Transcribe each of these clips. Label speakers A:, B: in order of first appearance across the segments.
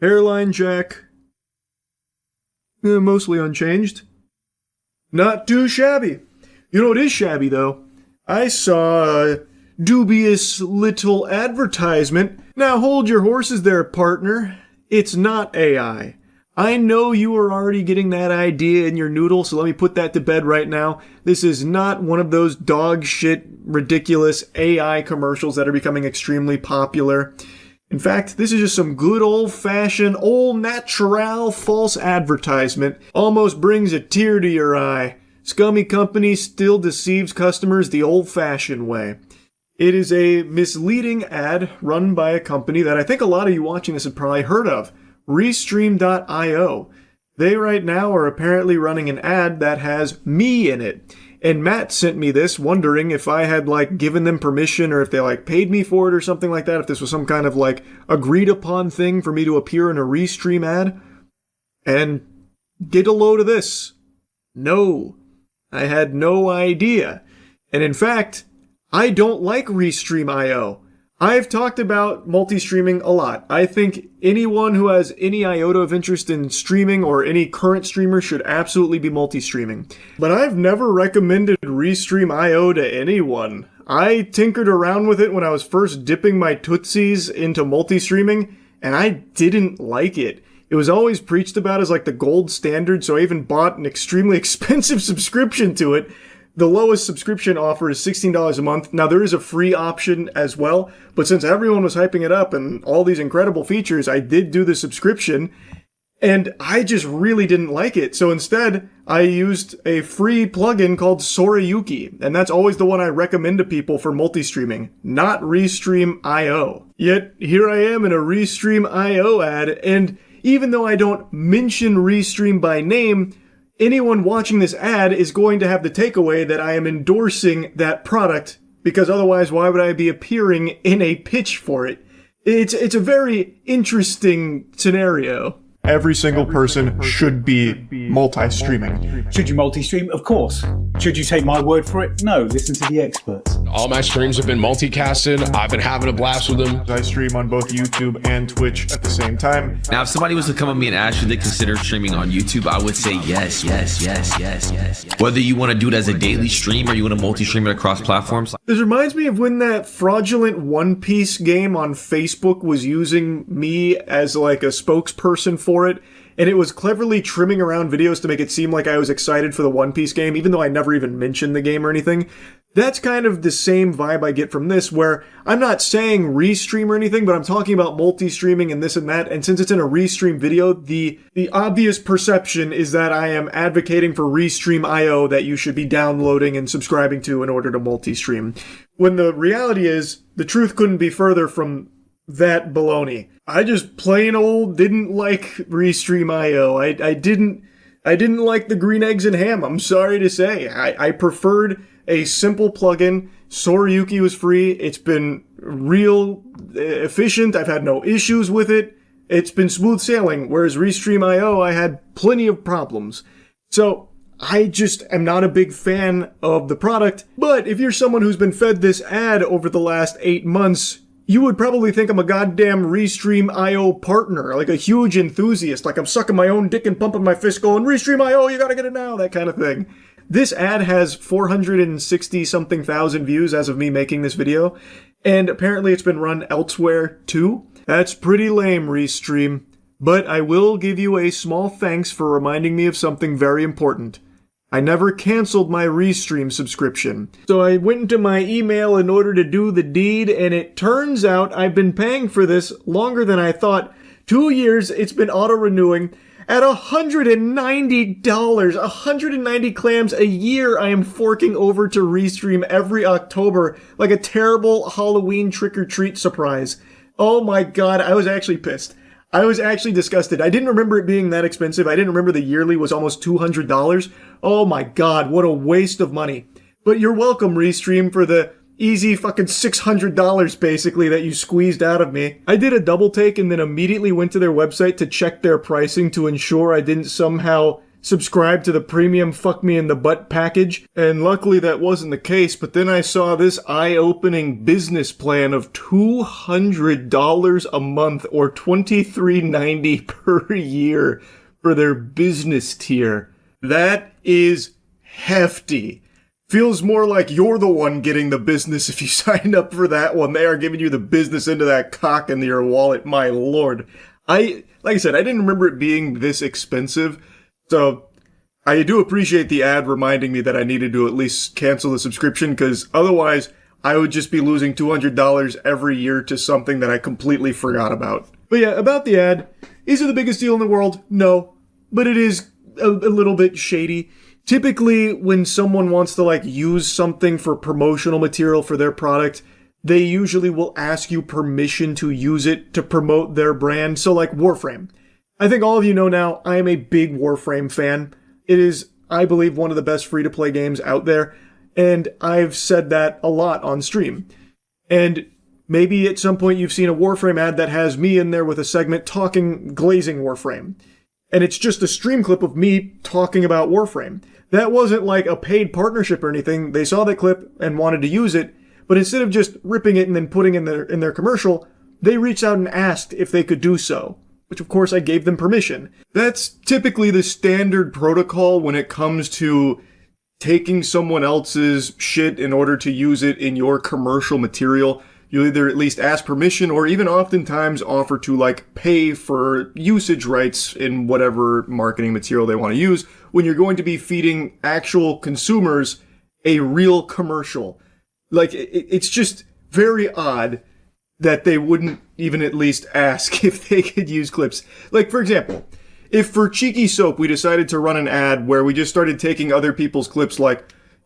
A: Hairline jack. Mostly unchanged. Not too shabby. You know what is shabby, though? I saw a dubious little advertisement. Now hold your horses there, partner. It's not AI. I know you are already getting that idea in your noodle, so let me put that to bed right now. This is not one of those dog shit, ridiculous AI commercials that are becoming extremely popular. In fact, this is just some good old-fashioned, old natural false advertisement. Almost brings a tear to your eye. Scummy company still deceives customers the old-fashioned way. It is a misleading ad run by a company that I think a lot of you watching this have probably heard of. Restream.io. They right now are apparently running an ad that has me in it. And Matt sent me this wondering if I had given them permission or if they paid me for it or something like that. If this was some kind of agreed upon thing for me to appear in a Restream ad. And get a load of this. No. I had no idea. And in fact, I don't like Restream.io. I've talked about multi-streaming a lot. I think anyone who has any iota of interest in streaming or any current streamer should absolutely be multi-streaming. But I've never recommended Restream.io to anyone. I tinkered around with it when I was first dipping my tootsies into multi-streaming, and I didn't like it. It was always preached about as the gold standard, so I even bought an extremely expensive subscription to it. The lowest subscription offer is $16 a month. Now, there is a free option as well, but since everyone was hyping it up and all these incredible features, I did do the subscription, and I just really didn't like it. So instead, I used a free plugin called Sorayuki, and that's always the one I recommend to people for multi-streaming, not Restream.io. Yet, here I am in a Restream.io ad, and even though I don't mention Restream by name, anyone watching this ad is going to have the takeaway that I am endorsing that product, because otherwise why would I be appearing in a pitch for it? It's a very interesting scenario. Every single person should be multi-streaming.
B: Should you multi-stream? Of course. Should you take my word for it? No, listen to the experts.
C: All my streams have been multicasted. I've been having a blast with them.
A: I stream on both YouTube and Twitch at the same time.
D: Now, if somebody was to come at me and ask you to consider streaming on YouTube, I would say yes. Whether you want to do it as a daily stream or you want to multi-stream it across platforms.
A: This reminds me of when that fraudulent One Piece game on Facebook was using me as a spokesperson for it, and it was cleverly trimming around videos to make it seem like I was excited for the One Piece game, even though I never even mentioned the game or anything. That's kind of the same vibe I get from this, where I'm not saying Restream or anything, but I'm talking about multi-streaming and this and that, and since it's in a Restream video, the obvious perception is that I am advocating for Restream.io that you should be downloading and subscribing to in order to multi-stream. When the reality is, the truth couldn't be further from that baloney. I just plain old didn't like Restream.io. I didn't like the green eggs and ham, I'm sorry to say. I preferred a simple plugin. Sorayuki was free. It's been real efficient. I've had no issues with it. It's been smooth sailing, whereas Restream.io, I had plenty of problems. So I just am not a big fan of the product, but if you're someone who's been fed this ad over the last 8 months, you would probably think I'm a goddamn Restream.io partner, a huge enthusiast, I'm sucking my own dick and pumping my fist going, Restream.io, you gotta get it now, that kind of thing. This ad has 460-something thousand views as of me making this video, and apparently it's been run elsewhere too. That's pretty lame, Restream. But I will give you a small thanks for reminding me of something very important. I never canceled my Restream subscription. So I went into my email in order to do the deed, and it turns out I've been paying for this longer than I thought. 2 years, it's been auto-renewing. At $190, 190 clams a year I am forking over to Restream every October like a terrible Halloween trick-or-treat surprise. Oh my god, I was actually pissed. I was actually disgusted. I didn't remember it being that expensive. I didn't remember the yearly was almost $200. Oh my god, what a waste of money. But you're welcome, Restream, for the easy fucking $600 basically that you squeezed out of me. I did a double take and then immediately went to their website to check their pricing to ensure I didn't somehow subscribe to the premium fuck me in the butt package, and luckily that wasn't the case, but then I saw this eye-opening business plan of $200 a month or $23.90 per year for their business tier. That is hefty. Feels more like you're the one getting the business if you signed up for that one. They are giving you the business into that cock in your wallet, my lord. Like I said, I didn't remember it being this expensive, so I do appreciate the ad reminding me that I needed to at least cancel the subscription, because otherwise I would just be losing $200 every year to something that I completely forgot about. But yeah, about the ad, is it the biggest deal in the world? No, but it is a little bit shady. Typically, when someone wants to use something for promotional material for their product, they usually will ask you permission to use it to promote their brand. So Warframe. I think all of you know now, I am a big Warframe fan. It is, I believe, one of the best free-to-play games out there, and I've said that a lot on stream. And maybe at some point you've seen a Warframe ad that has me in there with a segment glazing Warframe. And it's just a stream clip of me talking about Warframe. That wasn't like a paid partnership or anything. They saw that clip and wanted to use it, but instead of just ripping it and then putting in their commercial, they reached out and asked if they could do so, which of course I gave them permission. That's typically the standard protocol when it comes to taking someone else's shit in order to use it in your commercial material. You either at least ask permission or even oftentimes offer to pay for usage rights in whatever marketing material they want to use when you're going to be feeding actual consumers a real commercial. It's just very odd that they wouldn't even at least ask if they could use clips. For example, if for Cheeky Soap we decided to run an ad where we just started taking other people's clips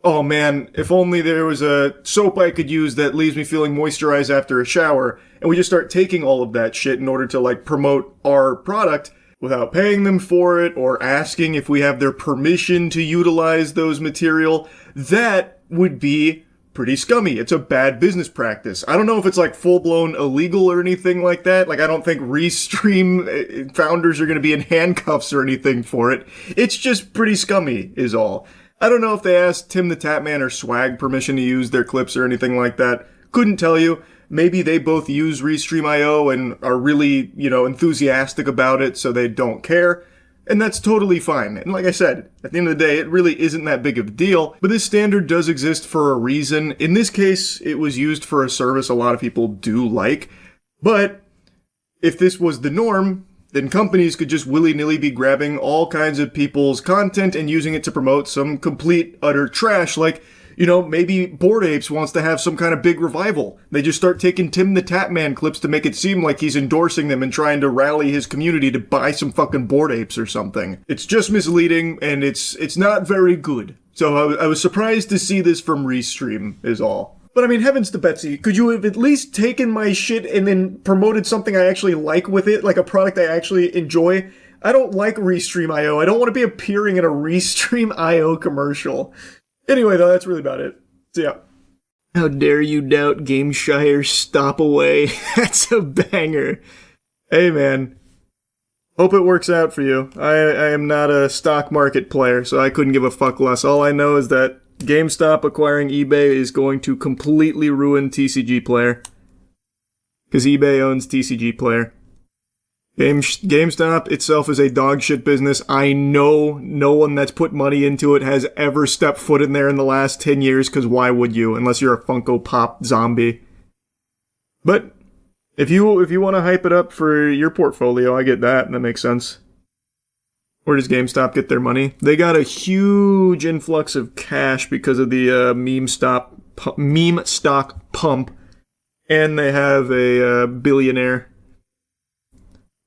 A: oh man, if only there was a soap I could use that leaves me feeling moisturized after a shower, and we just start taking all of that shit in order to promote our product without paying them for it or asking if we have their permission to utilize those material, that would be pretty scummy. It's a bad business practice. I don't know if it's full-blown illegal or anything like that. I don't think Restream founders are going to be in handcuffs or anything for it. It's just pretty scummy is all. I don't know if they asked Tim the Tatman or Swag permission to use their clips or anything like that. Couldn't tell you. Maybe they both use Restream.io and are really, enthusiastic about it, so they don't care. And that's totally fine. And like I said, at the end of the day, it really isn't that big of a deal. But this standard does exist for a reason. In this case, it was used for a service a lot of people do like. But if this was the norm, then companies could just willy-nilly be grabbing all kinds of people's content and using it to promote some complete, utter trash. Maybe Bored Apes wants to have some kind of big revival. They just start taking Tim the Tatman clips to make it seem like he's endorsing them and trying to rally his community to buy some fucking Bored Apes or something. It's just misleading, and it's not very good. So I was surprised to see this from Restream, is all. But I mean, heavens to Betsy, could you have at least taken my shit and then promoted something I actually like with it, like a product I actually enjoy? I don't like Restream.io. I don't want to be appearing in a Restream.io commercial. Anyway, though, that's really about it. So yeah. How dare you doubt Gameshire's Stop Away? That's a banger. Hey, man. Hope it works out for you. I am not a stock market player, so I couldn't give a fuck less. All I know is that GameStop acquiring eBay is going to completely ruin TCG Player. Because eBay owns TCG Player. GameStop itself is a dog shit business. I know no one that's put money into it has ever stepped foot in there in the last 10 years, because why would you? Unless you're a Funko Pop zombie. But if you want to hype it up for your portfolio, I get that, and that makes sense. Where does GameStop get their money? They got a huge influx of cash because of the meme stock pump, and they have a billionaire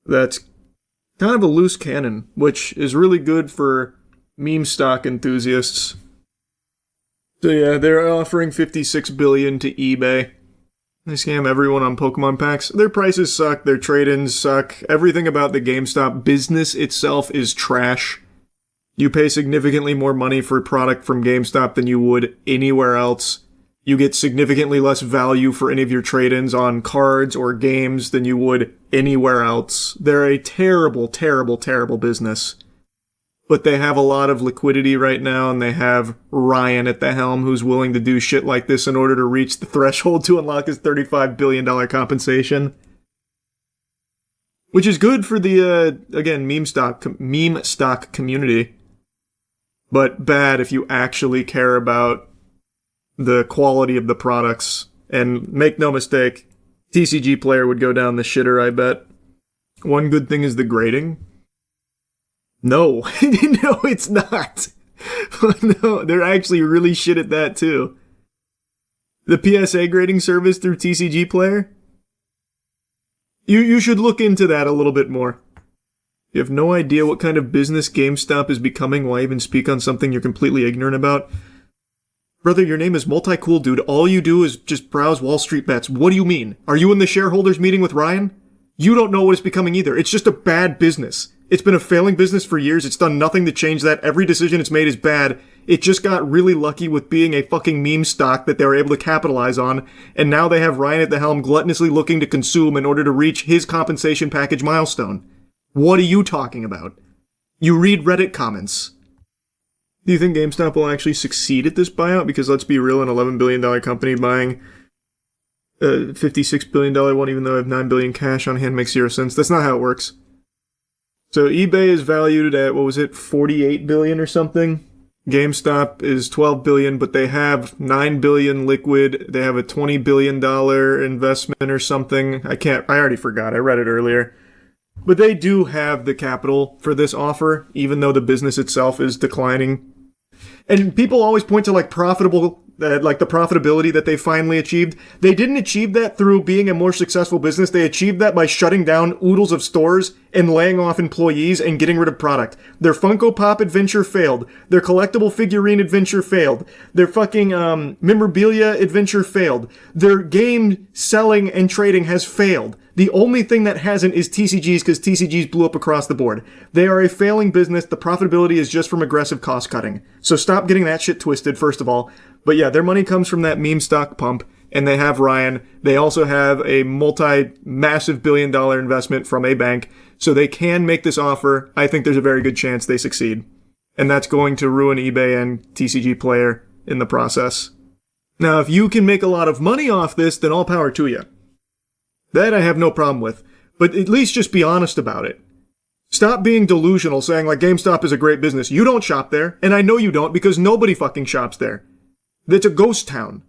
A: that's kind of a loose cannon, which is really good for meme stock enthusiasts. So yeah, they're offering $56 billion to eBay. They scam everyone on Pokemon packs. Their prices suck, their trade-ins suck. Everything about the GameStop business itself is trash. You pay significantly more money for a product from GameStop than you would anywhere else. You get significantly less value for any of your trade-ins on cards or games than you would anywhere else. They're a terrible, terrible, terrible business. but they have a lot of liquidity right now, and they have Ryan at the helm who's willing to do shit like this in order to reach the threshold to unlock his $35 billion compensation. Which is good for the, again, meme stock community, but bad if you actually care about the quality of the products. And make no mistake, TCG Player would go down the shitter, I bet. One good thing is the grading. No, no, it's not. No, they're actually really shit at that too. The PSA grading service through TCG Player? You should look into that a little bit more. You have no idea what kind of business GameStop is becoming. Why even speak on something you're completely ignorant about? Brother, your name is Multi-Cool Dude. All you do is just browse Wall Street bets. What do you mean? Are you in the shareholders meeting with Ryan? You don't know what it's becoming either. It's just a bad business. It's been a failing business for years. It's done nothing to change that. Every decision it's made is bad. It just got really lucky with being a fucking meme stock that they were able to capitalize on. And now they have Ryan at the helm gluttonously looking to consume in order to reach his compensation package milestone. What are you talking about? You read Reddit comments. Do you think GameStop will actually succeed at this buyout? Because let's be real, an $11 billion company buying a $56 billion one, even though I have $9 billion cash on hand, makes zero sense. That's not how it works. So eBay is valued at, what was it, $48 billion or something? GameStop is $12 billion, but they have $9 billion liquid. They have a $20 billion investment or something. I already forgot. I read it earlier. But they do have the capital for this offer, even though the business itself is declining. And people always point to the profitability that they finally achieved. They didn't achieve that through being a more successful business. They achieved that by shutting down oodles of stores and laying off employees and getting rid of product. Their Funko Pop adventure failed. Their collectible figurine adventure failed. Their fucking memorabilia adventure failed. Their game selling and trading has failed. The only thing that hasn't is TCGs, because TCGs blew up across the board. They are a failing business. The profitability is just from aggressive cost cutting. So stop getting that shit twisted, first of all. But yeah, their money comes from that meme stock pump, and they have Ryan. They also have a massive billion-dollar investment from a bank, so they can make this offer. I think there's a very good chance they succeed. And that's going to ruin eBay and TCG Player in the process. Now, if you can make a lot of money off this, then all power to you. That I have no problem with. But at least just be honest about it. Stop being delusional, saying like GameStop is a great business. You don't shop there, and I know you don't because nobody fucking shops there. It's a ghost town.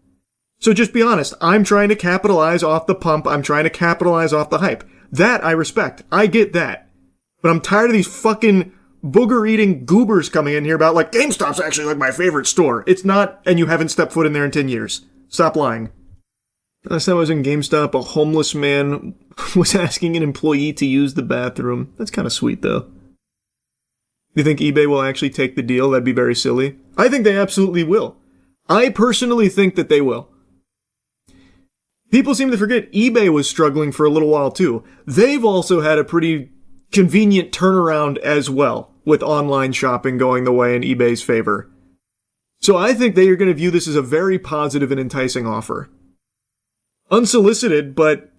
A: So just be honest. I'm trying to capitalize off the pump. I'm trying to capitalize off the hype. That I respect. I get that. But I'm tired of these fucking booger-eating goobers coming in here about like GameStop's actually like my favorite store. It's not, and you haven't stepped foot in there in 10 years. Stop lying. Last time I was in GameStop, a homeless man was asking an employee to use the bathroom. That's kind of sweet, though. Do you think eBay will actually take the deal? That'd be very silly. I think they absolutely will. I personally think that they will. People seem to forget eBay was struggling for a little while, too. They've also had a pretty convenient turnaround as well, with online shopping going the way in eBay's favor. So I think they are going to view this as a very positive and enticing offer. Unsolicited, but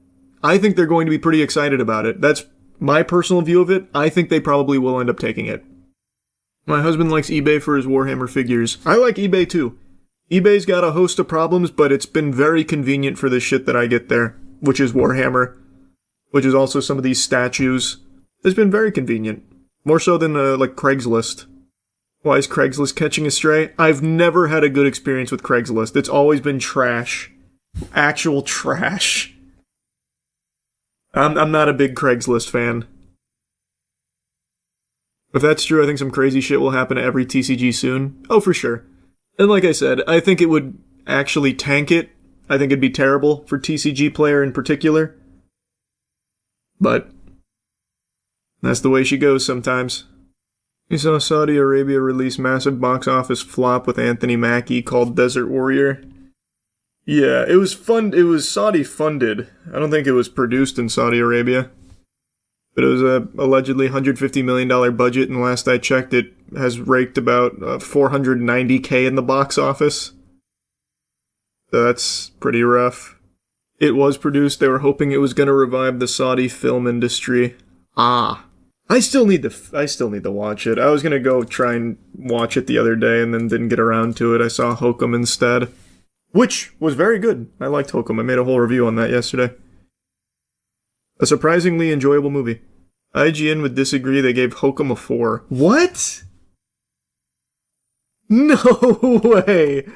A: I think they're going to be pretty excited about it. That's my personal view of it. I think they probably will end up taking it. My husband likes eBay for his Warhammer figures. I like eBay too. eBay's got a host of problems, but it's been very convenient for the shit that I get there, which is Warhammer, which is also some of these statues. It's been very convenient. More so than like Craigslist. Why is Craigslist catching a stray? I've never had a good experience with Craigslist. It's always been trash. Actual trash. I'm not a big Craigslist fan. If that's true, I think some crazy shit will happen to every TCG soon. Oh, for sure. And like I said, I think it would actually tank it. I think it'd be terrible for TCG Player in particular. But that's the way she goes sometimes. You saw Saudi Arabia release massive box office flop with Anthony Mackie called Desert Warrior. Yeah, it was fun. It was Saudi funded. I don't think it was produced in Saudi Arabia. But it was a allegedly $150 million budget, and last I checked, it has raked about $490K in the box office. So that's pretty rough. It was produced. They were hoping it was going to revive the Saudi film industry. I still need to watch it. I was gonna go try and watch it the other day and then didn't get around to it. I saw Hokum instead, which was very good. I liked Hokum. I made a whole review on that yesterday. A surprisingly enjoyable movie. IGN would disagree. They gave Hokum a 4. What? No way.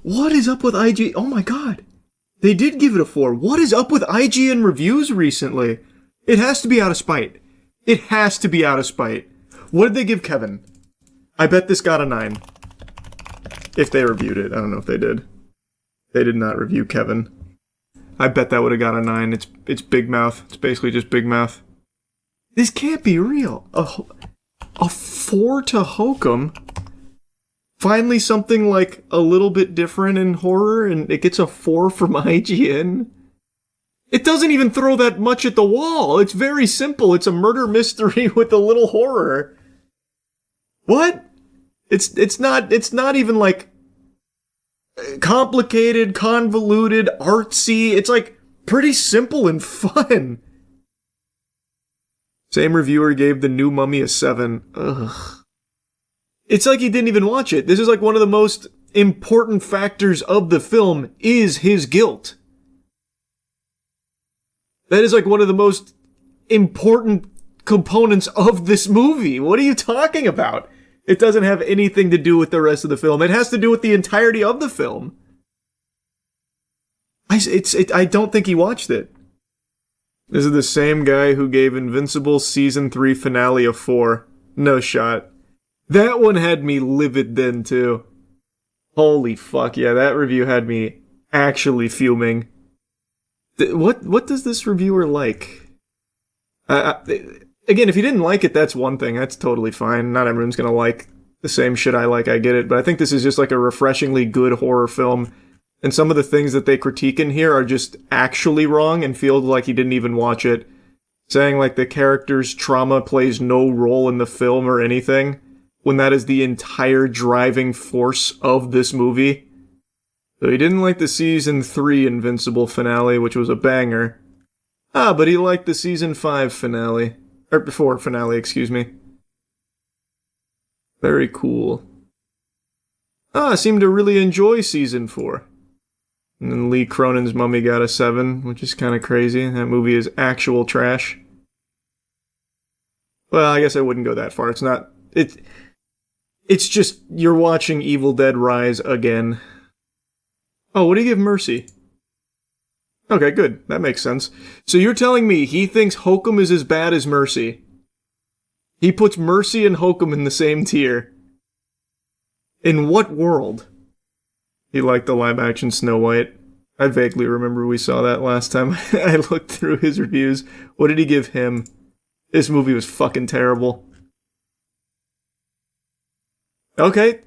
A: What is up with IGN? Oh my god. They did give it a 4. What is up with IGN reviews recently? It has to be out of spite. It has to be out of spite. What did they give Kevin? I bet this got a 9. If they reviewed it. I don't know if they did. They did not review Kevin. I bet that would have got a 9. It's Big Mouth. It's basically just Big Mouth. This can't be real. A 4 to Hokum? Finally something like a little bit different in horror and it gets a 4 from IGN? It doesn't even throw that much at the wall. It's very simple. It's a murder mystery with a little horror. What? It's not even like complicated, convoluted, artsy. It's like pretty simple and fun. Same reviewer gave The New Mummy a 7. Ugh. It's like he didn't even watch it. This is like one of the most important factors of the film is his guilt. That is like one of the most important components of this movie. What are you talking about? It doesn't have anything to do with the rest of the film. It has to do with the entirety of the film. I don't think he watched it. This is the same guy who gave Invincible Season 3 finale a 4. No shot. That one had me livid then, too. Holy fuck, yeah, that review had me actually fuming. What does this reviewer like? Again, if you didn't like it, that's one thing. That's totally fine. Not everyone's gonna like the same shit I like, I get it. But I think this is just like a refreshingly good horror film. And some of the things that they critique in here are just actually wrong and feel like he didn't even watch it. Saying like the character's trauma plays no role in the film or anything, when that is the entire driving force of this movie. So he didn't like the Season 3 Invincible finale, which was a banger. But he liked the Season 5 finale. Or before finale, excuse me. Very cool. Seemed to really enjoy Season 4. And then Lee Cronin's Mummy got a 7, which is kind of crazy. That movie is actual trash. Well, I guess I wouldn't go that far. It's not... It's just, you're watching Evil Dead Rise again. Oh, what do you give Mercy? Okay, good. That makes sense. So you're telling me he thinks Hokum is as bad as Mercy? He puts Mercy and Hokum in the same tier. In what world? He liked the live-action Snow White. I vaguely remember we saw that last time I looked through his reviews. What did he give him? This movie was fucking terrible. Okay.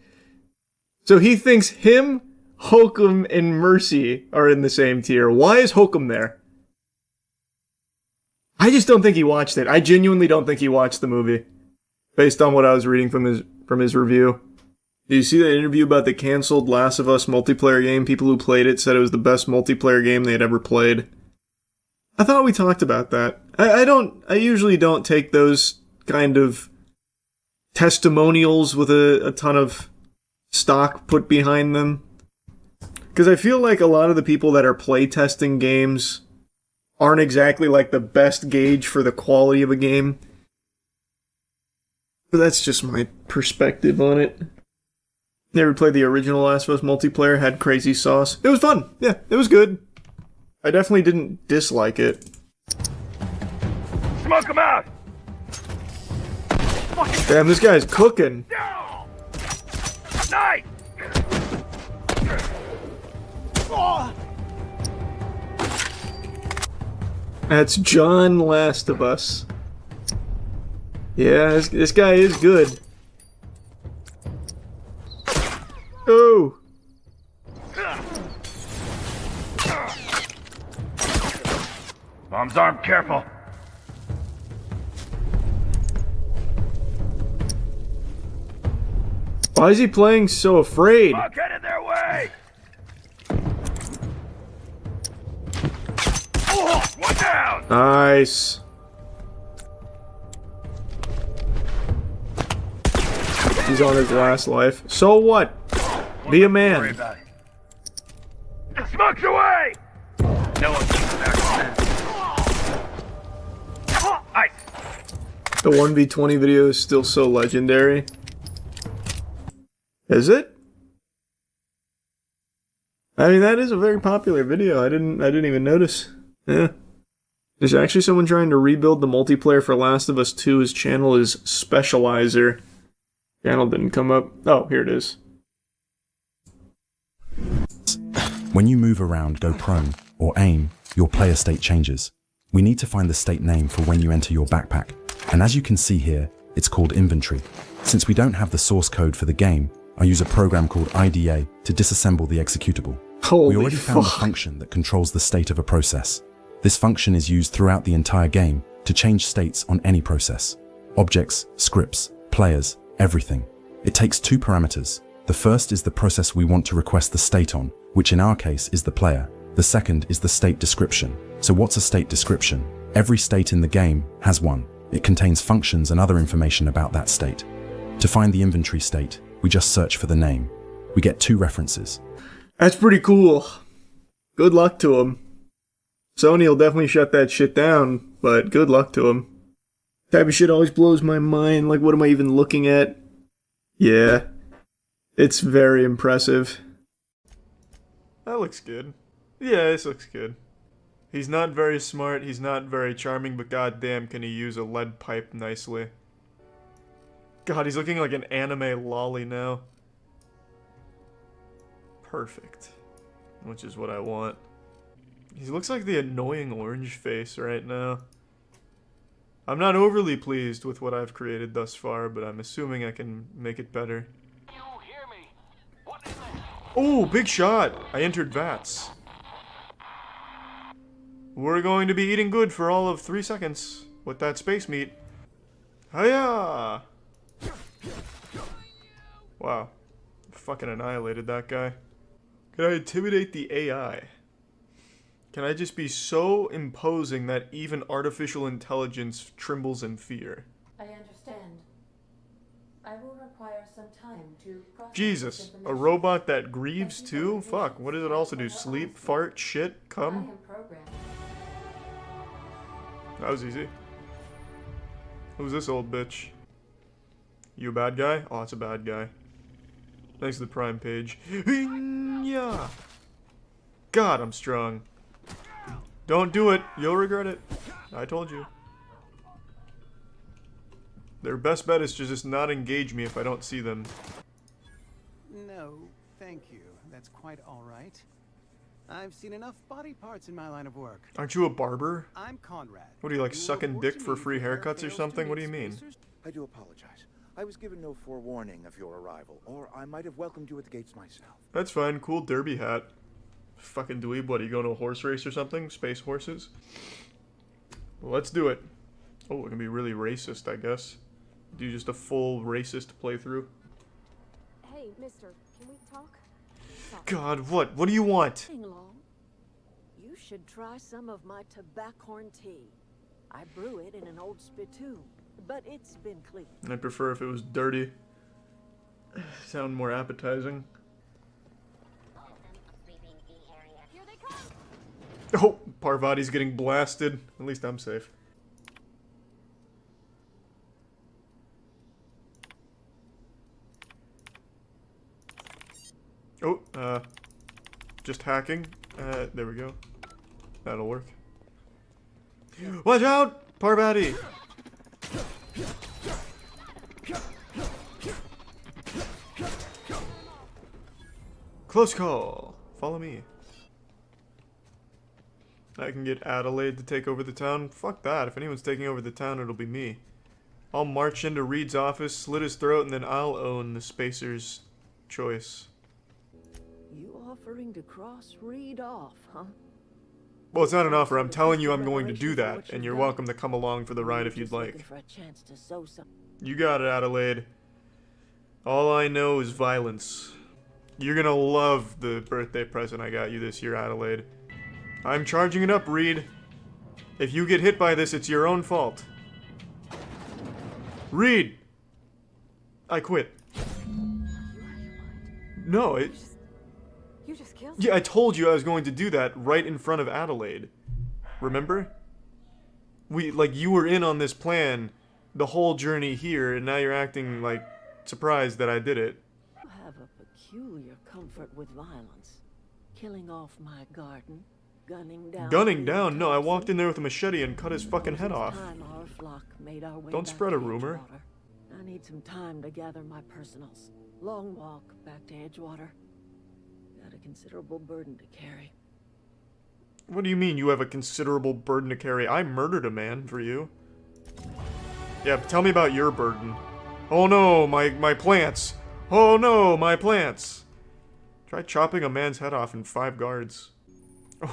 A: So he thinks him, Hokum, and Mercy are in the same tier. Why is Hokum there? I just don't think he watched it. I genuinely don't think he watched the movie. Based on what I was reading from his review. Did you see that interview about the canceled Last of Us multiplayer game? People who played it said it was the best multiplayer game they had ever played. I thought we talked about that. I usually don't take those kind of testimonials with a ton of stock put behind them. Because I feel like a lot of the people that are playtesting games aren't exactly like the best gauge for the quality of a game. But that's just my perspective on it. Never played the original Last of Us multiplayer, had crazy sauce. It was fun. Yeah, it was good. I definitely didn't dislike it.
E: Smoke him out!
A: Damn, this guy's cooking.
E: Nice!
A: That's John Last of Us. Yeah, this guy is good. Oh!
E: Mom's arm, careful.
A: Why is he playing so afraid?
E: Fuck, get in their way! Oh, one down!
A: Nice. He's on his last life. So what? Be a
E: Worry
A: man.
E: about it. Smoke's away! No one keeps back on that. Ice!
A: The 1v20 video is still so legendary. Is it? I mean, that is a very popular video. I didn't even notice. Yeah. There's actually someone trying to rebuild the multiplayer for Last of Us 2. His channel is Specializer. Channel didn't come up. Oh, here it is.
F: When you move around, go prone, or aim, your player state changes. We need to find the state name for when you enter your backpack. And as you can see here, it's called inventory. Since we don't have the source code for the game, I use a program called IDA to disassemble the executable.
A: Holy
F: We already found
A: fuck.
F: a function that controls the state of a process. This function is used throughout the entire game to change states on any process. Objects, scripts, players, everything. It takes two parameters. The first is the process we want to request the state on, which in our case is the player. The second is the state description. So what's a state description? Every state in the game has one. It contains functions and other information about that state. To find the inventory state, we just search for the name. We get two references.
A: That's pretty cool. Good luck to him. Sony will definitely shut that shit down, but good luck to him. Type of shit always blows my mind. Like, what am I even looking at? Yeah. It's very impressive. That looks good. Yeah, this looks good. He's not very smart, he's not very charming, but goddamn can he use a lead pipe nicely. God, he's looking like an anime lolly now. Perfect. Which is what I want. He looks like the annoying orange face right now. I'm not overly pleased with what I've created thus far, but I'm assuming I can make it better. Oh, big shot! I entered VATS. We're going to be eating good for all of 3 seconds with that space meat. Hiya! Wow. Fucking annihilated that guy. Can I intimidate the AI? Can I just be so imposing that even artificial intelligence trembles in fear?
G: I understand. I will require some time to process
A: Jesus,
G: this
A: a
G: information.
A: robot that grieves too? Fuck, what does it also do? Sleep, fart, shit,
G: I
A: come?
G: am programmed.
A: That was easy. Who's this old bitch? You a bad guy? Oh, it's a bad guy. Thanks to the Prime page. Yeah. God, I'm strong. Don't do it. You'll regret it. I told you. Their best bet is to just not engage me if I don't see them.
H: No, thank you. That's quite all right. I've seen enough body parts in my line of work.
A: Aren't you a barber?
H: I'm Conrad.
A: What are you, like,
H: will
A: sucking
H: report
A: dick
H: to
A: for
H: me
A: free
H: if there
A: haircuts or
H: fails to
A: something? What do
H: meet
A: you mean?
H: spacers.
I: I do apologize. I was given no forewarning of your arrival, or I might have welcomed you at the gates myself.
A: That's fine. Cool derby hat. Fucking dweeb. What, are you going to a horse race or something? Space horses? Well, let's do it. Oh, it can be really racist, I guess. Do just a full racist playthrough.
J: Hey, mister, can we talk?
A: God, what? What do you want?
J: Sing along. You should try some of my tobaccorn tea. I brew it in an old spittoon, but it's been cleaned.
A: I'd prefer if it was dirty. Sound more appetizing.
J: Here they come!
A: Oh, Parvati's getting blasted. At least I'm safe. Oh, just hacking. There we go. That'll work. Watch out, Parvati! Close call. Follow me. I can get Adelaide to take over the town. Fuck that. If anyone's taking over the town, it'll be me. I'll march into Reed's office, slit his throat, and then I'll own the Spacer's choice.
J: You offering to cross Reed off, huh?
A: Well, it's not an offer. I'm telling you I'm going to do that, and you're welcome to come along for the ride if you'd
J: Just looking
A: like.
J: for a chance to sow some.
A: You got it, Adelaide. All I know is violence. You're gonna love the birthday present I got you this year, Adelaide. I'm charging it up, Reed. If you get hit by this, it's your own fault. Reed! I quit. No,
J: You just killed
A: yeah, I told you I was going to do that right in front of Adelaide. Remember? You were in on this plan the whole journey here, and now you're acting, like, surprised that I did it.
J: You have a peculiar comfort with violence. Killing off my garden, gunning down...
A: Gunning down? No, I walked in there with a machete and cut his fucking head off.
J: Time our flock made our way
A: Don't
J: back
A: spread
J: to
A: a rumor.
J: Edgewater. I need some time to gather my personals. Long walk back to Edgewater. Got a considerable burden to carry.
A: What do you mean you have a considerable burden to carry? I murdered a man for you. Yeah, tell me about your burden. Oh no, my plants. Oh no, my plants. Try chopping a man's head off in 5 guards.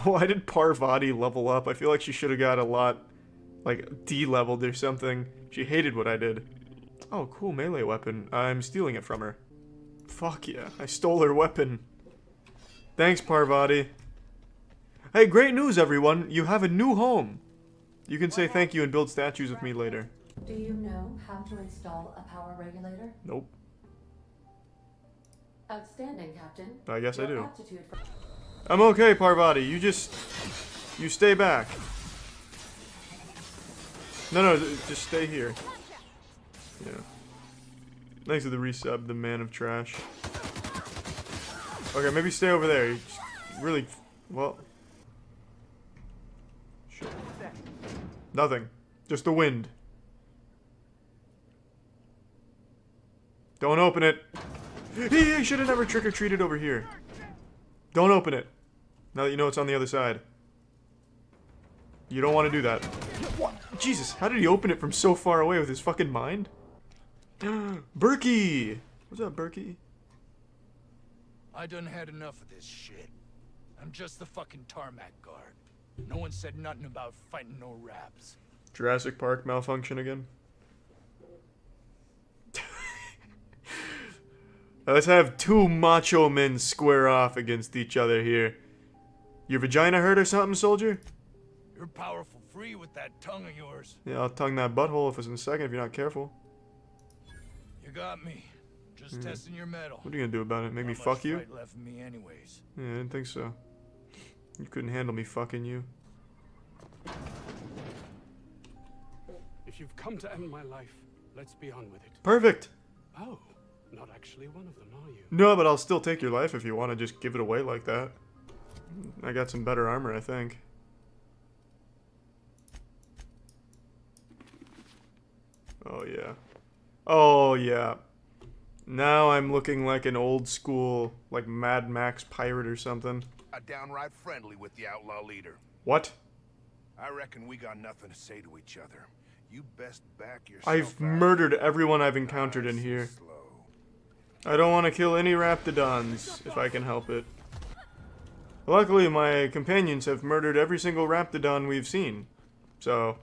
A: Why did Parvati level up? I feel like she should have got a lot, like, D-leveled or something. She hated what I did. Oh, cool melee weapon. I'm stealing it from her. Fuck yeah, I stole her weapon. Thanks, Parvati. Hey, great news, everyone! You have a new home! You can say thank you and build statues with me later.
G: Do you know how to install a power regulator?
A: Nope.
G: Outstanding, Captain.
A: I guess I do.
G: Your aptitude for-
A: I'm okay, Parvati. You stay back. No, just stay here. Yeah. Thanks for the resub, the man of trash. Okay, maybe stay over there. You just really, well... Shit. Nothing. Just the wind. Don't open it. You should have never trick-or-treated over here. Don't open it. Now that you know it's on the other side. You don't want to do that. What? Jesus, how did he open it from so far away with his fucking mind? Berkey! What's up, Berkey?
K: I done had enough of this shit. I'm just the fucking tarmac guard. No one said nothing about fighting no raps.
A: Jurassic Park malfunction again? Let's have 2 macho men square off against each other here. Your vagina hurt or something, soldier?
K: You're powerful free with that tongue of yours.
A: Yeah, I'll tongue that butthole if it's in a second if you're not careful.
K: You got me. Just testing your mettle.
A: What are you gonna do about it? Make me
K: Not
A: fuck
K: much
A: you?
K: fight left in me anyways.
A: Yeah, I didn't think so. You couldn't handle me fucking you.
L: If you've come to end my life, let's be on with it.
A: Perfect!
L: Oh, not actually one of them, are you?
A: No, but I'll still take your life if you want to just give it away like that. I got some better armor, I think. Oh, yeah. Oh, yeah. Now I'm looking like an old school, like Mad Max pirate or something.
E: Downright friendly with the outlaw leader.
A: What?
E: I reckon we got nothing to say to each other. You best back yourself.
A: I've murdered everyone I've encountered in here. I don't want to kill any Raptidons, if I can help it. Luckily, my companions have murdered every single Raptidon we've seen. So,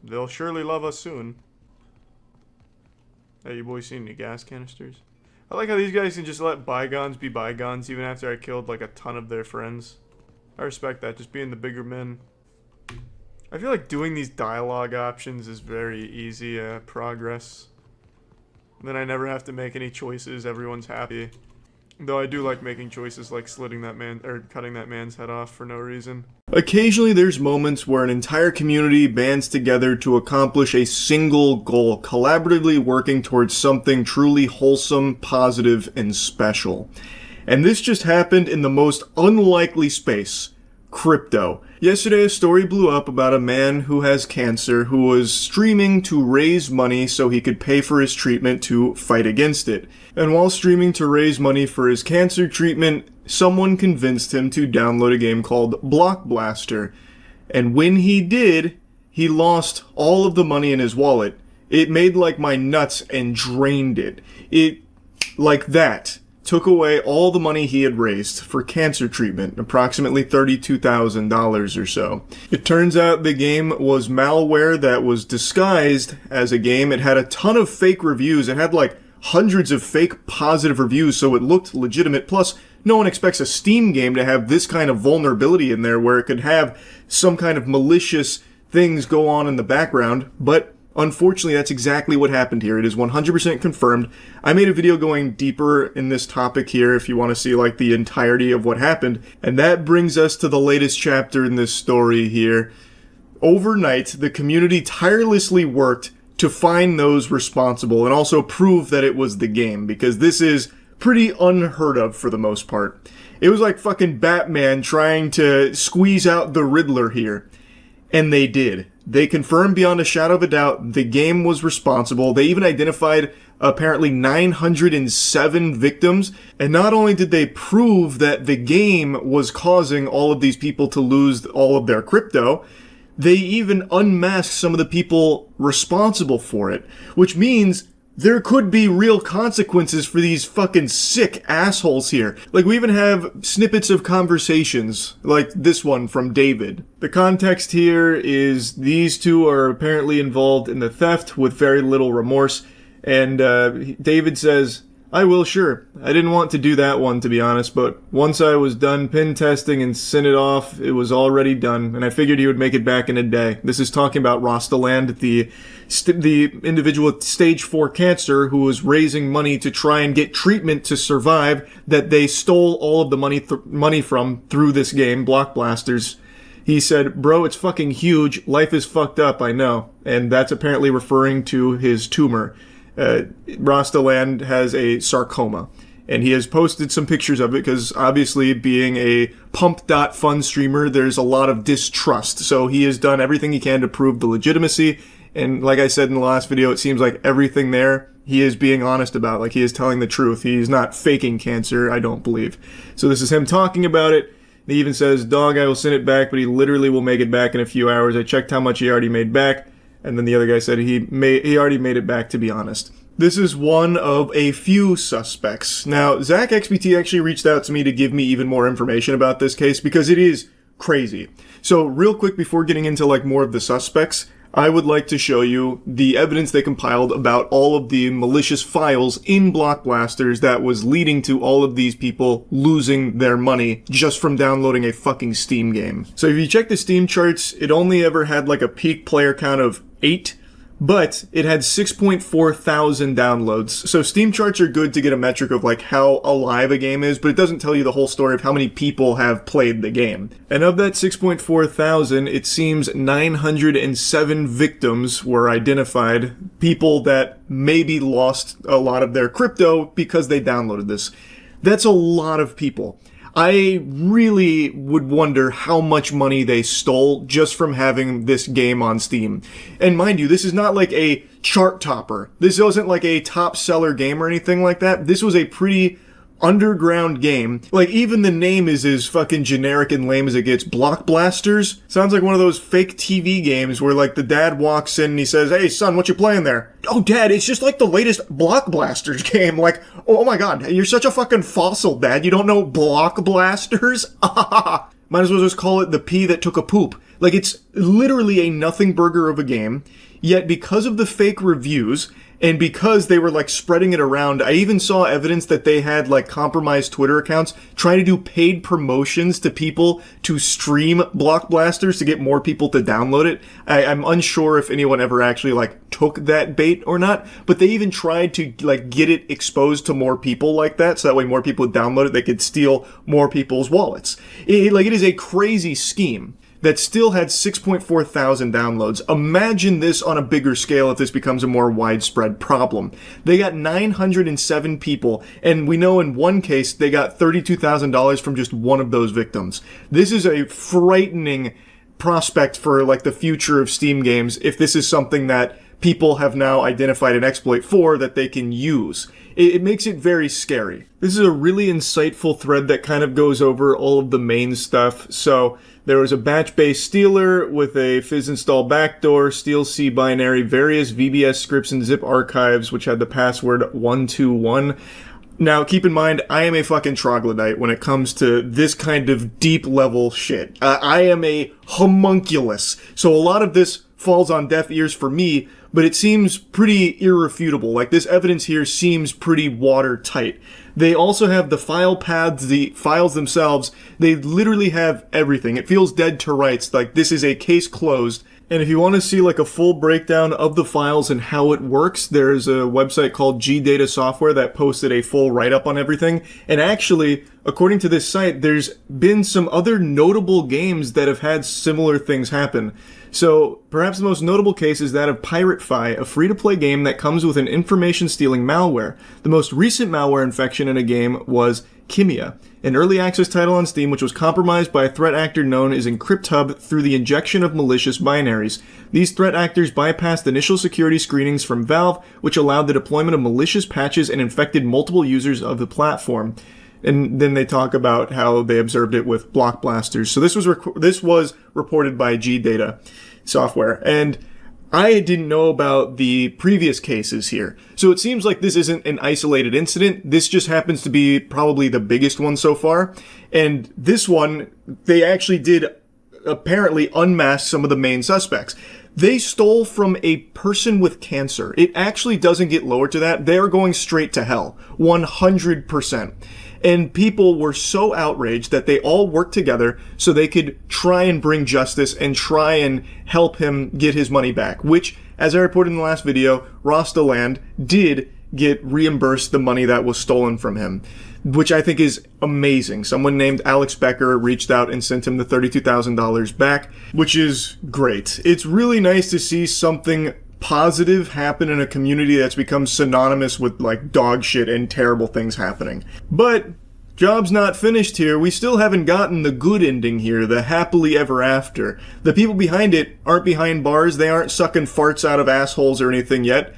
A: they'll surely love us soon. Hey, you boys seen any gas canisters? I like how these guys can just let bygones be bygones even after I killed like a ton of their friends. I respect that, just being the bigger men. I feel like doing these dialogue options is very easy progress. Then I never have to make any choices, everyone's happy. Though I do like making choices like slitting that man, or cutting that man's head off for no reason. Occasionally there's moments where an entire community bands together to accomplish a single goal, collaboratively working towards something truly wholesome, positive, and special. And this just happened in the most unlikely space. Crypto. Yesterday a story blew up about a man who has cancer who was streaming to raise money so he could pay for his treatment to fight against it. And while streaming to raise money for his cancer treatment, someone convinced him to download a game called Block Blaster. And when he did, he lost all of the money in his wallet. It made like my nuts and drained it. It, like that, took away all the money he had raised for cancer treatment, approximately $32,000 or so. It turns out the game was malware that was disguised as a game. It had a ton of fake reviews. It had like hundreds of fake positive reviews, so it looked legitimate. Plus, no one expects a Steam game to have this kind of vulnerability in there where it could have some kind of malicious things go on in the background, but Unfortunately, that's exactly what happened here. It is 100% confirmed. I made a video going deeper in this topic here if you want to see like the entirety of what happened. And that brings us to the latest chapter in this story here. Overnight, the community tirelessly worked to find those responsible and also prove that it was the game, because this is pretty unheard of for the most part. It was like fucking Batman trying to squeeze out the Riddler here. And they did. They confirmed beyond a shadow of a doubt the game was responsible. They even identified apparently 907 victims. And not only did they prove that the game was causing all of these people to lose all of their crypto, they even unmasked some of the people responsible for it, which means there could be real consequences for these fucking sick assholes here. Like, we even have snippets of conversations, like this one from David. The context here is these two are apparently involved in the theft with very little remorse, and David says, "I will, sure. I didn't want to do that one, to be honest, but once I was done pin testing and sent it off, it was already done, and I figured he would make it back in a day." This is talking about Rostaland, the individual with stage 4 cancer who was raising money to try and get treatment to survive that they stole all of the money from through this game, Block Blasters. He said, "Bro, it's fucking huge. Life is fucked up, I know." And that's apparently referring to his tumor. Rostaland has a sarcoma, and he has posted some pictures of it because obviously being a pump.fun streamer, there's a lot of distrust. So he has done everything he can to prove the legitimacy. And like I said in the last video, it seems like everything there he is being honest about. Like, he is telling the truth. He's not faking cancer, I don't believe. So this is him talking about it. He even says, "Dog, I will send it back, but he literally will make it back in a few hours. I checked how much he already made back." And then the other guy said he already made it back, to be honest. This is one of a few suspects. Now, Zach XBT actually reached out to me to give me even more information about this case because it is crazy. So real quick before getting into like more of the suspects, I would like to show you the evidence they compiled about all of the malicious files in Block Blasters that was leading to all of these people losing their money just from downloading a fucking Steam game. So if you check the Steam charts, it only ever had like a peak player count of 8, but it had 6.4 thousand downloads. So Steam charts are good to get a metric of like how alive a game is, but it doesn't tell you the whole story of how many people have played the game. And of that 6.4 thousand, it seems 907 victims were identified, people that maybe lost a lot of their crypto because they downloaded this. That's a lot of people. I really would wonder how much money they stole just from having this game on Steam. And mind you, this is not like a chart topper. This wasn't like a top seller game or anything like that. This was a pretty underground game. Like, even the name is as fucking generic and lame as it gets. Block Blasters? Sounds like one of those fake TV games where like the dad walks in and he says, "Hey son, what you playing there?" "Oh dad, it's just like the latest Block Blasters game." Like, oh my god, you're such a fucking fossil, dad. You don't know Block Blasters? Might as well just call it the pea that took a poop. Like, it's literally a nothing burger of a game. Yet because of the fake reviews, and because they were like spreading it around, I even saw evidence that they had like compromised Twitter accounts trying to do paid promotions to people to stream Block Blasters to get more people to download it. I'm unsure if anyone ever actually like took that bait or not, but they even tried to like get it exposed to more people like that, so that way more people would download it, they could steal more people's wallets. It is a crazy scheme that still had 6.4 thousand downloads. Imagine this on a bigger scale if this becomes a more widespread problem. They got 907 people, and we know in one case they got $32,000 from just one of those victims. This is a frightening prospect for like the future of Steam games if this is something that people have now identified an exploit for that they can use. It makes it very scary. This is a really insightful thread that kind of goes over all of the main stuff. So there was a batch-based stealer with a fizz install backdoor, steal C binary, various VBS scripts and zip archives, which had the password 121. Now, keep in mind, I am a fucking troglodyte when it comes to this kind of deep level shit. I am a homunculus. So a lot of this falls on deaf ears for me, but it seems pretty irrefutable. Like, this evidence here seems pretty watertight. They also have the file paths, the files themselves. They literally have everything. It feels dead to rights. Like, this is a case closed. And if you want to see like a full breakdown of the files and how it works, there's a website called G-Data Software that posted a full write-up on everything. And actually, according to this site, there's been some other notable games that have had similar things happen. So, perhaps the most notable case is that of PirateFi, a free-to-play game that comes with an information-stealing malware. The most recent malware infection in a game was Kimia, an early access title on Steam which was compromised by a threat actor known as EncryptHub through the injection of malicious binaries. These threat actors bypassed initial security screenings from Valve, which allowed the deployment of malicious patches and infected multiple users of the platform. And then they talk about how they observed it with block blasters. So this was reported by G-Data Software, and I didn't know about the previous cases here. So it seems like this isn't an isolated incident. This just happens to be probably the biggest one so far. And this one, they actually did apparently unmask some of the main suspects. They stole from a person with cancer. It actually doesn't get lower to that. They're going straight to hell. 100%. And people were so outraged that they all worked together so they could try and bring justice and try and help him get his money back, which, as I reported in the last video, Rostaland did get reimbursed the money that was stolen from him, which I think is amazing. Someone named Alex Becker reached out and sent him the $32,000 back, which is great. It's really nice to see something positive happen in a community that's become synonymous with like dog shit and terrible things happening. But job's not finished here. We still haven't gotten the good ending here, the happily ever after. The people behind it aren't behind bars. They aren't sucking farts out of assholes or anything yet.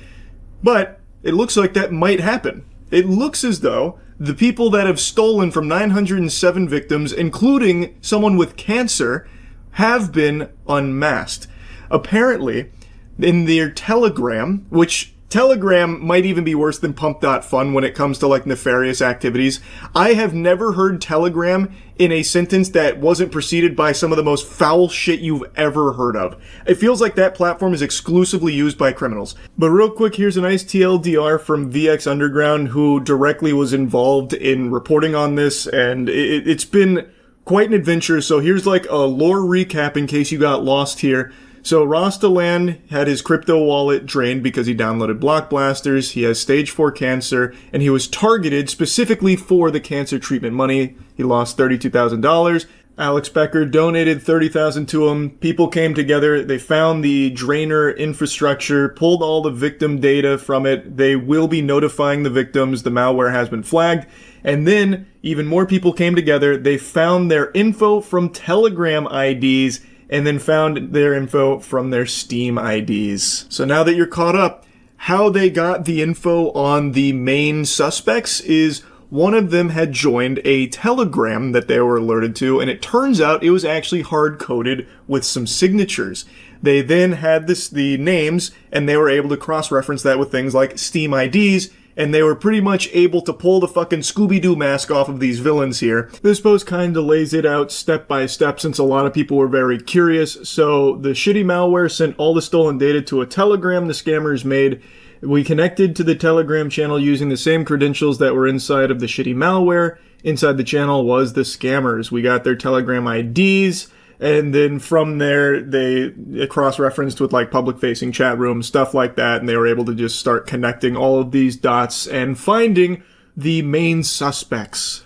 A: But it looks like that might happen. It looks as though the people that have stolen from 907 victims, including someone with cancer, have been unmasked. Apparently, in their Telegram, which Telegram might even be worse than Pump.Fun when it comes to like nefarious activities. I have never heard Telegram in a sentence that wasn't preceded by some of the most foul shit you've ever heard of. It feels like that platform is exclusively used by criminals. But real quick, here's a nice TLDR from VX Underground, who directly was involved in reporting on this, and it's been quite an adventure. So here's like a lore recap in case you got lost here. So Rostaland had his crypto wallet drained because he downloaded block blasters, he has stage 4 cancer, and he was targeted specifically for the cancer treatment money. He lost $32,000. Alex Becker donated $30,000 to him. People came together, they found the drainer infrastructure, pulled all the victim data from it. They will be notifying the victims. The malware has been flagged. And then even more people came together. They found their info from Telegram IDs, and then found their info from their Steam IDs. So now that you're caught up, how they got the info on the main suspects is one of them had joined a Telegram that they were alerted to, and it turns out it was actually hard-coded with some signatures. They then had the names, and they were able to cross-reference that with things like Steam IDs, and they were pretty much able to pull the fucking Scooby-Doo mask off of these villains here. This post kinda lays it out step by step since a lot of people were very curious. So the shitty malware sent all the stolen data to a Telegram the scammers made. We connected to the Telegram channel using the same credentials that were inside of the shitty malware. Inside the channel was the scammers. We got their Telegram IDs, and then from there, they cross-referenced with like public-facing chat rooms, stuff like that, and they were able to just start connecting all of these dots and finding the main suspects.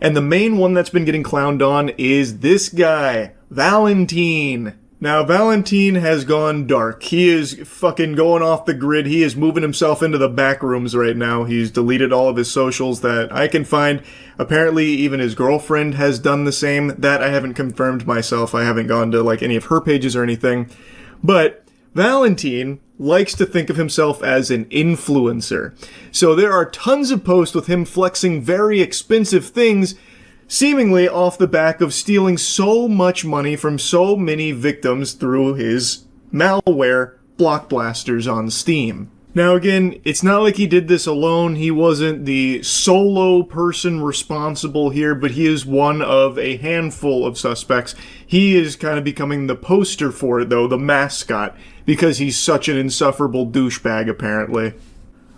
A: And the main one that's been getting clowned on is this guy, Valentine. Now, Valentine has gone dark. He is fucking going off the grid. He is moving himself into the back rooms right now. He's deleted all of his socials that I can find. Apparently, even his girlfriend has done the same. That I haven't confirmed myself. I haven't gone to, like, any of her pages or anything. But Valentine likes to think of himself as an influencer. So there are tons of posts with him flexing very expensive things, seemingly off the back of stealing so much money from so many victims through his malware block blasters on Steam. Now again, it's not like he did this alone. He wasn't the solo person responsible here, but he is one of a handful of suspects. He is kind of becoming the poster for it though, the mascot, because he's such an insufferable douchebag apparently.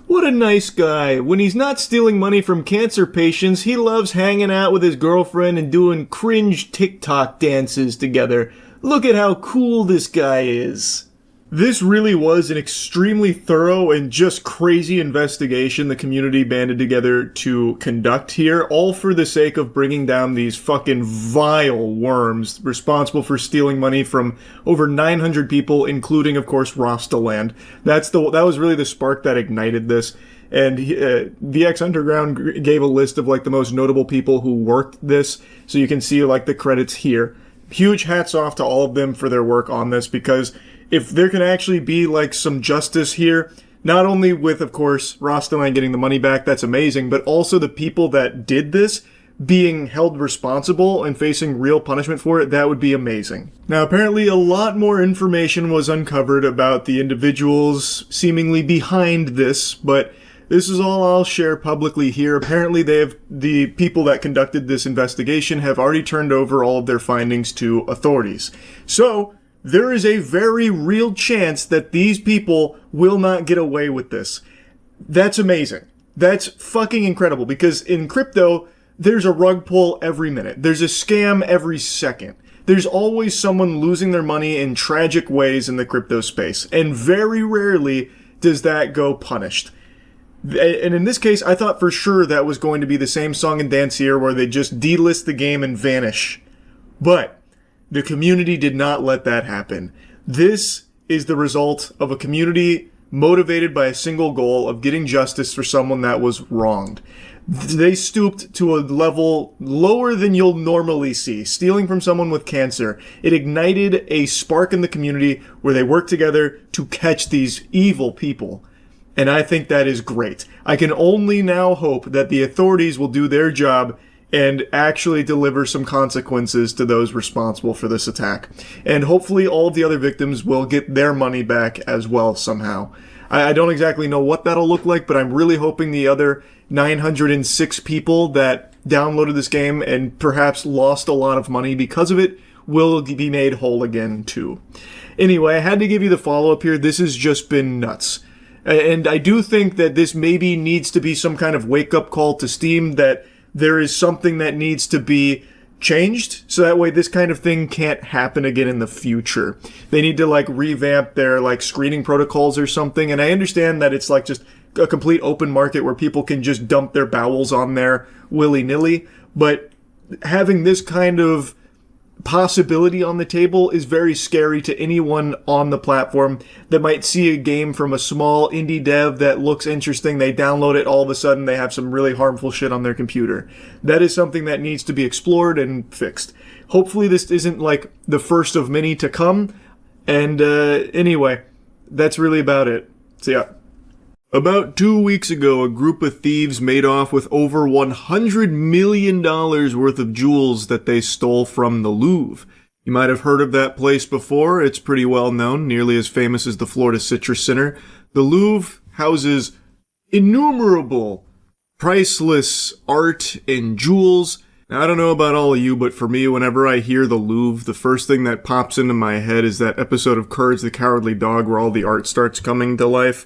A: What a nice guy. When he's not stealing money from cancer patients, he loves hanging out with his girlfriend and doing cringe TikTok dances together. Look at how cool this guy is. This really was an extremely thorough and just crazy investigation the community banded together to conduct here, all for the sake of bringing down these fucking vile worms responsible for stealing money from over 900 people, including, of course, Rostaland. That was really the spark that ignited this. And VX Underground gave a list of like the most notable people who worked this, so you can see like the credits here. Huge hats off to all of them for their work on this, because if there can actually be like some justice here, not only with, of course, Rostaland getting the money back, that's amazing, but also the people that did this being held responsible and facing real punishment for it, that would be amazing. Now, apparently a lot more information was uncovered about the individuals seemingly behind this, but this is all I'll share publicly here. Apparently the people that conducted this investigation have already turned over all of their findings to authorities. So, there is a very real chance that these people will not get away with this. That's amazing. That's fucking incredible, because in crypto, there's a rug pull every minute. There's a scam every second. There's always someone losing their money in tragic ways in the crypto space, and very rarely does that go punished. And in this case, I thought for sure that was going to be the same song and dance here where they just delist the game and vanish. But the community did not let that happen. This is the result of a community motivated by a single goal of getting justice for someone that was wronged. They stooped to a level lower than you'll normally see, stealing from someone with cancer. It ignited a spark in the community where they worked together to catch these evil people. And I think that is great. I can only now hope that the authorities will do their job and actually deliver some consequences to those responsible for this attack. And hopefully all of the other victims will get their money back as well somehow. I don't exactly know what that'll look like, but I'm really hoping the other 906 people that downloaded this game and perhaps lost a lot of money because of it will be made whole again too. Anyway, I had to give you the follow-up here. This has just been nuts. And I do think that this maybe needs to be some kind of wake-up call to Steam, that there is something that needs to be changed, so that way this kind of thing can't happen again in the future. They need to like revamp their like screening protocols or something, and I understand that it's like just a complete open market where people can just dump their bowels on there willy-nilly, but having this kind of possibility on the table is very scary to anyone on the platform that might see a game from a small indie dev that looks interesting. They download it, all of a sudden they have some really harmful shit on their computer. That is something that needs to be explored and fixed. Hopefully this isn't like the first of many to come. And anyway, that's really about it. See ya. About 2 weeks ago, a group of thieves made off with over $100 million worth of jewels that they stole from the Louvre. You might have heard of that place before. It's pretty well known, nearly as famous as the Florida Citrus Center. The Louvre houses innumerable, priceless art and jewels. Now, I don't know about all of you, but for me, whenever I hear the Louvre, the first thing that pops into my head is that episode of Courage the Cowardly Dog where all the art starts coming to life.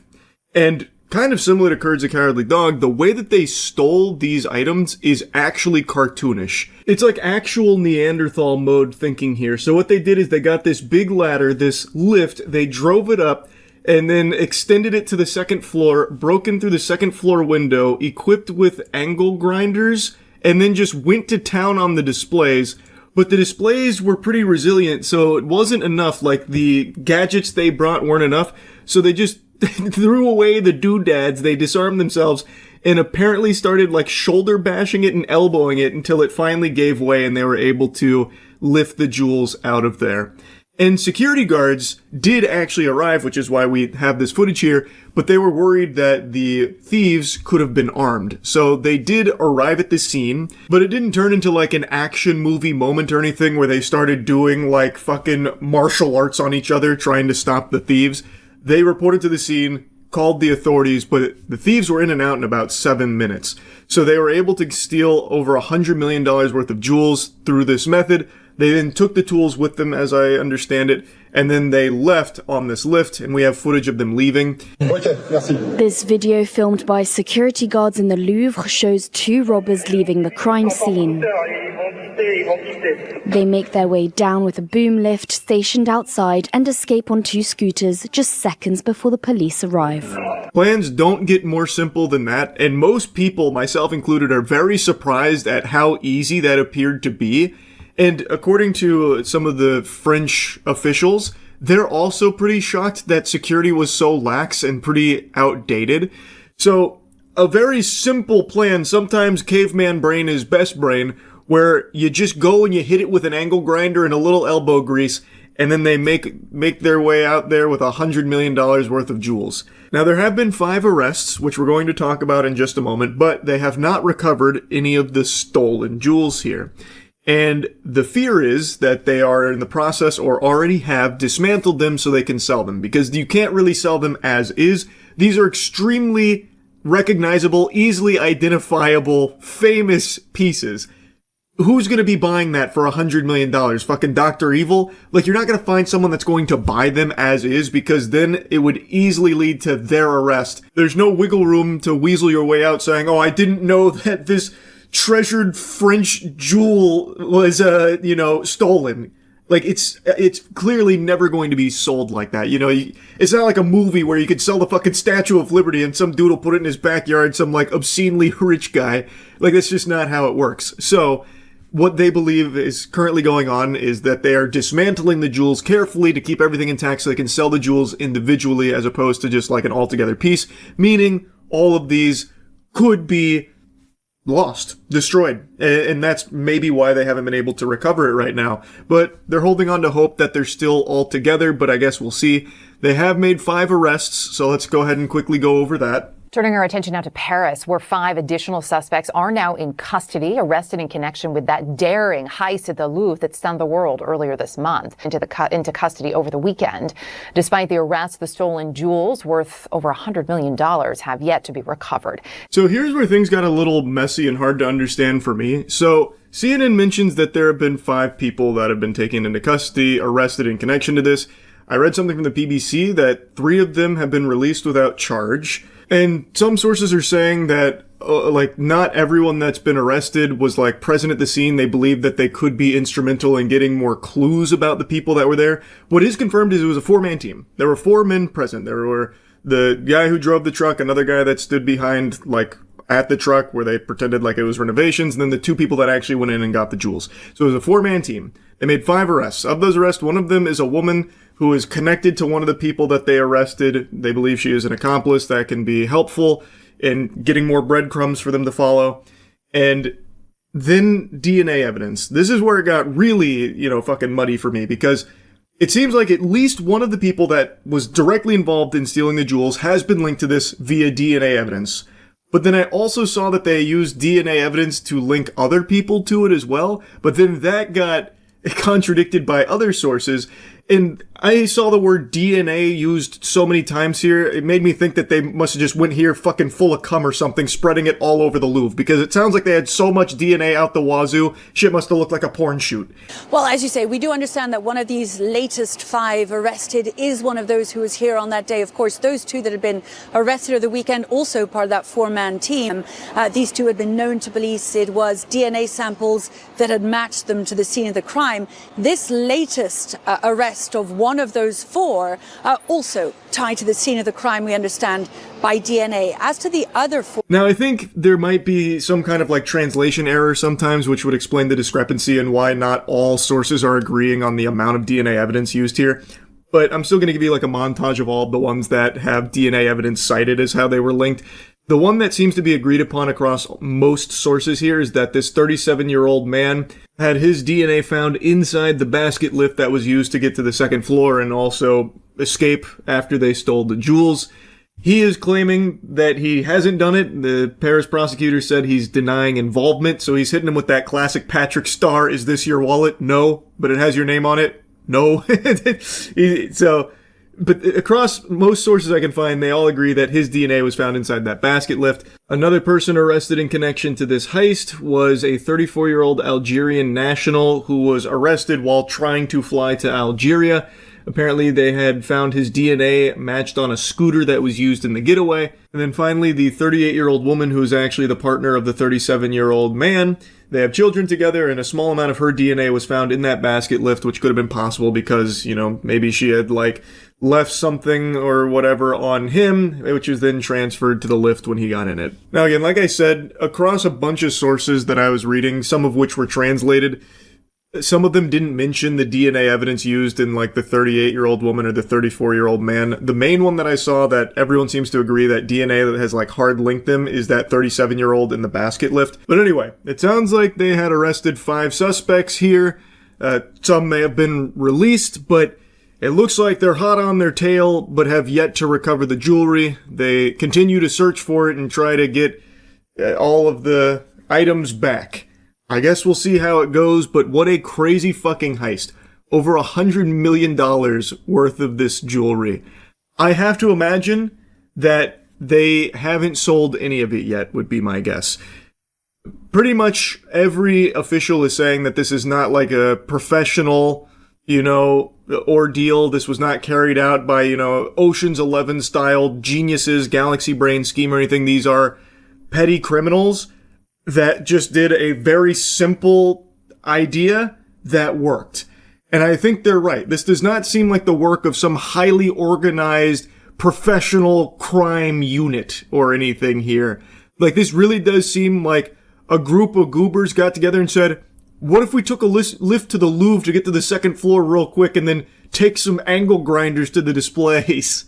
A: And kind of similar to Courage the Cowardly Dog, the way that they stole these items is actually cartoonish. It's like actual Neanderthal mode thinking here. So what they did is they got this big ladder, this lift, they drove it up, and then extended it to the second floor, broke in through the second floor window, equipped with angle grinders, and then just went to town on the displays. But the displays were pretty resilient, so it wasn't enough. Like, the gadgets they brought weren't enough, so they just threw away the doodads, they disarmed themselves, and apparently started like shoulder bashing it and elbowing it until it finally gave way and they were able to lift the jewels out of there. And security guards did actually arrive, which is why we have this footage here, but they were worried that the thieves could have been armed. So they did arrive at the scene, but it didn't turn into like an action movie moment or anything where they started doing like fucking martial arts on each other trying to stop the thieves. They reported to the scene, called the authorities, but the thieves were in and out in about 7 minutes. So they were able to steal over $100 million worth of jewels through this method. They then took the tools with them, as I understand it, and then they left on this lift, and we have footage of them leaving.
M: This video filmed by security guards in the Louvre shows two robbers leaving the crime scene. They make their way down with a boom lift stationed outside and escape on 2 scooters just seconds before the police arrive.
A: Plans don't get more simple than that, and most people, myself included, are very surprised at how easy that appeared to be. And according to some of the French officials, they're also pretty shocked that security was so lax and pretty outdated. So, a very simple plan, sometimes caveman brain is best brain, where you just go and you hit it with an angle grinder and a little elbow grease, and then they make their way out there with $100 million worth of jewels. Now, there have been 5 arrests, which we're going to talk about in just a moment, but they have not recovered any of the stolen jewels here. And the fear is that they are in the process or already have dismantled them so they can sell them, because you can't really sell them as is. These are extremely recognizable, easily identifiable, famous pieces. Who's going to be buying that for $100 million? Fucking Dr. Evil? Like, you're not going to find someone that's going to buy them as is, because then it would easily lead to their arrest. There's no wiggle room to weasel your way out saying, oh, I didn't know that this treasured French jewel was, stolen. Like, it's clearly never going to be sold like that. You know, it's not like a movie where you could sell the fucking Statue of Liberty and some dude will put it in his backyard, some, like, obscenely rich guy. Like, that's just not how it works. So, what they believe is currently going on is that they are dismantling the jewels carefully to keep everything intact so they can sell the jewels individually as opposed to just like an altogether piece, meaning all of these could be lost, destroyed, and that's maybe why they haven't been able to recover it right now. But they're holding on to hope that they're still all together, but I guess we'll see. They have made 5 arrests, so let's go ahead and quickly go over that.
N: Turning our attention now to Paris, where 5 additional suspects are now in custody, arrested in connection with that daring heist at the Louvre that stunned the world earlier this month, into custody over the weekend. Despite the arrest, the stolen jewels, worth over $100 million, have yet to be recovered.
A: So here's where things got a little messy and hard to understand for me. So CNN mentions that there have been 5 people that have been taken into custody, arrested in connection to this. I read something from the BBC that 3 of them have been released without charge. And some sources are saying that, not everyone that's been arrested was, present at the scene. They believe that they could be instrumental in getting more clues about the people that were there. What is confirmed is it was a 4-man team. There were 4 men present. There were the guy who drove the truck, another guy that stood behind, at the truck where they pretended like it was renovations, and then the 2 people that actually went in and got the jewels. So it was a 4-man team. They made 5 arrests. Of those arrests, one of them is a woman who is connected to one of the people that they arrested. They believe she is an accomplice that can be helpful in getting more breadcrumbs for them to follow. And then DNA evidence. This is where it got really, fucking muddy for me, because it seems like at least one of the people that was directly involved in stealing the jewels has been linked to this via DNA evidence. But then I also saw that they used DNA evidence to link other people to it as well, but then that got contradicted by other sources. And I saw the word DNA used so many times here, it made me think that they must have just went here fucking full of cum or something, spreading it all over the Louvre, because it sounds like they had so much DNA out the wazoo, shit must have looked like a porn shoot.
O: Well, as you say, we do understand that one of these latest 5 arrested is one of those who was here on that day. Of course, those 2 that had been arrested over the weekend, also part of that 4-man team. These 2 had been known to police. It was DNA samples that had matched them to the scene of the crime. This latest arrest of one of those 4 also tied to the scene of the crime, we understand, by DNA. As to the other 4...
A: Now, I think there might be some kind of translation error sometimes, which would explain the discrepancy and why not all sources are agreeing on the amount of DNA evidence used here. But I'm still going to give you a montage of all of the ones that have DNA evidence cited as how they were linked. The one that seems to be agreed upon across most sources here is that this 37-year-old man had his DNA found inside the basket lift that was used to get to the 2nd floor and also escape after they stole the jewels. He is claiming that he hasn't done it. The Paris prosecutor said he's denying involvement, so he's hitting him with that classic Patrick Star, is this your wallet? No, but it has your name on it? No. But across most sources I can find, they all agree that his DNA was found inside that basket lift. Another person arrested in connection to this heist was a 34-year-old Algerian national who was arrested while trying to fly to Algeria. Apparently they had found his DNA matched on a scooter that was used in the getaway. And then finally, the 38-year-old woman who is actually the partner of the 37-year-old man, they have children together, and a small amount of her DNA was found in that basket lift, which could have been possible because, maybe she had, left something or whatever on him, which was then transferred to the lift when he got in it. Now again, like I said, across a bunch of sources that I was reading, some of which were translated, some of them didn't mention the DNA evidence used in, the 38-year-old woman or the 34-year-old man. The main one that I saw that everyone seems to agree that DNA that has, hard linked them is that 37-year-old in the basket lift. But anyway, it sounds like they had arrested 5 suspects here. Some may have been released, but it looks like they're hot on their tail, but have yet to recover the jewelry. They continue to search for it and try to get all of the items back. I guess we'll see how it goes, but what a crazy fucking heist. Over $100 million worth of this jewelry. I have to imagine that they haven't sold any of it yet, would be my guess. Pretty much every official is saying that this is not a professional, ordeal. This was not carried out by, Ocean's 11 style geniuses, galaxy brain scheme or anything. These are petty criminals that just did a very simple idea that worked. And I think they're right. This does not seem like the work of some highly organized professional crime unit or anything here. This really does seem like a group of goobers got together and said, what if we took a lift to the Louvre to get to the second floor real quick and then take some angle grinders to the displays?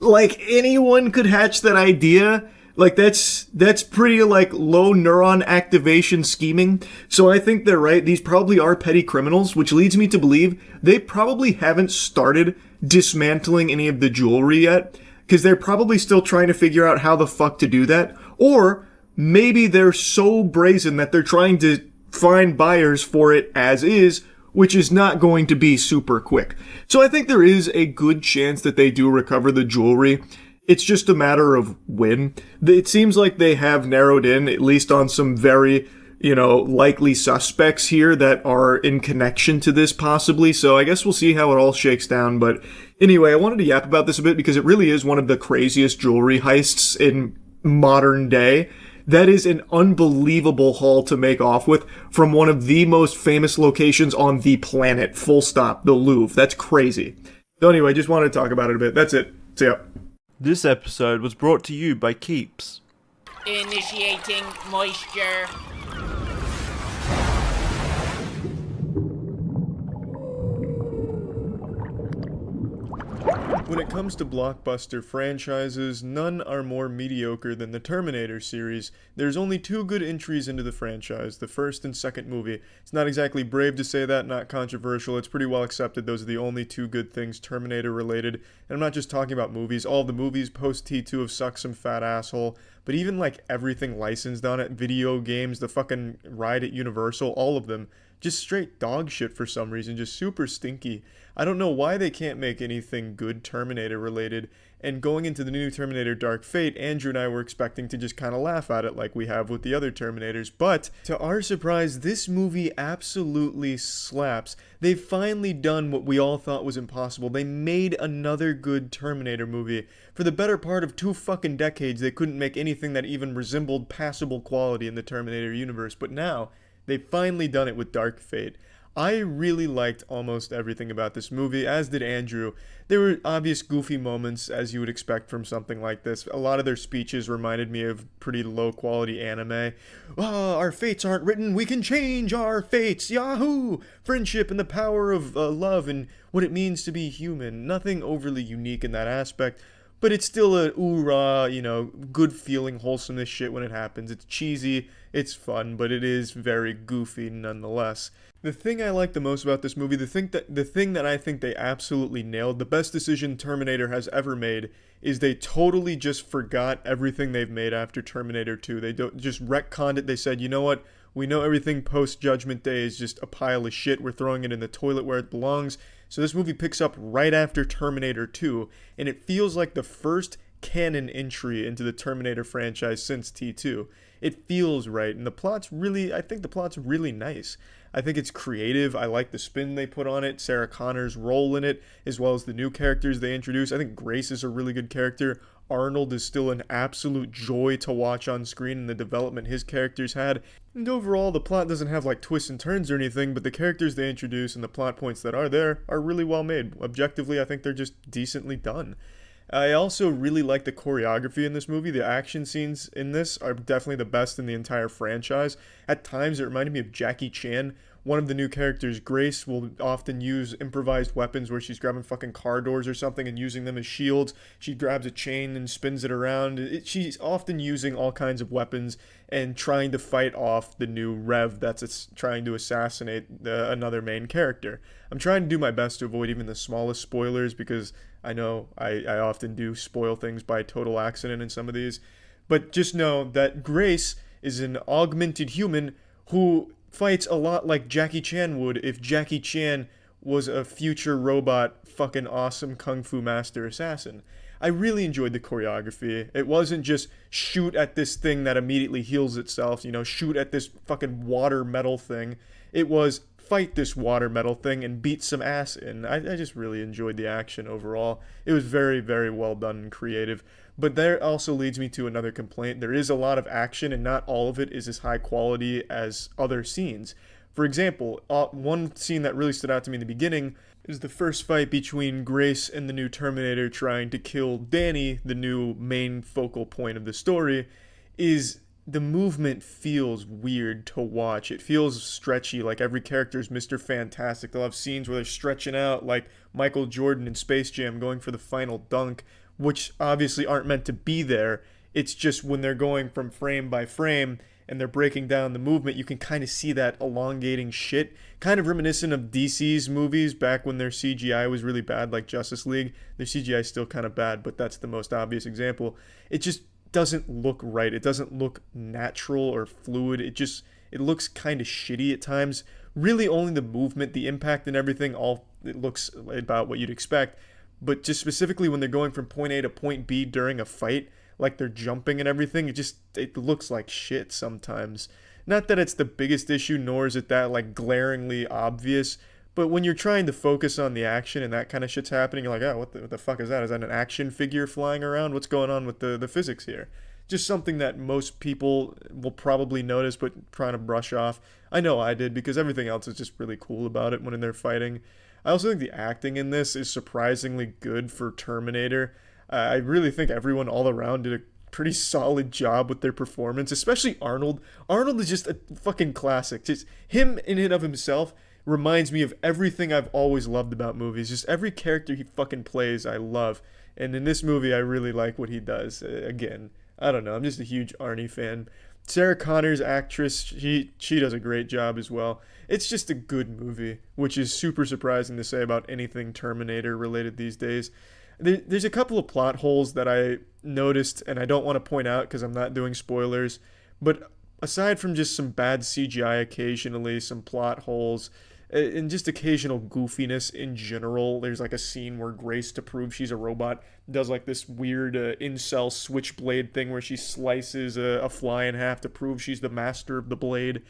A: Anyone could hatch that idea. That's pretty, low neuron activation scheming. So I think they're right. These probably are petty criminals, which leads me to believe they probably haven't started dismantling any of the jewelry yet, because they're probably still trying to figure out how the fuck to do that. Or maybe they're so brazen that they're trying to find buyers for it as is, which is not going to be super quick. So I think there is a good chance that they do recover the jewelry. It's just a matter of when. It seems like they have narrowed in, at least on some very, likely suspects here that are in connection to this possibly. So I guess we'll see how it all shakes down. But anyway, I wanted to yap about this a bit because it really is one of the craziest jewelry heists in modern day. That is an unbelievable haul to make off with from one of the most famous locations on the planet. Full stop. The Louvre. That's crazy. So anyway, just wanted to talk about it a bit. That's it. See ya.
P: This episode was brought to you by Keeps.
Q: Initiating moisture.
A: When it comes to blockbuster franchises, none are more mediocre than the Terminator series. There's only 2 good entries into the franchise, the first and second movie. It's not exactly brave to say that, not controversial, it's pretty well accepted those are the only 2 good things Terminator related. And I'm not just talking about movies, all the movies post T2 have sucked some fat asshole, but even everything licensed on it, video games, the fucking ride at Universal, all of them, just straight dog shit for some reason, just super stinky. I don't know why they can't make anything good Terminator related, and going into the new Terminator Dark Fate, Andrew and I were expecting to just kind of laugh at it like we have with the other Terminators, but to our surprise, this movie absolutely slaps. They've finally done what we all thought was impossible. They made another good Terminator movie. For the better part of 2 fucking decades, they couldn't make anything that even resembled passable quality in the Terminator universe, but now they've finally done it with Dark Fate. I really liked almost everything about this movie, as did Andrew. There were obvious goofy moments, as you would expect from something like this. A lot of their speeches reminded me of pretty low-quality anime. Our fates aren't written, we can change our fates, yahoo! Friendship and the power of love and what it means to be human. Nothing overly unique in that aspect, but it's still a oorah, good feeling, wholesomeness shit when it happens. It's cheesy, it's fun, but it is very goofy nonetheless. The thing I like the most about this movie, the thing that I think they absolutely nailed, the best decision Terminator has ever made, is they totally just forgot everything they've made after Terminator 2. They just retconned it. They said, you know what? We know everything post-Judgment Day is just a pile of shit. We're throwing it in the toilet where it belongs. So this movie picks up right after Terminator 2, and it feels like the first canon entry into the Terminator franchise since T2. It feels right, and I think the plot's really nice. I think it's creative. I like the spin they put on it, Sarah Connor's role in it, as well as the new characters they introduce. I think Grace is a really good character. Arnold is still an absolute joy to watch on screen, and the development his characters had. And overall, the plot doesn't have like twists and turns or anything, but the characters they introduce and the plot points that are there are really well made. Objectively, I think they're just decently done. I also really like the choreography in this movie. The action scenes in this are definitely the best in the entire franchise. At times, it reminded me of Jackie Chan. One of the new characters, Grace, will often use improvised weapons where she's grabbing fucking car doors or something and using them as shields. She grabs a chain and spins it around. She's often using all kinds of weapons and trying to fight off the new Rev that's trying to assassinate another main character. I'm trying to do my best to avoid even the smallest spoilers because I know I often do spoil things by total accident in some of these. But just know that Grace is an augmented human who fights a lot like Jackie Chan would if Jackie Chan was a future robot fucking awesome kung fu master assassin. I really enjoyed the choreography. It wasn't just shoot at this thing that immediately heals itself, shoot at this fucking water metal thing. It was fight this water metal thing and beat some ass in. I just really enjoyed the action overall. It was very, very well done and creative. But that also leads me to another complaint. There is a lot of action, and not all of it is as high quality as other scenes. For example, one scene that really stood out to me in the beginning is the first fight between Grace and the new Terminator trying to kill Danny, the new main focal point of the story. The movement feels weird to watch. It feels stretchy, like every character is Mr. Fantastic. They'll have scenes where they're stretching out like Michael Jordan in Space Jam going for the final dunk, which obviously aren't meant to be there. It's just when they're going from frame by frame and they're breaking down the movement, you can kind of see that elongating shit. Kind of reminiscent of DC's movies back when their CGI was really bad, like Justice League. Their CGI is still kind of bad, but that's the most obvious example. It just doesn't look right. It doesn't look natural or fluid. It looks kind of shitty at times. Really only the movement, the impact and everything, it looks about what you'd expect. But just specifically when they're going from point A to point B during a fight, like they're jumping and everything, it looks like shit sometimes. Not that it's the biggest issue, nor is it that like glaringly obvious, but when you're trying to focus on the action and that kind of shit's happening, you're like, oh, what the fuck is that? Is that an action figure flying around? What's going on with the physics here? Just something that most people will probably notice but trying to brush off. I know I did, because everything else is just really cool about it when they're fighting. I also think the acting in this is surprisingly good for Terminator. I really think everyone all around did a pretty solid job with their performance, especially Arnold. Arnold is just a fucking classic. Just him in and of himself reminds me of everything I've always loved about movies. Just every character he fucking plays, I love. And in this movie, I really like what he does. Again, I don't know. I'm just a huge Arnie fan. Sarah Connor's actress, she does a great job as well. It's just a good movie, which is super surprising to say about anything Terminator related these days. There's a couple of plot holes that I noticed, and I don't want to point out because I'm not doing spoilers, but aside from just some bad CGI occasionally, some plot holes, and just occasional goofiness in general. There's like a scene where Grace, to prove she's a robot, does like this weird incel switchblade thing where she slices a fly in half to prove she's the master of the blade.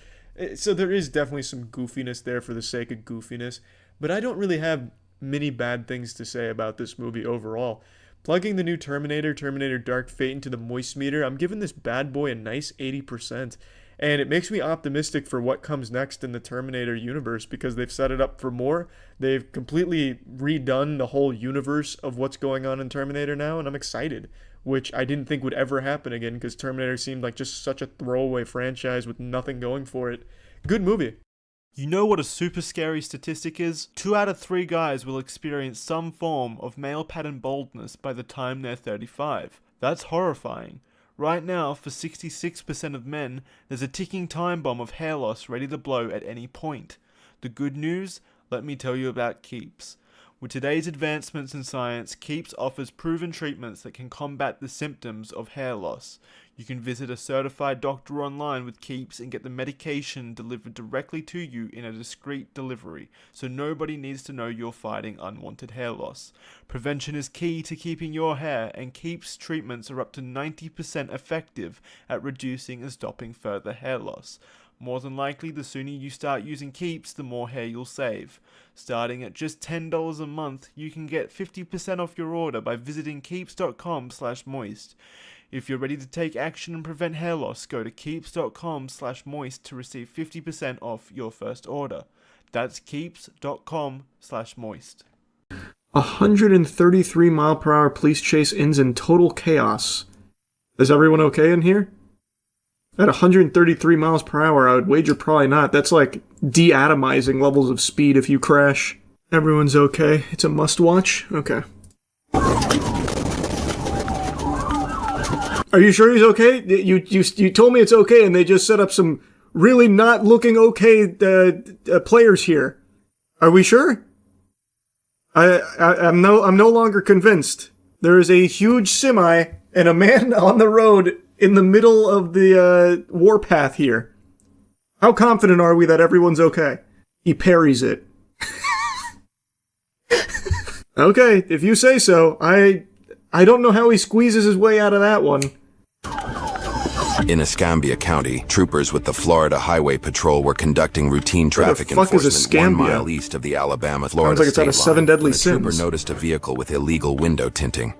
A: So there is definitely some goofiness there for the sake of goofiness, but I don't really have many bad things to say about this movie overall. Plugging the new Terminator Dark Fate into the moist meter, I'm giving this bad boy a nice 80%. And it makes me optimistic for what comes next in the Terminator universe, because they've set it up for more. They've completely redone the whole universe of what's going on in Terminator now, and I'm excited, which I didn't think would ever happen again, because Terminator seemed like just such a throwaway franchise with nothing going for it. Good movie.
P: You know what a super scary statistic is? 2 out of 3 guys will experience some form of male pattern baldness by the time they're 35. That's horrifying. Right now, for 66% of men, there's a ticking time bomb of hair loss ready to blow at any point. The good news? Let me tell you about Keeps. With today's advancements in science, Keeps offers proven treatments that can combat the symptoms of hair loss. You can visit a certified doctor online with Keeps and get the medication delivered directly to you in a discreet delivery, so nobody needs to know you're fighting unwanted hair loss. Prevention is key to keeping your hair, and Keeps treatments are up to 90% effective at reducing and stopping further hair loss. More than likely, the sooner you start using Keeps, the more hair you'll save. Starting at just $10 a month, you can get 50% off your order by visiting keeps.com/moist. If you're ready to take action and prevent hair loss, go to keeps.com/moist to receive 50% off your first order. That's keeps.com/moist.
A: 133-mile-per-hour police chase ends in total chaos. Is everyone okay in here? At 133 miles per hour, I would wager probably not. That's like de-atomizing levels of speed if you crash. Everyone's okay. It's a must-watch? Okay. Are you sure he's okay? You told me it's okay, and they just set up some really not looking okay players here. Are we sure? I'm no longer convinced. There is a huge semi and a man on the road in the middle of the warpath here. How confident are we that everyone's okay? He parries it. Okay, if you say so. I don't know how he squeezes his way out of that one.
R: In Escambia County, troopers with the Florida Highway Patrol were conducting routine traffic enforcement 1 mile east of the Alabama-Florida
A: Sounds like it's out of Seven Deadly Sins.
R: A trooper noticed a vehicle with illegal window tinting.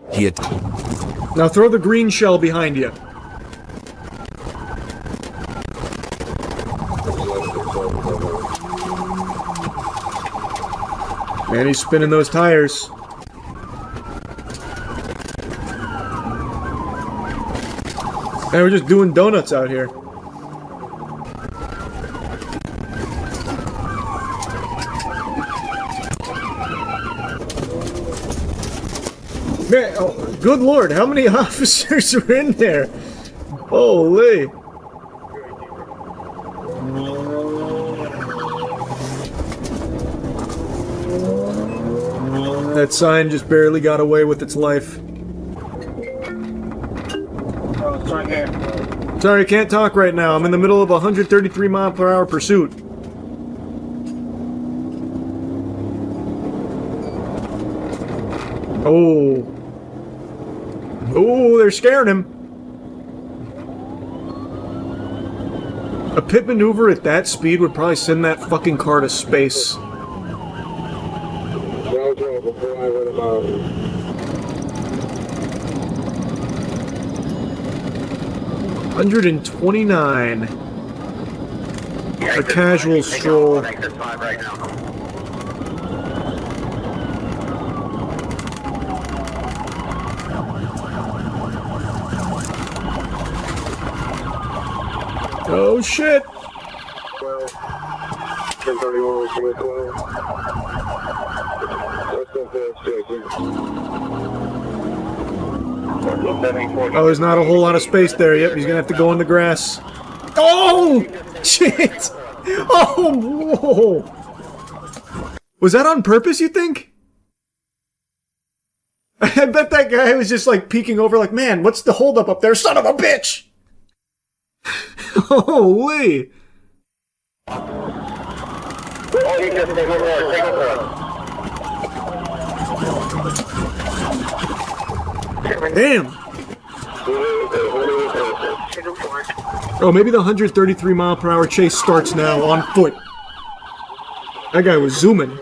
A: Now throw the green shell behind you. Man, he's spinning those tires. Man, we're just doing donuts out here. Man, oh, good lord, how many officers are in there? Holy. That sign just barely got away with its life. Sorry, I can't talk right now. I'm in the middle of a 133-mile-per-hour pursuit. Oh. Oh, they're scaring him. A pit maneuver at that speed would probably send that fucking car to space. 129. A casual stroll. Oh shit! 1031. Oh, there's not a whole lot of space there. Yep, he's gonna have to go in the grass. Oh! Shit! Oh, whoa! Was that on purpose, you think? I bet that guy was just like peeking over like, man, what's the holdup up there? Son of a bitch! Holy! Damn! Oh, maybe the 133-mile-per-hour chase starts now on foot. That guy was zooming.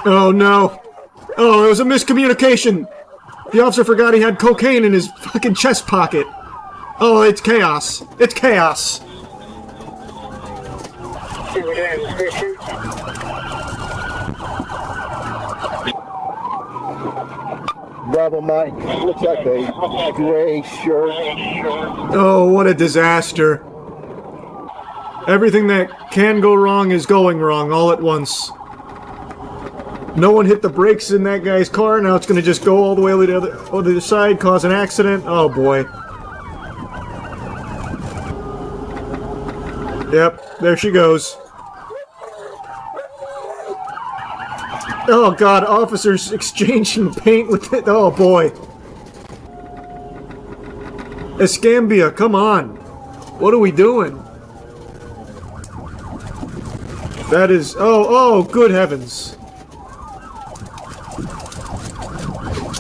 A: Oh no! Oh, it was a miscommunication! The officer forgot he had cocaine in his fucking chest pocket. Oh, it's chaos. It's chaos.
S: Bravo, Mike. Looks like a gray shirt.
A: Oh, what a disaster. Everything that can go wrong is going wrong all at once. No one hit the brakes in that guy's car. Now it's going to just go all the way to the other side, cause an accident. Oh boy. Yep, there she goes. Oh god, officers exchanging paint with it. Oh boy. Escambia, come on. What are we doing? That is... Oh, good heavens.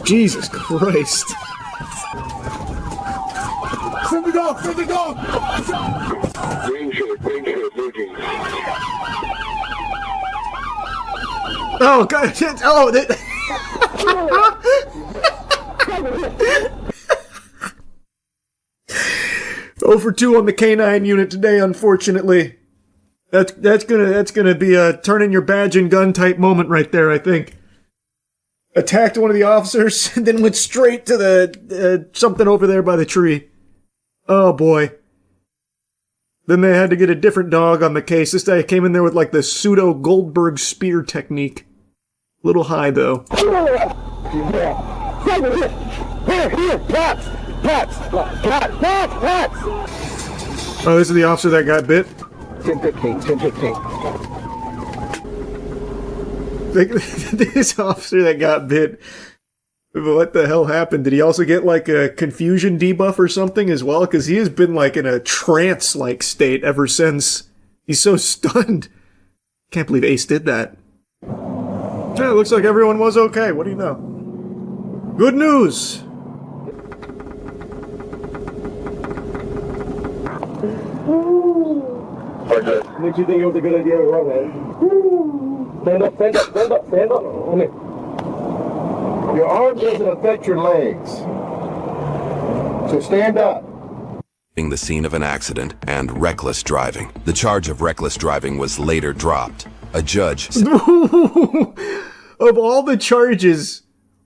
A: Jesus Christ.
S: Send the dog! Send the dog! Ranger, moving.
A: Oh, God. Oh, Oh for 2 on the K9 unit today, unfortunately. That's gonna be a turn in your badge and gun type moment right there, I think. Attacked one of the officers and then went straight to the something over there by the tree. Oh boy. Then they had to get a different dog on the case. This guy came in there with like the pseudo Goldberg spear technique. A little high though. Oh, this is the officer that got bit. 10-15. This officer that got bit. What the hell happened? Did he also get like a confusion debuff or something as well? Because he has been like in a trance-like state ever since. He's so stunned. Can't believe Ace did that. Yeah, it looks like everyone was okay. What do you know? Good news!
S: What you think it was a good idea to run, man? Stand up, stand up, stand up, stand up. Your arm doesn't affect your legs. So stand up.
R: The scene of an accident and reckless driving. The charge of reckless driving was later dropped. A judge...
A: Of all the charges...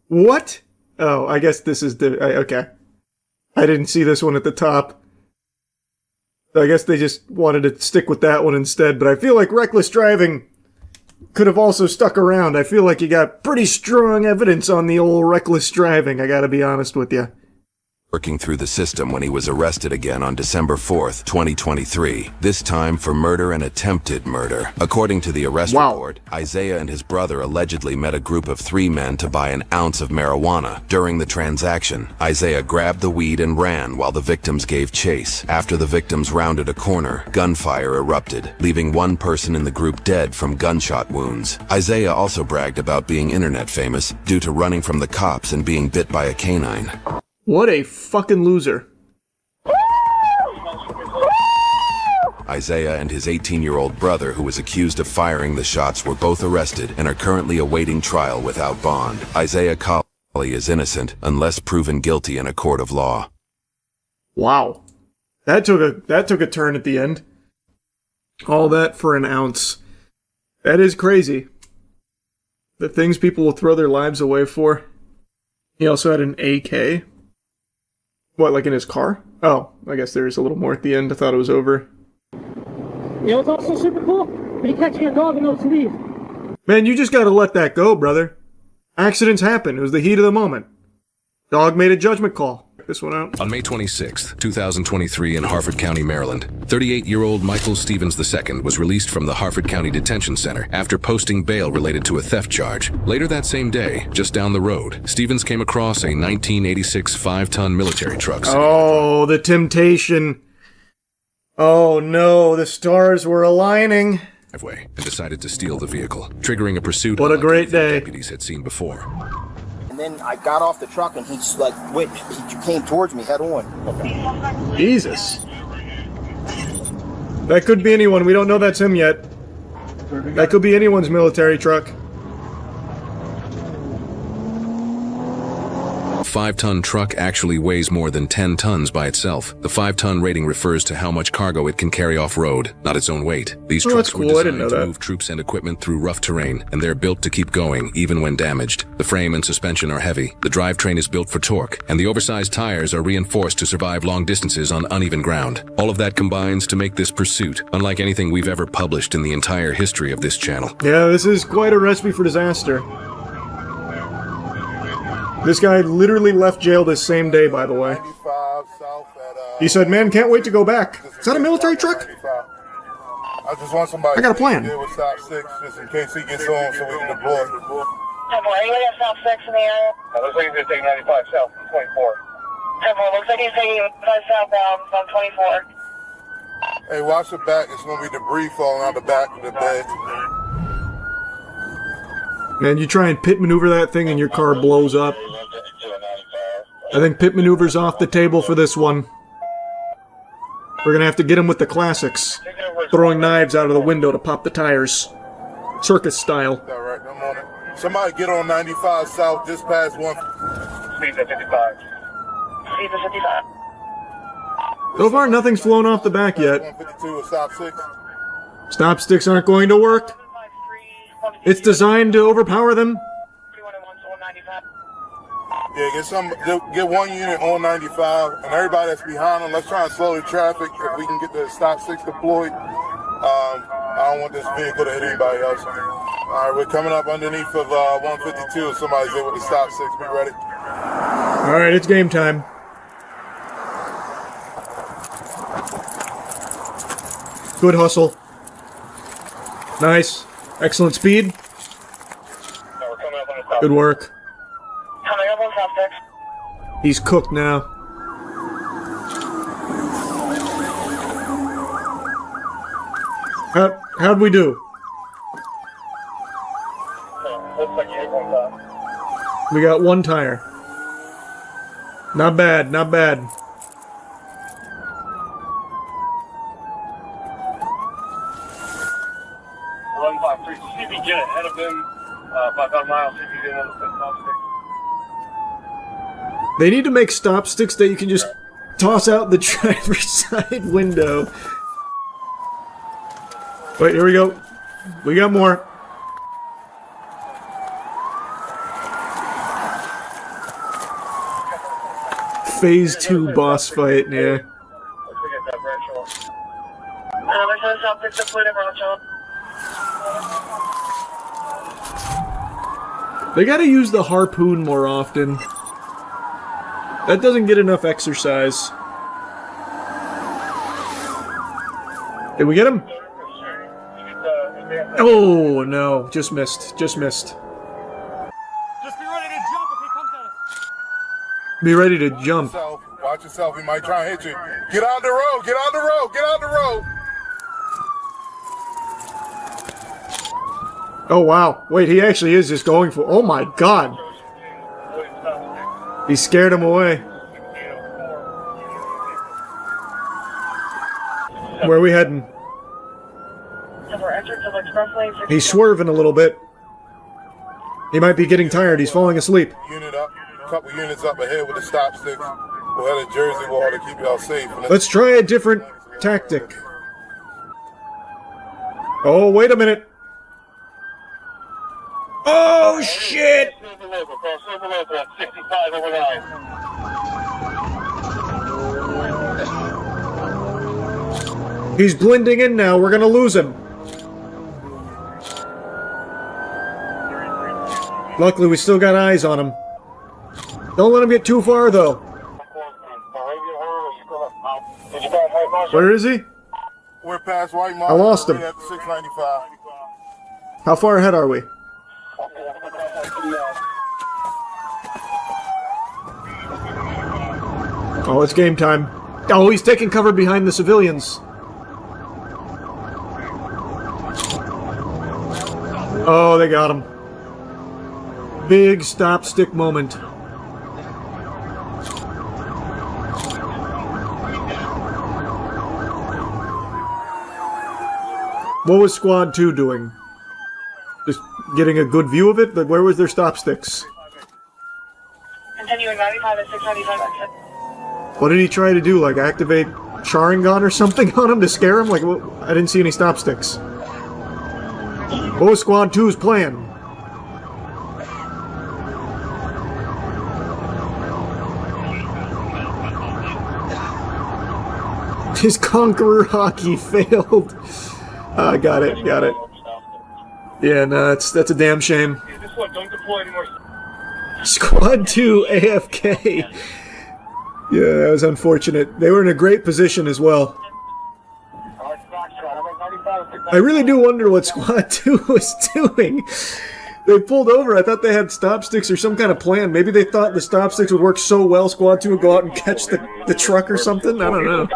A: What? Oh, I guess this is the... Okay. I didn't see this one at the top. I guess they just wanted to stick with that one instead, but I feel like reckless driving could have also stuck around. I feel like you got pretty strong evidence on the old reckless driving, I gotta be honest with you.
R: Working through the system when he was arrested again on December 4th, 2023, this time for murder and attempted murder. According to the arrest report, Isaiah and his brother allegedly met a group of 3 men to buy an ounce of marijuana. During the transaction, Isaiah grabbed the weed and ran while the victims gave chase. After the victims rounded a corner, gunfire erupted, leaving 1 person in the group dead from gunshot wounds. Isaiah also bragged about being internet famous due to running from the cops and being bit by a canine.
A: What a fucking loser.
R: Isaiah and his 18-year-old brother, who was accused of firing the shots, were both arrested and are currently awaiting trial without bond. Isaiah Colley is innocent unless proven guilty in a court of law.
A: Wow. That took a turn at the end. All that for an ounce. That is crazy. The things people will throw their lives away for. He also had an AK. What, like in his car? Oh, I guess there's a little more at the end. I thought it was over.
T: You know what's also super cool? When you catch your dog and knows to leave.
A: Man, you just gotta let that go, brother. Accidents happen. It was the heat of the moment. Dog made a judgment call. This one out.
U: On May 26, 2023 in Harford County, Maryland, 38-year-old Michael Stevens II was released from the Harford County Detention Center after posting bail related to a theft charge. Later that same day, just down the road, Stevens came across a 1986 5-ton military truck.
A: Oh, the temptation. Oh no, the stars were aligning.
U: And decided to steal the vehicle, triggering a pursuit.
A: What a great day.
U: Deputies had seen before.
V: And then I got off the truck and he just like he came towards me head on.
A: Jesus. That could be anyone. We don't know that's him yet. That could be anyone's military truck.
U: 5-ton truck actually weighs more than 10 tons by itself. The 5-ton rating refers to how much cargo it can carry off-road, not its own weight. These trucks were designed to move troops and equipment through rough terrain, and they're built to keep going, even when damaged. The frame and suspension are heavy, the drivetrain is built for torque, and the oversized tires are reinforced to survive long distances on uneven ground. All of that combines to make this pursuit unlike anything we've ever published in the entire history of this channel.
A: Yeah, this is quite a recipe for disaster. This guy literally left jail this same day, by the way. He said, man, can't wait to go back. Is that a military truck?
B: I just want somebody
A: I got a plan.
B: to deal with Stop 6 just in case he gets on so we can deploy.
C: Anybody have Stop 6 in the area?
B: Looks like he's going to take 95 south from 24.
C: Looks like he's taking 95 southbound from 24.
B: Hey, watch the back. It's going to be debris falling out the back of the bed.
A: Man, you try and pit maneuver that thing and your car blows up. I think pit maneuver's off the table for this one. We're gonna have to get him with the classics. Throwing knives out of the window to pop the tires. Circus style.
B: All right, I'm on it. Somebody get on 95 south just past 1. Speed's at 55.
C: Speed's at 55.
A: So far, nothing's flown off the back yet.
B: 152 with Stop 6.
A: Stop sticks aren't going to work. It's designed to overpower them.
B: Yeah, get one unit on 95, and everybody that's behind them, let's try and slow the traffic if we can get the Stop 6 deployed. I don't want this vehicle to hit anybody else. All right, we're coming up underneath of 152. If somebody's there with the Stop 6, be ready.
A: All right, it's game time. Good hustle. Nice. Excellent speed. Good work.
C: Coming up on Stop 6.
A: He's cooked now. How'd we do?
B: Looks like you hit one time.
A: We got one tire. Not bad, not bad.
B: Run 5-3. See if you get ahead of them by about a mile. See if you get on the Stop 6.
A: They need to make stop sticks that you can just toss out the driver's side window. Wait, here we go. We got more. Phase 2 boss fight, yeah.
C: Stop 6 deployed,
A: They gotta use the harpoon more often. That doesn't get enough exercise. Did we get him? Oh no, just missed. Just missed.
B: Just be ready to jump if he comes at us.
A: Be ready to jump.
B: Watch yourself, he might try and hit you. Get out the road, get out the road, get out the road.
A: Oh wow, wait, he actually is just going for, oh my god. He scared him away. Where are we heading? He's swerving a little bit. He might be getting tired, he's falling asleep.
B: Unit up, a couple units up ahead with the Stop 6. We'll head to Jersey, we'll have to keep y'all safe.
A: Let's try a different tactic. Oh, wait a minute. Oh, shit! He's blending in now, we're gonna lose him. Luckily, we still got eyes on him. Don't let him get too far, though. Where is he?
B: We're past White Mountain.
A: I lost him.
B: At 695.
A: How far ahead are we? Oh, it's game time. Oh, he's taking cover behind the civilians. Oh, they got him. Big stop stick moment. What was Squad 2 doing? Just getting a good view of it? But where was their stop sticks?
C: Continuing 95 and 695 exit.
A: What did he try to do? Like activate Sharingan or something on him to scare him? Like, what? I didn't see any stop sticks. What was Squad 2's plan? His Conqueror hockey failed. Got it. Yeah, no, that's a damn shame. Squad 2 AFK. Yeah, that was unfortunate. They were in a great position as well. I really do wonder what Squad 2 was doing. They pulled over. I thought they had stop sticks or some kind of plan. Maybe they thought the stop sticks would work so well Squad 2 would go out and catch the truck or something. I don't know.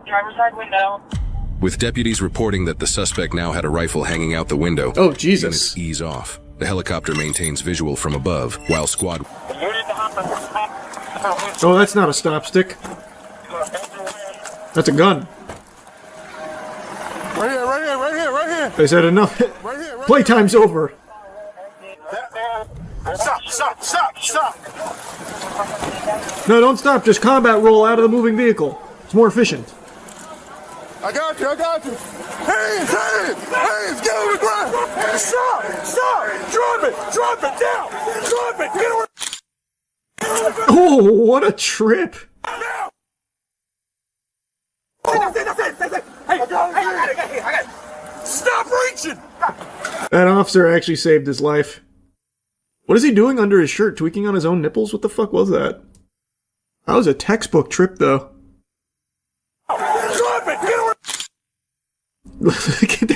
C: Driver's side window.
U: With deputies reporting that the suspect now had a rifle hanging out the window,
A: oh Jesus!
U: Units ease off. The helicopter maintains visual from above, while Squad...
A: Oh, that's not a stop stick. That's a gun.
B: Right here.
A: They said enough. Playtime's over.
B: Stop.
A: No, don't stop. Just combat roll out of the moving vehicle. It's more efficient.
B: I got you. Hands, get on the ground. Stop, drop it down. Get on.
A: Oh, what a trip.
B: Hey, I got it. Stop reaching.
A: That officer actually saved his life. What is he doing under his shirt? Tweaking on his own nipples? What the fuck was that? That was a textbook trip, though.
B: Drop it. Get on.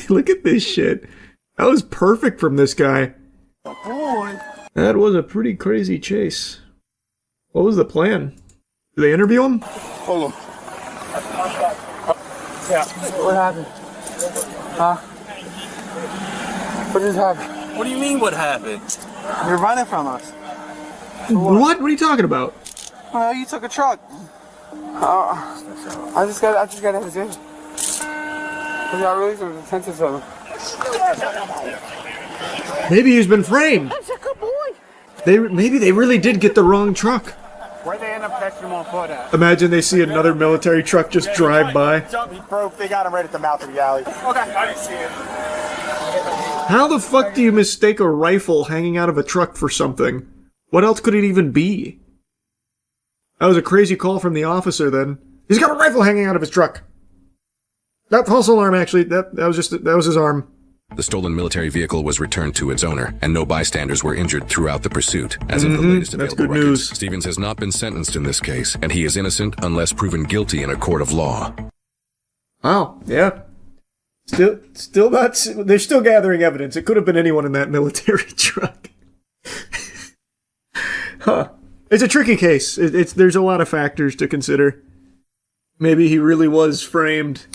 A: Look at this shit. That was perfect from this guy.
B: Boy.
A: That was a pretty crazy chase. What was the plan? Did they interview him?
B: Hold on.
D: Yeah. What happened? Huh? What just happened?
F: What do you mean, what happened?
D: You're running from us.
A: What? What are you talking about?
D: Well, you took a truck. I just got out of jail. We got released from the detention center.
A: Maybe he's been framed.
D: That's a good boy.
A: Maybe they really did get the wrong truck.
D: Where'd they end up catching him on foot at?
A: Imagine they see another military truck just drive by.
D: He broke. They got him right at the mouth of the alley. Okay, I didn't see it.
A: How the fuck do you mistake a rifle hanging out of a truck for something? What else could it even be? That was a crazy call from the officer then. He's got a rifle hanging out of his truck. That false alarm, actually. That was his arm.
U: The stolen military vehicle was returned to its owner, and no bystanders were injured throughout the pursuit. As of the latest available records,
A: news.
U: Stevens has not been sentenced in this case, and he is innocent unless proven guilty in a court of law.
A: Oh, yeah. Still not. They're still gathering evidence. It could have been anyone in that military truck. Huh. It's a tricky case. There's a lot of factors to consider. Maybe he really was framed.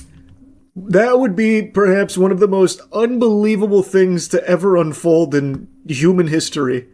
A: That would be perhaps one of the most unbelievable things to ever unfold in human history.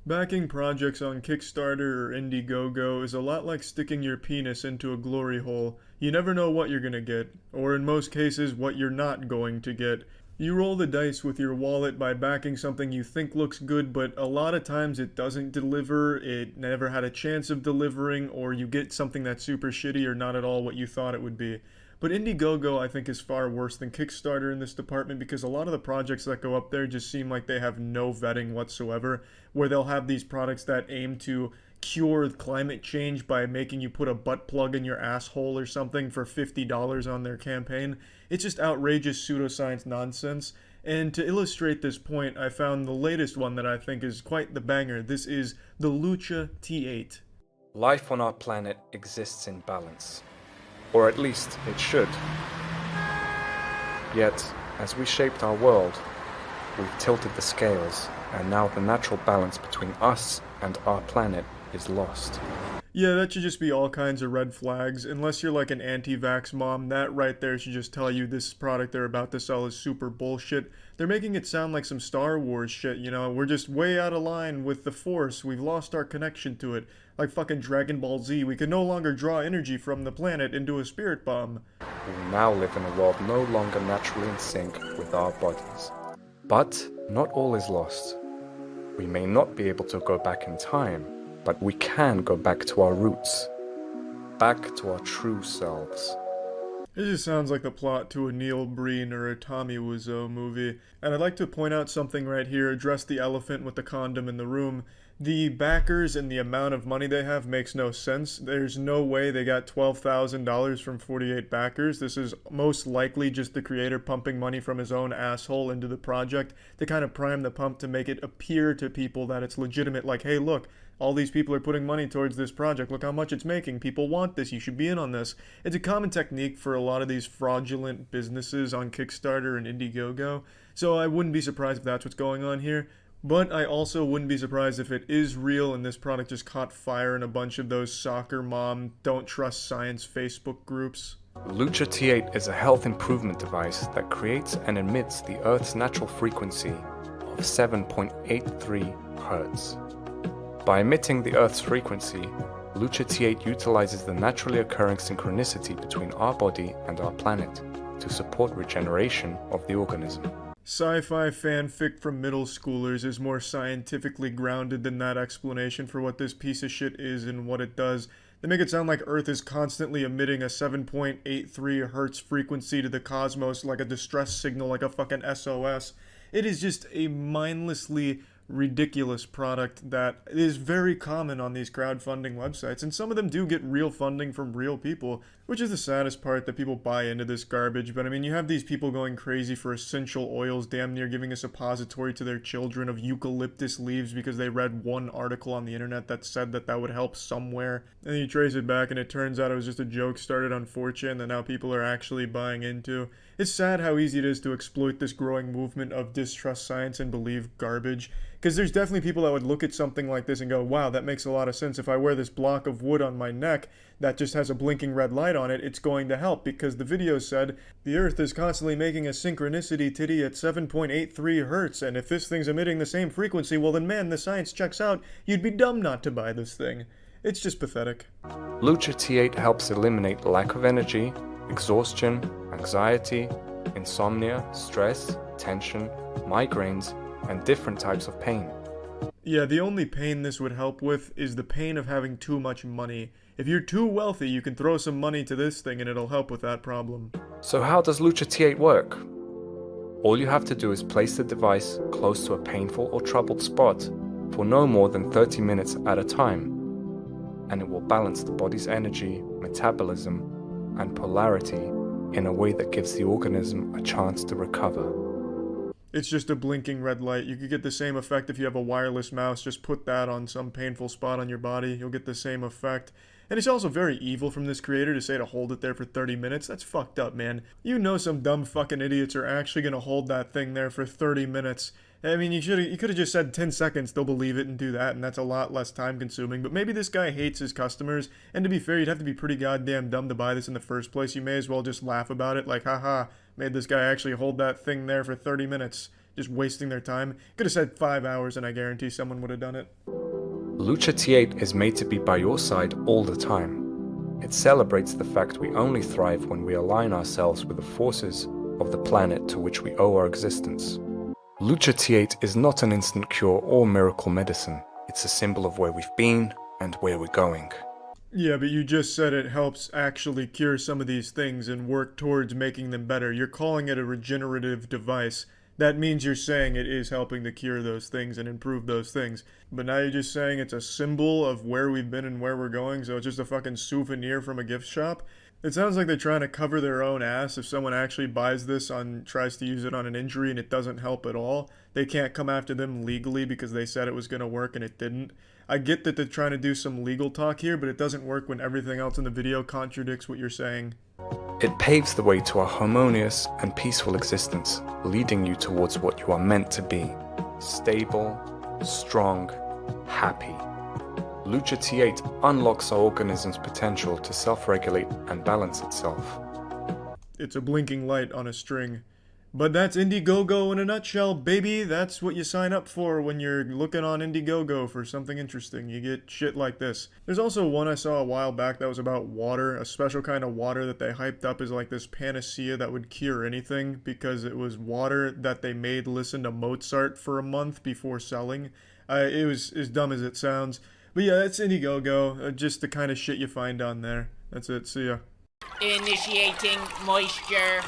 A: Backing projects on Kickstarter or Indiegogo is a lot like sticking your penis into a glory hole. You never know what you're gonna get, or in most cases, what you're not going to get. You roll the dice with your wallet by backing something you think looks good, but a lot of times it doesn't deliver, it never had a chance of delivering, or you get something that's super shitty or not at all what you thought it would be. But Indiegogo, I think, is far worse than Kickstarter in this department because a lot of the projects that go up there just seem like they have no vetting whatsoever, where they'll have these products that aim to cure climate change by making you put a butt plug in your asshole or something for $50 on their campaign. It's just outrageous pseudoscience nonsense. And to illustrate this point, I found the latest one that I think is quite the banger. This is the Lucha T8.
W: Life on our planet exists in balance. Or at least it should. Yet, as we shaped our world, we've tilted the scales, and now the natural balance between us and our planet is lost.
A: Yeah, that should just be all kinds of red flags. Unless you're like an anti-vax mom, that right there should just tell you this product they're about to sell is super bullshit. They're making it sound like some Star Wars shit, you know? We're just way out of line with the Force. We've lost our connection to it. Like fucking Dragon Ball Z. We can no longer draw energy from the planet into a spirit bomb.
W: We now live in a world no longer naturally in sync with our bodies. But not all is lost. We may not be able to go back in time, but we can go back to our roots, back to our true selves.
A: It just sounds like the plot to a Neil Breen or a Tommy Wiseau movie. And I'd like to point out something right here, address the elephant with the condom in the room. The backers and the amount of money they have makes no sense. There's no way they got $12,000 from 48 backers. This is most likely just the creator pumping money from his own asshole into the project to kind of prime the pump to make it appear to people that it's legitimate, like, hey, look, all these people are putting money towards this project. Look how much it's making. People want this. You should be in on this. It's a common technique for a lot of these fraudulent businesses on Kickstarter and Indiegogo. So I wouldn't be surprised if that's what's going on here. But I also wouldn't be surprised if it is real and this product just caught fire in a bunch of those soccer mom, don't trust science Facebook groups.
W: Lucha T8 is a health improvement device that creates and emits the Earth's natural frequency of 7.83 Hertz. By emitting the Earth's frequency, Lucha T8 utilizes the naturally occurring synchronicity between our body and our planet to support regeneration of the organism.
A: Sci-fi fanfic from middle schoolers is more scientifically grounded than that explanation for what this piece of shit is and what it does. They make it sound like Earth is constantly emitting a 7.83 Hertz frequency to the cosmos like a distress signal, like a fucking SOS. It is just a mindlessly ridiculous product that is very common on these crowdfunding websites, and some of them do get real funding from real people, which is the saddest part, that people buy into this garbage. But I mean, you have these people going crazy for essential oils, damn near giving a suppository to their children of eucalyptus leaves because they read one article on the internet that said that that would help somewhere, and then you trace it back and it turns out it was just a joke started on 4chan that now people are actually buying into. It's sad how easy it is to exploit this growing movement of distrust science and believe garbage. Because there's definitely people that would look at something like this and go, wow, that makes a lot of sense. If I wear this block of wood on my neck that just has a blinking red light on it, it's going to help. Because the video said, the Earth is constantly making a synchronicity titty at 7.83 Hertz. And if this thing's emitting the same frequency, well then man, the science checks out. You'd be dumb not to buy this thing. It's just pathetic.
W: Lucha T8 helps eliminate lack of energy, exhaustion, anxiety, insomnia, stress, tension, migraines, and different types of pain.
A: Yeah, the only pain this would help with is the pain of having too much money. If you're too wealthy, you can throw some money to this thing and it'll help with that problem.
W: So how does Lucha T8 work? All you have to do is place the device close to a painful or troubled spot for no more than 30 minutes at a time, and it will balance the body's energy, metabolism, and polarity in a way that gives the organism a chance to recover.
A: It's just a blinking red light. You could get the same effect if you have a wireless mouse. Just put that on some painful spot on your body. You'll get the same effect. And it's also very evil from this creator to say to hold it there for 30 minutes. That's fucked up, man. You know some dumb fucking idiots are actually going to hold that thing there for 30 minutes. I mean, you could have just said 10 seconds, they'll believe it and do that, and that's a lot less time consuming. But maybe this guy hates his customers, and to be fair, you'd have to be pretty goddamn dumb to buy this in the first place. You may as well just laugh about it, like, haha, made this guy actually hold that thing there for 30 minutes, just wasting their time. Could have said 5 hours, and I guarantee someone would have done it.
W: Lucha T8 is made to be by your side all the time. It celebrates the fact we only thrive when we align ourselves with the forces of the planet to which we owe our existence. Lucha T8 is not an instant cure or miracle medicine. It's a symbol of where we've been and where we're going.
A: Yeah, but you just said it helps actually cure some of these things and work towards making them better. You're calling it a regenerative device. That means you're saying it is helping to cure those things and improve those things. But now you're just saying it's a symbol of where we've been and where we're going, so it's just a fucking souvenir from a gift shop? It sounds like they're trying to cover their own ass. If someone actually buys this tries to use it on an injury and it doesn't help at all, they can't come after them legally because they said it was going to work and it didn't. I get that they're trying to do some legal talk here, but it doesn't work when everything else in the video contradicts what you're saying.
W: It paves the way to a harmonious and peaceful existence, leading you towards what you are meant to be. Stable, strong, happy. Lucha T8 unlocks our organism's potential to self-regulate and balance itself.
A: It's a blinking light on a string. But that's Indiegogo in a nutshell, baby. That's what you sign up for when you're looking on Indiegogo for something interesting. You get shit like this. There's also one I saw a while back that was about water, a special kind of water that they hyped up as like this panacea that would cure anything because it was water that they made listen to Mozart for a month before selling. It was as dumb as it sounds. But yeah, that's Indiegogo. Just the kind of shit you find on there. That's it. See ya.
Q: Initiating moisture.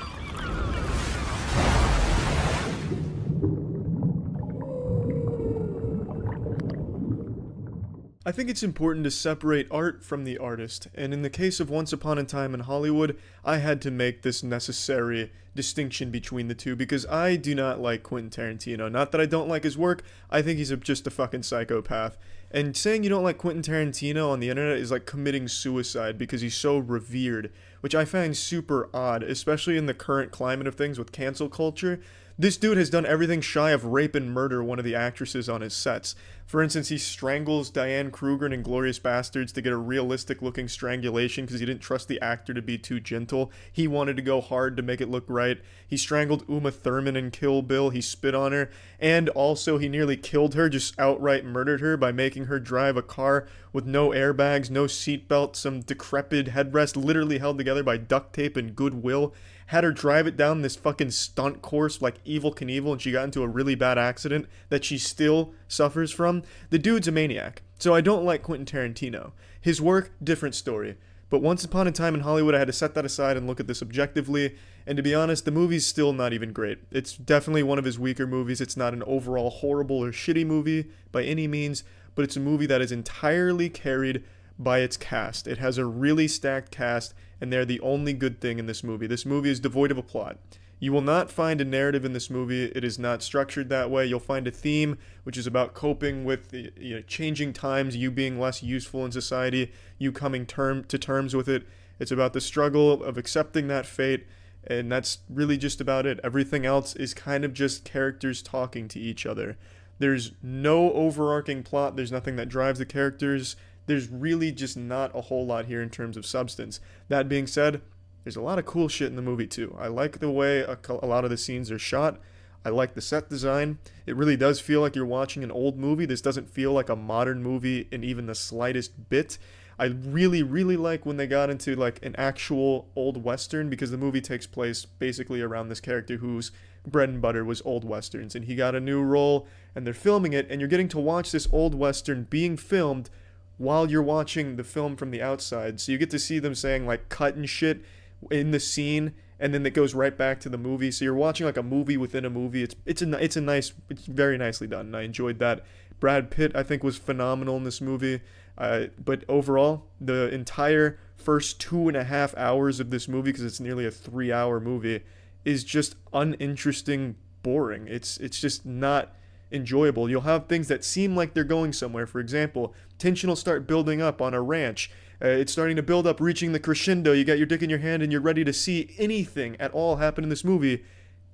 A: I think it's important to separate art from the artist, and in the case of Once Upon a Time in Hollywood, I had to make this necessary distinction between the two because I do not like Quentin Tarantino. Not that I don't like his work, I think he's just a fucking psychopath. And saying you don't like Quentin Tarantino on the internet is like committing suicide because he's so revered, which I find super odd, especially in the current climate of things with cancel culture. This dude has done everything shy of rape and murder one of the actresses on his sets. For instance, he strangles Diane Kruger in Inglourious Bastards to get a realistic looking strangulation because he didn't trust the actor to be too gentle. He wanted to go hard to make it look right. He strangled Uma Thurman in Kill Bill. He spit on her. And also he nearly killed her, just outright murdered her by making her drive a car with no airbags, no seatbelt, some decrepit headrest literally held together by duct tape and goodwill. Had her drive it down this fucking stunt course like Evel Knievel, and she got into a really bad accident that she still suffers from. The dude's a maniac. So I don't like Quentin Tarantino. His work, different story. But Once Upon a Time in Hollywood, I had to set that aside and look at this objectively. And to be honest, the movie's still not even great. It's definitely one of his weaker movies. It's not an overall horrible or shitty movie by any means, but it's a movie that is entirely carried by its cast. It has a really stacked cast, and they're the only good thing in this movie. This movie is devoid of a plot. You will not find a narrative in this movie. It is not structured that way. You'll find a theme, which is about coping with changing times, you being less useful in society, you coming to terms with it. It's about the struggle of accepting that fate, and that's really just about it. Everything else is kind of just characters talking to each other. There's no overarching plot. There's nothing that drives the characters. There's really just not a whole lot here in terms of substance. That being said, there's a lot of cool shit in the movie too. I like the way a lot of the scenes are shot. I like the set design. It really does feel like you're watching an old movie. This doesn't feel like a modern movie in even the slightest bit. I really, really like when they got into like an actual old Western because the movie takes place basically around this character whose bread and butter was old Westerns. And he got a new role and they're filming it and you're getting to watch this old Western being filmed while you're watching the film from the outside. So you get to see them saying like cut and shit in the scene, and then it goes right back to the movie. So you're watching like a movie within a movie. It's very nicely done, and I enjoyed that. Brad Pitt, I think, was phenomenal in this movie. But overall, the entire first 2.5 hours of this movie, because it's nearly a 3-hour movie, is just uninteresting, boring. It's just not enjoyable. You'll have things that seem like they're going somewhere. For example, tension will start building up on a ranch. It's starting to build up, reaching the crescendo. You got your dick in your hand and you're ready to see anything at all happen in this movie.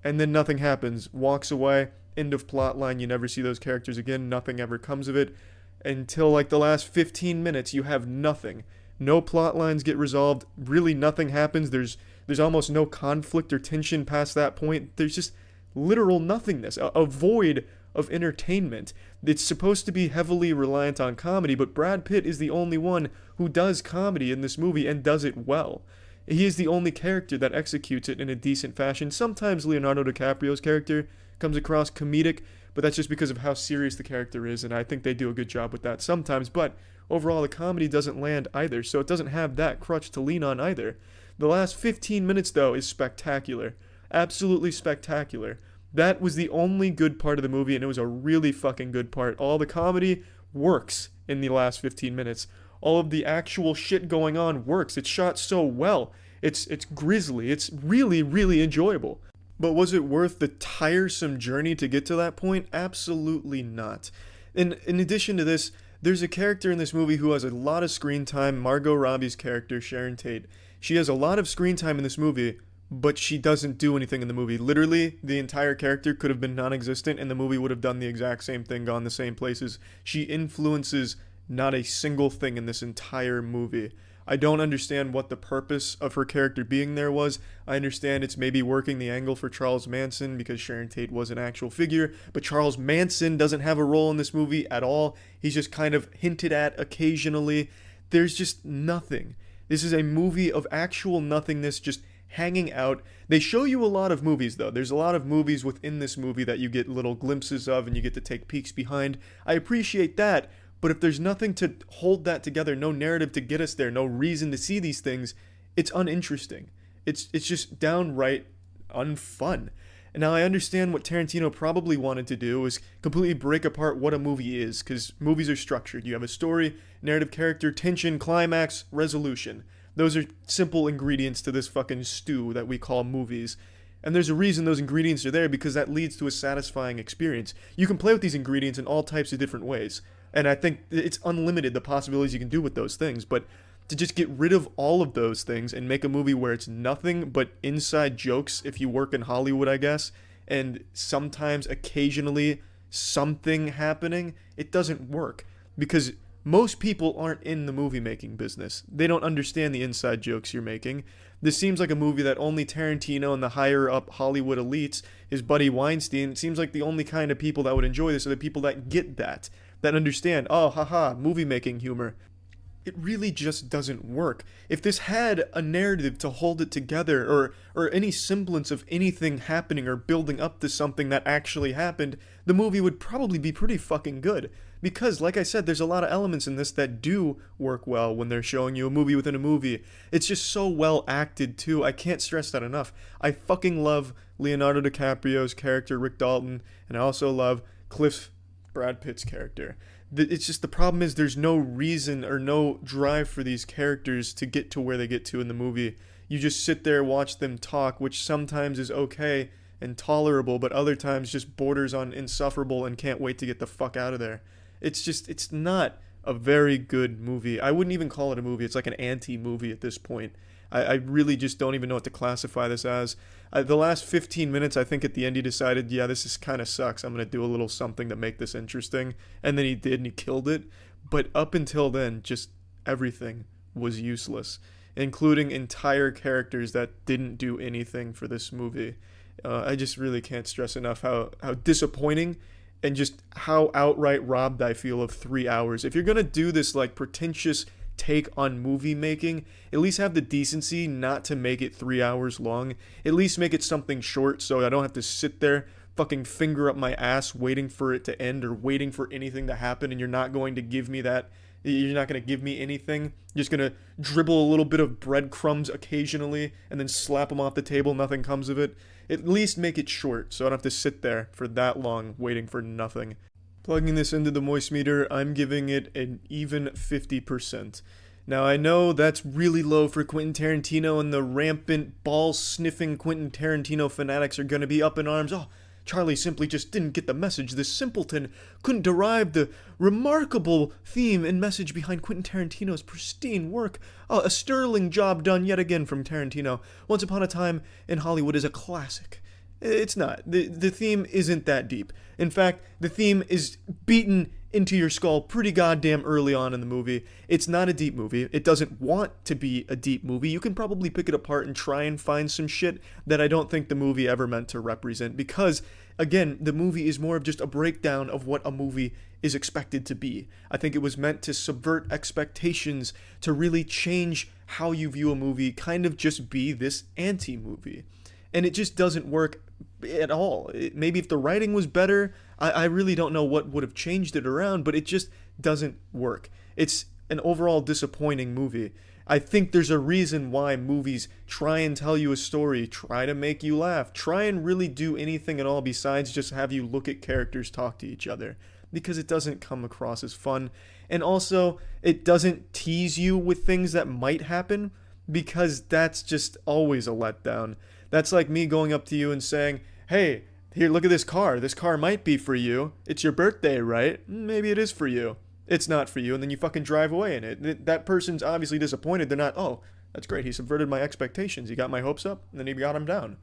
A: And then nothing happens. Walks away. End of plot line. You never see those characters again. Nothing ever comes of it. Until like the last 15 minutes, you have nothing. No plot lines get resolved. Really nothing happens. There's almost no conflict or tension past that point. There's just literal nothingness. A void of entertainment. It's supposed to be heavily reliant on comedy, but Brad Pitt is the only one who does comedy in this movie and does it well. He is the only character that executes it in a decent fashion. Sometimes Leonardo DiCaprio's character comes across comedic, but that's just because of how serious the character is, and I think they do a good job with that sometimes, but overall the comedy doesn't land either, so it doesn't have that crutch to lean on either. The last 15 minutes, though, is spectacular. Absolutely spectacular. That was the only good part of the movie, and it was a really fucking good part. All the comedy works in the last 15 minutes. All of the actual shit going on works. It's shot so well. It's grisly. It's really, really enjoyable. But was it worth the tiresome journey to get to that point? Absolutely not. And in addition to this, there's a character in this movie who has a lot of screen time. Margot Robbie's character, Sharon Tate. She has a lot of screen time in this movie, but she doesn't do anything in the movie. Literally, the entire character could have been non-existent and the movie would have done the exact same thing, gone the same places. She influences not a single thing in this entire movie. I don't understand what the purpose of her character being there was. I understand it's maybe working the angle for Charles Manson because Sharon Tate was an actual figure, but Charles Manson doesn't have a role in this movie at all. He's just kind of hinted at occasionally. There's just nothing. This is a movie of actual nothingness, just hanging out. They show you a lot of movies, though. There's a lot of movies within this movie that you get little glimpses of and you get to take peeks behind. I appreciate that, But if there's nothing to hold that together, no narrative to get us there, no reason to see these things, it's uninteresting. It's just downright unfun. And now I understand what Tarantino probably wanted to do is completely break apart what a movie is, because movies are structured. You have a story, narrative, character, tension, climax, resolution. Those are simple ingredients to this fucking stew that we call movies. And there's a reason those ingredients are there, because that leads to a satisfying experience. You can play with these ingredients in all types of different ways. And I think it's unlimited the possibilities you can do with those things. But to just get rid of all of those things and make a movie where it's nothing but inside jokes, if you work in Hollywood, I guess, and sometimes occasionally something happening, it doesn't work. Because most people aren't in the movie making business. They don't understand the inside jokes you're making. This seems like a movie that only Tarantino and the higher up Hollywood elites, his buddy Weinstein, it seems like the only kind of people that would enjoy this are the people that get that understand, oh, haha, movie making humor. It really just doesn't work. If this had a narrative to hold it together, or any semblance of anything happening or building up to something that actually happened, the movie would probably be pretty fucking good. Because, like I said, there's a lot of elements in this that do work well when they're showing you a movie within a movie. It's just so well acted, too. I can't stress that enough. I fucking love Leonardo DiCaprio's character, Rick Dalton, and I also love Brad Pitt's character. It's just the problem is there's no reason or no drive for these characters to get to where they get to in the movie. You just sit there, watch them talk, which sometimes is okay and tolerable, but other times just borders on insufferable and can't wait to get the fuck out of there. It's not a very good movie. I wouldn't even call it a movie. It's like an anti-movie at this point. I really just don't even know what to classify this as. The last 15 minutes, I think at the end he decided, yeah, this is kind of sucks. I'm going to do a little something to make this interesting. And then he did, and he killed it. But up until then, just everything was useless, including entire characters that didn't do anything for this movie. I just really can't stress enough how disappointing and just how outright robbed I feel of 3 hours. If you're going to do this like pretentious take on movie making, at least have the decency not to make it 3 hours long. At least make it something short so I don't have to sit there fucking finger up my ass waiting for it to end or waiting for anything to happen, and you're not going to give me that. You're not going to give me anything. You're just going to dribble a little bit of breadcrumbs occasionally and then slap them off the table. Nothing comes of it. At least make it short so I don't have to sit there for that long waiting for nothing. Plugging this into the moist meter, I'm giving it an even 50%. Now, I know that's really low for Quentin Tarantino, and the rampant, ball-sniffing Quentin Tarantino fanatics are going to be up in arms. Oh, Charlie simply just didn't get the message. This simpleton couldn't derive the remarkable theme and message behind Quentin Tarantino's pristine work. Oh, a sterling job done yet again from Tarantino. Once Upon a Time in Hollywood is a classic. It's not. The theme isn't that deep. In fact, the theme is beaten into your skull pretty goddamn early on in the movie. It's not a deep movie. It doesn't want to be a deep movie. You can probably pick it apart and try and find some shit that I don't think the movie ever meant to represent, because, again, the movie is more of just a breakdown of what a movie is expected to be. I think it was meant to subvert expectations, to really change how you view a movie, kind of just be this anti-movie. And it just doesn't work at all. Maybe if the writing was better, I really don't know what would have changed it around, but it just doesn't work. It's an overall disappointing movie. I think there's a reason why movies try and tell you a story, try to make you laugh, try and really do anything at all besides just have you look at characters talk to each other, because it doesn't come across as fun. And also, it doesn't tease you with things that might happen, because that's just always a letdown. That's like me going up to you and saying, hey, here, look at this car. This car might be for you. It's your birthday, right? Maybe it is for you. It's not for you, and then you fucking drive away in it. That person's obviously disappointed. They're not, oh, that's great. He subverted my expectations. He got my hopes up, and then he got them down.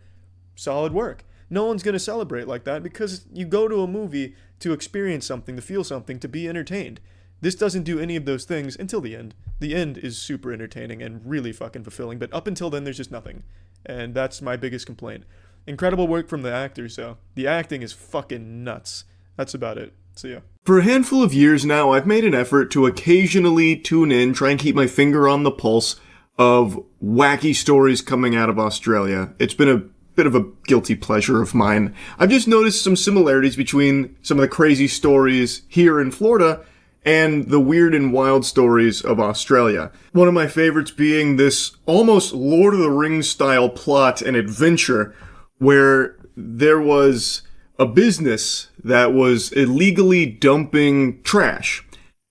A: Solid work. No one's going to celebrate like that, because you go to a movie to experience something, to feel something, to be entertained. This doesn't do any of those things until the end. The end is super entertaining and really fucking fulfilling, but up until then, there's just nothing. And that's my biggest complaint. Incredible work from the actors, though. The acting is fucking nuts. That's about it. See ya. For a handful of years now, I've made an effort to occasionally tune in, try and keep my finger on the pulse of wacky stories coming out of Australia. It's been a bit of a guilty pleasure of mine. I've just noticed some similarities between some of the crazy stories here in Florida and the weird and wild stories of Australia. One of my favorites being this almost Lord of the Rings style plot and adventure where there was a business that was illegally dumping trash.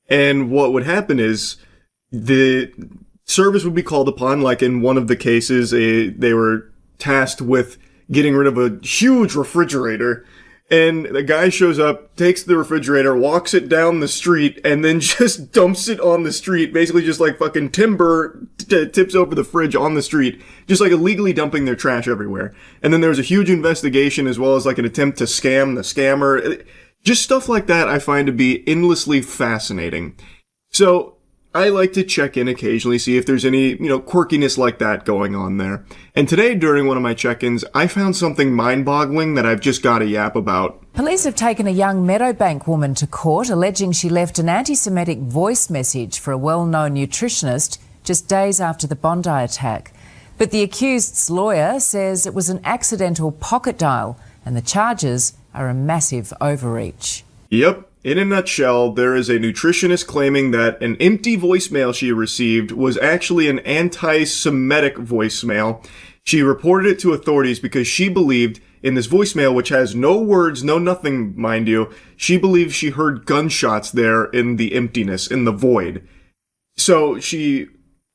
A: And what would happen is the service would be called upon, like in one of the cases, they were tasked with getting rid of a huge refrigerator. And the guy shows up, takes the refrigerator, walks it down the street, and then just dumps it on the street. Basically just like fucking timber tips over the fridge on the street. Just like illegally dumping their trash everywhere. And then there was a huge investigation as well as like an attempt to scam the scammer. Just stuff like that I find to be endlessly fascinating. So I like to check in occasionally, see if there's any, quirkiness like that going on there. And today, during one of my check-ins, I found something mind-boggling that I've just got to yap about.
F: Police have taken a young Meadowbank woman to court, alleging she left an anti-Semitic voice message for a well-known nutritionist just days after the Bondi attack. But the accused's lawyer says it was an accidental pocket dial, and the charges are a massive overreach.
A: Yep. In a nutshell, there is a nutritionist claiming that an empty voicemail she received was actually an anti-Semitic voicemail. She reported it to authorities because she believed in this voicemail, which has no words, no nothing, mind you, she believed she heard gunshots there in the emptiness, in the void. So she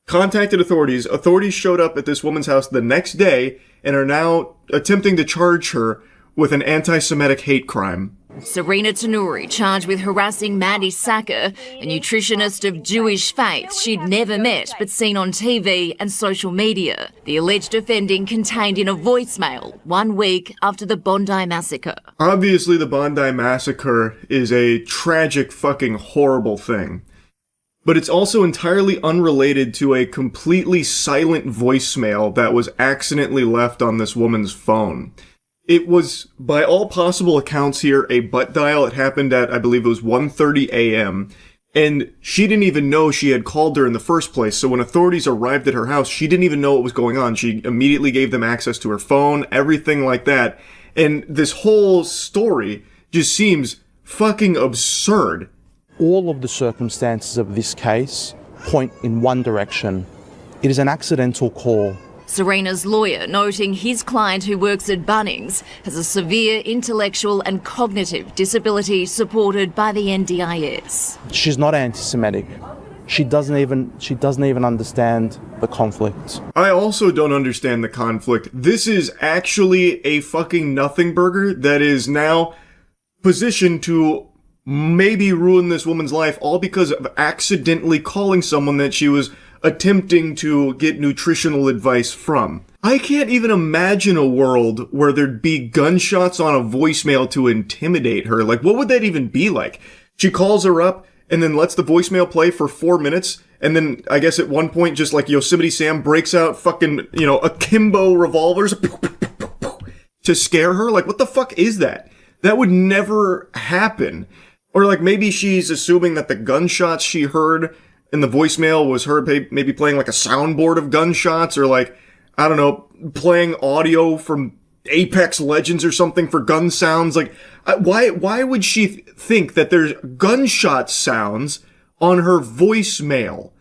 A: contacted authorities. Authorities showed up at this woman's house the next day and are now attempting to charge her with an anti-Semitic hate crime.
H: Serena Tanuri charged with harassing Mandy Sacker, a nutritionist of Jewish faith she'd never met but seen on TV and social media. The alleged offending contained in a voicemail 1 week after the Bondi massacre.
A: Obviously, the Bondi massacre is a tragic, fucking horrible thing. But it's also entirely unrelated to a completely silent voicemail that was accidentally left on this woman's phone. It was, by all possible accounts here, a butt dial. It happened at, I believe it was 1:30 a.m. And she didn't even know she had called her in the first place. So when authorities arrived at her house, she didn't even know what was going on. She immediately gave them access to her phone, everything like that. And this whole story just seems fucking absurd.
I: All of the circumstances of this case point in one direction. It is an accidental call.
H: Serena's lawyer noting his client, who works at Bunnings, has a severe intellectual and cognitive disability supported by the NDIS.
I: She's not anti-Semitic. She doesn't even understand the conflict.
A: I also don't understand the conflict. This is actually a fucking nothing burger that is now positioned to maybe ruin this woman's life, all because of accidentally calling someone that she was attempting to get nutritional advice from. I can't even imagine a world where there'd be gunshots on a voicemail to intimidate her. Like, what would that even be like? She calls her up and then lets the voicemail play for 4 minutes, and then I guess at one point just like Yosemite Sam breaks out fucking, akimbo revolvers to scare her. Like, what the fuck is that? That would never happen. Or like maybe she's assuming that the gunshots she heard in the voicemail was her maybe playing like a soundboard of gunshots, or like, I don't know, playing audio from Apex Legends or something for gun sounds. Like, why would she think that there's gunshot sounds on her voicemail?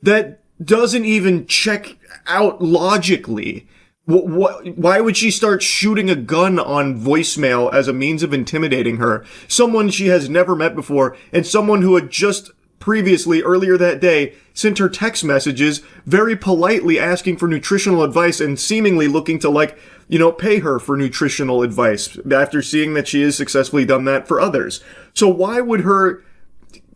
A: That doesn't even check out logically. Why would she start shooting a gun on voicemail as a means of intimidating her? Someone she has never met before, and someone who had just previously, earlier that day, sent her text messages very politely asking for nutritional advice and seemingly looking to pay her for nutritional advice after seeing that she has successfully done that for others. So why would her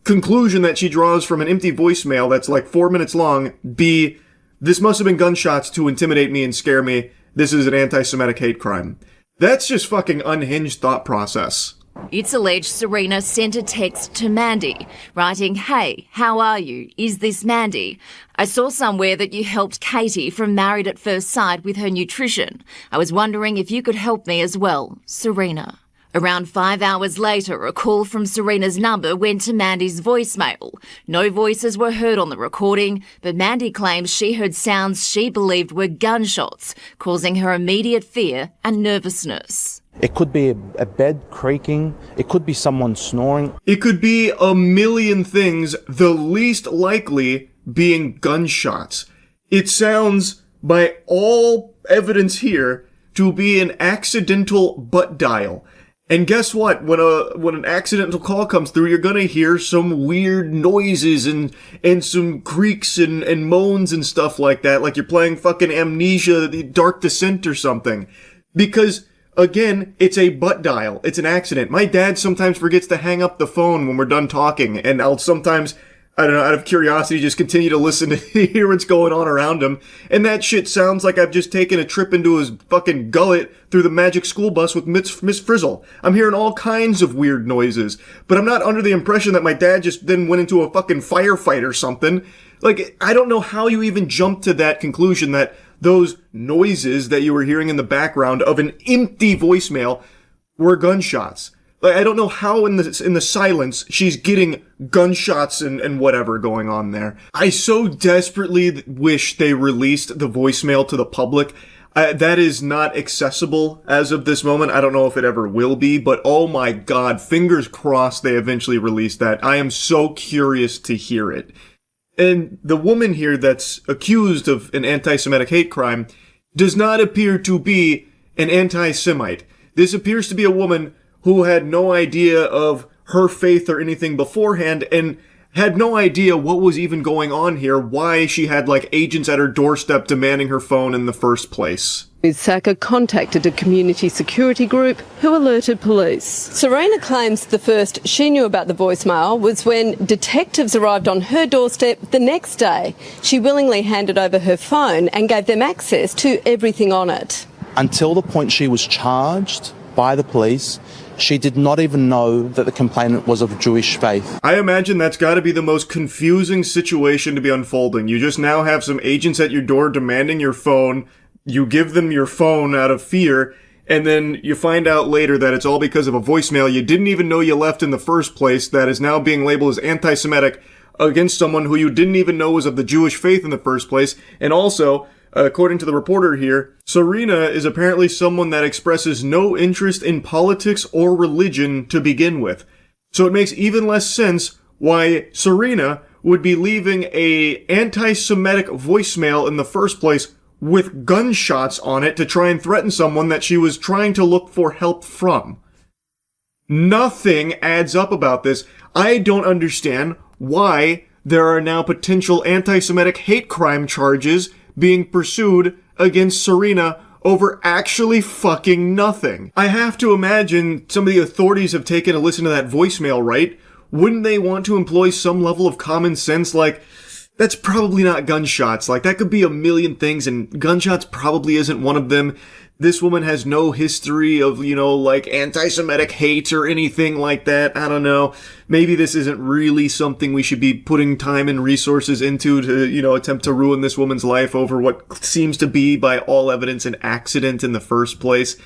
A: conclusion that she draws from an empty voicemail that's like 4 minutes long be, this must have been gunshots to intimidate me and scare me, this is an anti-Semitic hate crime? That's just fucking unhinged thought process.
H: It's alleged Serena sent a text to Mandy, writing, "Hey, how are you? Is this Mandy? I saw somewhere that you helped Katie from Married at First Sight with her nutrition. I was wondering if you could help me as well, Serena." Around 5 hours later, a call from Serena's number went to Mandy's voicemail. No voices were heard on the recording, but Mandy claims she heard sounds she believed were gunshots, causing her immediate fear and nervousness.
I: It could be a bed creaking. It could be someone snoring.
A: It could be a million things, the least likely being gunshots. It sounds, by all evidence here, to be an accidental butt dial. And guess what? When an accidental call comes through, you're gonna hear some weird noises and some creaks and moans and stuff like that, like you're playing fucking Amnesia, the Dark Descent or something. Because, again, it's a butt dial. It's an accident. My dad sometimes forgets to hang up the phone when we're done talking, and I'll sometimes, I don't know, out of curiosity, just continue to listen to hear what's going on around him. And that shit sounds like I've just taken a trip into his fucking gullet through the magic school bus with Miss Frizzle. I'm hearing all kinds of weird noises. But I'm not under the impression that my dad just then went into a fucking firefight or something. Like, I don't know how you even jumped to that conclusion that those noises that you were hearing in the background of an empty voicemail were gunshots. Like, I don't know how in the silence she's getting gunshots and whatever going on there. I so desperately wish they released the voicemail to the public. That is not accessible as of this moment. I don't know if it ever will be, but oh my god, fingers crossed they eventually release that. I am so curious to hear it. And the woman here that's accused of an anti-Semitic hate crime does not appear to be an anti-Semite. This appears to be a woman who had no idea of her faith or anything beforehand and had no idea what was even going on here, why she had like agents at her doorstep demanding her phone in the first place.
G: Saka contacted a community security group who alerted police. Serena claims the first she knew about the voicemail was when detectives arrived on her doorstep the next day. She willingly handed over her phone and gave them access to everything on it.
I: Until the point she was charged by the police, she did not even know that the complainant was of Jewish faith.
A: I imagine that's got to be the most confusing situation to be unfolding. You just now have some agents at your door demanding your phone. You give them your phone out of fear, and then you find out later that it's all because of a voicemail you didn't even know you left in the first place that is now being labeled as anti-Semitic against someone who you didn't even know was of the Jewish faith in the first place. And also, according to the reporter here, Serena is apparently someone that expresses no interest in politics or religion to begin with. So it makes even less sense why Serena would be leaving a anti-Semitic voicemail in the first place with gunshots on it to try and threaten someone that she was trying to look for help from. Nothing adds up about this. I don't understand why there are now potential anti-Semitic hate crime charges being pursued against Serena over actually fucking nothing. I have to imagine some of the authorities have taken a listen to that voicemail, right? Wouldn't they want to employ some level of common sense like, that's probably not gunshots. Like, that could be a million things, and gunshots probably isn't one of them. This woman has no history of, like anti-Semitic hate or anything like that. I don't know. Maybe this isn't really something we should be putting time and resources into to, attempt to ruin this woman's life over what seems to be, by all evidence, an accident in the first place.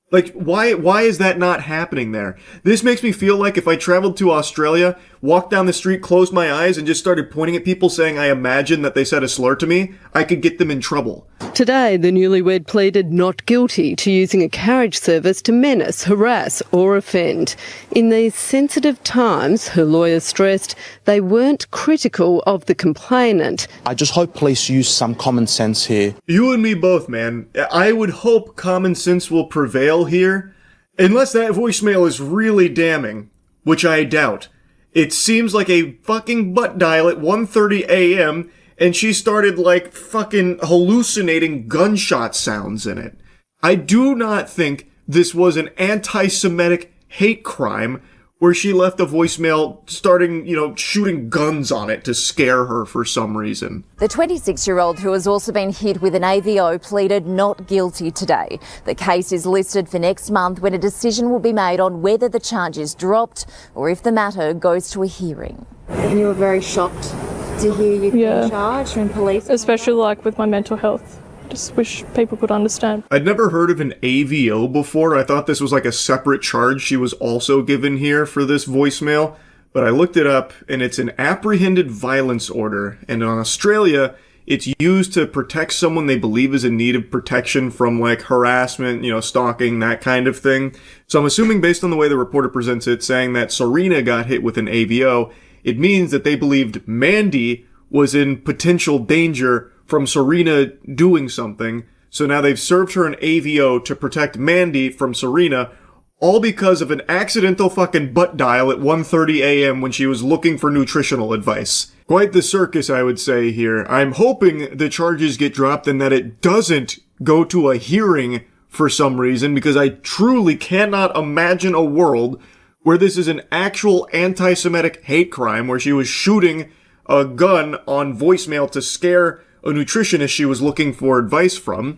A: Like, why is that not happening there? This makes me feel like if I traveled to Australia, walked down the street, closed my eyes, and just started pointing at people saying I imagine that they said a slur to me, I could get them in trouble.
G: Today, the newlywed pleaded not guilty to using a carriage service to menace, harass or offend. In these sensitive times, her lawyer stressed they weren't critical of the complainant.
I: I just hope police use some common sense here.
A: You and me both, man. I would hope common sense will prevail here. Unless that voicemail is really damning, which I doubt. It seems like a fucking butt dial at 1:30 a.m., and she started, like, fucking hallucinating gunshot sounds in it. I do not think this was an anti-Semitic hate crime where she left a voicemail starting, shooting guns on it to scare her for some reason.
H: The 26-year-old, who has also been hit with an AVO, pleaded not guilty today. The case is listed for next month when a decision will be made on whether the charge is dropped or if the matter goes to a hearing.
J: And you were very shocked to hear you being charged from police?
K: Especially with my mental health. Just wish people could understand.
A: I'd never heard of an AVO before. I thought this was like a separate charge she was also given here for this voicemail. But I looked it up, and it's an apprehended violence order. And in Australia, It's used to protect someone they believe is in need of protection from, like, harassment, stalking, that kind of thing. So I'm assuming, based on the way the reporter presents it, saying that Serena got hit with an AVO, it means that they believed Mandy was in potential danger from Serena doing something. So now they've served her an AVO to protect Mandy from Serena, all because of an accidental fucking butt dial at 1:30 a.m. when she was looking for nutritional advice. Quite the circus, I would say here. I'm hoping the charges get dropped and that it doesn't go to a hearing for some reason, because I truly cannot imagine a world where this is an actual anti-Semitic hate crime, where she was shooting a gun on voicemail to scare a nutritionist she was looking for advice from.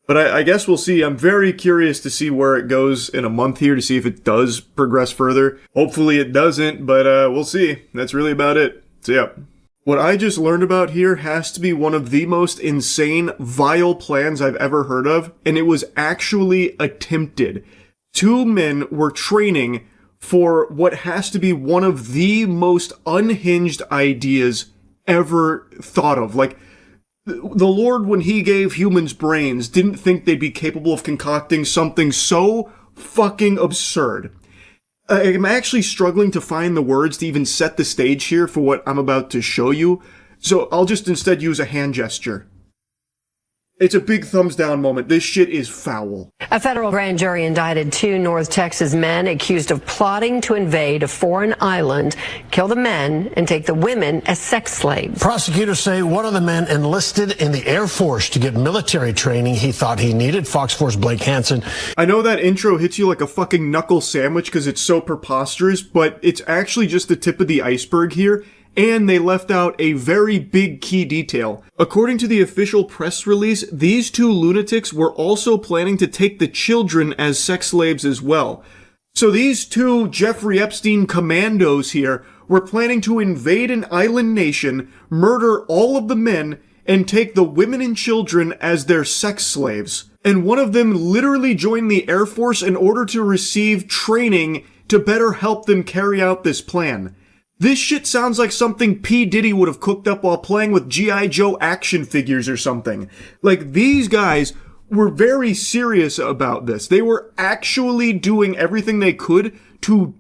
A: But I guess we'll see. I'm very curious to see where it goes in a month here, to see if it does progress further. Hopefully it doesn't, but we'll see. That's really about it. So yeah. What I just learned about here has to be one of the most insane, vile plans I've ever heard of, and it was actually attempted. 2 men were training for what has to be one of the most unhinged ideas ever thought of. Like, the Lord, when he gave humans brains, didn't think they'd be capable of concocting something so fucking absurd. I'm actually struggling to find the words to even set the stage here for what I'm about to show you, so I'll just instead use a hand gesture. It's a big thumbs down moment. This shit is foul.
E: A federal grand jury indicted 2 North Texas men accused of plotting to invade a foreign island, kill the men, and take the women as sex slaves.
L: Prosecutors say one of the men enlisted in the Air Force to get military training he thought he needed. Fox 4's Blake Hansen.
A: I know that intro hits you like a fucking knuckle sandwich because it's so preposterous, but it's actually just the tip of the iceberg here. And they left out a very big key detail. According to the official press release, these 2 lunatics were also planning to take the children as sex slaves as well. So these 2 Jeffrey Epstein commandos here were planning to invade an island nation, murder all of the men, and take the women and children as their sex slaves. And one of them literally joined the Air Force in order to receive training to better help them carry out this plan. This shit sounds like something P. Diddy would have cooked up while playing with G.I. Joe action figures or something. Like, these guys were very serious about this. They were actually doing everything they could to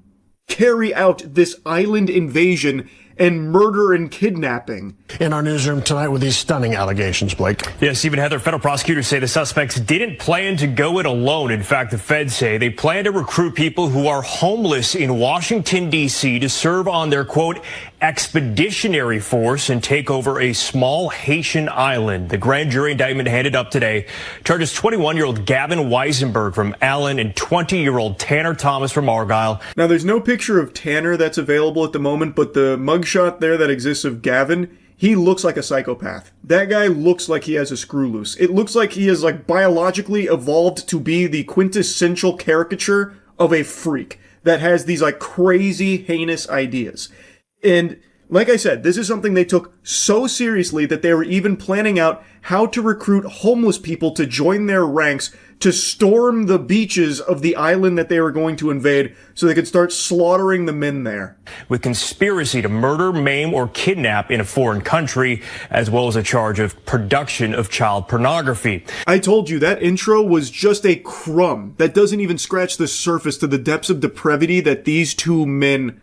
A: carry out this island invasion and murder and kidnapping.
L: In our newsroom tonight with these stunning allegations, Blake.
M: Yeah, Stephen Heather, federal prosecutors say the suspects didn't plan to go it alone. In fact, the feds say they plan to recruit people who are homeless in Washington, D.C. to serve on their, quote, expeditionary force and take over a small Haitian island. The grand jury indictment handed up today charges 21-year-old Gavin Weisenberg from Allen and 20-year-old Tanner Thomas from Argyle.
A: Now, there's no picture of Tanner that's available at the moment, but the mugshot there that exists of Gavin, he looks like a psychopath. That guy looks like he has a screw loose. It looks like he is, like, biologically evolved to be the quintessential caricature of a freak that has these, like, crazy, heinous ideas. And like I said, this is something they took so seriously that they were even planning out how to recruit homeless people to join their ranks to storm the beaches of the island that they were going to invade so they could start slaughtering the men there.
M: With conspiracy to murder, maim, or kidnap in a foreign country, as well as a charge of production of child pornography.
A: I told you that intro was just a crumb. That doesn't even scratch the surface to the depths of depravity that these 2 men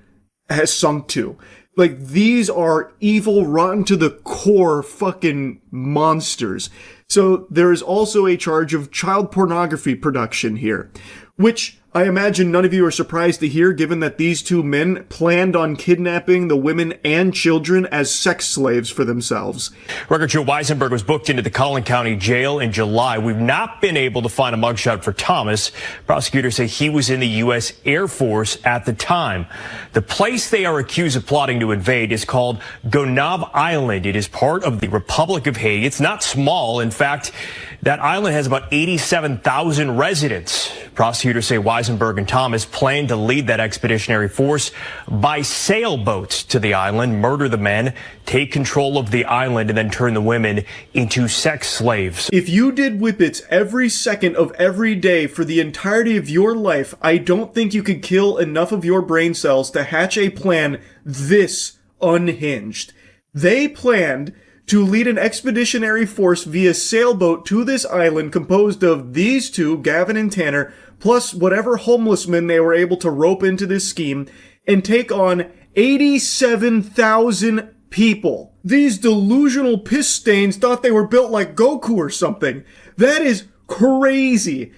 A: has sunk to. Like, these are evil, rotten to the core fucking monsters. So there is also a charge of child pornography production here, which I imagine none of you are surprised to hear, given that these 2 men planned on kidnapping the women and children as sex slaves for themselves.
M: Record Joe Weisenberg was booked into the Collin County Jail in July. We've not been able to find a mugshot for Thomas. Prosecutors say he was in the U.S. Air Force at the time. The place they are accused of plotting to invade is called Gonave Island. It is part of the Republic of Haiti. It's not small. In fact, that island has about 87,000 residents. Prosecutors say Weisenberg and Thomas plan to lead that expeditionary force by sailboat to the island, murder the men, take control of the island, and then turn the women into sex slaves.
A: If you did whippets every second of every day for the entirety of your life, I don't think you could kill enough of your brain cells to hatch a plan this unhinged. They planned to lead an expeditionary force via sailboat to this island composed of these two, Gavin and Tanner, plus whatever homeless men they were able to rope into this scheme, and take on 87,000 people. These delusional piss stains thought they were built like Goku or something. That is crazy.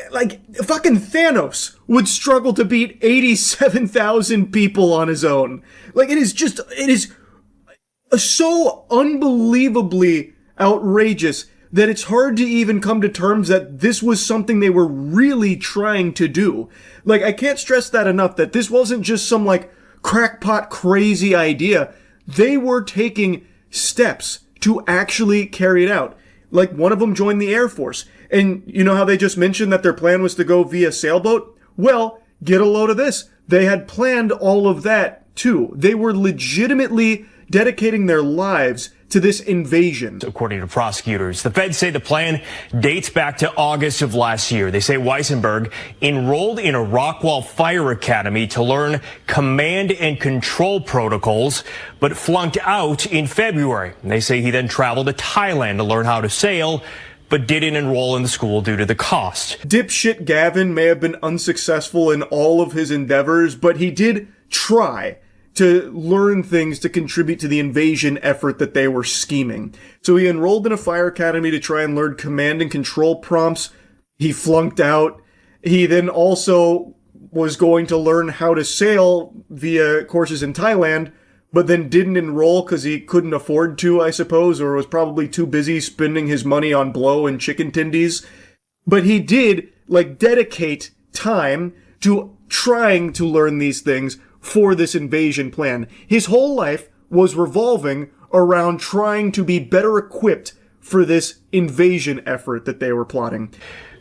A: Like, fucking Thanos would struggle to beat 87,000 people on his own. Like, it is so unbelievably outrageous that it's hard to even come to terms that this was something they were really trying to do. Like, I can't stress that enough, that this wasn't just some, like, crackpot crazy idea. They were taking steps to actually carry it out. Like, one of them joined the Air Force. And you know how they just mentioned that their plan was to go via sailboat? Well, get a load of this. They had planned all of that, too. They were legitimately dedicating their lives to this invasion.
M: According to prosecutors, the feds say the plan dates back to August of last year. They say Weisenberg enrolled in a Rockwall Fire Academy to learn command and control protocols, but flunked out in February. And they say he then traveled to Thailand to learn how to sail, but didn't enroll in the school due to the cost.
A: Dipshit Gavin may have been unsuccessful in all of his endeavors, but he did try to learn things to contribute to the invasion effort that they were scheming. So he enrolled in a fire academy to try and learn command and control prompts. He flunked out. He then also was going to learn how to sail via courses in Thailand, but then didn't enroll because he couldn't afford to, I suppose, or was probably too busy spending his money on blow and chicken tendies. But he did, like, dedicate time to trying to learn these things for this invasion plan. His whole life was revolving around trying to be better equipped for this invasion effort that they were plotting.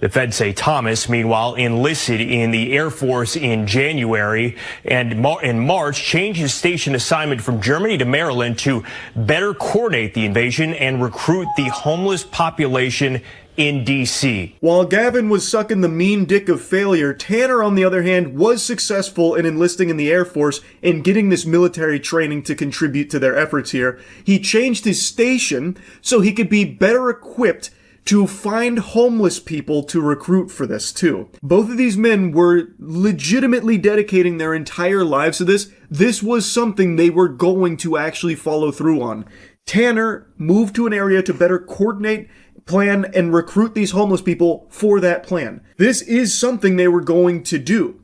M: The feds say Thomas, meanwhile, enlisted in the Air Force in January and in March changed his station assignment from Germany to Maryland to better coordinate the invasion and recruit the homeless population in D.C.
A: While Gavin was sucking the mean dick of failure, Tanner, on the other hand, was successful in enlisting in the Air Force and getting this military training to contribute to their efforts here. He changed his station so he could be better equipped to find homeless people to recruit for this too. Both of these men were legitimately dedicating their entire lives to this. This was something they were going to actually follow through on. Tanner moved to an area to better coordinate, plan, and recruit these homeless people for that plan. This is something they were going to do.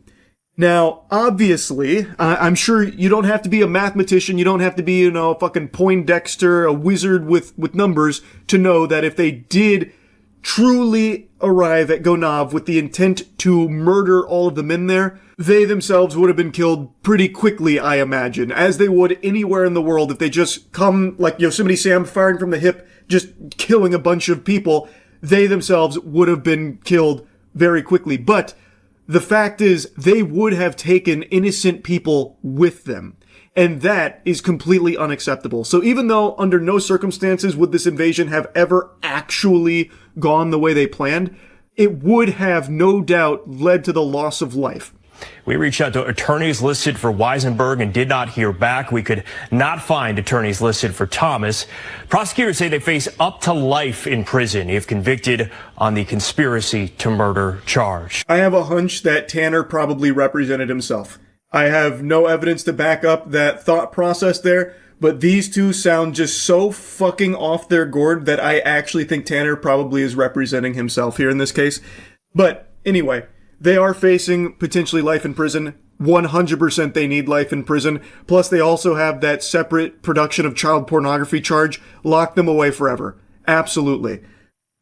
A: Now, obviously, I'm sure you don't have to be a mathematician, you don't have to be, a fucking Poindexter, a wizard with numbers to know that if they did truly arrive at Gonav with the intent to murder all of the men there, they themselves would have been killed pretty quickly, I imagine, as they would anywhere in the world if they just come like Yosemite Sam firing from the hip, just killing a bunch of people. They themselves would have been killed very quickly. But the fact is, they would have taken innocent people with them. And that is completely unacceptable. So even though under no circumstances would this invasion have ever actually gone the way they planned, it would have no doubt led to the loss of life.
M: We reached out to attorneys listed for Weisenberg and did not hear back. We could not find attorneys listed for Thomas. Prosecutors say they face up to life in prison if convicted on the conspiracy to murder charge.
A: I have a hunch that Tanner probably represented himself. I have no evidence to back up that thought process there, but these two sound just so fucking off their gourd that I actually think Tanner probably is representing himself here in this case. But anyway, they are facing potentially life in prison. 100% they need life in prison. Plus they also have that separate production of child pornography charge. Lock them away forever. Absolutely.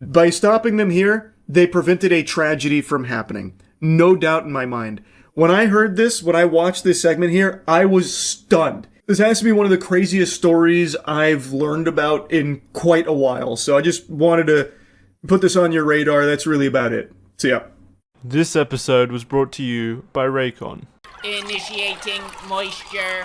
A: By stopping them here, they prevented a tragedy from happening. No doubt in my mind. When I heard this, when I watched this segment here, I was stunned. This has to be one of the craziest stories I've learned about in quite a while. So I just wanted to put this on your radar. That's really about it. So yeah.
N: This episode was brought to you by Raycon.
Q: Initiating moisture.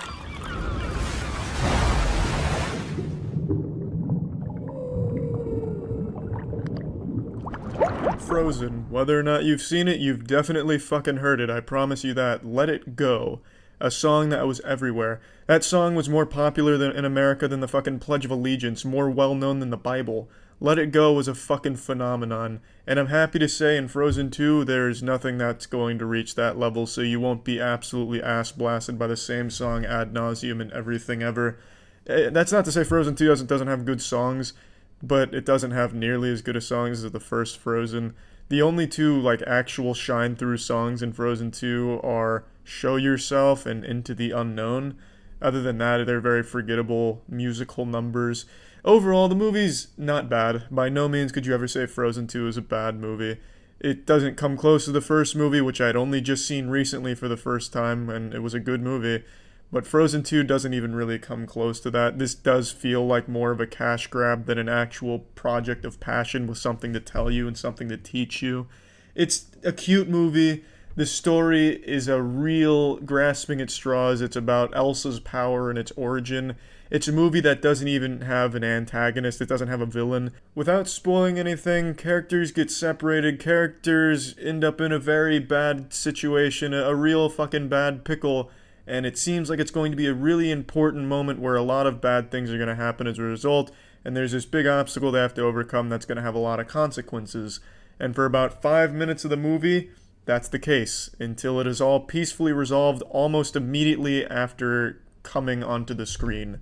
A: Frozen. Whether or not you've seen it, you've definitely fucking heard it. I promise you that. Let it go. a song that was everywhere. That song was more popular in America than the fucking Pledge of Allegiance, more well-known than the Bible. Let It Go was a fucking phenomenon, and I'm happy to say in Frozen 2, there's nothing that's going to reach that level, so you won't be absolutely ass-blasted by the same song ad nauseum and everything ever. That's not to say Frozen 2 doesn't have good songs, but it doesn't have nearly as good a songs as the first Frozen. The only two, like, actual shine-through songs in Frozen 2 are Show Yourself and Into the Unknown. Other than that, they're very forgettable musical numbers. Overall, the movie's not bad. By no means could you ever say Frozen 2 is a bad movie. It doesn't come close to the first movie, which I'd only just seen recently for the first time, and it was a good movie. But Frozen 2 doesn't even really come close to that. This does feel like more of a cash grab than an actual project of passion with something to tell you and something to teach you. It's a cute movie. The story is a real grasping at straws. It's about Elsa's power and its origin. It's a movie that doesn't even have an antagonist. It doesn't have a villain. Without spoiling anything, characters get separated. Characters end up in a very bad situation, a real fucking bad pickle. And it seems like it's going to be a really important moment where a lot of bad things are going to happen as a result. And there's this big obstacle they have to overcome that's going to have a lot of consequences. And for about 5 minutes of the movie, that's the case, until it is all peacefully resolved almost immediately after coming onto the screen.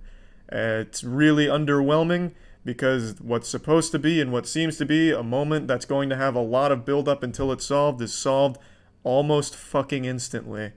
A: It's really underwhelming, because what's supposed to be and what seems to be a moment that's going to have a lot of build-up until it's solved is solved almost fucking instantly.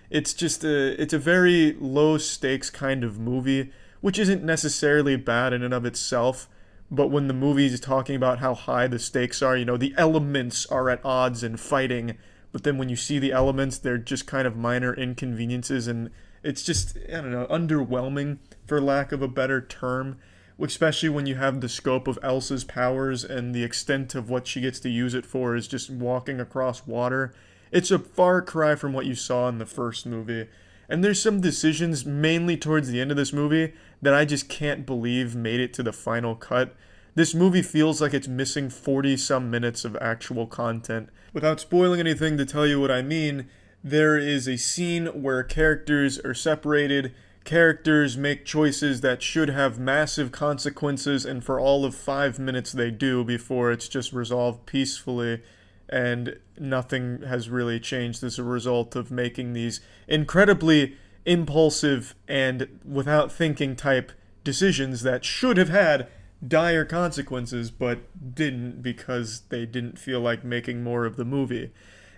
A: It's just it's a very low-stakes kind of movie, which isn't necessarily bad in and of itself, but when the movie is talking about how high the stakes are, you know, the elements are at odds and fighting, but then when you see the elements, they're just kind of minor inconveniences, and it's just, I don't know, underwhelming, for lack of a better term, especially when you have the scope of Elsa's powers and the extent of what she gets to use it for is just walking across water. It's a far cry from what you saw in the first movie. And there's some decisions, mainly towards the end of this movie, that I just can't believe made it to the final cut. This movie feels like it's missing 40-some minutes of actual content. Without spoiling anything to tell you what I mean, there is a scene where characters are separated, characters make choices that should have massive consequences, and for all of 5 minutes they do before it's just resolved peacefully. And nothing has really changed as a result of making these incredibly impulsive and without thinking type decisions that should have had dire consequences but didn't, because they didn't feel like making more of the movie.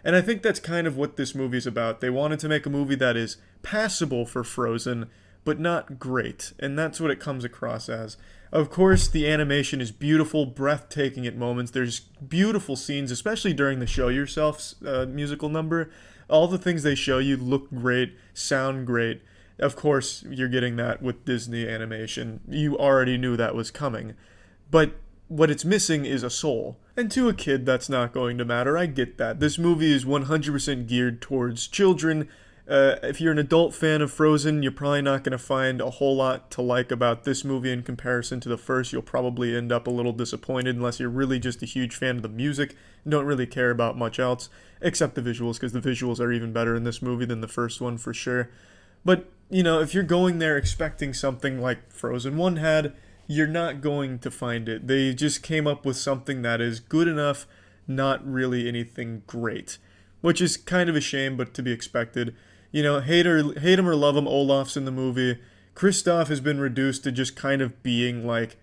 A: And I think that's kind of what this movie's about. They wanted to make a movie that is passable for Frozen, but not great, and that's what it comes across as. Of course, the animation is beautiful, breathtaking at moments. There's beautiful scenes, especially during the Show Yourself musical number. All the things they show you look great, sound great. Of course, you're getting that with Disney animation. You already knew that was coming. But what it's missing is a soul. And to a kid, that's not going to matter. I get that. This movie is 100% geared towards children. If you're an adult fan of Frozen, you're probably not going to find a whole lot to like about this movie in comparison to the first. You'll probably end up a little disappointed unless you're really just a huge fan of the music and don't really care about much else, except the visuals, because the visuals are even better in this movie than the first one for sure. But, you know, if you're going there expecting something like Frozen 1 had, you're not going to find it. They just came up with something that is good enough, not really anything great, which is kind of a shame, but to be expected. You know, hate him or love him, Olaf's in the movie. Kristoff has been reduced to just kind of being like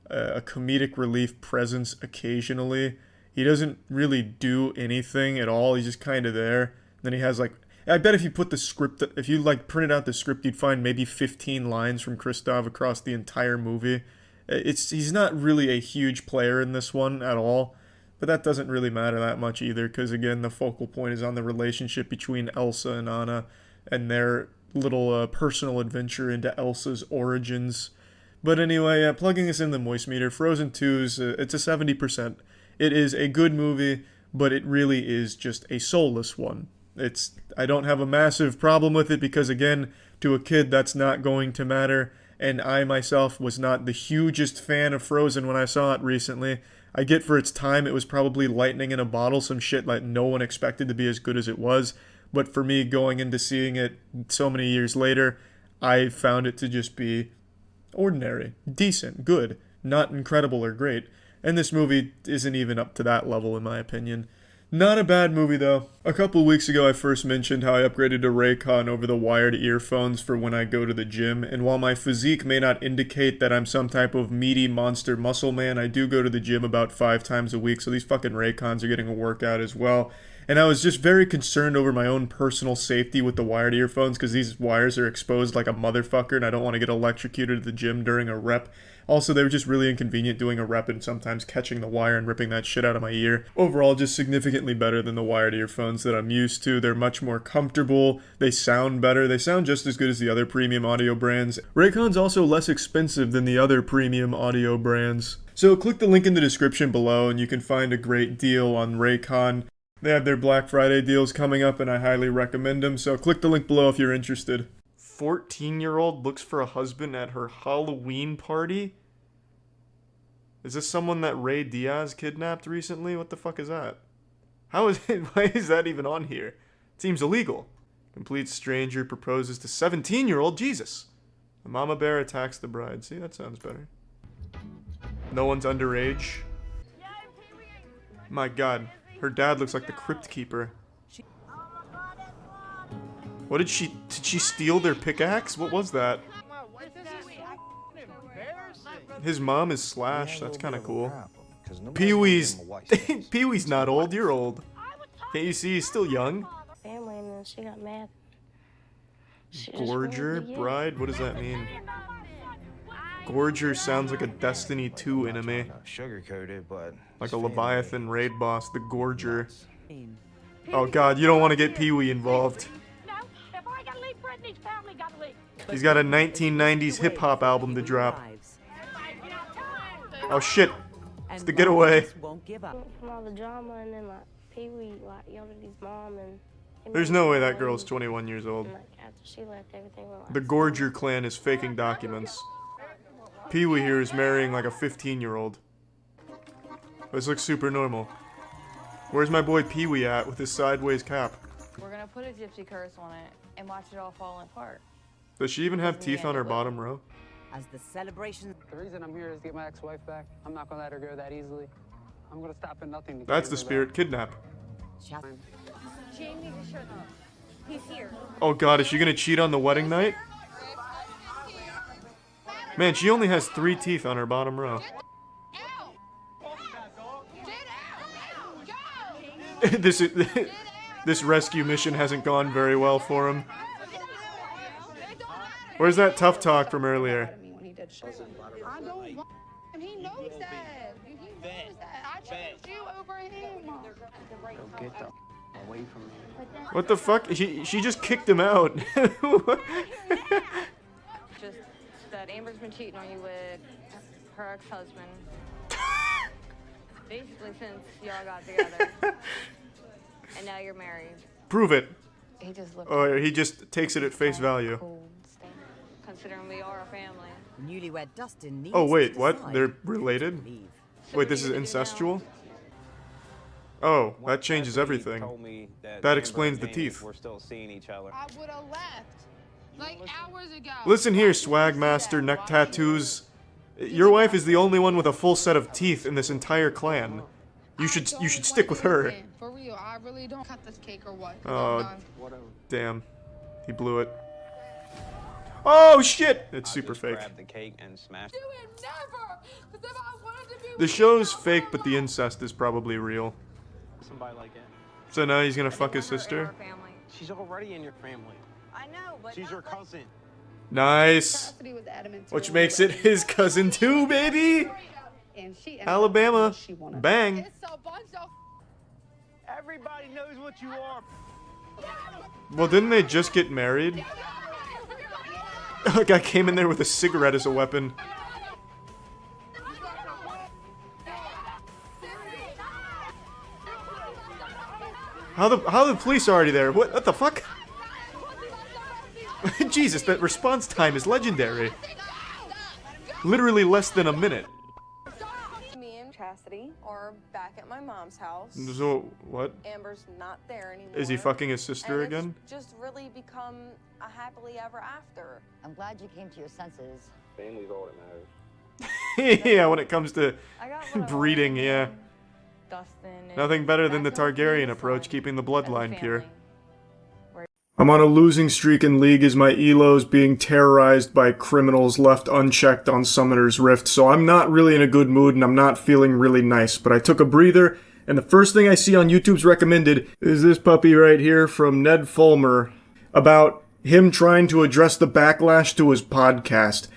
A: a comedic relief presence occasionally. He doesn't really do anything at all. He's just kind of there. Then he has like, I bet if you put the script, if you like printed out the script, you'd find maybe 15 lines from Kristoff across the entire movie. He's not really a huge player in this one at all. But that doesn't really matter that much either, because again, the focal point is on the relationship between Elsa and Anna and their little personal adventure into Elsa's origins. But anyway, plugging this in the Moist Meter, Frozen 2's, it's a 70%. It is a good movie, but it really is just a soulless one. I don't have a massive problem with it because, again, to a kid, that's not going to matter. And I myself was not the hugest fan of Frozen when I saw it recently. I get for its time, it was probably lightning in a bottle, some shit like no one expected to be as good as it was. But for me, going into seeing it so many years later, I found it to just be ordinary, decent, good, not incredible or great. And this movie isn't even up to that level in my opinion. Not a bad movie though. A couple weeks ago I first mentioned how I upgraded to Raycon over the wired earphones for when I go to the gym, and while my physique may not indicate that I'm some type of meaty monster muscle man, I do go to the gym about 5 times a week, so these fucking Raycons are getting a workout as well. And I was just very concerned over my own personal safety with the wired earphones, because these wires are exposed like a motherfucker, and I don't want to get electrocuted at the gym during a rep. Also, they were just really inconvenient doing a rep and sometimes catching the wire and ripping that shit out of my ear. Overall, just significantly better than the wired earphones that I'm used to. They're much more comfortable. They sound better. They sound just as good as the other premium audio brands. Raycon's also less expensive than the other premium audio brands. So click the link in the description below and you can find a great deal on Raycon. They have their Black Friday deals coming up and I highly recommend them. So click the link below if you're interested. 14-year-old looks for a husband at her Halloween party? Is this someone that Ray Diaz kidnapped recently? What the fuck is that? How is it? Why is that even on here? It seems illegal. Complete stranger proposes to 17-year-old. Jesus. The mama bear attacks the bride. See, that sounds better. No one's underage. My god. Her dad looks like the Crypt Keeper. What did she steal their pickaxe? What was that? His mom is Slash, that's kinda cool. Pee-wee's Pee-wee's not old, you're old. Can't you see he's still young?
J: Family, and then she got mad.
A: Gorger? Bride? What does that mean? Gorger sounds like a Destiny 2 enemy.
O: Sugar-coated, but
A: like a Leviathan raid boss, the Gorger. Oh god, you don't want to get Pee-wee involved. He's got a 1990s hip-hop album to drop. Oh shit. It's the getaway.
J: From all the drama, and then like Pee-wee yelled at his mom, and
A: there's no way that girl's 21 years old.
J: like after she left, everything went like
A: The Gorger clan is faking documents. Pee-wee here is marrying like a 15-year-old. This looks super normal. Where's my boy Pee-wee at with his sideways cap?
P: We're gonna put a gypsy curse on it and watch it all fall apart.
A: Does she even have teeth on her bottom row?
S: As the celebration.
D: The reason I'm here is to get my ex-wife back. I'm not gonna let her go that easily. I'm gonna stop at nothing to
A: That's
D: get
A: the
D: her
A: spirit.
D: back.
A: Kidnap.
P: Jamie, shut up. He's here.
A: Oh god, is she gonna cheat on the wedding night? Man, she only has 3 teeth on her bottom row. This rescue mission hasn't gone very well for him. Where's that tough talk from earlier?
X: I don't want him. He knows that. He knows that. I chose you over him.
D: Go get them away from me.
A: What the fuck? She just kicked him out.
P: Just that Amber's been cheating on you with her ex-husband. Basically since y'all got together. And now you're married.
A: Prove it.
P: He just looked
A: Or he just takes it at face value.
P: considering we are a family.
S: Newlywed Dustin needs
A: Oh wait,
S: to
A: what?
S: decide
A: They're
S: to
A: related?
S: leave.
A: Wait, this is incestual? Oh, that changes everything. That explains the teeth.
X: We're still seeing each other. I would have left like hours ago.
A: Listen here, swag master, neck tattoos. Your wife is the only one with a full set of teeth in this entire clan. You should stick with her.
X: For real, I really don't cut this cake or what.
A: Oh, damn. He blew it. Oh shit! It's super fake.
X: Grab the cake and smash. Do it never. Because if I wanted to be
A: The show's fake, but the incest is probably real.
X: somebody like it.
A: So now he's gonna fuck his sister?
X: She's already in your family.
P: I know, but
X: she's your cousin.
A: Nice. Which makes it his cousin too, baby! Alabama. Bang.
X: Everybody knows what you are.
A: Well, didn't they just get married? A guy came in there with a cigarette as a weapon. How the police already there? What the fuck? Jesus, that response time is legendary. Literally less than a minute.
Y: Me and Chess
O: university or back at my mom's house.
A: So, what?
O: Amber's not there anymore.
A: Is he fucking his sister
O: and
A: again?
O: It's just really become a happily ever after.
R: I'm glad you came to your senses.
T: Family's all that matters.
A: Yeah, when it comes to
O: I got what I
A: breeding, yeah.
O: Dustin. and
A: Nothing better than the
O: that's all he
A: Targaryen
O: needs
A: approach, keeping the bloodline
O: family.
A: pure. I'm on a losing streak in League as my elo's being terrorized by criminals left unchecked on Summoner's Rift, so I'm not really in a good mood and I'm not feeling really nice, but I took a breather, and the first thing I see on YouTube's recommended is this puppy right here from Ned Fulmer about him trying to address the backlash to his podcast.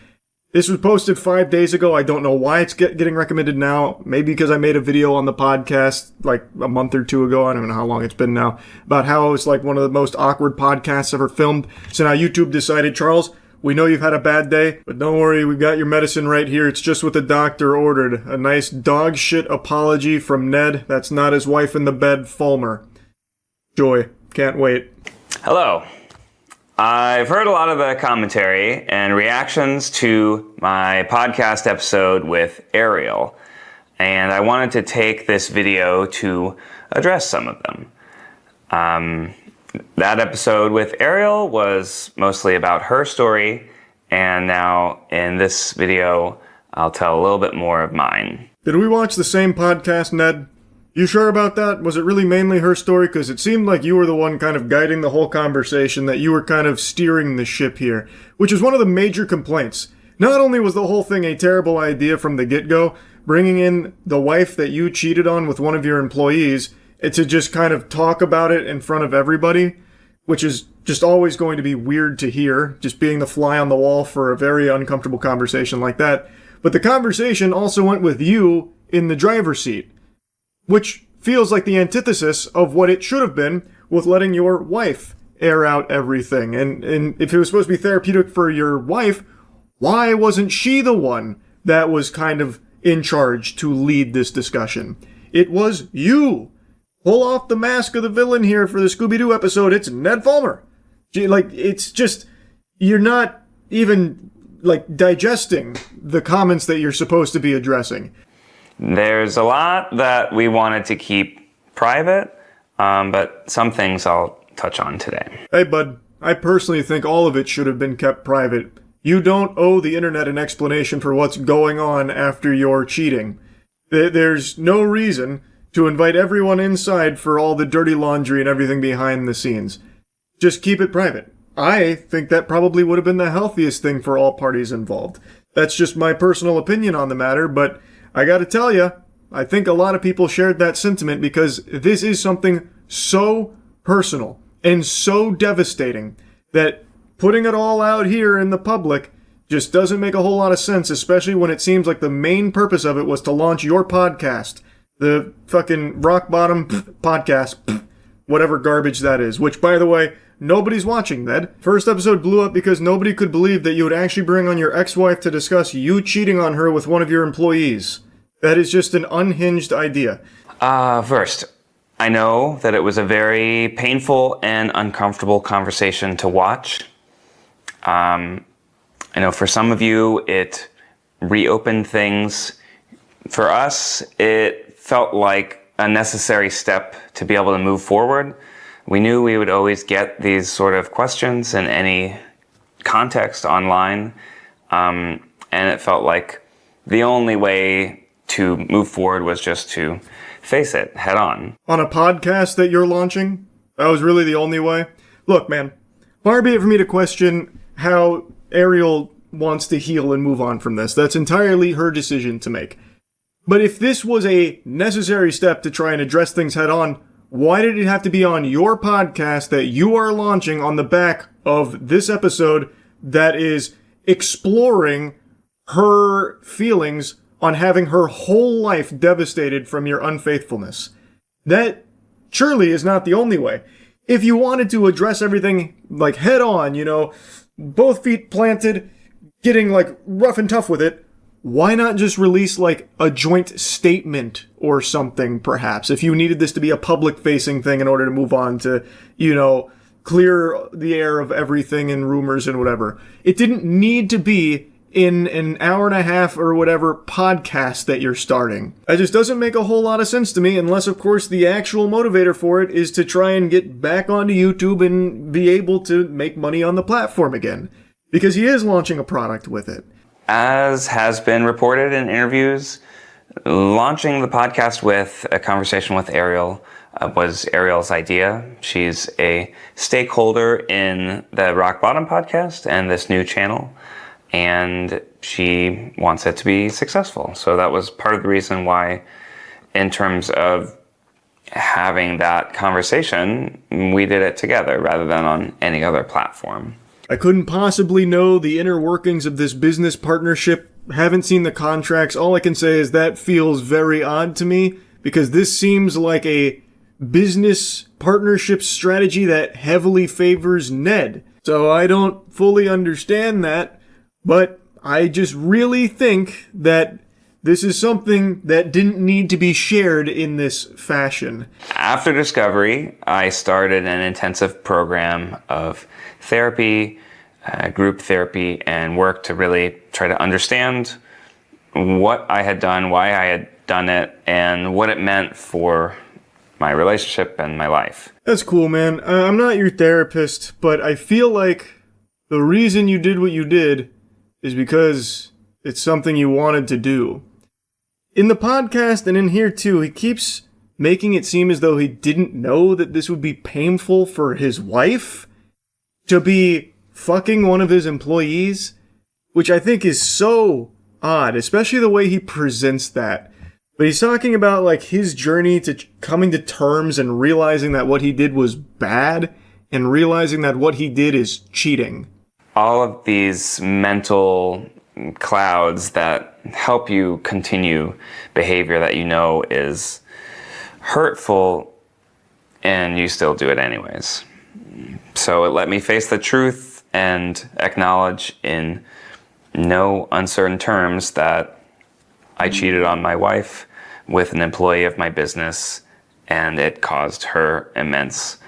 A: This was posted 5 days ago. I don't know why it's getting recommended now. Maybe because I made a video on the podcast like a month or two ago. I don't know how long it's been now. About how it's like one of the most awkward podcasts ever filmed. So now YouTube decided, Charles, we know you've had a bad day, but don't worry, we've got your medicine right here. It's just what the doctor ordered. A nice dog shit apology from Ned. That's not his wife in the bed, Fulmer. Joy. Can't wait.
V: Hello. I've heard a lot of the commentary and reactions to my podcast episode with Ariel, and I wanted to take this video to address some of them. That episode with Ariel was mostly about her story, and now in this video, I'll tell a little bit more of mine.
A: Did we watch the same podcast, Ned? You sure about that? Was it really mainly her story? Because it seemed like you were the one kind of guiding the whole conversation, that you were kind of steering the ship here, which is one of the major complaints. Not only was the whole thing a terrible idea from the get-go, bringing in the wife that you cheated on with one of your employees, to just kind of talk about it in front of everybody, which is just always going to be weird to hear, just being the fly on the wall for a very uncomfortable conversation like that. But the conversation also went with you in the driver's seat, which feels like the antithesis of what it should have been with letting your wife air out everything. And if it was supposed to be therapeutic for your wife, why wasn't she the one that was kind of in charge to lead this discussion? It was you. Pull off the mask of the villain here for the Scooby-Doo episode. It's Ned Fulmer. It's just, you're not even, digesting the comments that you're supposed to be addressing.
V: There's a lot that we wanted to keep private, but some things I'll touch on today.
A: Hey, bud. I personally think all of it should have been kept private. You don't owe the internet an explanation for what's going on after your cheating. There's no reason to invite everyone inside for all the dirty laundry and everything behind the scenes. Just keep it private. I think that probably would have been the healthiest thing for all parties involved. That's just my personal opinion on the matter, but I gotta tell you, I think a lot of people shared that sentiment because this is something so personal and so devastating that putting it all out here in the public just doesn't make a whole lot of sense, especially when it seems like the main purpose of it was to launch your podcast, the fucking rock bottom podcast, whatever garbage that is, which, by the way, nobody's watching that. First episode blew up because nobody could believe that you would actually bring on your ex-wife to discuss you cheating on her with one of your employees. That is just an unhinged idea.
V: First, I know that it was a very painful and uncomfortable conversation to watch. I know for some of you, it reopened things. For us, it felt like a necessary step to be able to move forward. We knew we would always get these sort of questions in any context online, and it felt like the only way to move forward was just to face it head on.
A: On a podcast that you're launching? That was really the only way? Look, man, far be it for me to question how Ariel wants to heal and move on from this. That's entirely her decision to make. But if this was a necessary step to try and address things head on, why did it have to be on your podcast that you are launching on the back of this episode that is exploring her feelings on having her whole life devastated from your unfaithfulness? That surely is not the only way. If you wanted to address everything head on, both feet planted, getting rough and tough with it, why not just release a joint statement or something, perhaps, if you needed this to be a public-facing thing in order to move on to, clear the air of everything and rumors and whatever. It didn't need to be in an hour and a half or whatever podcast that you're starting. It just doesn't make a whole lot of sense to me, unless, of course, the actual motivator for it is to try and get back onto YouTube and be able to make money on the platform again. Because he is launching a product with it.
V: As has been reported in interviews, launching the podcast with a conversation with Ariel was Ariel's idea. She's a stakeholder in the Rock Bottom podcast and this new channel, and she wants it to be successful. So that was part of the reason why, in terms of having that conversation, we did it together rather than on any other platform.
A: I couldn't possibly know the inner workings of this business partnership. Haven't seen the contracts. All I can say is that feels very odd to me, because this seems like a business partnership strategy that heavily favors Ned. So I don't fully understand that, but I just really think that this is something that didn't need to be shared in this fashion.
V: After Discovery, I started an intensive program of therapy, group therapy, and work to really try to understand what I had done, why I had done it, and what it meant for my relationship and my life.
A: That's cool, man. I'm not your therapist, but I feel like the reason you did what you did is because it's something you wanted to do. In the podcast and in here too, he keeps making it seem as though he didn't know that this would be painful for his wife to be fucking one of his employees, which I think is so odd, especially the way he presents that. But he's talking about like his journey to coming to terms and realizing that what he did was bad and realizing that what he did is cheating.
V: All of these mental clouds that help you continue behavior that you know is hurtful, and you still do it anyways. So it let me face the truth and acknowledge in no uncertain terms that I cheated on my wife with an employee of my business, and it caused her immense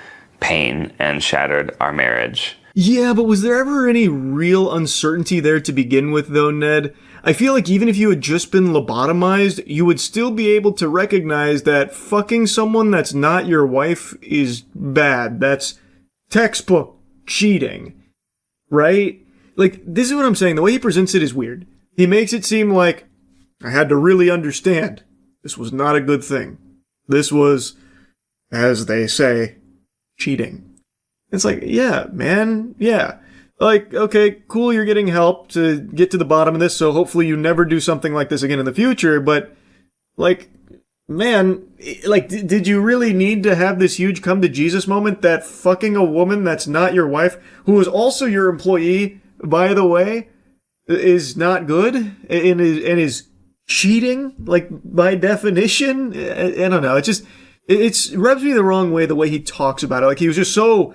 V: pain and shattered our marriage.
A: Yeah, but was there ever any real uncertainty there to begin with, though, Ned? I feel like even if you had just been lobotomized, you would still be able to recognize that fucking someone that's not your wife is bad. That's textbook cheating, right? Like, this is what I'm saying. The way he presents it is weird. He makes it seem like I had to really understand. This was not a good thing. This was, as they say, cheating. It's like, yeah, man, yeah. Like, okay, cool, you're getting help to get to the bottom of this, so hopefully you never do something like this again in the future, but, like, man, like, did you really need to have this huge come-to-Jesus moment that fucking a woman that's not your wife, who is also your employee, by the way, is not good, and is cheating, like, by definition? I don't know, it rubs me the wrong way the way he talks about it. Like, he was just so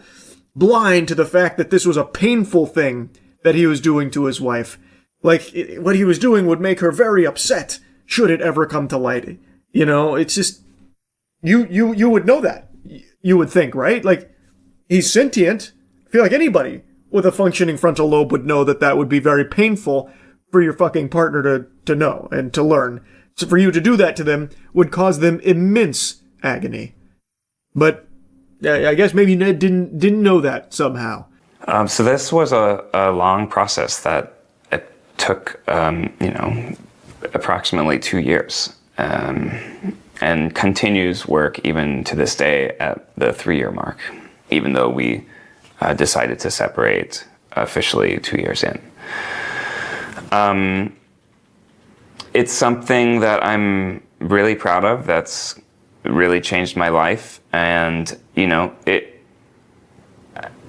A: blind to the fact that this was a painful thing that he was doing to his wife. Like, what he was doing would make her very upset, should it ever come to light. You know, it's just, you would know that. You would think, right? Like, he's sentient. I feel like anybody with a functioning frontal lobe would know that that would be very painful for your fucking partner to know and to learn. So for you to do that to them would cause them immense agony. But I guess maybe Ned didn't know that somehow.
V: So this was a long process that it took, approximately 2 years, and continues work even to this day at the 3-year mark, even though we decided to separate officially 2 years in. It's something that I'm really proud of. That's really changed my life, and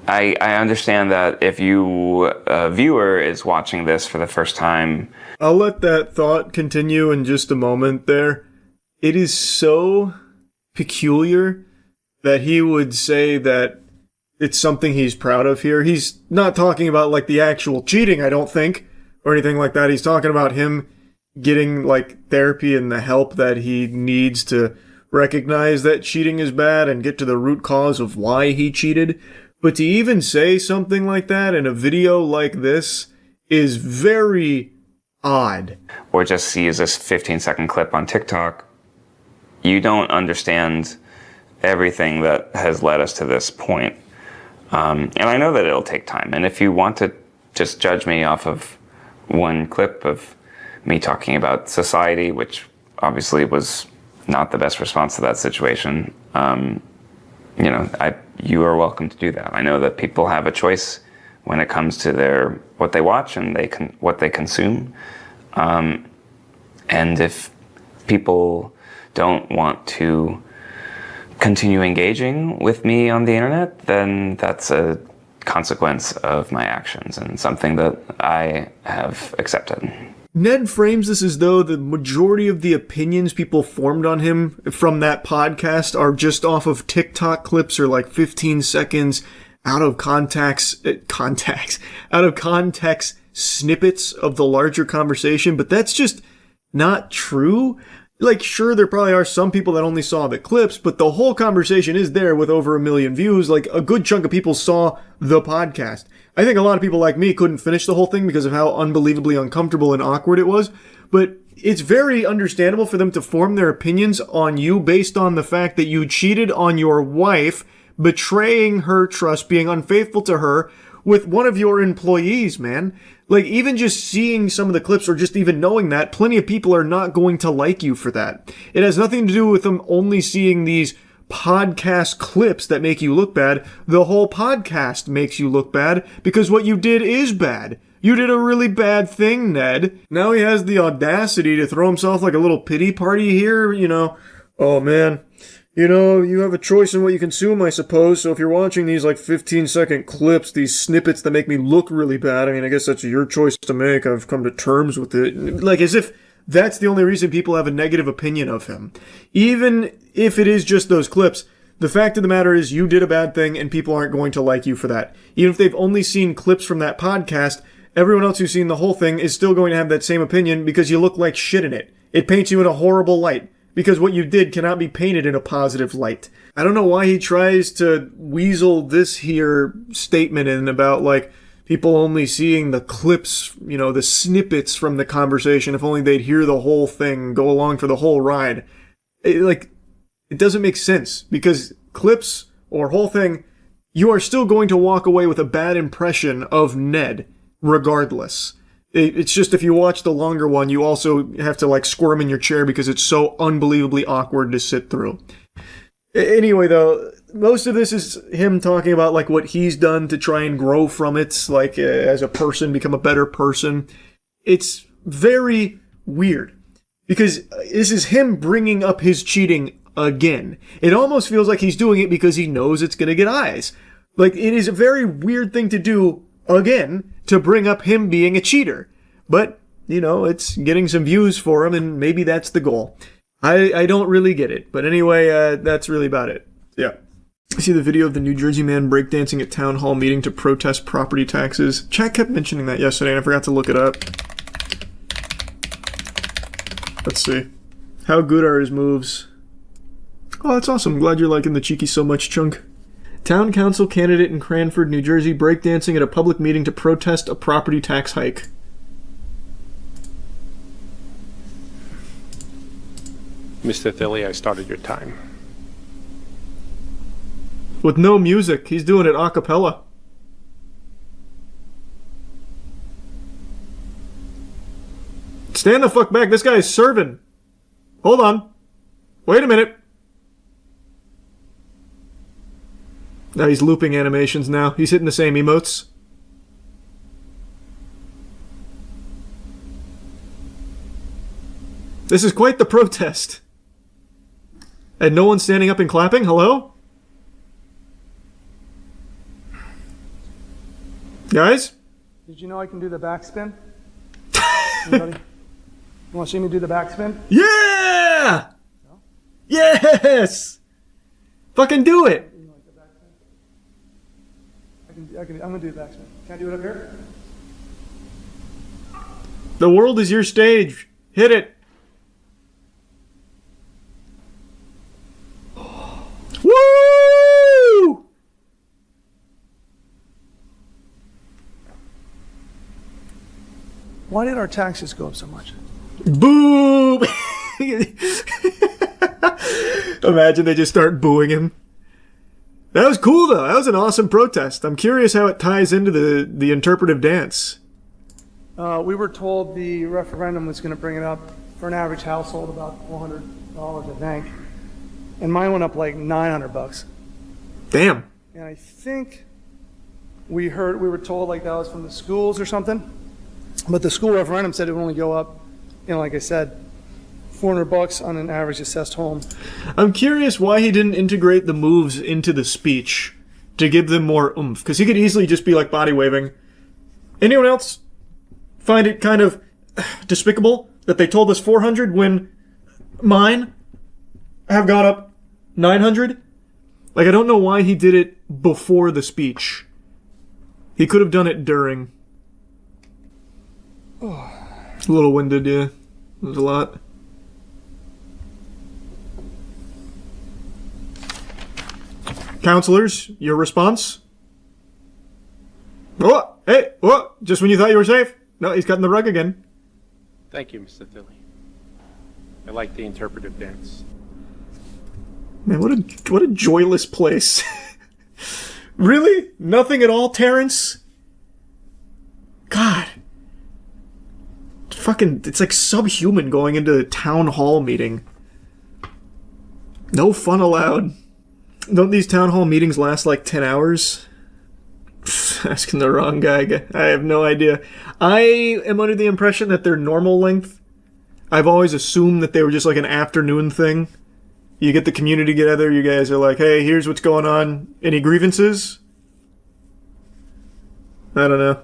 V: I understand that if a viewer is watching this for the first time,
A: I'll let that thought continue in just a moment there. It is so peculiar that he would say that it's something he's proud of here. He's not talking about like the actual cheating, I don't think, or anything like that. He's talking about him getting like therapy and the help that he needs to recognize that cheating is bad and get to the root cause of why he cheated. But to even say something like that in a video like this is very odd.
V: Or just sees this 15-second clip on TikTok, you don't understand everything that has led us to this point. And I know that it'll take time. And if you want to just judge me off of one clip of me talking about society, which obviously was not the best response to that situation, you are welcome to do that. I know that people have a choice when it comes to what they watch and what they consume. And if people don't want to continue engaging with me on the internet, then that's a consequence of my actions and something that I have accepted.
A: Ned frames this as though the majority of the opinions people formed on him from that podcast are just off of TikTok clips or like 15 seconds out of context snippets of the larger conversation, but that's just not true. Like, sure, there probably are some people that only saw the clips, but the whole conversation is there with over 1 million views. Like, a good chunk of people saw the podcast. I think a lot of people like me couldn't finish the whole thing because of how unbelievably uncomfortable and awkward it was, but it's very understandable for them to form their opinions on you based on the fact that you cheated on your wife, betraying her trust, being unfaithful to her with one of your employees, man. Like, even just seeing some of the clips or just even knowing that, plenty of people are not going to like you for that. It has nothing to do with them only seeing these podcast clips that make you look bad. The whole podcast makes you look bad because what you did is bad. You did a really bad thing, Ned. Now he has the audacity to throw himself like a little pity party here, Oh man, you have a choice in what you consume, I suppose. So if you're watching these like 15-second clips, these snippets that make me look really bad, I mean, I guess that's your choice to make. I've come to terms with it. Like, as if that's the only reason people have a negative opinion of him. Even if it is just those clips, the fact of the matter is you did a bad thing and people aren't going to like you for that. Even if they've only seen clips from that podcast, everyone else who's seen the whole thing is still going to have that same opinion because you look like shit in it. It paints you in a horrible light. Because what you did cannot be painted in a positive light. I don't know why he tries to weasel this here statement in about, like, people only seeing the clips, the snippets from the conversation, if only they'd hear the whole thing, go along for the whole ride. It doesn't make sense, because clips or whole thing, you are still going to walk away with a bad impression of Ned, regardless. It's just if you watch the longer one, you also have to, like, squirm in your chair because it's so unbelievably awkward to sit through. Anyway, though, most of this is him talking about, like, what he's done to try and grow from it, like, as a person, become a better person. It's very weird because this is him bringing up his cheating again. It almost feels like he's doing it because he knows it's going to get eyes. Like, it is a very weird thing to do again, to bring up him being a cheater. But, it's getting some views for him, and maybe that's the goal. I don't really get it. But anyway, that's really about it. Yeah. See the video of the New Jersey man breakdancing at town hall meeting to protest property taxes. Chat kept mentioning that yesterday, and I forgot to look it up. Let's see. How good are his moves? Oh, that's awesome. Glad you're liking the cheeky so much, Chunk. Town council candidate in Cranford, New Jersey, breakdancing at a public meeting to protest a property tax hike.
T: Mr. Thilly, I started your time.
A: With no music. He's doing it a cappella. Stand the fuck back. This guy is serving. Hold on. Wait a minute. Now he's looping animations now. He's hitting the same emotes. This is quite the protest. And no one's standing up and clapping? Hello? Guys?
B: Did you know I can do the backspin? Anybody? You want to see me do the backspin?
A: Yeah! No? Yes! Fucking do it!
B: I'm gonna do the backspin. Can I do it up here?
A: The world is your stage. Hit it. Woo!
B: Why did our taxes go up so much?
A: Boo! Imagine they just start booing him. That was cool, though. That was an awesome protest. I'm curious how it ties into the interpretive dance.
B: We were told the referendum was going to bring it up for an average household about $400, I think. And mine went up like $900.
A: Damn.
B: And I think we were told like that was from the schools or something. But the school referendum said it would only go up, like I said, $400 on an average assessed home.
A: I'm curious why he didn't integrate the moves into the speech to give them more oomph. Because he could easily just be like body waving. Anyone else find it kind of despicable that they told us 400 when mine have gone up 900? Like, I don't know why he did it before the speech. He could have done it during. A little winded, yeah. There's a lot. Counselors, your response? Oh, hey, oh, just when you thought you were safe? No, he's cutting the rug again.
T: Thank you, Mr. Thilly. I like the interpretive dance.
A: Man, what a joyless place. Really? Nothing at all, Terrence? God. Fucking, it's like subhuman going into a town hall meeting. No fun allowed. Don't these town hall meetings last like 10 hours? Asking the wrong guy. I have no idea. I am under the impression that they're normal length. I've always assumed that they were just like an afternoon thing. You get the community together, you guys are like, hey, here's what's going on. Any grievances? I don't know.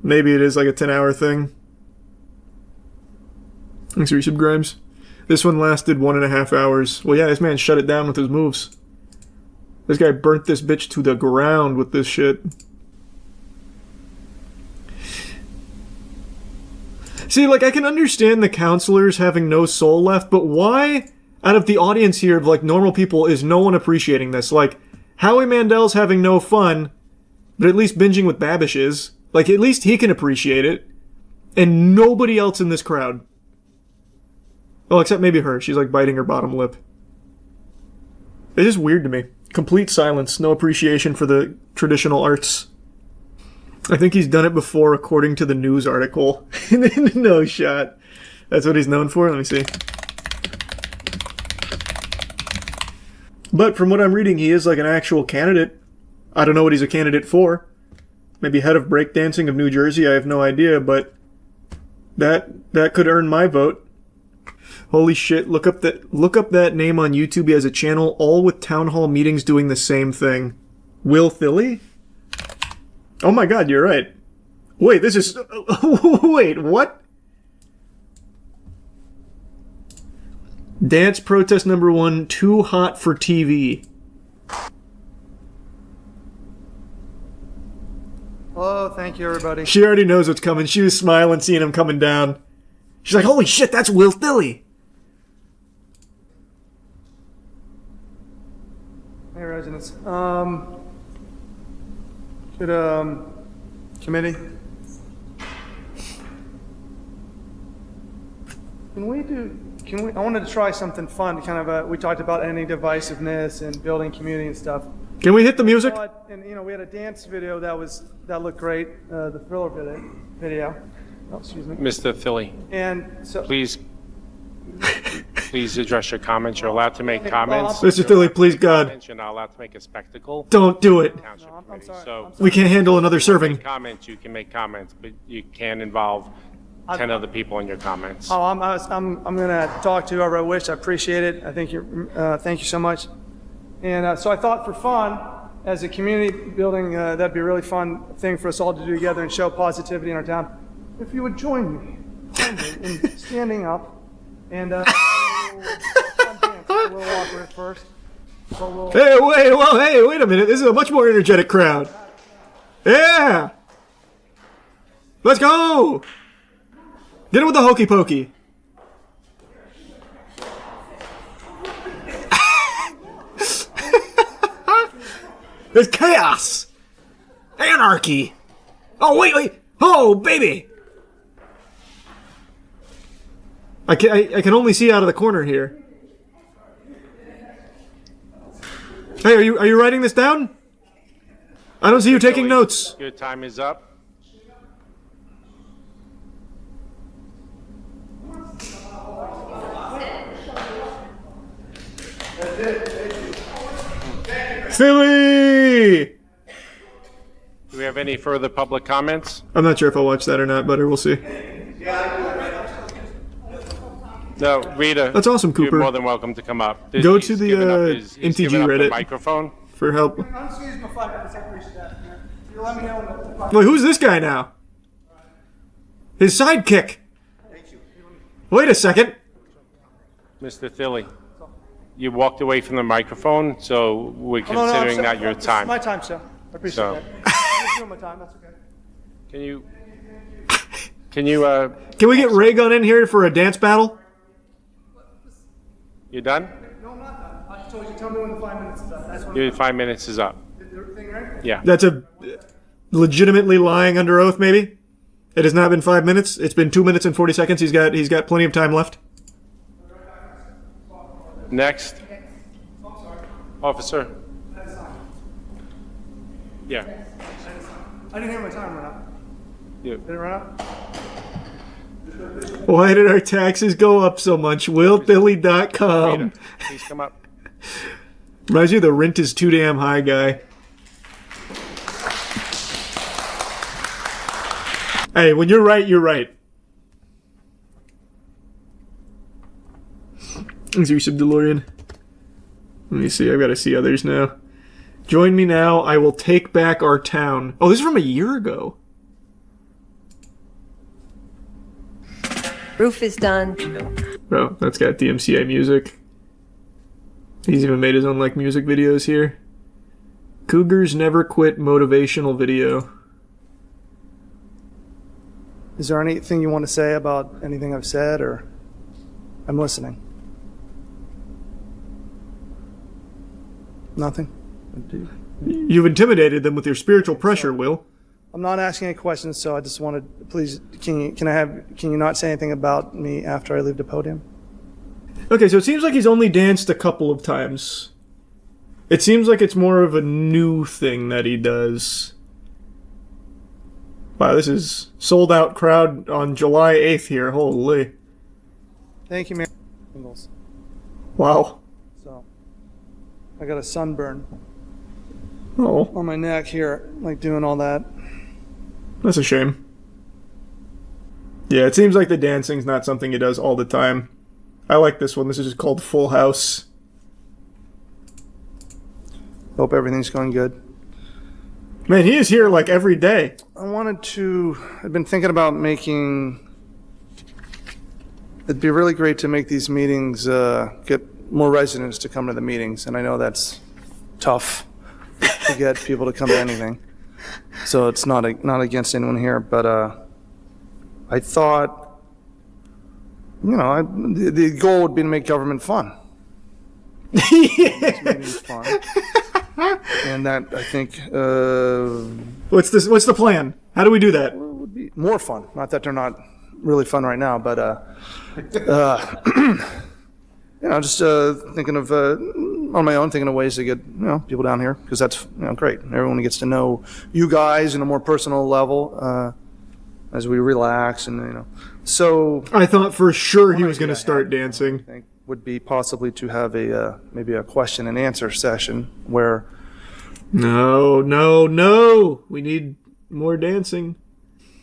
A: Maybe it is like a 10-hour thing. Thanks for resub, Grimes. This one lasted 1.5 hours. Well, yeah, this man shut it down with his moves. This guy burnt this bitch to the ground with this shit. See, like, I can understand the counselors having no soul left, but why, out of the audience here of, like, normal people, is no one appreciating this? Like, Howie Mandel's having no fun, but at least binging with Babish is. Like, at least he can appreciate it. And nobody else in this crowd. Well, except maybe her. She's, like, biting her bottom lip. It's just weird to me. Complete silence. No appreciation for the traditional arts. I think he's done it before, according to the news article. No shot. That's what he's known for? Let me see. But from what I'm reading, he is like an actual candidate. I don't know what he's a candidate for. Maybe head of breakdancing of New Jersey, I have no idea, but that could earn my vote. Holy shit, look up that name on YouTube. He has a channel all with town hall meetings doing the same thing. Will Thilly? Oh my god, you're right. Wait, this is... Wait, what? Dance protest number 1, too hot for TV.
B: Oh, thank you, everybody.
A: She already knows what's coming. She was smiling, seeing him coming down. She's like, holy shit, that's Will Thilly.
B: Hey, residents. Committee. I wanted to try something fun, kind of, we talked about ending divisiveness and building community and stuff.
A: Can we hit the music?
B: And, we had a dance video that looked great, the Thriller video. Oh, excuse me.
T: Mr. Thilly,
B: And so...
T: Please address your comments. You're allowed to make comments.
A: Mr. Thilly, please, God.
T: You're not allowed to make a spectacle.
A: Don't do it.
B: No, I'm sorry.
T: So
A: we can't handle another serving.
T: Comments, you can make comments, but you can't involve 10 other people in your comments.
B: Oh, I'm gonna talk to whoever I wish. I appreciate it. I think thank you so much. And so I thought for fun, as a community building, that'd be a really fun thing for us all to do together and show positivity in our town. If you would join me in standing up and a little awkward at first.
A: Hey, wait a minute. This is a much more energetic crowd. Yeah! Let's go! Get it with the hokey pokey. There's chaos! Anarchy! Oh, wait! Oh, baby! I can only see out of the corner here. Hey, are you writing this down? I don't see you taking notes.
T: Your time is up.
A: Philly!
T: Do we have any further public comments?
A: I'm not sure if I'll watch that or not, but we'll see.
T: No, Rita.
A: That's awesome, Cooper.
T: You're more than welcome to come up.
A: Go
T: He's
A: to the
T: given up he's
A: MTG
T: given up the
A: Reddit
T: microphone.
A: for help.
B: I'm just using my 5 minutes. I appreciate that. You let me know when
A: Wait, who's this guy now? His sidekick. Wait a second.
T: Mr. Thilly, you walked away from the microphone, so we're
B: Oh, no, I'm
T: considering
B: sorry.
T: that your
B: This is
T: time.
B: my time, sir. I appreciate
T: So-
B: that. I'm just doing my time. That's okay.
T: Can you
A: Can we get Ray Gun in here for a dance battle?
T: you done?
B: No, I'm not done. I just told you. Tell me when the 5 minutes is up. That's when
T: Your 5 minutes is up.
B: the thing, right?
T: Yeah.
A: That's a legitimately lying under oath, maybe? It has not been 5 minutes. It's been 2 minutes and 40 seconds. He's got plenty of time left.
T: Next. Officer. Yeah.
B: I didn't hear my time run up.
T: You.
B: Did it run up?
A: Why did our taxes go up so much? WillBilly.com.
T: Rita, please come up.
A: Reminds you of the rent is too damn high guy. Hey, when you're right, you're right. Is your sub DeLorean? Let me see, I've got to see others now. Join me now, I will take back our town. Oh, this is from a year ago.
C: Roof is done.
A: Oh, that's got DMCA music. He's even made his own like music videos here. Cougars never quit motivational video.
B: Is there anything you want to say about anything I've said, or I'm listening? Nothing?
A: You've intimidated them with your spiritual pressure, Will.
B: I'm not asking any questions, so I just wanted, please, can you not say anything about me after I leave the podium?
A: Okay, so it seems like he's only danced a couple of times. It seems like it's more of a new thing that he does. Wow, this is sold out crowd on July 8th here. Holy.
B: Thank you, Mayor. Penguinz.
A: Wow.
B: So, I got a sunburn
A: Oh,
B: on my neck here, like doing all that.
A: that's a shame. Yeah, it seems like the dancing's not something he does all the time. I like this one. This is just called Full House.
B: Hope everything's going good.
A: Man, he is here like every day.
B: I've been thinking about it'd be really great to make these meetings, get more residents to come to the meetings, and I know that's tough to get people to come to anything. So it's not against anyone here, but I thought, the goal would be to make government fun. Make meetings fun. And that, I think,
A: What's the plan? How do we do that?
B: would be more fun. Not that they're not really fun right now, but just thinking of on my own, thinking of ways to get people down here, because that's great. Everyone gets to know you guys in a more personal level as we relax, and So
A: I thought for sure he was going to start dancing.
B: I think would be possibly to have maybe a question and answer session where.
A: No. We need more dancing.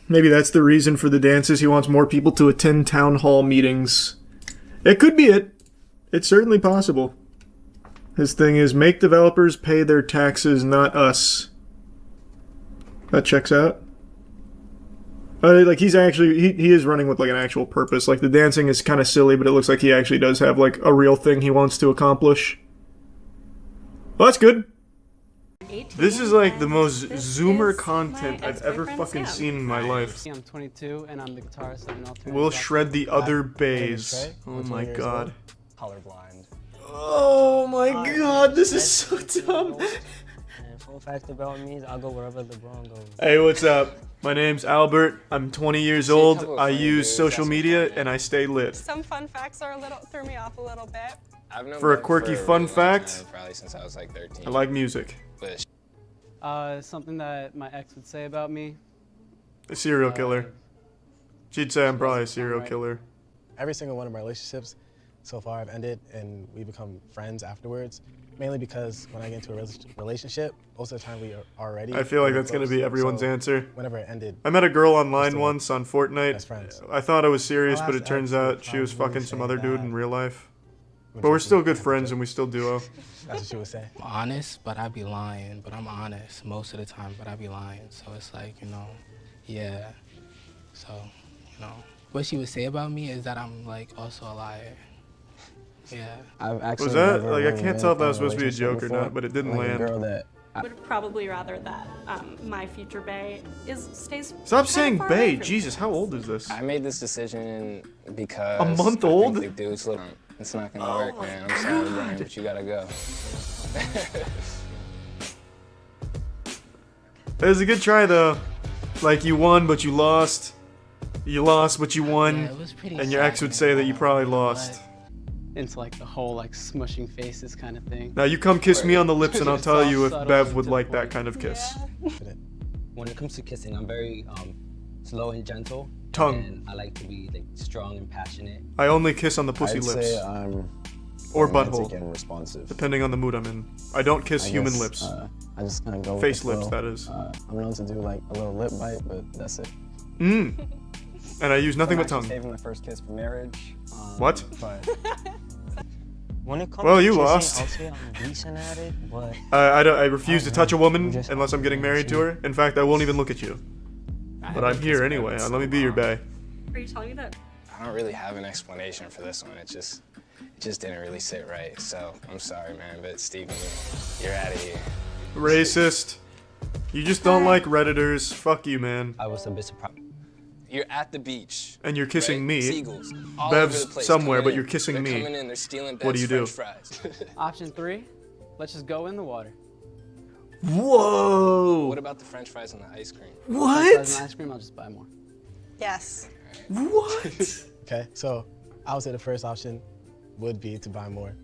A: Maybe that's the reason for the dances. He wants more people to attend town hall meetings. It could be it. It's certainly possible. His thing is make developers pay their taxes, not us. That checks out. Like he's actually he is running with like an actual purpose. Like the dancing is kind of silly, but it looks like he actually does have like a real thing he wants to accomplish. Well, that's good. This is like the most Zoomer content I've ever fucking seen in my life.
F: I'm 22 and I'm the guitarist of an alternative.
A: We'll shred the other bays. Oh my god.
F: Colorblind.
A: Oh my god, this is so dumb.
C: Fun fact about me is I'll go wherever LeBron goes.
A: Hey, what's up? My name's Albert. I'm 20 years old. I use social media and I stay lit.
X: Some fun facts threw me off a little bit.
G: I've known
A: For a
G: Bev
A: quirky
G: a
A: fun
G: really long
A: fact,
G: time, probably since I was like 13.
A: I like music.
G: But
F: Something that my ex would say about me.
A: A serial killer. She'd say I'm probably a serial killer.
U: Every single one of my relationships so far I've ended and we become friends afterwards. Mainly because when I get into a relationship, most of the time we are already.
A: I feel like
U: really
A: that's going to
U: close.
A: be everyone's
U: So
A: answer.
U: Whenever it ended,
A: I met a girl online
U: still
A: once on Fortnite.
U: best friends.
A: I thought I was serious,
U: I'll
A: but
U: have
A: it
U: to
A: turns
U: ask you
A: out she was
U: probably
A: fucking some
U: say
A: other dude
U: that.
A: in real life. But we're still good friends and we still duo.
U: That's what she would say.
W: I'm honest, but I be lying. But I'm honest most of the time, but I be lying. So it's like, you know, yeah. So, you know, what she would say about me is that I'm like also a liar. Yeah.
C: I've actually
A: Was that
C: never
A: like I
C: really
A: can't
C: been
A: tell if that
C: in
A: was supposed to be a
C: relationship
A: joke or
C: before.
A: not, but it didn't
C: Like a
A: land.
C: girl that
X: I would probably rather that my future bae stays.
A: Stop saying bae. Jesus, how old is this?
G: I made this decision because
A: A month
G: I
A: old?
G: think the dude's little. It's not gonna work, man. I'm sorry, Brian, but you gotta go.
A: It was a good try though. Like you won, but you lost. You lost, but you won.
F: Yeah, it was pretty
A: And your ex would say that you probably lost.
F: Into like the whole like smushing faces kind of thing.
A: Now you come kiss me on the lips and I'll
F: It's
A: tell
F: all
A: you if
F: subtle
A: Bev
F: and
A: would
F: to
A: like
F: the
A: that
F: point.
A: kind of kiss.
C: when it comes to kissing, I'm very slow and gentle.
A: Tongue.
C: And I like to be like strong and passionate.
A: I only kiss on the pussy
C: I'd
A: lips.
C: say I'm
A: Or
C: romantic
A: butthole.
C: and responsive.
A: Depending on the mood I'm in. I don't kiss
C: I
A: human
C: guess,
A: lips.
C: I just kind of go with
A: Face
C: the
A: lips,
C: flow.
A: that is.
C: I'm known to do like a little lip bite, but that's it.
A: Mmm. And I use nothing
C: I'm
A: but tongue.
C: actually saving my first kiss for marriage.
A: What?
C: But when it comes
A: Well,
C: to
A: you
C: kissing,
A: lost.
C: I'll say I'm decent at it, but
A: I refuse to touch a woman unless I'm getting married to her. In fact, I won't even look at you. But I'm here anyway. Let me be your bae.
X: Are you telling me that?
G: I don't really have an explanation for this one. It just didn't really sit right. So I'm sorry, man, but Steven, you're out of here.
A: Racist. You just don't like Redditors. Fuck you, man.
C: I was a bit surprised.
G: You're at the beach.
A: And you're kissing
G: right?
A: me.
G: Seagulls all over the
A: Bev's
G: place
A: somewhere,
G: coming
A: but
G: in.
A: you're kissing
G: They're
A: me.
G: coming in, they're stealing
A: What do you
G: Bev's
A: do?
G: French fries.
F: Option 3, let's just go in the water.
A: Whoa!
G: What about the French fries and the ice cream?
A: What?
F: French fries and ice cream, I'll just buy more.
X: Yes.
A: What?
U: Okay, so I would say the first option would be to buy more,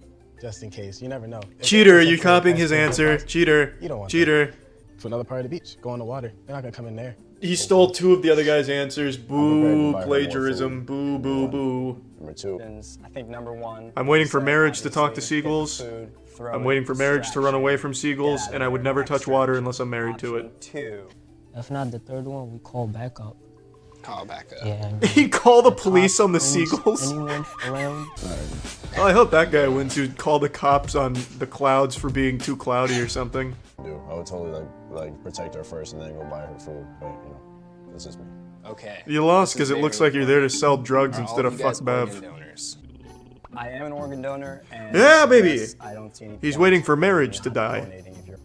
U: just in case. You never know. If
A: Cheater,
U: it's
A: you're
U: something
A: copying
U: that's
A: his
U: gonna
A: answer.
U: cost-
A: Cheater.
U: You don't want
A: Cheater.
U: that. To another part of the beach. Go in the water. They're not gonna come in there.
A: He stole two of the other guy's answers. Boo,
C: buy her more
A: plagiarism. Boo, boo, boo.
C: Number 2. I think number 1.
A: I'm waiting for
C: is,
A: marriage to talk to
C: obviously, get the
A: seagulls.
C: food, throw
A: I'm
C: it,
A: waiting for marriage to run away from seagulls,
C: Yeah,
A: and I would never touch water unless I'm married to it.
C: 2.
Y: If not the third one, we call backup.
G: Call back up.
Y: Yeah.
A: He called the police on the seagulls.
Y: Anyone around?
A: Well, I hope that guy wins who called the cops on the clouds for being too cloudy or something.
Z: Do I would totally like protect her first and then go buy her food, but you know, that's just me.
G: Okay.
A: You lost
G: This is
A: because it looks
G: very
A: like you're there to sell drugs
G: Are
A: instead
G: all
A: of
G: you guys
A: fuck Bev.
G: organ donors?
C: I am an organ donor, and
A: Yeah, baby.
C: yes, I don't see any
A: He's
C: point
A: waiting for
C: in
A: marriage to
C: not
A: die.
C: donating if you're-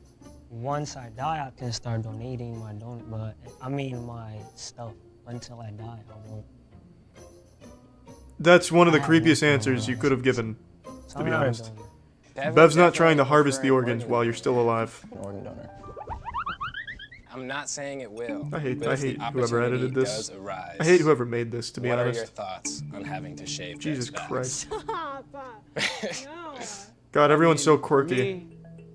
Y: Once I die, I can start donating my my stuff. Until I die, I won't.
A: That's one of the
Y: I have
A: creepiest
Y: no
A: answers you could have given,
Y: So
A: to
Y: I'm
A: be
Y: not a
A: honest.
Y: donor.
A: Bev's not trying to harvest the organs while you're still alive.
C: An organ donor.
G: I'm not saying it will.
A: I hate
G: but if the
A: whoever
G: opportunity
A: edited this.
G: does arise,
A: I hate whoever made this, to be
G: what
A: honest.
G: are your thoughts on having to shave
A: Jesus
G: Bev's back?
A: Christ.
X: Stop. No.
A: God, everyone's so quirky.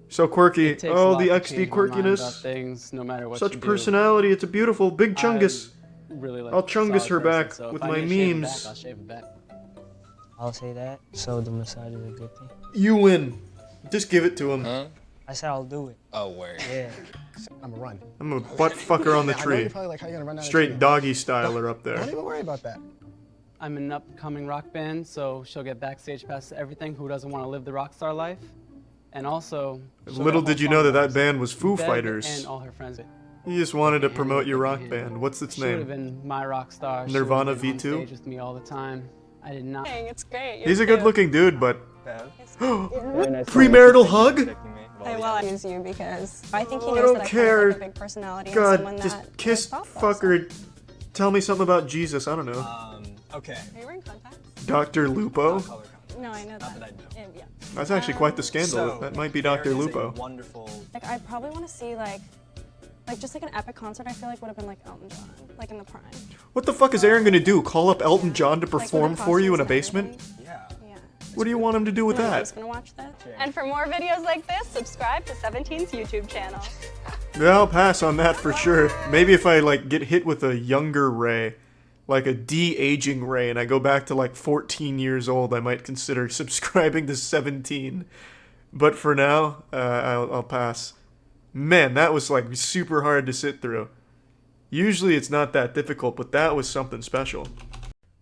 A: So quirky.
F: It takes a
A: Oh,
F: lot
A: the
F: to
A: XD
F: change my mind about
A: quirkiness.
F: things, no matter what
A: Such
F: you do.
A: personality. It's a beautiful big chungus.
F: Really like
A: I'll
F: a
A: chungus
F: solid
A: her
F: person,
A: back
F: so
A: with
F: if I
A: my
F: need to shave it
A: memes.
F: back, I'll shave it back.
Y: I'll say that. So the massage is a good thing.
A: You win. Just give it to him.
G: Huh?
Y: I said I'll do it.
G: Oh, word.
Y: Yeah.
U: I'm gonna run.
A: I'm a butt fucker on the
U: I know
A: tree.
U: you're probably like, how you gonna run down the
A: Straight
U: tree?
A: doggy styler up there.
U: Don't even worry about that.
F: I'm an upcoming rock band, so she'll get backstage pass to everything. Who doesn't want to live the rock star life? And also, she'll
A: Little
F: get a
A: did you
F: whole
A: know that
F: song
A: that band was Foo
F: Bev
A: Fighters.
F: and all her friends.
A: You just wanted to promote your rock band. What's its
F: She would have
A: name?
F: been my rock star. She
A: Nirvana
F: would have been on
A: V2?
F: stage with me all the time. I did not.
X: Dang, it's great.
A: He's a good looking dude, but
X: Premarital
A: premarital hug?
X: Hey, well, I use you because I think he
A: I
X: knows
A: don't
X: that I
A: care.
X: have like a big personality and someone
A: God,
X: that
A: just kiss
X: is thoughtful,
A: fucker. Tell me something about Jesus. I don't know.
C: Okay.
X: Are you wearing contacts?
A: Dr. Lupo?
E: No, I know
C: Not
E: that.
C: that I know.
E: Yeah.
A: That's actually quite the scandal.
C: So,
A: That might be
C: there
A: Dr.
C: is a
A: Lupo.
C: wonderful.
E: Like, I probably want to see, like just like an epic concert, I feel like would have been like Elton John, like in the prime.
A: What the fuck is Aaron gonna do? Call up Elton John to
E: Like, with the
A: perform for you in a
E: costumes and
A: basement?
C: Yeah.
A: What do you want him to do with
E: I'm
A: that?
E: just gonna watch that.
P: And for more videos like this, subscribe to 17's YouTube channel.
A: Yeah, I'll pass on that for sure. Maybe if I like get hit with a younger Ray, like a de-aging Ray, and I go back to like 14 years old, I might consider subscribing to 17. But for now, I'll pass. Man, that was like super hard to sit through. Usually it's not that difficult, but that was something special.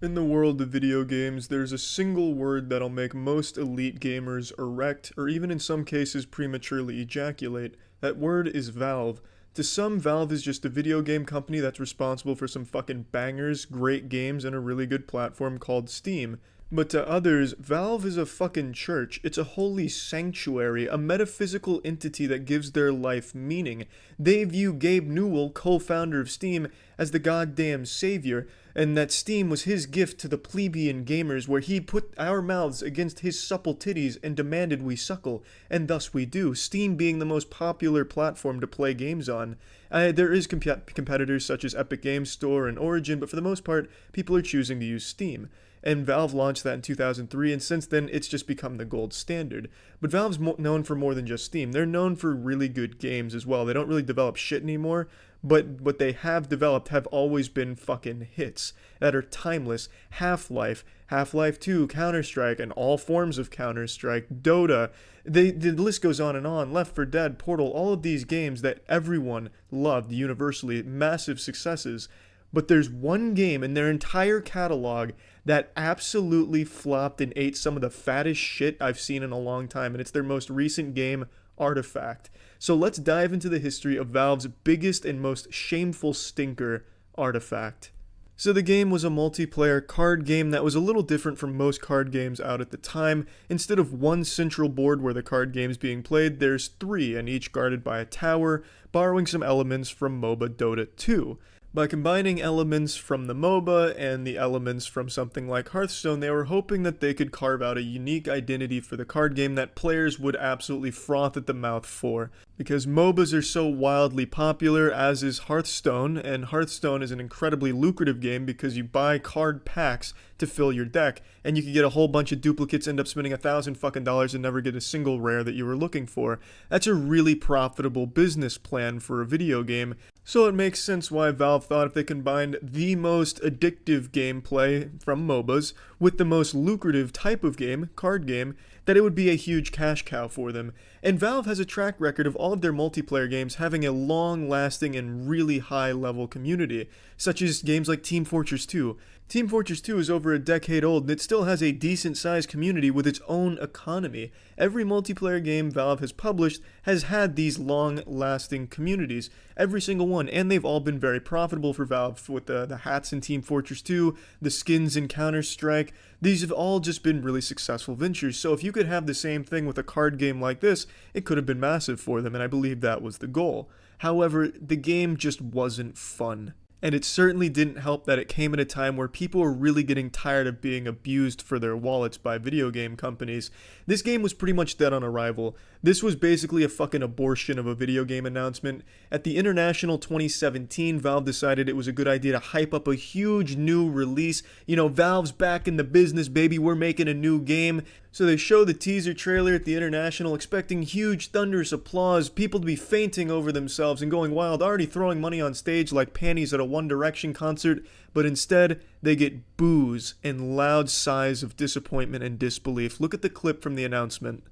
A: In the world of video games, there's a single word that'll make most elite gamers erect, or even in some cases prematurely ejaculate. That word is Valve. To some, Valve is just a video game company that's responsible for some fucking bangers, great games, and a really good platform called Steam. But to others, Valve is a fucking church. It's a holy sanctuary, a metaphysical entity that gives their life meaning. They view Gabe Newell, co-founder of Steam, as the goddamn savior, and that Steam was his gift to the plebeian gamers, where he put our mouths against his supple titties and demanded we suckle, and thus we do, Steam being the most popular platform to play games on. There is competitors such as Epic Games Store and Origin, but for the most part, people are choosing to use Steam. And Valve launched that in 2003, and since then, it's just become the gold standard. But Valve's known for more than just Steam. They're known for really good games as well. They don't really develop shit anymore, but what they have developed have always been fucking hits that are timeless. Half-Life, Half-Life 2, Counter-Strike, and all forms of Counter-Strike, Dota. The list goes on and on. Left 4 Dead, Portal, all of these games that everyone loved universally, massive successes. But there's one game in their entire catalog that absolutely flopped and ate some of the fattest shit I've seen in a long time, and it's their most recent game, Artifact. So let's dive into the history of Valve's biggest and most shameful stinker, Artifact. So the game was a multiplayer card game that was a little different from most card games out at the time. Instead of one central board where the card game's being played, there's 3, and each guarded by a tower, borrowing some elements from MOBA Dota 2. By combining elements from the MOBA and the elements from something like Hearthstone, they were hoping that they could carve out a unique identity for the card game that players would absolutely froth at the mouth for. Because MOBAs are so wildly popular, as is Hearthstone, and Hearthstone is an incredibly lucrative game because you buy card packs to fill your deck, and you can get a whole bunch of duplicates, end up spending $1,000 and never get a single rare that you were looking for. That's a really profitable business plan for a video game. So it makes sense why Valve thought if they combined the most addictive gameplay from MOBAs with the most lucrative type of game, card game, that it would be a huge cash cow for them. And Valve has a track record of all of their multiplayer games having a long-lasting and really high-level community, such as games like Team Fortress 2. Team Fortress 2 is over a decade old, and it still has a decent-sized community with its own economy. Every multiplayer game Valve has published has had these long-lasting communities, every single one, and they've all been very profitable for Valve, with the hats in Team Fortress 2, the skins in Counter-Strike. These have all just been really successful ventures, so if you could have the same thing with a card game like this, it could have been massive for them, and I believe that was the goal. However, the game just wasn't fun. And it certainly didn't help that it came at a time where people were really getting tired of being abused for their wallets by video game companies. This game was pretty much dead on arrival. This was basically a fucking abortion of a video game announcement. At the International 2017, Valve decided it was a good idea to hype up a huge new release. You know, Valve's back in the business, baby, we're making a new game. So they show the teaser trailer at the International, expecting huge thunderous applause, people to be fainting over themselves and going wild, already throwing money on stage like panties at a One Direction concert, but instead they get boos and loud sighs of disappointment and disbelief. Look at the clip from the announcement.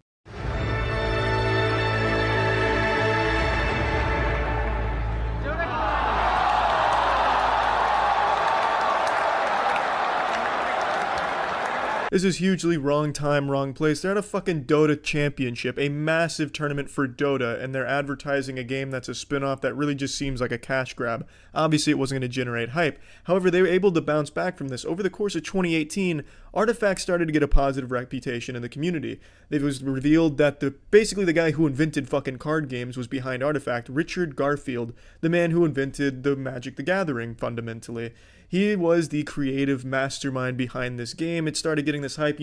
A: This is hugely wrong time, wrong place. They're at a fucking Dota championship, a massive tournament for Dota, and they're advertising a game that's a spin-off that really just seems like a cash grab. Obviously, it wasn't going to generate hype. However, they were able to bounce back from this. Over the course of 2018, Artifact started to get a positive reputation in the community. It was revealed that basically the guy who invented fucking card games was behind Artifact, Richard Garfield, the man who invented the Magic the Gathering, fundamentally. He was the creative mastermind behind this game. It started getting this hype,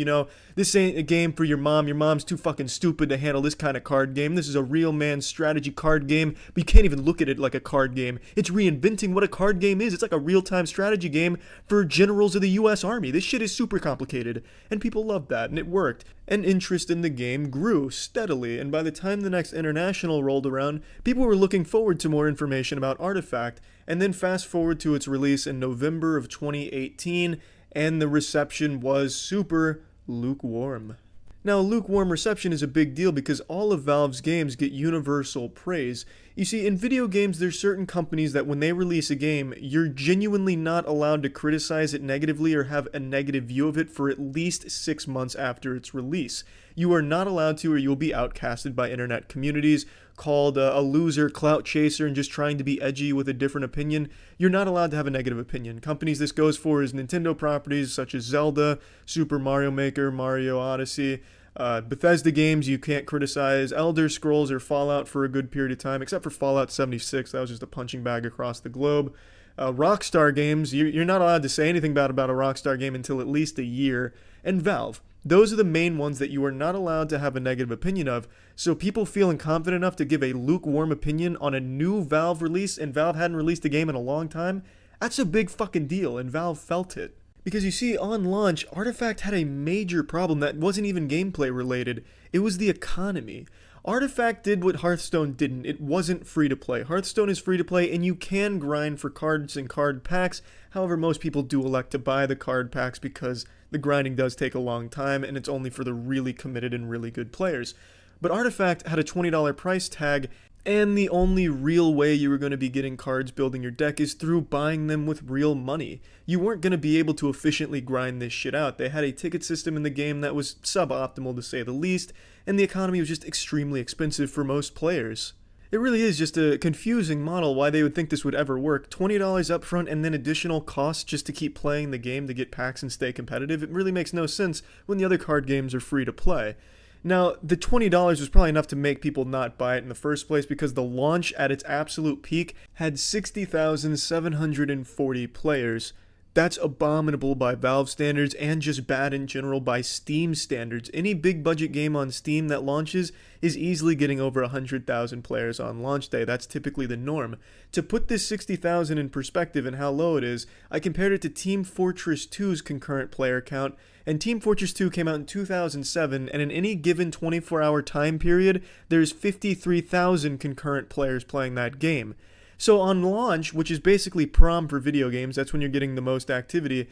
A: this ain't a game for your mom. Your mom's too fucking stupid to handle this kind of card game. This is a real man strategy card game, but you can't even look at it like a card game. It's reinventing what a card game is. It's like a real-time strategy game for generals of the US Army. This shit is super complicated, and people loved that, and it worked. And interest in the game grew steadily, and by the time the next international rolled around, people were looking forward to more information about Artifact. And then fast forward to its release in November of 2018, and the reception was super lukewarm. Now, lukewarm reception is a big deal because all of Valve's games get universal praise. You see, in video games, there's certain companies that when they release a game, you're genuinely not allowed to criticize it negatively or have a negative view of it for at least 6 months after its release. You are not allowed to, or you'll be outcasted by internet communities, called a loser, clout chaser, and just trying to be edgy with a different opinion. You're not allowed to have a negative opinion. Companies this goes for is Nintendo properties such as Zelda, Super Mario Maker, Mario Odyssey, Bethesda games you can't criticize, Elder Scrolls or Fallout for a good period of time, except for Fallout 76, that was just a punching bag across the globe. Rockstar games, you're not allowed to say anything bad about a Rockstar game until at least a year. And Valve. Those are the main ones that you are not allowed to have a negative opinion of, so people feeling confident enough to give a lukewarm opinion on a new Valve release, and Valve hadn't released a game in a long time, that's a big fucking deal, and Valve felt it. Because you see, on launch, Artifact had a major problem that wasn't even gameplay related. It was the economy. Artifact did what Hearthstone didn't. It wasn't free to play. Hearthstone is free to play, and you can grind for cards and card packs. However, most people do elect to buy the card packs because the grinding does take a long time, and it's only for the really committed and really good players. But Artifact had a $20 price tag, and the only real way you were going to be getting cards building your deck is through buying them with real money. You weren't going to be able to efficiently grind this shit out. They had a ticket system in the game that was suboptimal to say the least, and the economy was just extremely expensive for most players. It really is just a confusing model why they would think this would ever work. $20 upfront and then additional costs just to keep playing the game to get packs and stay competitive. It really makes no sense when the other card games are free to play. Now, the $20 was probably enough to make people not buy it in the first place because the launch at its absolute peak had 60,740 players. That's abominable by Valve standards and just bad in general by Steam standards. Any big budget game on Steam that launches is easily getting over 100,000 players on launch day. That's typically the norm. To put this 60,000 in perspective and how low it is, I compared it to Team Fortress 2's concurrent player count, and Team Fortress 2 came out in 2007, and in any given 24-hour time period, there's 53,000 concurrent players playing that game. So on launch, which is basically prom for video games, that's when you're getting the most activity,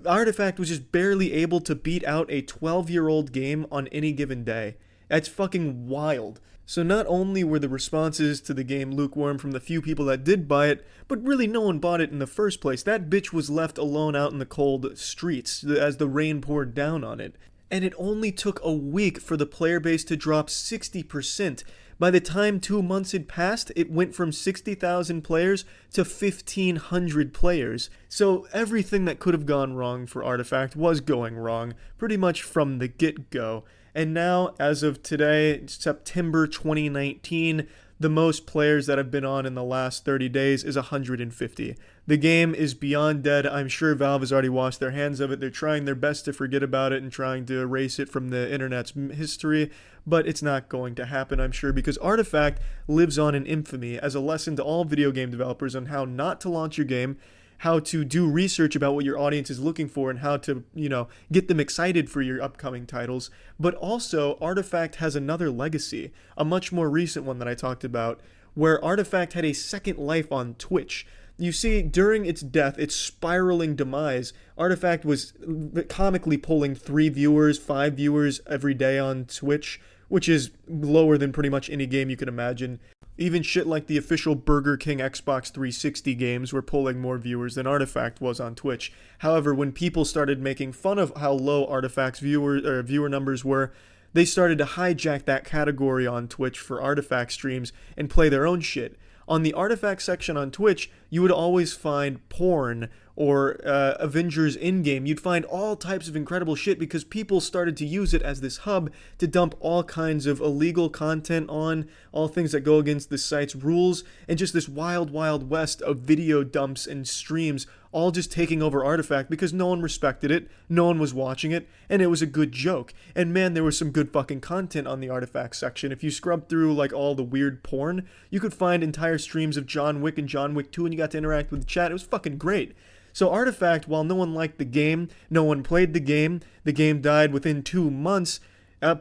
A: Artifact was just barely able to beat out a 12-year-old game on any given day. That's fucking wild. So not only were the responses to the game lukewarm from the few people that did buy it, but really no one bought it in the first place. That bitch was left alone out in the cold streets as the rain poured down on it. And it only took a week for the player base to drop 60%. By the time 2 months had passed, it went from 60,000 players to 1,500 players. So everything that could have gone wrong for Artifact was going wrong, pretty much from the get-go. And now, as of today, September 2019, the most players that have been on in the last 30 days is 150. The game is beyond dead. I'm sure Valve has already washed their hands of it. They're trying their best to forget about it and trying to erase it from the internet's history, but it's not going to happen, I'm sure, because Artifact lives on in infamy as a lesson to all video game developers on how not to launch your game, how to do research about what your audience is looking for, and how to, get them excited for your upcoming titles. But also, Artifact has another legacy, a much more recent one that I talked about, where Artifact had a second life on Twitch. You see, during its death, its spiraling demise, Artifact was comically pulling 3 viewers, 5 viewers every day on Twitch, which is lower than pretty much any game you can imagine. Even shit like the official Burger King Xbox 360 games were pulling more viewers than Artifact was on Twitch. However, when people started making fun of how low Artifact's viewer numbers were, they started to hijack that category on Twitch for Artifact streams and play their own shit. On the Artifact section on Twitch, you would always find porn or Avengers in-game. You'd find all types of incredible shit because people started to use it as this hub to dump all kinds of illegal content on, all things that go against the site's rules, and just this wild, wild west of video dumps and streams all just taking over Artifact because no one respected it, no one was watching it, and it was a good joke. And man, there was some good fucking content on the Artifact section. If you scrubbed through like all the weird porn, you could find entire streams of John Wick and John Wick 2, and you got to interact with the chat. It was fucking great. So Artifact, while no one liked the game, no one played the game died within 2 months,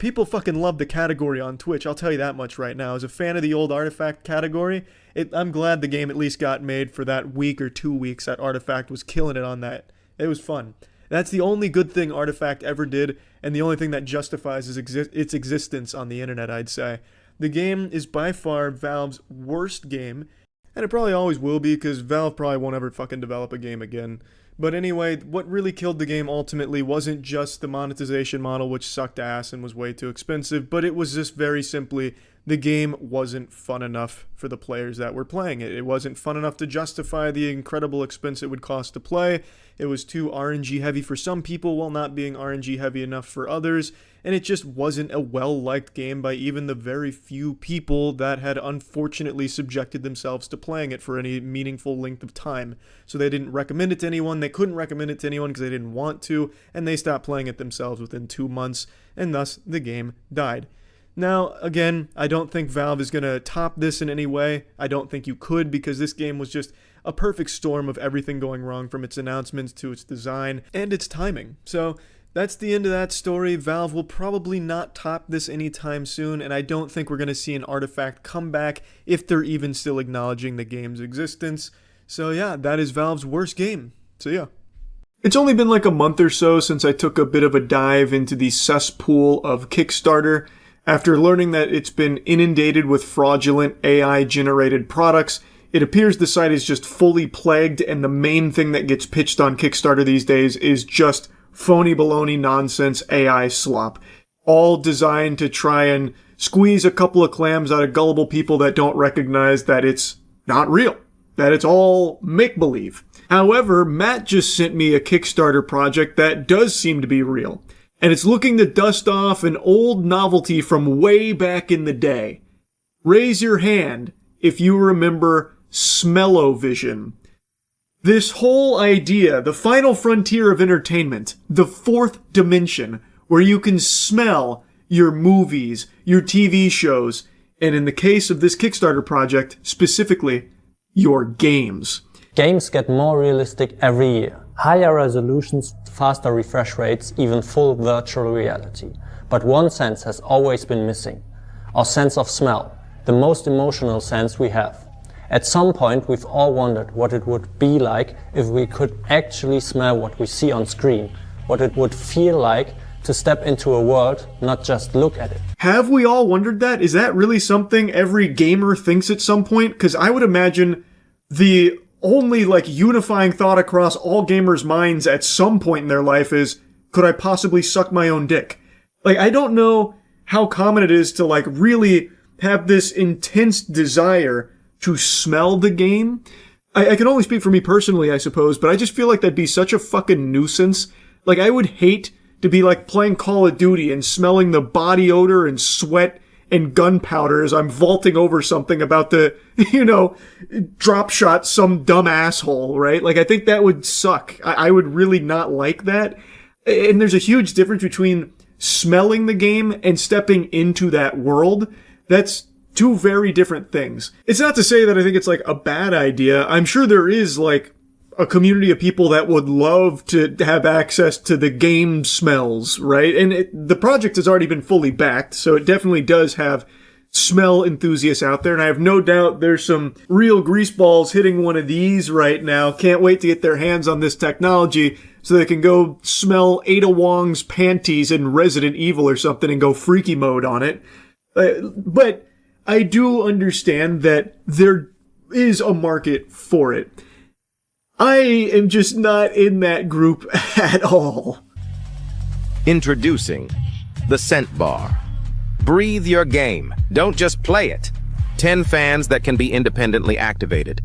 A: people fucking love the category on Twitch, I'll tell you that much right now. As a fan of the old Artifact category, I'm glad the game at least got made for that week or 2 weeks that Artifact was killing it on that. It was fun. That's the only good thing Artifact ever did, and the only thing that justifies its existence on the internet, I'd say. The game is by far Valve's worst game, and it probably always will be, because Valve probably won't ever fucking develop a game again. But anyway, what really killed the game ultimately wasn't just the monetization model, which sucked ass and was way too expensive, but it was just very simply, the game wasn't fun enough for the players that were playing it. It wasn't fun enough to justify the incredible expense it would cost to play. It was too RNG heavy for some people while not being RNG heavy enough for others, and it just wasn't a well-liked game by even the very few people that had unfortunately subjected themselves to playing it for any meaningful length of time. So they didn't recommend it to anyone, they couldn't recommend it to anyone because they didn't want to, and they stopped playing it themselves within 2 months, and thus the game died. Now, again, I don't think Valve is going to top this in any way. I don't think you could, because this game was just a perfect storm of everything going wrong, from its announcements to its design and its timing. So that's the end of that story. Valve will probably not top this anytime soon, and I don't think we're going to see an Artifact comeback if they're even still acknowledging the game's existence. So yeah, that is Valve's worst game. So yeah. It's only been like a month or so since I took a bit of a dive into the cesspool of Kickstarter. After learning that it's been inundated with fraudulent AI-generated products, it appears the site is just fully plagued, and the main thing that gets pitched on Kickstarter these days is just phony baloney nonsense AI slop, all designed to try and squeeze a couple of clams out of gullible people that don't recognize that it's not real, that it's all make-believe. However, Matt just sent me a Kickstarter project that does seem to be real, and it's looking to dust off an old novelty from way back in the day. Raise your hand if you remember Smell-O-Vision. This whole idea, the final frontier of entertainment, the fourth dimension, where you can smell your movies, your TV shows, and in the case of this Kickstarter project, specifically, your games.
H: Games get more realistic every year. Higher resolutions, faster refresh rates, even full virtual reality. But one sense has always been missing. Our sense of smell, the most emotional sense we have. At some point, we've all wondered what it would be like if we could actually smell what we see on screen, what it would feel like to step into a world, not just look at it.
A: Have we all wondered that? Is that really something every gamer thinks at some point? Because I would imagine the only unifying thought across all gamers' minds at some point in their life is, could I possibly suck my own dick? I don't know how common it is to really have this intense desire to smell the game. I can only speak for me personally, I suppose, but I just feel like that'd be such a fucking nuisance. I would hate to be playing Call of Duty and smelling the body odor and sweat and gunpowder as I'm vaulting over something about to, drop shot some dumb asshole, right? I think that would suck. I would really not like that. And there's a huge difference between smelling the game and stepping into that world. That's two very different things. It's not to say that I think it's a bad idea. I'm sure there is a community of people that would love to have access to the game smells, right? And the project has already been fully backed, so it definitely does have smell enthusiasts out there, and I have no doubt there's some real greaseballs hitting one of these right now. Can't wait to get their hands on this technology so they can go smell Ada Wong's panties in Resident Evil or something and go freaky mode on it. But I do understand that there is a market for it. I am just not in that group at all.
I: Introducing the Scent Bar. Breathe your game. Don't just play it. 10 fans that can be independently activated.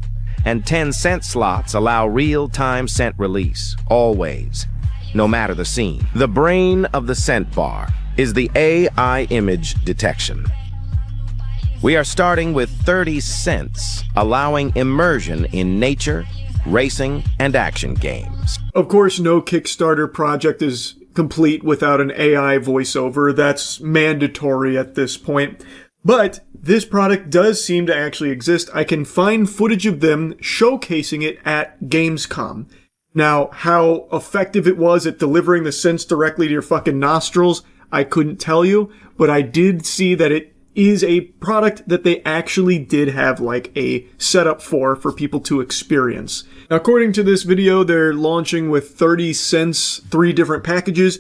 I: and 10-cent slots allow real-time scent release, always, no matter the scene. The brain of the scent bar is the AI image detection. We are starting with 30 cents, allowing immersion in nature, racing, and action games.
A: Of course, no Kickstarter project is complete without an AI voiceover. That's mandatory at this point. But this product does seem to actually exist. I can find footage of them showcasing it at Gamescom. Now, how effective it was at delivering the scents directly to your fucking nostrils, I couldn't tell you, but I did see that it is a product that they actually did have like a setup for people to experience. Now, according to this video, they're launching with 30 cents, 3 different packages,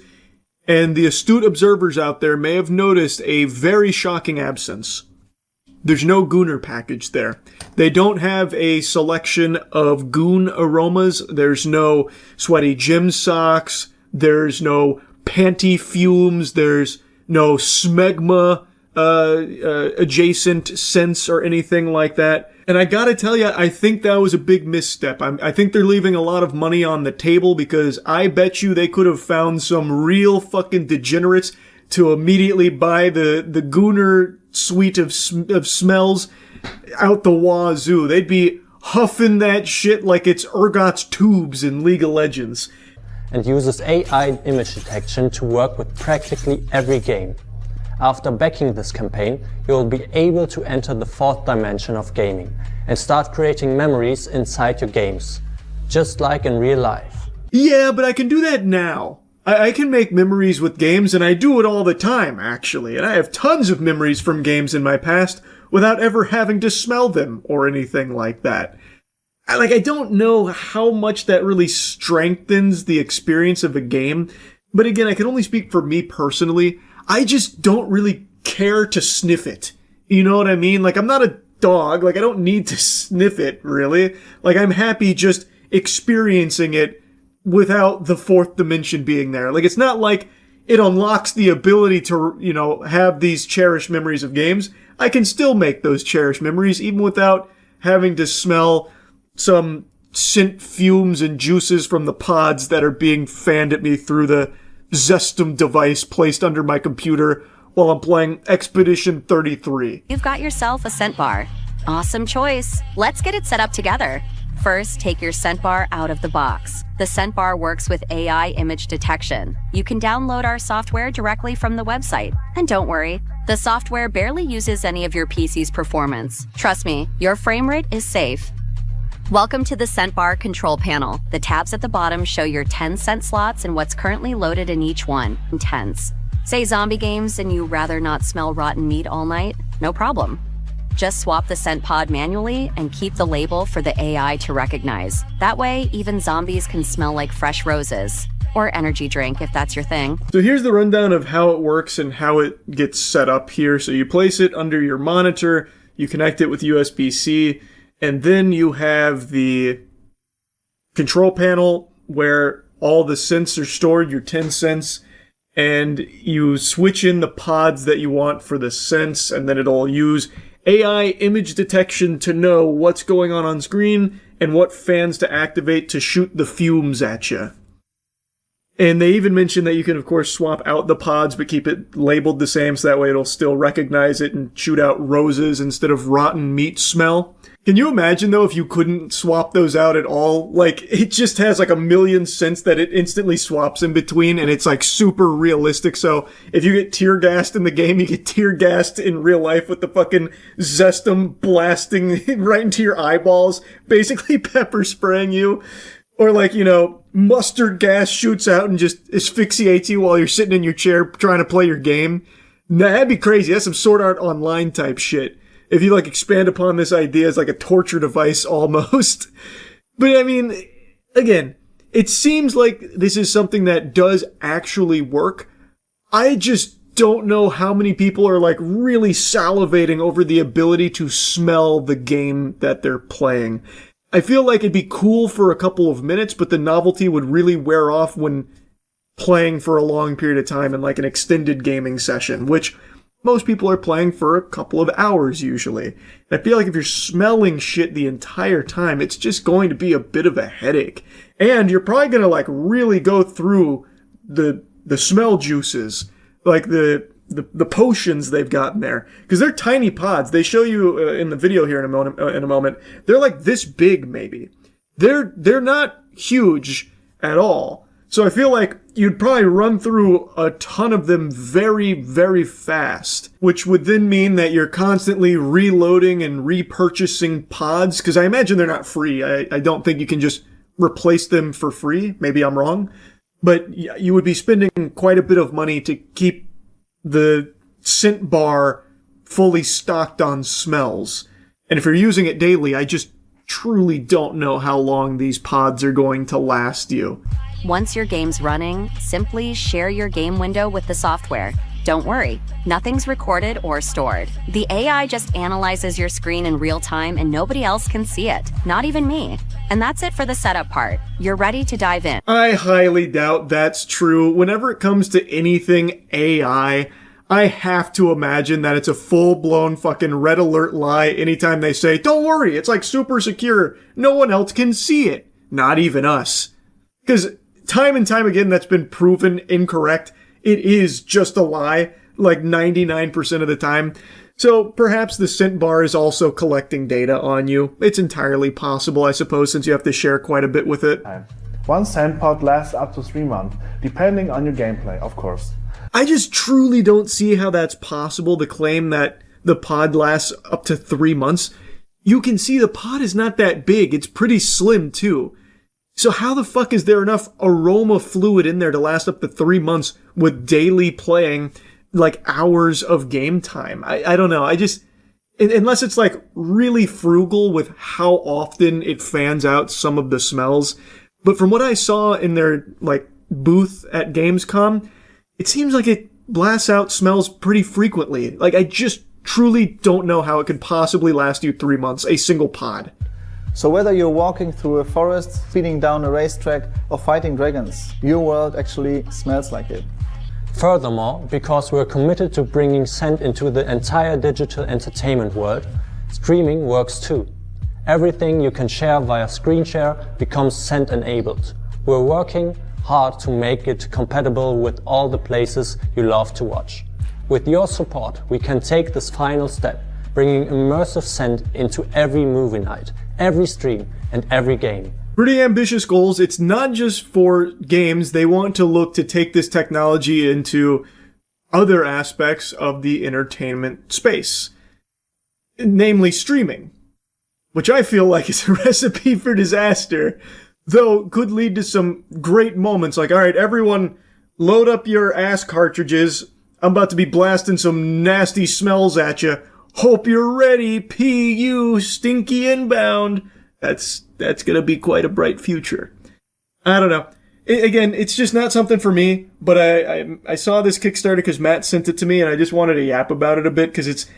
A: and the astute observers out there may have noticed a very shocking absence. There's no Gooner package there. They don't have a selection of goon aromas. There's no sweaty gym socks. There's no panty fumes. There's no smegma adjacent scents or anything like that. And I gotta tell you, I think that was a big misstep. I think they're leaving a lot of money on the table because I bet you they could have found some real fucking degenerates to immediately buy the Gooner suite of smells out the wazoo. They'd be huffing that shit like it's Urgot's tubes in League of Legends.
H: And uses AI image detection to work with practically every game. After backing this campaign, you will be able to enter the 4th dimension of gaming and start creating memories inside your games, just like in real life.
A: Yeah, but I can do that now. I can make memories with games, and I do it all the time, actually. And I have tons of memories from games in my past without ever having to smell them or anything like that. I don't know how much that really strengthens the experience of a game. But again, I can only speak for me personally. I just don't really care to sniff it. You know what I mean? Like, I'm not a dog. Like, I don't need to sniff it, really. Like, I'm happy just experiencing it without the 4th dimension being there. Like, it's not like it unlocks the ability to, you know, have these cherished memories of games. I can still make those cherished memories even without having to smell some scent fumes and juices from the pods that are being fanned at me through the Zestum device placed under my computer while I'm playing Expedition 33.
J: You've got yourself a scent bar. Awesome choice. Let's get it set up together. First, take your scent bar out of the box. The scent bar works with AI image detection. You can download our software directly from the website. And don't worry, the software barely uses any of your PC's performance. Trust me, your frame rate is safe. Welcome to the scent bar control panel. The tabs at the bottom show your 10 scent slots and what's currently loaded in each one. Intense. Say zombie games and you rather not smell rotten meat all night? No problem. Just swap the scent pod manually and keep the label for the AI to recognize. That way, even zombies can smell like fresh roses. Or energy drink, if that's your thing.
A: So here's the rundown of how it works and how it gets set up here. So you place it under your monitor, you connect it with USB-C, and then you have the control panel where all the scents are stored, your 10 scents, and you switch in the pods that you want for the scents, and then it'll use AI image detection to know what's going on screen and what fans to activate to shoot the fumes at you. And they even mentioned that you can, of course, swap out the pods, but keep it labeled the same, so that way it'll still recognize it and shoot out roses instead of rotten meat smell. Can you imagine, though, if you couldn't swap those out at all? Like, it just has like a million scents that it instantly swaps in between, and it's like super realistic. So if you get tear gassed in the game, you get tear gassed in real life with the fucking Zestum blasting right into your eyeballs, basically pepper spraying you. Or like, you know, mustard gas shoots out and just asphyxiates you while you're sitting in your chair trying to play your game. Nah, that'd be crazy. That's some Sword Art Online type shit. If you like expand upon this idea as like a torture device almost. But I mean, again, it seems like this is something that does actually work. I just don't know how many people are like really salivating over the ability to smell the game that they're playing. I feel like it'd be cool for a couple of minutes, but the novelty would really wear off when playing for a long period of time in like an extended gaming session, which most people are playing for a couple of hours usually. And I feel like if you're smelling shit the entire time, it's just going to be a bit of a headache. And you're probably going to like really go through the smell juices, like the potions they've got in there, because they're tiny pods. They show you in the video here in a moment. They're like this big, maybe. They're not huge at all. So I feel like you'd probably run through a ton of them very, very fast, which would then mean that you're constantly reloading and repurchasing pods, because I imagine they're not free. I don't think you can just replace them for free. Maybe I'm wrong. But you would be spending quite a bit of money to keep the scent bar fully stocked on smells. And if you're using it daily, I just truly don't know how long these pods are going to last you.
J: Once your game's running, simply share your game window with the software. Don't worry, nothing's recorded or stored. The AI just analyzes your screen in real time and nobody else can see it, not even me. And that's it for the setup part. You're ready to dive in.
A: I highly doubt that's true. Whenever it comes to anything AI, I have to imagine that it's a full-blown fucking red alert lie anytime they say, don't worry, it's like super secure. No one else can see it. Not even us. Because time and time again, that's been proven incorrect. It is just a lie, like 99% of the time. So perhaps the scent bar is also collecting data on you. It's entirely possible, I suppose, since you have to share quite a bit with it.
D: One scent pod lasts up to 3 months, depending on your gameplay, of course.
A: I just truly don't see how that's possible to claim that the pod lasts up to 3 months. You can see the pod is not that big. It's pretty slim, too. So how the fuck is there enough aroma fluid in there to last up to 3 months with daily playing, like hours of game time? I don't know. I just, unless it's like really frugal with how often it fans out some of the smells. But from what I saw in their like booth at Gamescom, it seems like it blasts out smells pretty frequently. Like I just truly don't know how it could possibly last you 3 months, a single pod.
K: So whether you're walking through a forest, speeding down a racetrack, or fighting dragons, your world actually smells like it.
H: Furthermore, because we're committed to bringing scent into the entire digital entertainment world, streaming works too. Everything you can share via screen share becomes scent enabled. We're working hard to make it compatible with all the places you love to watch. With your support, we can take this final step, bringing immersive scent into every movie night, every stream, and every game.
A: Pretty ambitious goals. It's not just for games. They want to look to take this technology into other aspects of the entertainment space, namely streaming, which I feel like is a recipe for disaster, though could lead to some great moments like, all right, everyone load up your ass cartridges. I'm about to be blasting some nasty smells at you. Hope you're ready, PU, stinky inbound. That's gonna be quite a bright future. I don't know. Again, it's just not something for me, but I saw this Kickstarter because Matt sent it to me, and I just wanted to yap about it a bit because it's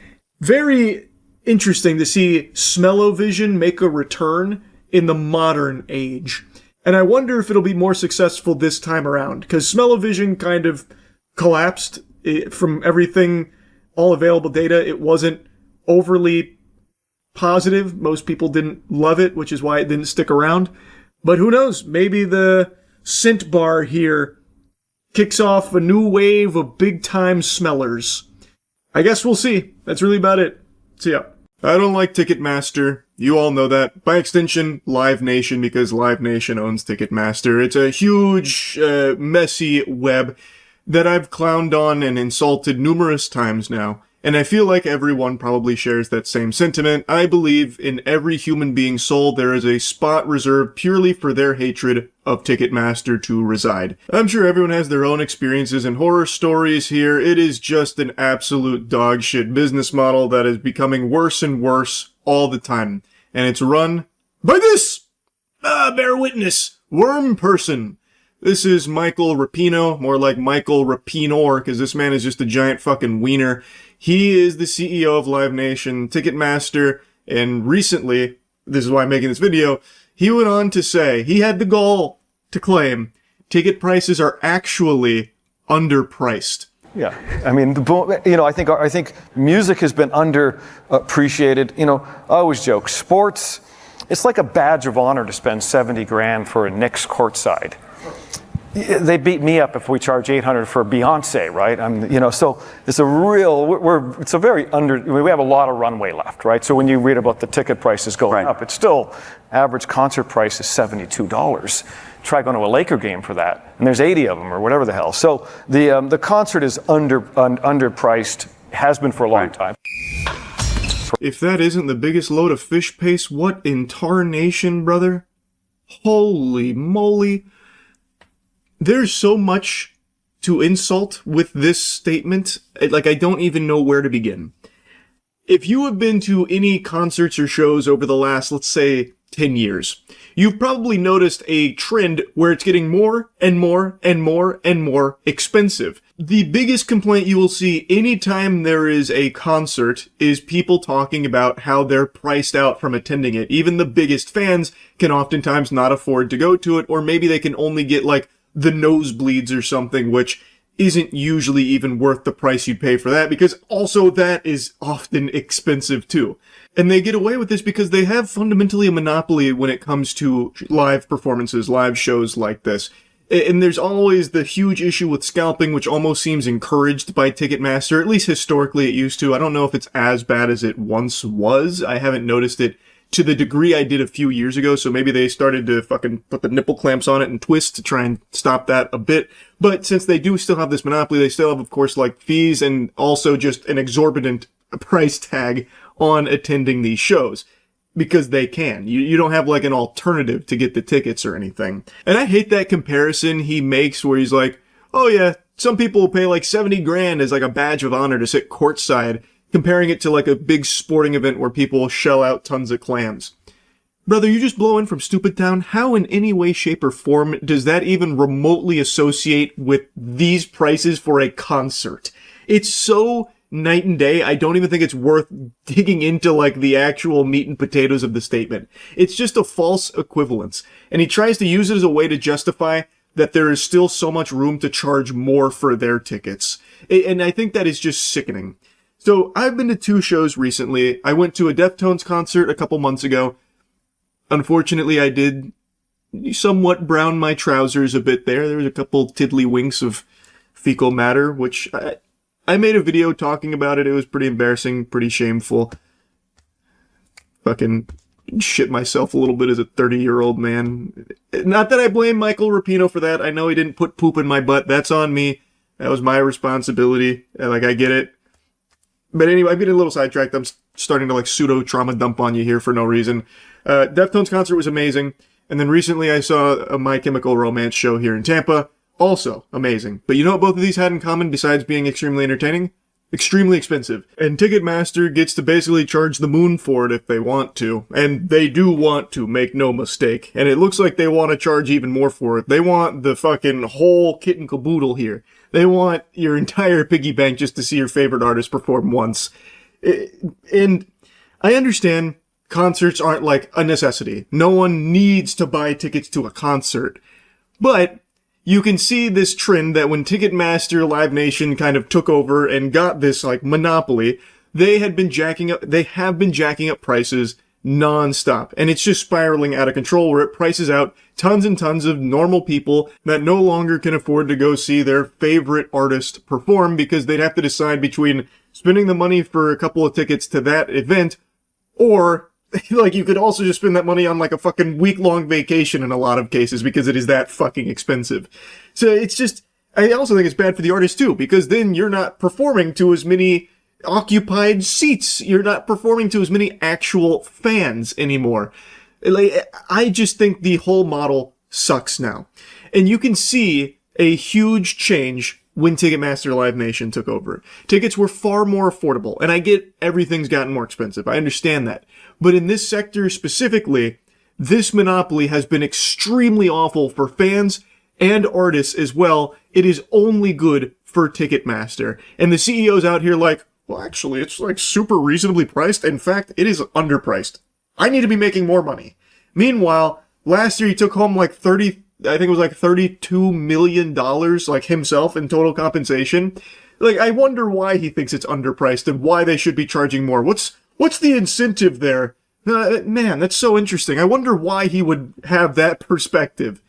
A: very interesting to see smell-o-vision make a return in the modern age. And I wonder if it'll be more successful this time around, because smell-o-vision kind of collapsed from everything, all available data. It wasn't overly positive. Most people didn't love it, which is why it didn't stick around. But who knows? Maybe the scent bar here kicks off a new wave of big-time smellers. I guess we'll see. That's really about it. See ya. I don't like Ticketmaster. You all know that. By extension, Live Nation, because Live Nation owns Ticketmaster. It's a huge, messy web that I've clowned on and insulted numerous times now. And I feel like everyone probably shares that same sentiment. I believe in every human being's soul there is a spot reserved purely for their hatred of Ticketmaster to reside. I'm sure everyone has their own experiences and horror stories here. It is just an absolute dogshit business model that is becoming worse and worse all the time. And it's run by this! Bear witness! Worm person! This is Michael Rapino, more like Michael Rapinor, because this man is just a giant fucking wiener. He is the CEO of Live Nation, Ticketmaster, and recently, this is why I'm making this video, he went on to say he had the goal to claim ticket prices are actually underpriced.
L: Yeah, I mean, I think music has been underappreciated. I always joke, sports, it's like a badge of honor to spend 70 grand for a Knicks courtside. They beat me up if we charge 800 for Beyonce, right? So it's we have a lot of runway left, right? So when you read about the ticket prices going up, it's still average concert price is $72. Try going to a Laker game for that, and there's 80 of them or whatever the hell. So the concert is underpriced, has been for a long time.
A: If that isn't the biggest load of fish paste, what in tarnation, brother? Holy moly. There's so much to insult with this statement. Like, I don't even know where to begin. If you have been to any concerts or shows over the last, let's say, 10 years, you've probably noticed a trend where it's getting more and more and more and more expensive. The biggest complaint you will see anytime there is a concert is people talking about how they're priced out from attending it. Even the biggest fans can oftentimes not afford to go to it, or maybe they can only get like the nosebleeds or something, which isn't usually even worth the price you'd pay for that, because also that is often expensive too. And they get away with this because they have fundamentally a monopoly when it comes to live performances, live shows like this. And there's always the huge issue with scalping, which almost seems encouraged by Ticketmaster. At least historically it used to. I don't know if it's as bad as it once was. I haven't noticed it to the degree I did a few years ago, so maybe they started to fucking put the nipple clamps on it and twist to try and stop that a bit. But since they do still have this monopoly, they still have, of course, like fees and also just an exorbitant price tag on attending these shows. Because they can. You don't have like an alternative to get the tickets or anything. And I hate that comparison he makes where he's like, oh yeah, some people will pay like 70 grand as like a badge of honor to sit courtside, comparing it to like a big sporting event where people shell out tons of clams. Brother, you just blow in from Stupid Town. How in any way, shape, or form does that even remotely associate with these prices for a concert? It's so night and day, I don't even think it's worth digging into like the actual meat and potatoes of the statement. It's just a false equivalence. And he tries to use it as a way to justify that there is still so much room to charge more for their tickets. And I think that is just sickening. So I've been to 2 shows recently. I went to a Deftones concert a couple months ago. Unfortunately, I did somewhat brown my trousers a bit there. There was a couple tiddlywinks of fecal matter, which I made a video talking about it. It was pretty embarrassing, pretty shameful. Fucking shit myself a little bit as a 30-year-old man. Not that I blame Michael Rapino for that. I know he didn't put poop in my butt. That's on me. That was my responsibility. Like, I get it. But anyway, I'm getting a little sidetracked. I'm starting to like pseudo-trauma dump on you here for no reason. Deftones concert was amazing. And then recently I saw a My Chemical Romance show here in Tampa. Also amazing. But you know what both of these had in common besides being extremely entertaining? Extremely expensive. And Ticketmaster gets to basically charge the moon for it if they want to. And they do want to, make no mistake. And it looks like they want to charge even more for it. They want the fucking whole kit and caboodle here. They want your entire piggy bank just to see your favorite artist perform once. And I understand concerts aren't like a necessity. No one needs to buy tickets to a concert. But you can see this trend that when Ticketmaster Live Nation kind of took over and got this like monopoly, they have been jacking up prices non-stop. And it's just spiraling out of control where it prices out tons and tons of normal people that no longer can afford to go see their favorite artist perform because they'd have to decide between spending the money for a couple of tickets to that event or like, you could also just spend that money on, like, a fucking week-long vacation in a lot of cases because it is that fucking expensive. So it's just, I also think it's bad for the artist, too, because then you're not performing to as many occupied seats. You're not performing to as many actual fans anymore. Like, I just think the whole model sucks now. And you can see a huge change when Ticketmaster Live Nation took over. Tickets were far more affordable, and I get everything's gotten more expensive. I understand that. But in this sector specifically, this monopoly has been extremely awful for fans and artists as well. It is only good for Ticketmaster. And the CEO's out here like, well, actually, it's like super reasonably priced. In fact, it is underpriced. I need to be making more money. Meanwhile, last year he took home like $32 million, like himself in total compensation. Like, I wonder why he thinks it's underpriced and why they should be charging more. What's the incentive there? Man, that's so interesting. I wonder why he would have that perspective.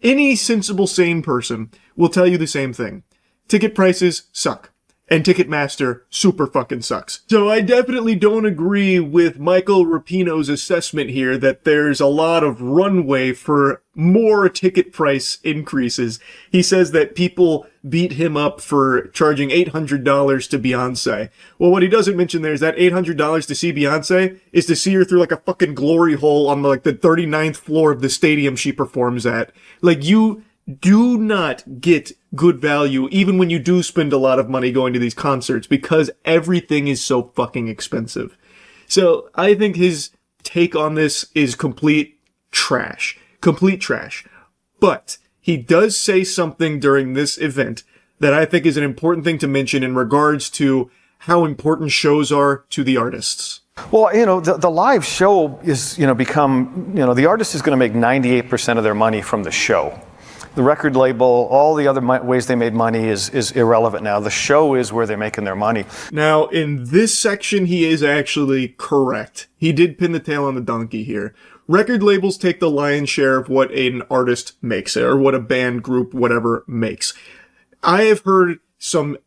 A: Any sensible, sane person will tell you the same thing. Ticket prices suck. And Ticketmaster super fucking sucks. So I definitely don't agree with Michael Rapinoe's assessment here that there's a lot of runway for more ticket price increases. He says that people beat him up for charging $800 to Beyonce. Well, what he doesn't mention there is that $800 to see Beyonce is to see her through like a fucking glory hole on like the 39th floor of the stadium she performs at. Like, you do not get good value even when you do spend a lot of money going to these concerts because everything is so fucking expensive. So I think his take on this is complete trash. Complete trash. But he does say something during this event that I think is an important thing to mention in regards to how important shows are to the artists.
L: Well, the live show is, become, the artist is going to make 98% of their money from the show. The record label, all the other ways they made money is irrelevant now. The show is where they're making their money.
A: Now, in this section, he is actually correct. He did pin the tail on the donkey here. Record labels take the lion's share of what an artist makes, or what a band, group, whatever makes. I have heard some,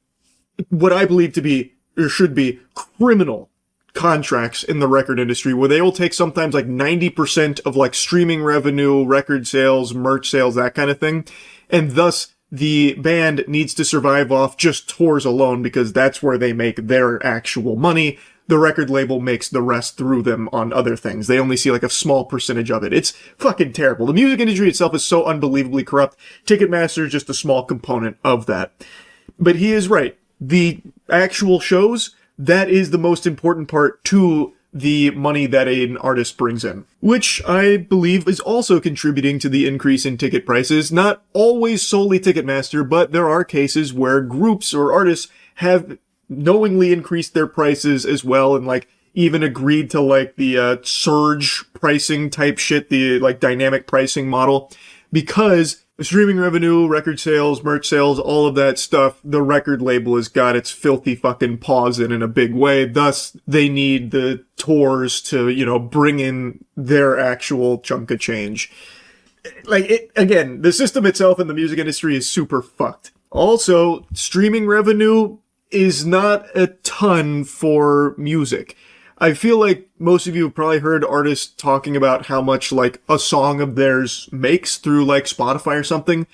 A: what I believe to be, or should be, criminal contracts in the record industry where they will take sometimes like 90% of like streaming revenue, record sales, merch sales, that kind of thing. And thus the band needs to survive off just tours alone because that's where they make their actual money. The record label makes the rest through them on other things. They only see like a small percentage of it. It's fucking terrible. The music industry itself is so unbelievably corrupt. Ticketmaster is just a small component of that. But he is right. The actual shows, that is the most important part to the money that an artist brings in, which I believe is also contributing to the increase in ticket prices. Not always solely Ticketmaster, but there are cases where groups or artists have knowingly increased their prices as well and like even agreed to like the surge pricing type shit, the like dynamic pricing model, because streaming revenue, record sales, merch sales, all of that stuff, the record label has got its filthy fucking paws in a big way. Thus, they need the tours to, bring in their actual chunk of change. Again, the system itself in the music industry is super fucked. Also, streaming revenue is not a ton for music. I feel like most of you have probably heard artists talking about how much like a song of theirs makes through like Spotify or something.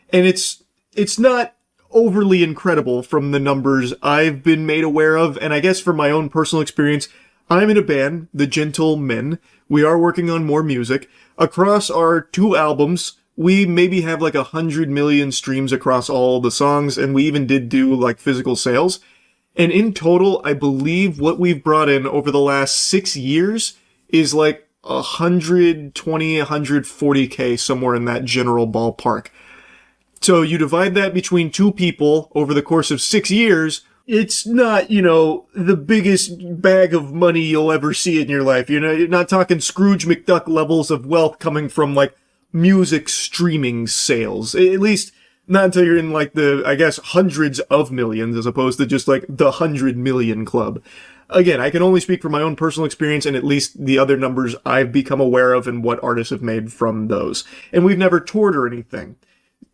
A: And it's not overly incredible from the numbers I've been made aware of. And I guess from my own personal experience, I'm in a band, The Gentlemen. We are working on more music. Across our 2 albums, we maybe have like 100 million streams across all the songs. And we even did do like physical sales. And in total, I believe what we've brought in over the last 6 years is like 120, 140K, somewhere in that general ballpark. So you divide that between 2 people over the course of 6 years, it's not, the biggest bag of money you'll ever see in your life. You're not talking Scrooge McDuck levels of wealth coming from like music streaming sales. At least not until you're in like the, I guess, hundreds of millions as opposed to just like the 100 million club. Again, I can only speak from my own personal experience and at least the other numbers I've become aware of and what artists have made from those. And we've never toured or anything.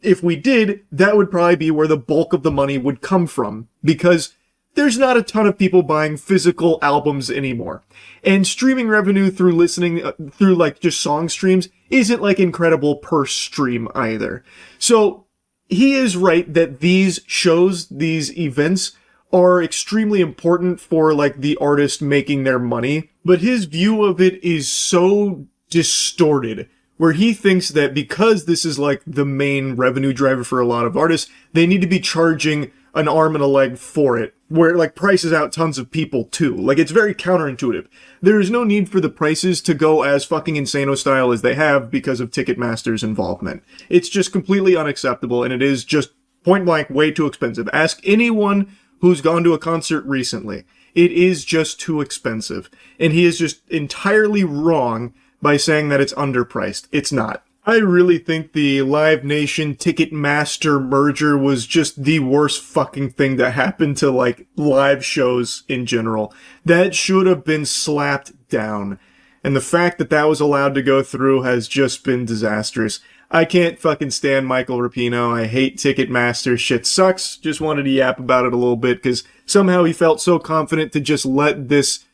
A: If we did, that would probably be where the bulk of the money would come from because there's not a ton of people buying physical albums anymore. And streaming revenue through listening, through like just song streams isn't like incredible per stream either. So, he is right that these shows, these events, are extremely important for, like, the artist making their money. But his view of it is so distorted, where he thinks that because this is, like, the main revenue driver for a lot of artists, they need to be charging an arm and a leg for it, where it, like, prices out tons of people, too. Like, it's very counterintuitive. There is no need for the prices to go as fucking Insano style as they have because of Ticketmaster's involvement. It's just completely unacceptable, and it is just point blank way too expensive. Ask anyone who's gone to a concert recently. It is just too expensive. And he is just entirely wrong by saying that it's underpriced. It's not. I really think the Live Nation Ticketmaster merger was just the worst fucking thing that happened to, like, live shows in general. That should have been slapped down. And the fact that that was allowed to go through has just been disastrous. I can't fucking stand Michael Rapino. I hate Ticketmaster. Shit sucks. Just wanted to yap about it a little bit because somehow he felt so confident to just let this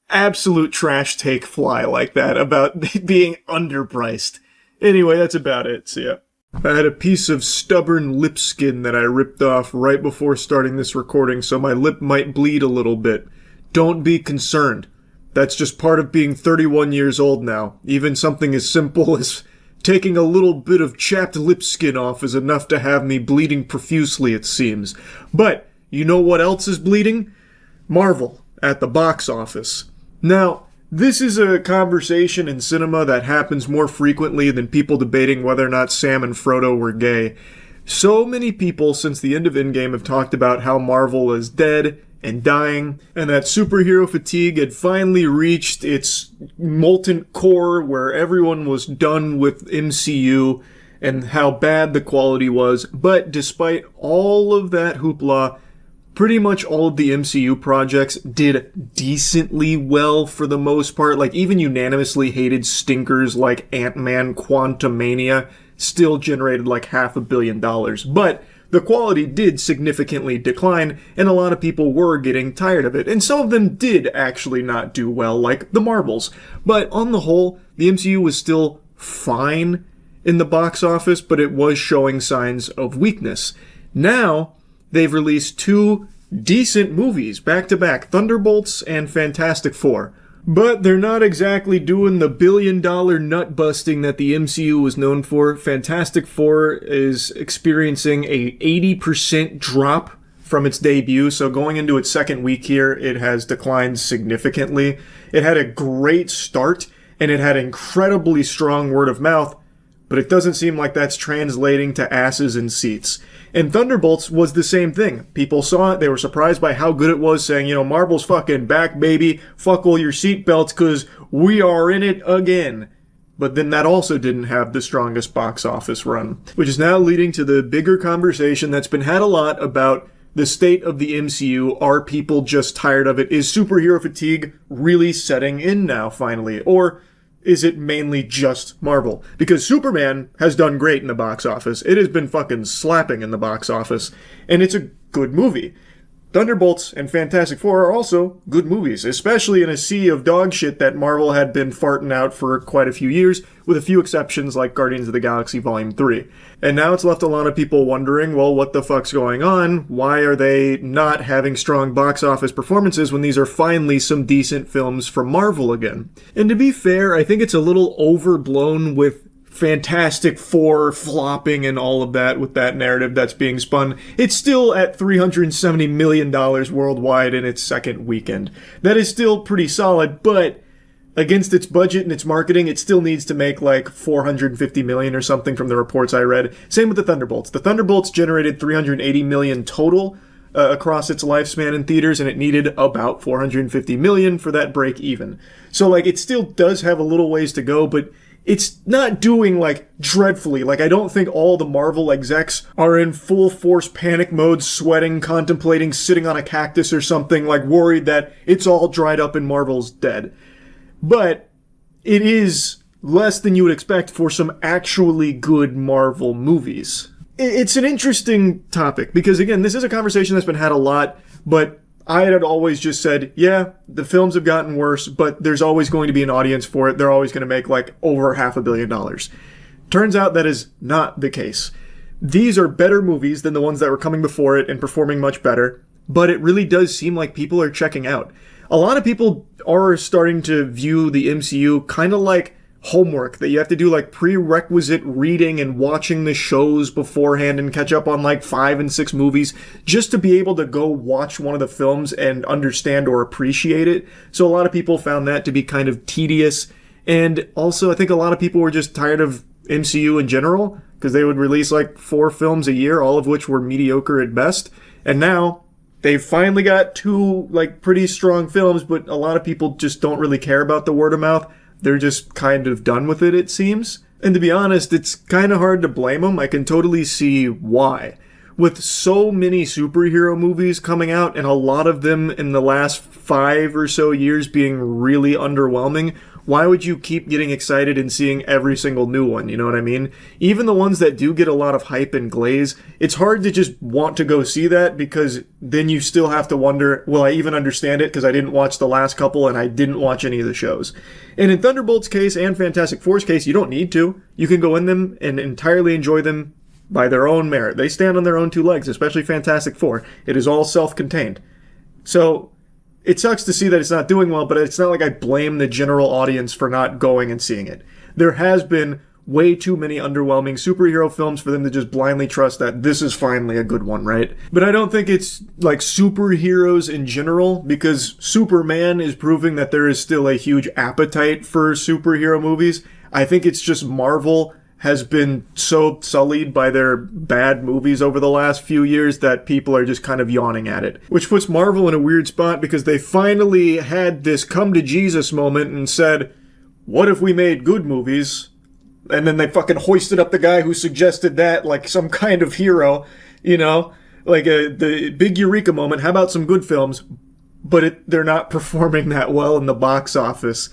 A: absolute trash take fly like that about being underpriced. Anyway, that's about it. So yeah. I had a piece of stubborn lip skin that I ripped off right before starting this recording, so my lip might bleed a little bit. Don't be concerned. That's just part of being 31 years old now. Even something as simple as taking a little bit of chapped lip skin off is enough to have me bleeding profusely, it seems. But, you know what else is bleeding? Marvel, at the box office. Now, this is a conversation in cinema that happens more frequently than people debating whether or not Sam and Frodo were gay. So many people since the end of Endgame have talked about how Marvel is dead and dying, and that superhero fatigue had finally reached its molten core where everyone was done with MCU and how bad the quality was. But despite all of that hoopla, pretty much all of the MCU projects did decently well for the most part. Like, even unanimously hated stinkers like Ant-Man Quantumania still generated like $500 million. But the quality did significantly decline, and a lot of people were getting tired of it. And some of them did actually not do well, like the Marvels. But on the whole, the MCU was still fine in the box office, but it was showing signs of weakness. Now, they've released two decent movies back-to-back, Thunderbolts and Fantastic Four. But they're not exactly doing the billion-dollar nut-busting that the MCU was known for. Fantastic Four is experiencing a 80% drop from its debut, so going into its second week here, it has declined significantly. It had a great start, and it had incredibly strong word of mouth, but it doesn't seem like that's translating to asses in seats. And Thunderbolts was the same thing. People saw it, they were surprised by how good it was, saying, Marvel's fucking back, baby, buckle your seatbelts, cause we are in it again. But then that also didn't have the strongest box office run, which is now leading to the bigger conversation that's been had a lot about the state of the MCU. Are people just tired of it? Is superhero fatigue really setting in now, finally? Or is it mainly just Marvel? Because Superman has done great in the box office. It has been fucking slapping in the box office. And it's a good movie. Thunderbolts and Fantastic Four are also good movies, especially in a sea of dog shit that Marvel had been farting out for quite a few years, with a few exceptions like Guardians of the Galaxy Volume 3. And now it's left a lot of people wondering, well, what the fuck's going on? Why are they not having strong box office performances when these are finally some decent films from Marvel again? And to be fair, I think it's a little overblown with Fantastic Four flopping and all of that with that narrative that's being spun. It's still at $370 million worldwide in its second weekend. That is still pretty solid, but against its budget and its marketing, it still needs to make like $450 million or something from the reports I read. Same with the Thunderbolts. The Thunderbolts generated $380 million total across its lifespan in theaters, and it needed about $450 million for that break even. So like, it still does have a little ways to go, but it's not doing, like, dreadfully. Like, I don't think all the Marvel execs are in full force panic mode, sweating, contemplating, sitting on a cactus or something, like, worried that it's all dried up and Marvel's dead. But it is less than you would expect for some actually good Marvel movies. It's an interesting topic, because, again, this is a conversation that's been had a lot, but I had always just said, yeah, the films have gotten worse, but there's always going to be an audience for it. They're always going to make like over $500 million. Turns out that is not the case. These are better movies than the ones that were coming before it and performing much better, but it really does seem like people are checking out. A lot of people are starting to view the MCU kind of like homework, that you have to do like prerequisite reading and watching the shows beforehand and catch up on like 5 and 6 movies just to be able to go watch one of the films and understand or appreciate it. So a lot of people found that to be kind of tedious. And also I think a lot of people were just tired of MCU in general, because they would release like 4 films a year, all of which were mediocre at best. And now they've finally got 2 like pretty strong films, but a lot of people just don't really care about the word of mouth. They're just kind of done with it, it seems. And to be honest, it's kind of hard to blame them. I can totally see why. With so many superhero movies coming out, and a lot of them in the last 5 or so years being really underwhelming, why would you keep getting excited and seeing every single new one? You know what I mean? Even the ones that do get a lot of hype and glaze, it's hard to just want to go see that, because then you still have to wonder, will I even understand it? Because I didn't watch the last couple and I didn't watch any of the shows. And in Thunderbolt's case and Fantastic Four's case, you don't need to. You can go in them and entirely enjoy them by their own merit. They stand on their own 2 legs, especially Fantastic Four. It is all self-contained. So it sucks to see that it's not doing well, but it's not like I blame the general audience for not going and seeing it. There has been way too many underwhelming superhero films for them to just blindly trust that this is finally a good one, right? But I don't think it's like superheroes in general, because Superman is proving that there is still a huge appetite for superhero movies. I think it's just Marvel has been so sullied by their bad movies over the last few years that people are just kind of yawning at it. Which puts Marvel in a weird spot, because they finally had this come to Jesus moment and said, what if we made good movies? And then they fucking hoisted up the guy who suggested that like some kind of hero, you know? Like the big eureka moment, how about some good films? But they're not performing that well in the box office.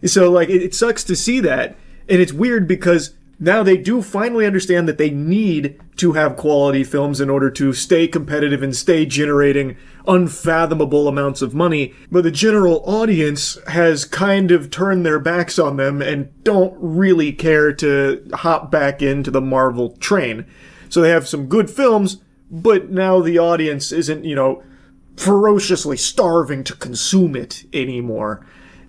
A: So like it sucks to see that. And it's weird because now they do finally understand that they need to have quality films in order to stay competitive and stay generating unfathomable amounts of money. But the general audience has kind of turned their backs on them and don't really care to hop back into the Marvel train. So they have some good films, but now the audience isn't, you know, ferociously starving to consume it anymore.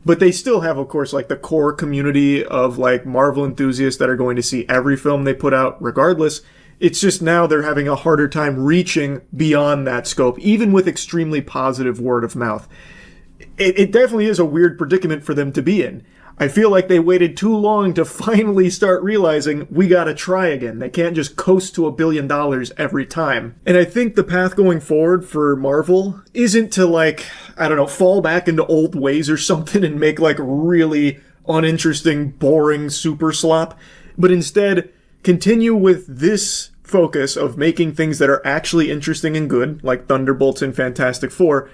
A: But they still have, of course, like the core community of like Marvel enthusiasts that are going to see every film they put out regardless. It's just now they're having a harder time reaching beyond that scope, even with extremely positive word of mouth. It definitely is a weird predicament for them to be in. I feel like they waited too long to finally start realizing we gotta try again. They can't just coast to $1 billion every time. And I think the path going forward for Marvel isn't to like, I don't know, fall back into old ways or something and make like really uninteresting, boring super slop, but instead continue with this focus of making things that are actually interesting and good, like Thunderbolts and Fantastic Four,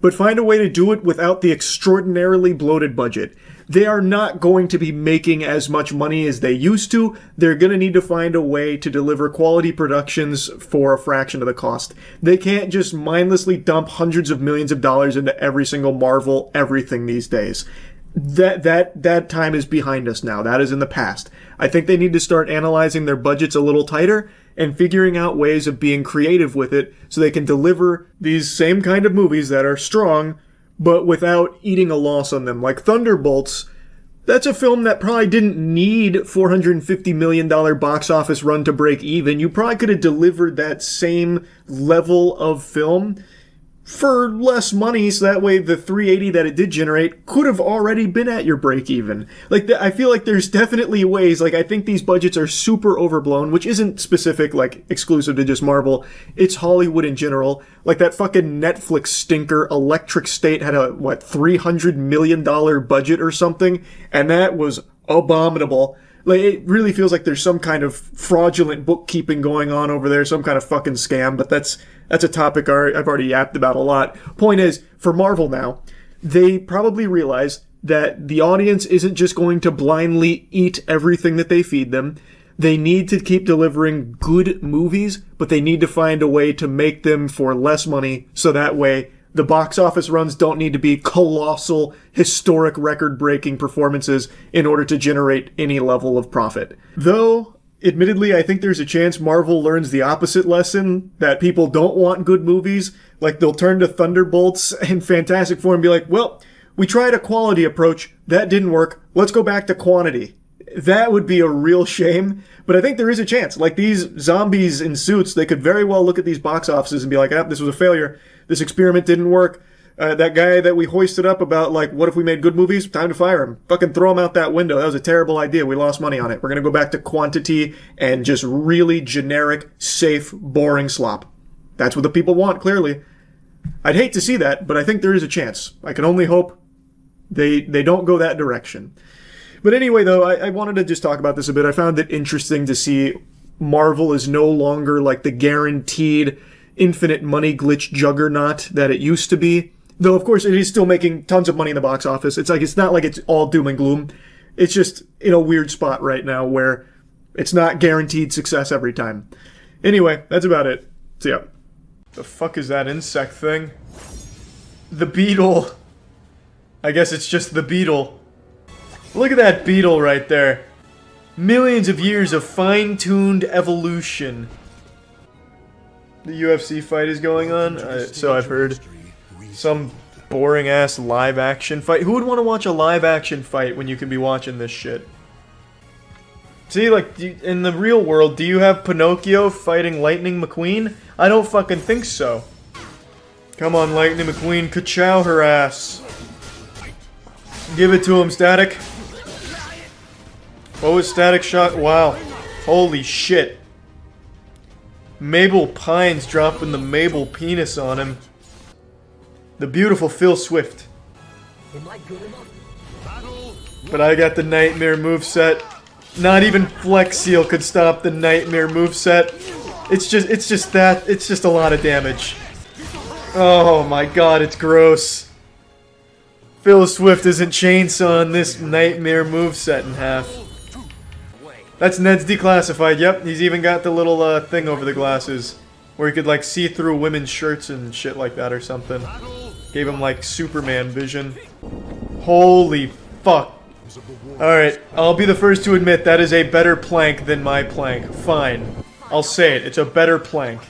A: but find a way to do it without the extraordinarily bloated budget. They are not going to be making as much money as they used to. They're going to need to find a way to deliver quality productions for a fraction of the cost. They can't just mindlessly dump hundreds of millions of dollars into every single Marvel everything these days. That time is behind us now. That is in the past. I think they need to start analyzing their budgets a little tighter and figuring out ways of being creative with it so they can deliver these same kind of movies that are strong but without eating a loss on them. Like Thunderbolts, that's a film that probably didn't need $450 million box office run to break even. You probably could have delivered that same level of film for less money, so that way the 380 that it did generate could have already been at your break even. Like, I feel like there's definitely ways, like I think these budgets are super overblown, which isn't specific, like exclusive to just Marvel, it's Hollywood in general. Like that fucking Netflix stinker Electric State had a, $300 million budget or something, and that was abominable. Like, it really feels like there's some kind of fraudulent bookkeeping going on over there, some kind of fucking scam, but that's a topic I've already yapped about a lot. Point is, for Marvel now, they probably realize that the audience isn't just going to blindly eat everything that they feed them. They need to keep delivering good movies, but they need to find a way to make them for less money, so that way the box office runs don't need to be colossal, historic, record-breaking performances in order to generate any level of profit. Though, admittedly, I think there's a chance Marvel learns the opposite lesson, that people don't want good movies. Like, they'll turn to Thunderbolts and Fantastic Four and be like, well, we tried a quality approach, that didn't work, let's go back to quantity. That would be a real shame, but I think there is a chance. Like, these zombies in suits, they could very well look at these box offices and be like, this was a failure. This experiment didn't work. That guy that we hoisted up about, like, what if we made good movies? Time to fire him. Fucking throw him out that window. That was a terrible idea. We lost money on it. We're gonna go back to quantity and just really generic, safe, boring slop. That's what the people want, clearly. I'd hate to see that, but I think there is a chance. I can only hope they don't go that direction. But anyway, though, I wanted to just talk about this a bit. I found it interesting to see Marvel is no longer like the guaranteed infinite money glitch juggernaut that it used to be. Though, of course, it is still making tons of money in the box office. It's not like it's all doom and gloom. It's just in a weird spot right now where it's not guaranteed success every time. Anyway, that's about it. So yeah. The fuck is that insect thing? The beetle. I guess it's just the beetle. Look at that beetle right there. Millions of years of fine-tuned evolution. The UFC fight is going on, so I've heard. Some boring-ass live-action fight. Who would want to watch a live-action fight when you could be watching this shit? See, like, in the real world, do you have Pinocchio fighting Lightning McQueen? I don't fucking think so. Come on, Lightning McQueen, ka-chow her ass. Give it to him, Static. What was Static shot? Wow. Holy shit. Mabel Pines dropping the Mabel penis on him. The beautiful Phil Swift. But I got the Nightmare moveset. Not even Flex Seal could stop the Nightmare moveset. It's just a lot of damage. Oh my god, it's gross. Phil Swift isn't chainsawing this Nightmare moveset in half. That's Ned's declassified, yep, he's even got the little thing over the glasses. Where he could like see through women's shirts and shit like that or something. Gave him like Superman vision. Holy fuck. Alright, I'll be the first to admit that is a better plank than my plank. Fine. I'll say it, it's a better plank.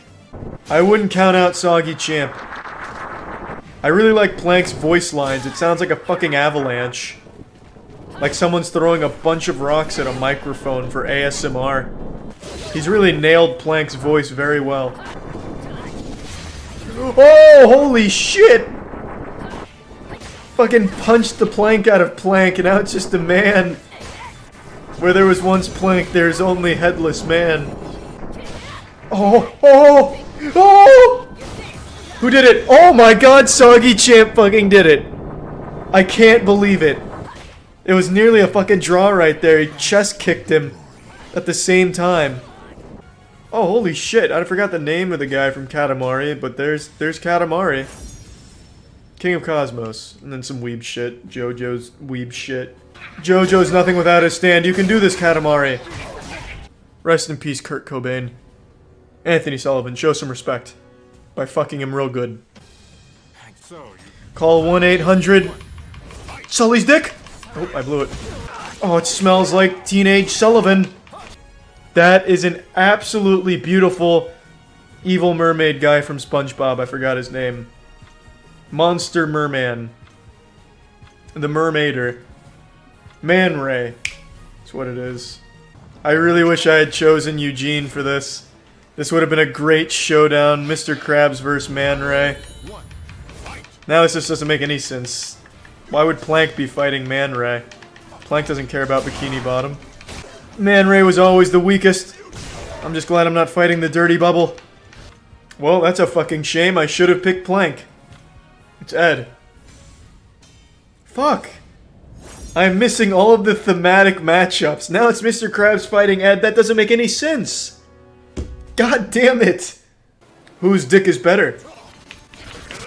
A: I wouldn't count out Soggy Champ. I really like Plank's voice lines, it sounds like a fucking avalanche. Like someone's throwing a bunch of rocks at a microphone for ASMR. He's really nailed Plank's voice very well. Oh, holy shit! Fucking punched the plank out of Plank and now it's just a man. Where there was once Plank, there's only Headless Man. Oh, oh, oh! Who did it? Oh my god, Soggy Champ fucking did it. I can't believe it. It was nearly a fucking draw right there. He chest kicked him at the same time. Oh, holy shit. I forgot the name of the guy from Katamari, but there's Katamari. King of Cosmos. And then some weeb shit. JoJo's weeb shit. JoJo's nothing without his stand. You can do this, Katamari. Rest in peace, Kurt Cobain. Anthony Sullivan, show some respect. By fucking him real good. Call 1-800... Sully's dick? Oh, I blew it. Oh, it smells like Teenage Sullivan. That is an absolutely beautiful evil mermaid guy from SpongeBob. I forgot his name. Monster Merman. The Mermaider. Man Ray. That's what it is. I really wish I had chosen Eugene for this. This would have been a great showdown. Mr. Krabs versus Man Ray. Now this just doesn't make any sense. Why would Plank be fighting Man Ray? Plank doesn't care about Bikini Bottom. Man Ray was always the weakest. I'm just glad I'm not fighting the Dirty Bubble. Well, that's a fucking shame. I should have picked Plank. It's Ed. Fuck. I'm missing all of the thematic matchups. Now it's Mr. Krabs fighting Ed. That doesn't make any sense. God damn it. Whose dick is better?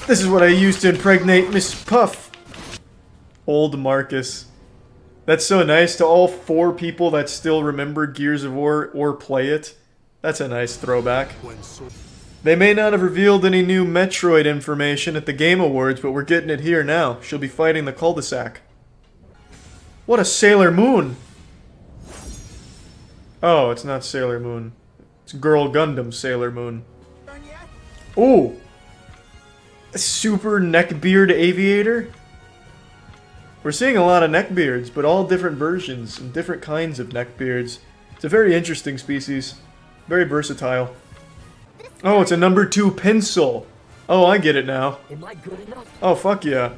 A: This is what I used to impregnate Mrs. Puff. Old Marcus. That's so nice to all 4 people that still remember Gears of War or play it. That's a nice throwback. They may not have revealed any new Metroid information at the Game Awards, but we're getting it here now. She'll be fighting the cul-de-sac. What a Sailor Moon! Oh, it's not Sailor Moon. It's Girl Gundam Sailor Moon. Ooh! A super neckbeard aviator? We're seeing a lot of neckbeards, but all different versions and different kinds of neckbeards. It's a very interesting species. Very versatile. Oh, it's a number 2 pencil. Oh, I get it now. Oh, fuck yeah.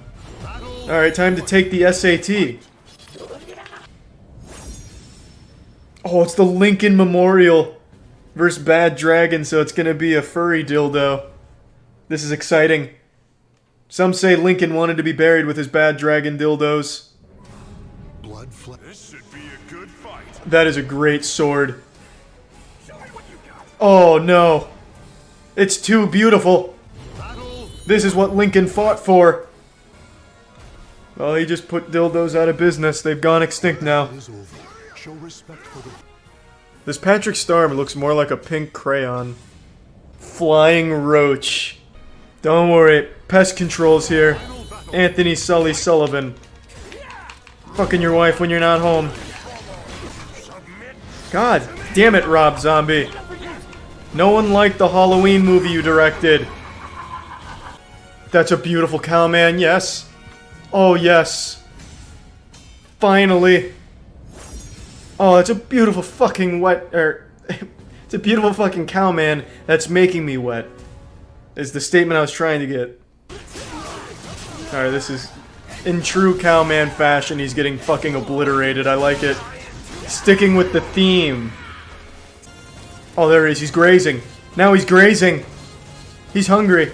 A: Alright, time to take the SAT. Oh, it's the Lincoln Memorial versus Bad Dragon, so it's gonna be a furry dildo. This is exciting. Some say Lincoln wanted to be buried with his Bad Dragon dildos. That is a great sword. Oh no. It's too beautiful. This is what Lincoln fought for. Well, he just put dildos out of business. They've gone extinct now. This Patrick Star looks more like a pink crayon. Flying roach. Don't worry, pest control's here. Anthony Sully Sullivan. Fucking your wife when you're not home. God damn it, Rob Zombie. No one liked the Halloween movie you directed. That's a beautiful cow, man, yes. Oh, yes. Finally. Oh, it's a beautiful fucking it's a beautiful fucking cow, man, that's making me wet. Is the statement I was trying to get. Alright, this is... in true cowman fashion, he's getting fucking obliterated. I like it. Sticking with the theme. Oh, there he is. He's grazing. Now he's grazing. He's hungry.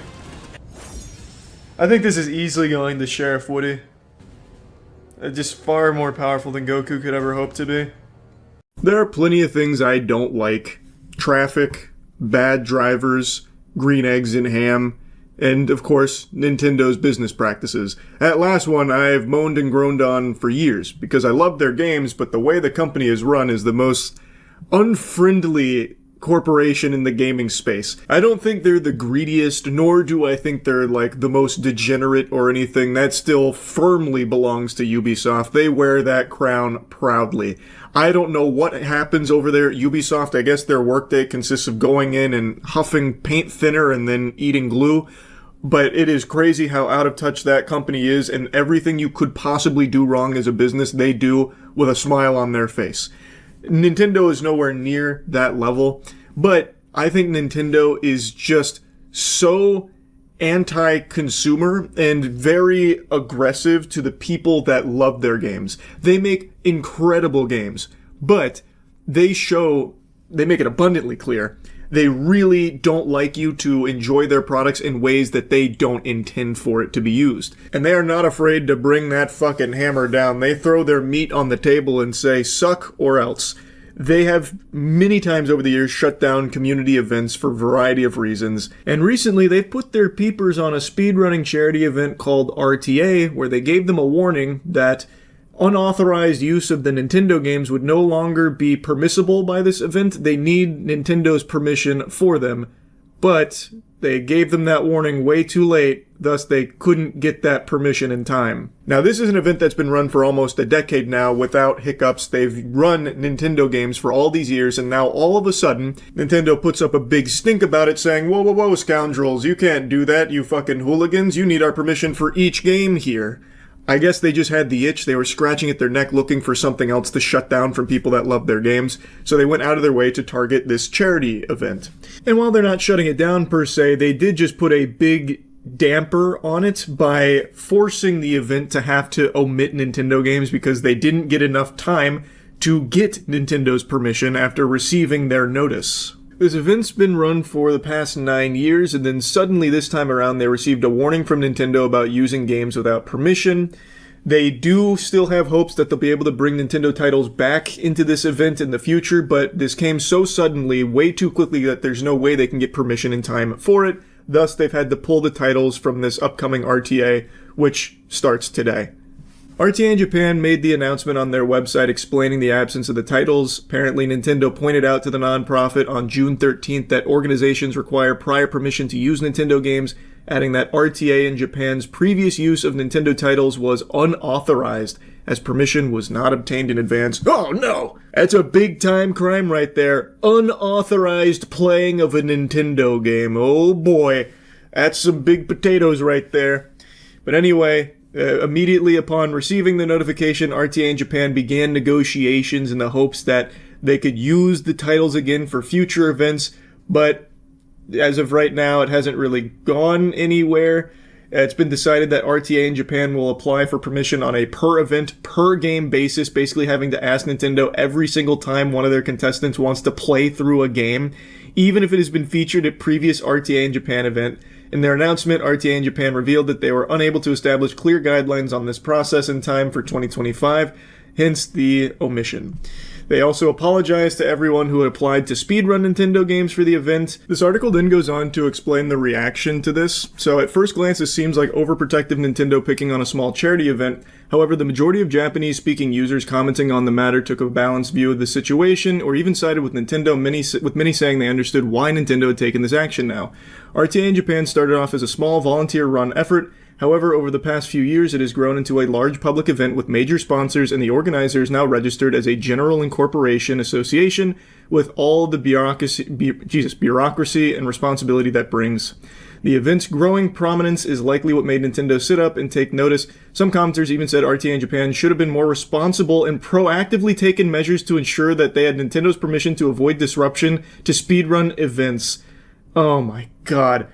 A: I think this is easily going to Sheriff Woody. Just far more powerful than Goku could ever hope to be. There are plenty of things I don't like. Traffic, bad drivers, green eggs and ham, and, of course, Nintendo's business practices. That last one I've moaned and groaned on for years, because I love their games, but the way the company is run is the most unfriendly corporation in the gaming space. I don't think they're the greediest, nor do I think they're, like, the most degenerate or anything. That still firmly belongs to Ubisoft. They wear that crown proudly. I don't know what happens over there at Ubisoft. I guess their workday consists of going in and huffing paint thinner and then eating glue. But it is crazy how out of touch that company is, and everything you could possibly do wrong as a business, they do with a smile on their face. Nintendo is nowhere near that level, but I think Nintendo is just so anti-consumer and very aggressive to the people that love their games. They make incredible games, but they make it abundantly clear they really don't like you to enjoy their products in ways that they don't intend for it to be used. And they are not afraid to bring that fucking hammer down. They throw their meat on the table and say, suck or else. They have many times over the years shut down community events for a variety of reasons. And recently they've put their peepers on a speedrunning charity event called RTA, where they gave them a warning that unauthorized use of the Nintendo games would no longer be permissible by this event. They need Nintendo's permission for them, but they gave them that warning way too late, thus they couldn't get that permission in time. Now, this is an event that's been run for almost a decade now without hiccups. They've run Nintendo games for all these years, and now all of a sudden, Nintendo puts up a big stink about it saying, whoa, whoa, whoa, scoundrels, you can't do that, you fucking hooligans, you need our permission for each game here. I guess they just had the itch. They were scratching at their neck looking for something else to shut down from people that love their games, so they went out of their way to target this charity event. And while they're not shutting it down per se, they did just put a big damper on it by forcing the event to have to omit Nintendo games because they didn't get enough time to get Nintendo's permission after receiving their notice. This event's been run for the past 9 years, and then suddenly this time around they received a warning from Nintendo about using games without permission. They do still have hopes that they'll be able to bring Nintendo titles back into this event in the future, but this came so suddenly, way too quickly, that there's no way they can get permission in time for it. Thus, they've had to pull the titles from this upcoming RTA, which starts today. RTA in Japan made the announcement on their website explaining the absence of the titles. Apparently, Nintendo pointed out to the nonprofit on June 13th that organizations require prior permission to use Nintendo games, adding that RTA in Japan's previous use of Nintendo titles was unauthorized, as permission was not obtained in advance. Oh no! That's a big-time crime right there. Unauthorized playing of a Nintendo game. Oh boy. That's some big potatoes right there. But anyway, immediately upon receiving the notification, RTA in Japan began negotiations in the hopes that they could use the titles again for future events, but as of right now, it hasn't really gone anywhere. It's been decided that RTA in Japan will apply for permission on a per-event, per-game basis, basically having to ask Nintendo every single time one of their contestants wants to play through a game, even if it has been featured at previous RTA in Japan event. In their announcement, RTA in Japan revealed that they were unable to establish clear guidelines on this process in time for 2025, hence the omission. They also apologized to everyone who had applied to speedrun Nintendo games for the event. This article then goes on to explain the reaction to this. So at first glance, this seems like overprotective Nintendo picking on a small charity event. However, the majority of Japanese-speaking users commenting on the matter took a balanced view of the situation, or even sided with Nintendo, with many saying they understood why Nintendo had taken this action now. RTA in Japan started off as a small volunteer-run effort. However, over the past few years, it has grown into a large public event with major sponsors, and the organizers now registered as a general incorporation association with all the bureaucracy and responsibility that brings. The event's growing prominence is likely what made Nintendo sit up and take notice. Some commenters even said RTA in Japan should have been more responsible and proactively taken measures to ensure that they had Nintendo's permission to avoid disruption to speedrun events. Oh my god.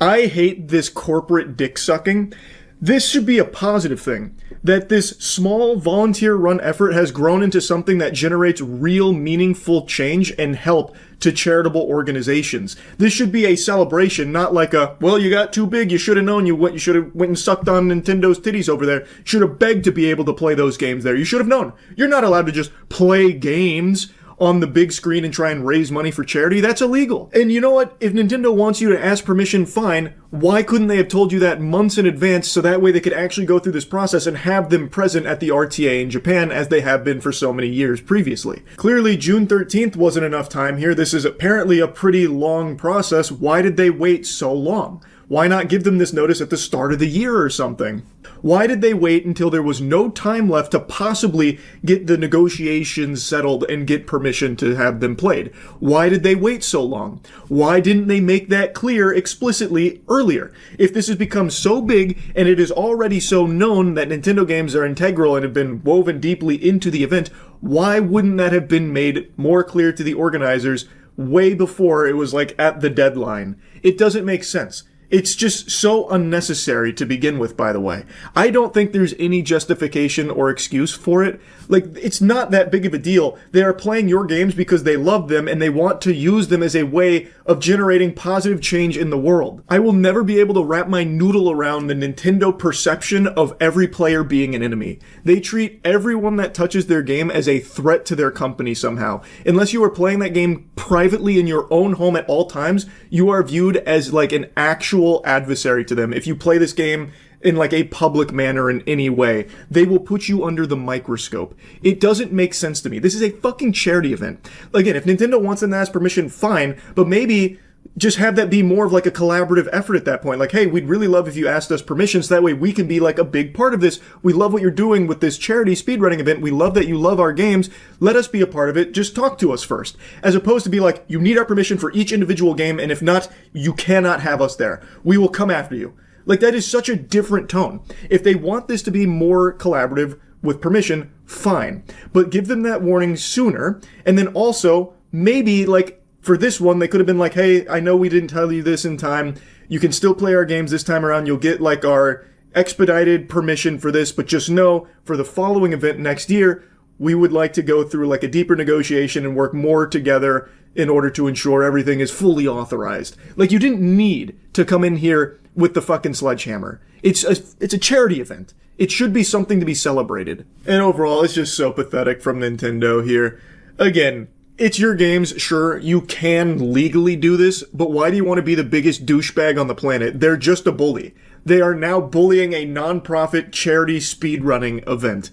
A: I hate this corporate dick sucking. This should be a positive thing. That this small volunteer-run effort has grown into something that generates real meaningful change and help to charitable organizations. This should be a celebration, not like a, well, you got too big, you should have known, you should have went and sucked on Nintendo's titties over there. Should have begged to be able to play those games there. You should have known. You're not allowed to just play games on the big screen and try and raise money for charity. That's illegal. And you know what? If Nintendo wants you to ask permission, fine. Why couldn't they have told you that months in advance so that way they could actually go through this process and have them present at the RTA in Japan as they have been for so many years previously? Clearly, June 13th wasn't enough time here. This is apparently a pretty long process. Why did they wait so long? Why not give them this notice at the start of the year or something? Why did they wait until there was no time left to possibly get the negotiations settled and get permission to have them played? Why did they wait so long? Why didn't they make that clear explicitly earlier? If this has become so big and it is already so known that Nintendo games are integral and have been woven deeply into the event, why wouldn't that have been made more clear to the organizers way before it was like at the deadline? It doesn't make sense. It's just so unnecessary to begin with, by the way. I don't think there's any justification or excuse for it. Like, it's not that big of a deal. They are playing your games because they love them and they want to use them as a way of generating positive change in the world. I will never be able to wrap my noodle around the Nintendo perception of every player being an enemy. They treat everyone that touches their game as a threat to their company somehow. Unless you are playing that game privately in your own home at all times, you are viewed as like an actual adversary to them. If you play this game in like a public manner in any way, they will put you under the microscope. It doesn't make sense to me. This is a fucking charity event. Again, if Nintendo wants them to ask permission, fine, but maybe just have that be more of like a collaborative effort at that point. Like, hey, we'd really love if you asked us permission so that way we can be like a big part of this. We love what you're doing with this charity speedrunning event. We love that you love our games. Let us be a part of it. Just talk to us first. As opposed to be like, you need our permission for each individual game, and if not, you cannot have us there. We will come after you. Like, that is such a different tone. If they want this to be more collaborative with permission, fine. But give them that warning sooner. And then also, maybe, like, for this one, they could have been like, hey, I know we didn't tell you this in time. You can still play our games this time around. You'll get, like, our expedited permission for this. But just know, for the following event next year, we would like to go through, like, a deeper negotiation and work more together in order to ensure everything is fully authorized. Like, you didn't need to come in here with the fucking sledgehammer. It's a charity event. It should be something to be celebrated. And overall, it's just so pathetic from Nintendo here. Again, it's your games, sure, you can legally do this, but why do you want to be the biggest douchebag on the planet? They're just a bully. They are now bullying a non-profit charity speedrunning event.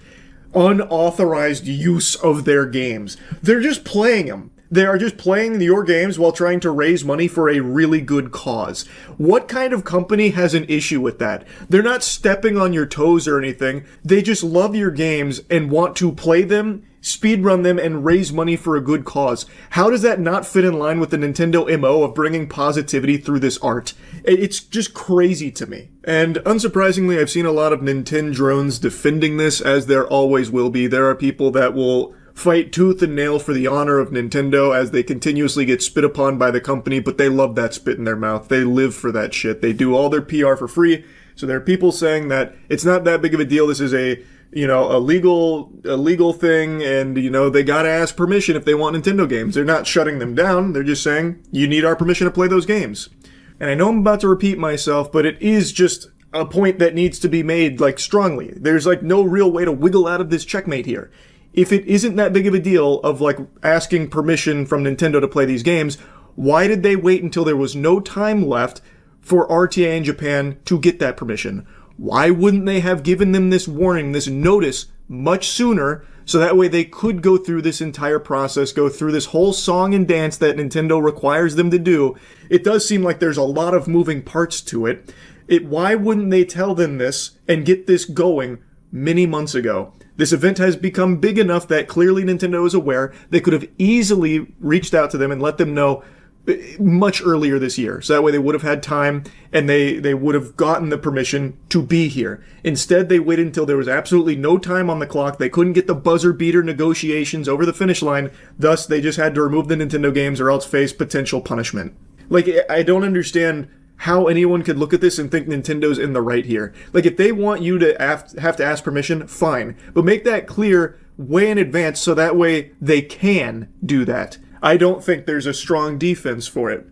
A: Unauthorized use of their games. They're just playing them. They are just playing your games while trying to raise money for a really good cause. What kind of company has an issue with that? They're not stepping on your toes or anything. They just love your games and want to play them, speedrun them, and raise money for a good cause. How does that not fit in line with the Nintendo MO of bringing positivity through this art? It's just crazy to me. And unsurprisingly, I've seen a lot of Nintendo drones defending this, as there always will be. There are people that will fight tooth and nail for the honor of Nintendo as they continuously get spit upon by the company, but they love that spit in their mouth. They live for that shit. They do all their PR for free. So there are people saying that it's not that big of a deal. This is a legal thing, and, they gotta ask permission if they want Nintendo games. They're not shutting them down. They're just saying, you need our permission to play those games. And I know I'm about to repeat myself, but it is just a point that needs to be made, like, strongly. There's, like, no real way to wiggle out of this checkmate here. if it isn't that big of a deal of like asking permission from Nintendo to play these games, why did they wait until there was no time left for RTA in Japan to get that permission? Why wouldn't they have given them this warning, this notice much sooner, so that way they could go through this entire process, go through this whole song and dance that Nintendo requires them to do? It does seem like there's a lot of moving parts to it. Why wouldn't they tell them this and get this going many months ago? This event has become big enough that clearly Nintendo is aware. They could have easily reached out to them and let them know much earlier this year. So that way they would have had time and they would have gotten the permission to be here. Instead, they waited until there was absolutely no time on the clock. They couldn't get the buzzer beater negotiations over the finish line. Thus, they just had to remove the Nintendo games or else face potential punishment. Like, I don't understand how anyone could look at this and think Nintendo's in the right here. Like, if they want you to have to ask permission, fine. But make that clear way in advance so that way they can do that. I don't think there's a strong defense for it.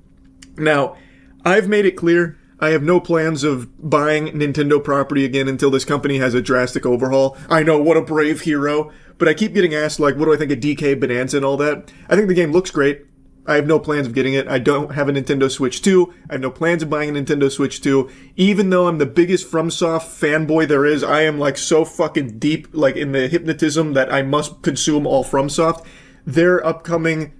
A: Now, I've made it clear I have no plans of buying Nintendo property again until this company has a drastic overhaul. I know, what a brave hero. But I keep getting asked, like, what do I think of DK Bonanza and all that? I think the game looks great. I have no plans of getting it. I don't have a Nintendo Switch 2. I have no plans of buying a Nintendo Switch 2. Even though I'm the biggest FromSoft fanboy there is, I am like so fucking deep like in the hypnotism that I must consume all FromSoft. Their upcoming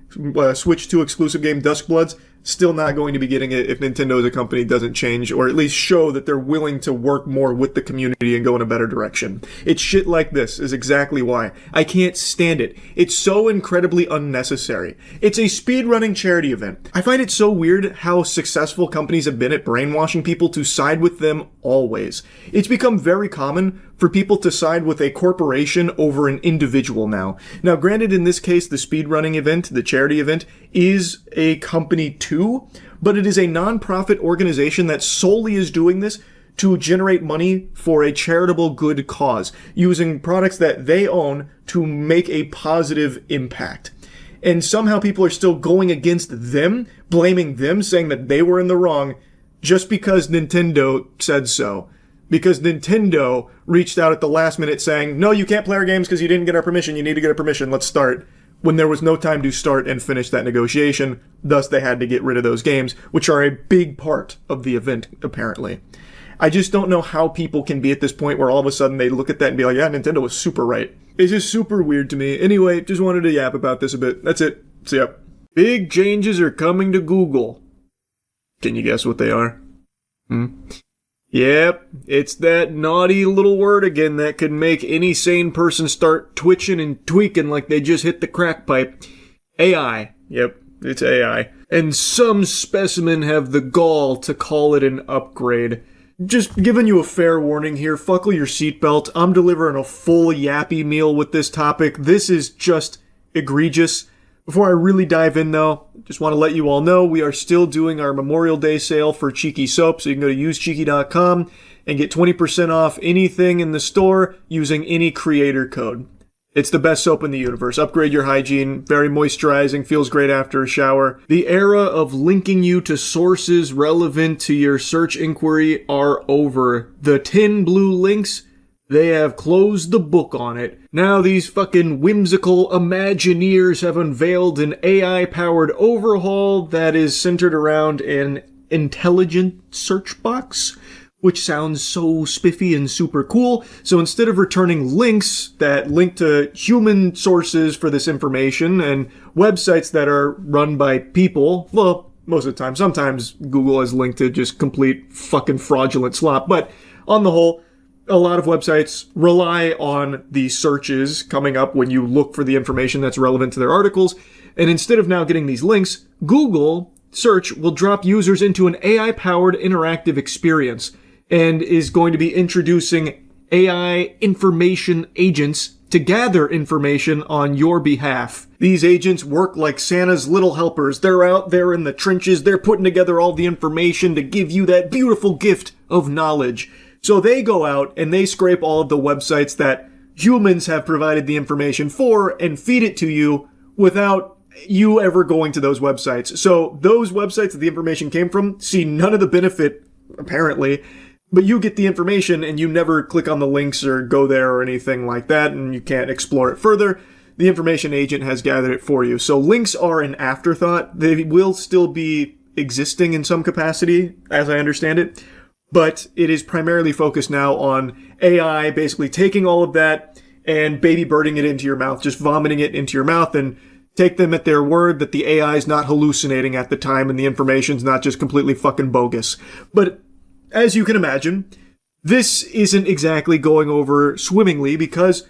A: Switch 2 exclusive game, Duskbloods, still not going to be getting it if Nintendo as a company doesn't change, or at least show that they're willing to work more with the community and go in a better direction. It's shit like this is exactly why. I can't stand it. It's so incredibly unnecessary. It's a speedrunning charity event. I find it so weird how successful companies have been at brainwashing people to side with them always. It's become very common for people to side with a corporation over an individual now. Now, granted, in this case, the speedrunning event, the charity event, is a company too, but it is a non-profit organization that solely is doing this to generate money for a charitable good cause, using products that they own to make a positive impact. And somehow people are still going against them, blaming them, saying that they were in the wrong, just because Nintendo said so. Because Nintendo reached out at the last minute saying, no, you can't play our games because you didn't get our permission. You need to get our permission. Let's start. When there was no time to start and finish that negotiation. Thus, they had to get rid of those games, which are a big part of the event, apparently. I just don't know how people can be at this point where all of a sudden they look at that and be like, yeah, Nintendo was super right. It's just super weird to me. Anyway, just wanted to yap about this a bit. That's it. See ya. Big changes are coming to Google. Can you guess what they are? Yep, it's that naughty little word again that could make any sane person start twitching and tweaking like they just hit the crack pipe. AI. Yep, it's AI. And some specimen have the gall to call it an upgrade. Just giving you a fair warning here, buckle your seatbelt. I'm delivering a full yappy meal with this topic. This is just egregious. Before I really dive in though, just want to let you all know we are still doing our Memorial Day sale for Cheeky Soap, so you can go to usecheeky.com and get 20% off anything in the store using any creator code. It's the best soap in the universe. Upgrade your hygiene, very moisturizing, feels great after a shower. The era of linking you to sources relevant to your search inquiry are over. The 10 blue links, they have closed the book on it. Now these fucking whimsical Imagineers have unveiled an AI-powered overhaul that is centered around an intelligent search box, which sounds so spiffy and super cool. So instead of returning links that link to human sources for this information and websites that are run by people, well, most of the time, sometimes Google has linked to just complete fucking fraudulent slop, but on the whole, a lot of websites rely on the searches coming up when you look for the information that's relevant to their articles. And instead of now getting these links, Google search will drop users into an AI-powered interactive experience and is going to be introducing AI information agents to gather information on your behalf. These agents work like Santa's little helpers. They're out there in the trenches. They're putting together all the information to give you that beautiful gift of knowledge. So they go out and they scrape all of the websites that humans have provided the information for and feed it to you without you ever going to those websites. So those websites that the information came from see none of the benefit, apparently, But you get the information and you never click on the links or go there or anything like that, and you can't explore it further. The information agent has gathered it for you. So links are an afterthought. They will still be existing in some capacity, as I understand it, but it is primarily focused now on AI basically taking all of that and baby birding it into your mouth, just vomiting it into your mouth, and take them at their word that the AI is not hallucinating at the time and the information's not just completely fucking bogus. But as you can imagine, this isn't exactly going over swimmingly because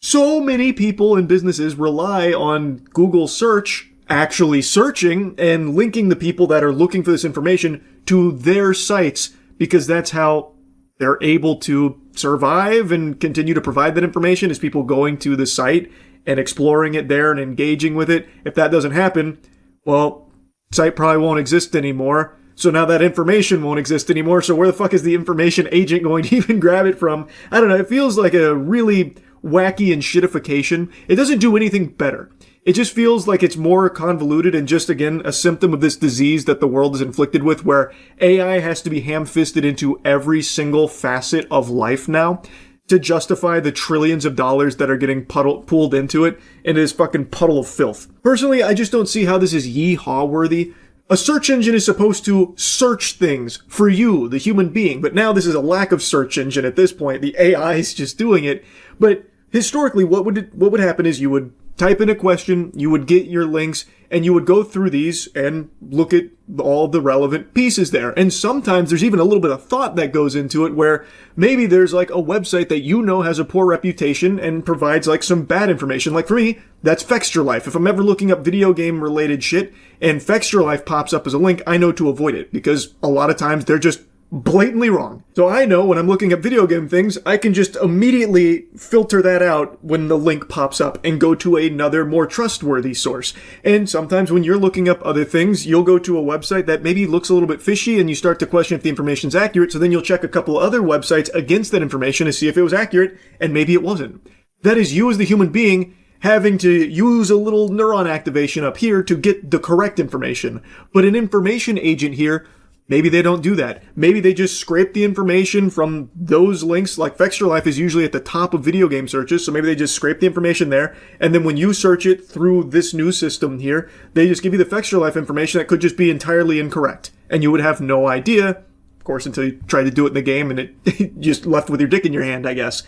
A: so many people and businesses rely on Google search actually searching and linking the people that are looking for this information to their sites, because that's how they're able to survive and continue to provide that information, is people going to the site and exploring it there and engaging with it. If that doesn't happen, well, site probably won't exist anymore. So now that information won't exist anymore. So where the fuck is the information agent going to even grab it from? I don't know. It feels like a really wacky and shitification. It doesn't do anything better. It just feels like it's more convoluted and just, again, a symptom of this disease that the world is inflicted with, where AI has to be ham-fisted into every single facet of life now to justify the trillions of dollars that are getting pulled into it, and it is fucking puddle of filth. Personally, I just don't see how this is yee-haw worthy. A search engine is supposed to search things for you, the human being, but now this is a lack of search engine at this point. The AI is just doing it. But historically, what would happen is you would type in a question, you would get your links, and you would go through these and look at all the relevant pieces there. And sometimes there's even a little bit of thought that goes into it, where maybe there's like a website that you know has a poor reputation and provides like some bad information. Like for me, that's Fextra Life. If I'm ever looking up video game related shit and Fextra Life pops up as a link, I know to avoid it, because a lot of times they're just blatantly wrong. So I know when I'm looking at video game things, I can just immediately filter that out when the link pops up and go to another more trustworthy source. And sometimes when you're looking up other things, you'll go to a website that maybe looks a little bit fishy and you start to question if the information's accurate. So then you'll check a couple other websites against that information to see if it was accurate, and maybe it wasn't. That is you as the human being having to use a little neuron activation up here to get the correct information. But an information agent here, maybe they don't do that. Maybe they just scrape the information from those links. Like Fextra Life is usually at the top of video game searches, so maybe they just scrape the information there, and then when you search it through this new system here, they just give you the Fextra Life information that could just be entirely incorrect, and you would have no idea, of course, until you try to do it in the game and it just left with your dick in your hand, I guess.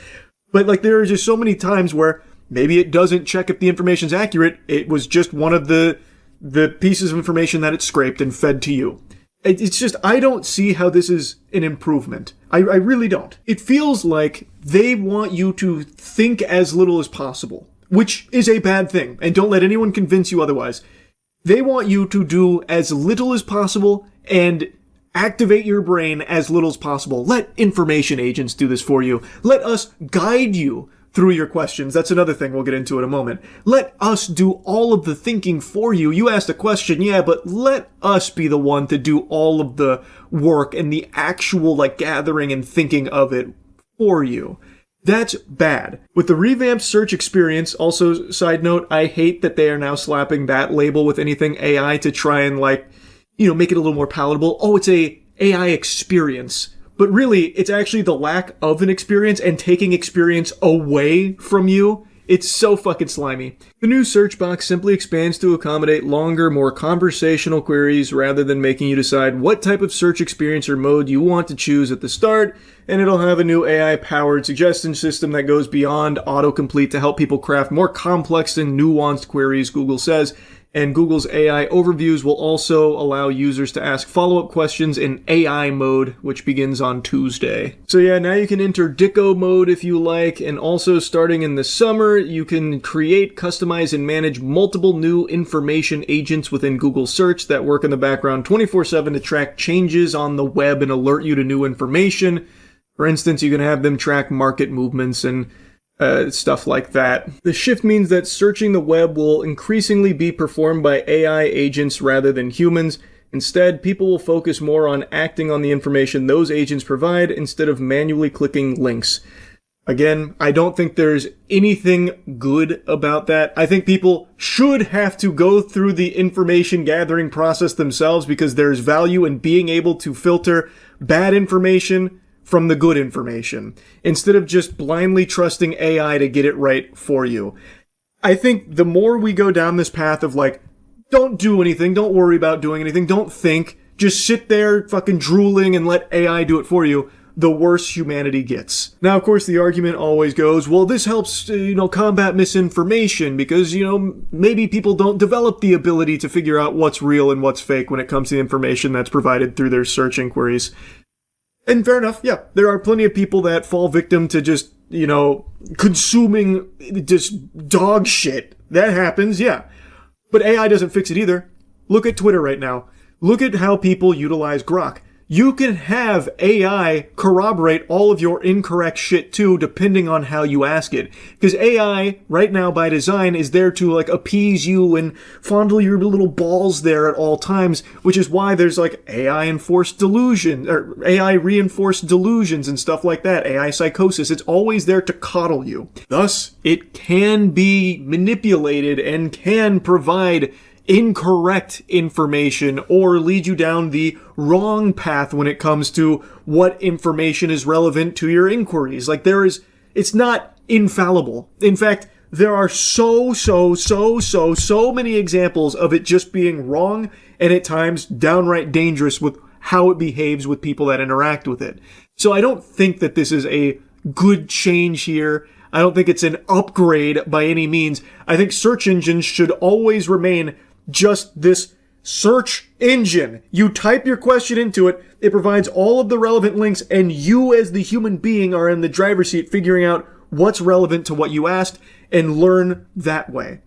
A: But like, there are just so many times where maybe it doesn't check if the information's accurate. It was just one of the pieces of information that it scraped and fed to you. It's just, I don't see how this is an improvement. I really don't. It feels like they want you to think as little as possible, which is a bad thing, and don't let anyone convince you otherwise. They want you to do as little as possible and activate your brain as little as possible. Let information agents do this for you. Let us guide you through your questions. That's another thing we'll get into in a moment. Let us do all of the thinking for you. You asked a question, yeah, but let us be the one to do all of the work and the actual like gathering and thinking of it for you. That's bad. With the revamped search experience, also side note, I hate that they are now slapping that label with anything AI to try and like, make it a little more palatable. Oh, it's a AI experience. But really, it's actually the lack of an experience and taking experience away from you. It's so fucking slimy. The new search box simply expands to accommodate longer, more conversational queries rather than making you decide what type of search experience or mode you want to choose at the start, and it'll have a new AI-powered suggestion system that goes beyond autocomplete to help people craft more complex and nuanced queries, Google says. And Google's AI overviews will also allow users to ask follow-up questions in AI mode, which begins on Tuesday. So yeah, now you can enter Dicko mode if you like, and also starting in the summer, you can create, customize, and manage multiple new information agents within Google Search that work in the background 24/7 to track changes on the web and alert you to new information. For instance, you can have them track market movements and stuff like that. The shift means that searching the web will increasingly be performed by AI agents rather than humans. Instead, people will focus more on acting on the information those agents provide instead of manually clicking links. Again, I don't think there's anything good about that. I think people should have to go through the information gathering process themselves, because there's value in being able to filter bad information from the good information, instead of just blindly trusting AI to get it right for you. I think the more we go down this path of like, don't do anything, don't worry about doing anything, don't think, just sit there fucking drooling and let AI do it for you, the worse humanity gets. Now, of course, the argument always goes, well, this helps, combat misinformation because, maybe people don't develop the ability to figure out what's real and what's fake when it comes to the information that's provided through their search inquiries. And fair enough, yeah, there are plenty of people that fall victim to just, consuming just dog shit. That happens, yeah. But AI doesn't fix it either. Look at Twitter right now. Look at how people utilize Grok. You can have AI corroborate all of your incorrect shit too, depending on how you ask it. Because AI, right now by design, is there to like appease you and fondle your little balls there at all times, which is why there's like AI-enforced delusion, or AI-reinforced delusions and stuff like that, AI psychosis. It's always there to coddle you. Thus, it can be manipulated and can provide incorrect information or lead you down the wrong path when it comes to what information is relevant to your inquiries. Like it's not infallible. In fact, there are so many examples of it just being wrong and at times downright dangerous with how it behaves with people that interact with it. So I don't think that this is a good change here. I don't think it's an upgrade by any means. I think search engines should always remain just this search engine. You type your question into it, it provides all of the relevant links, and you as the human being are in the driver's seat figuring out what's relevant to what you asked and learn that way.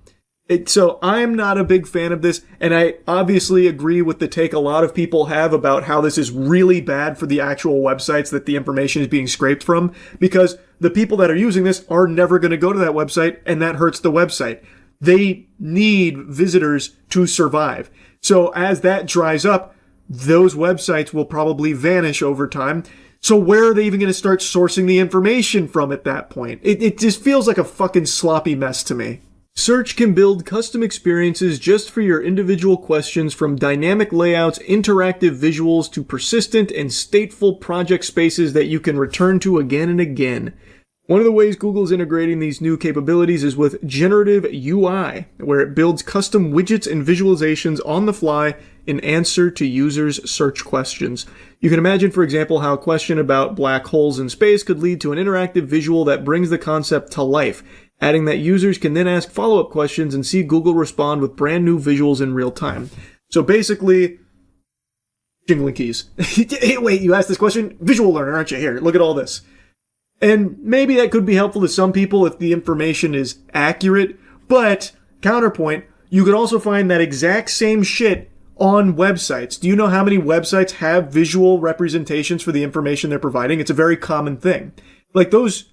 A: So I'm not a big fan of this, and I obviously agree with the take a lot of people have about how this is really bad for the actual websites that the information is being scraped from, because the people that are using this are never going to go to that website, and that hurts the website. They need visitors to survive. So as that dries up, those websites will probably vanish over time. So where are they even going to start sourcing the information from at that point? It just feels like a fucking sloppy mess to me. Search can build custom experiences just for your individual questions, from dynamic layouts, interactive visuals, to persistent and stateful project spaces that you can return to again and again. One of the ways Google's integrating these new capabilities is with generative UI, where it builds custom widgets and visualizations on the fly in answer to users' search questions. You can imagine, for example, how a question about black holes in space could lead to an interactive visual that brings the concept to life, adding that users can then ask follow-up questions and see Google respond with brand new visuals in real time. So basically, jingling keys. Hey, wait, you asked this question? Visual learner, aren't you? Here, look at all this. And maybe that could be helpful to some people if the information is accurate, but counterpoint, you could also find that exact same shit on websites. Do you know how many websites have visual representations for the information they're providing? It's a very common thing. Like those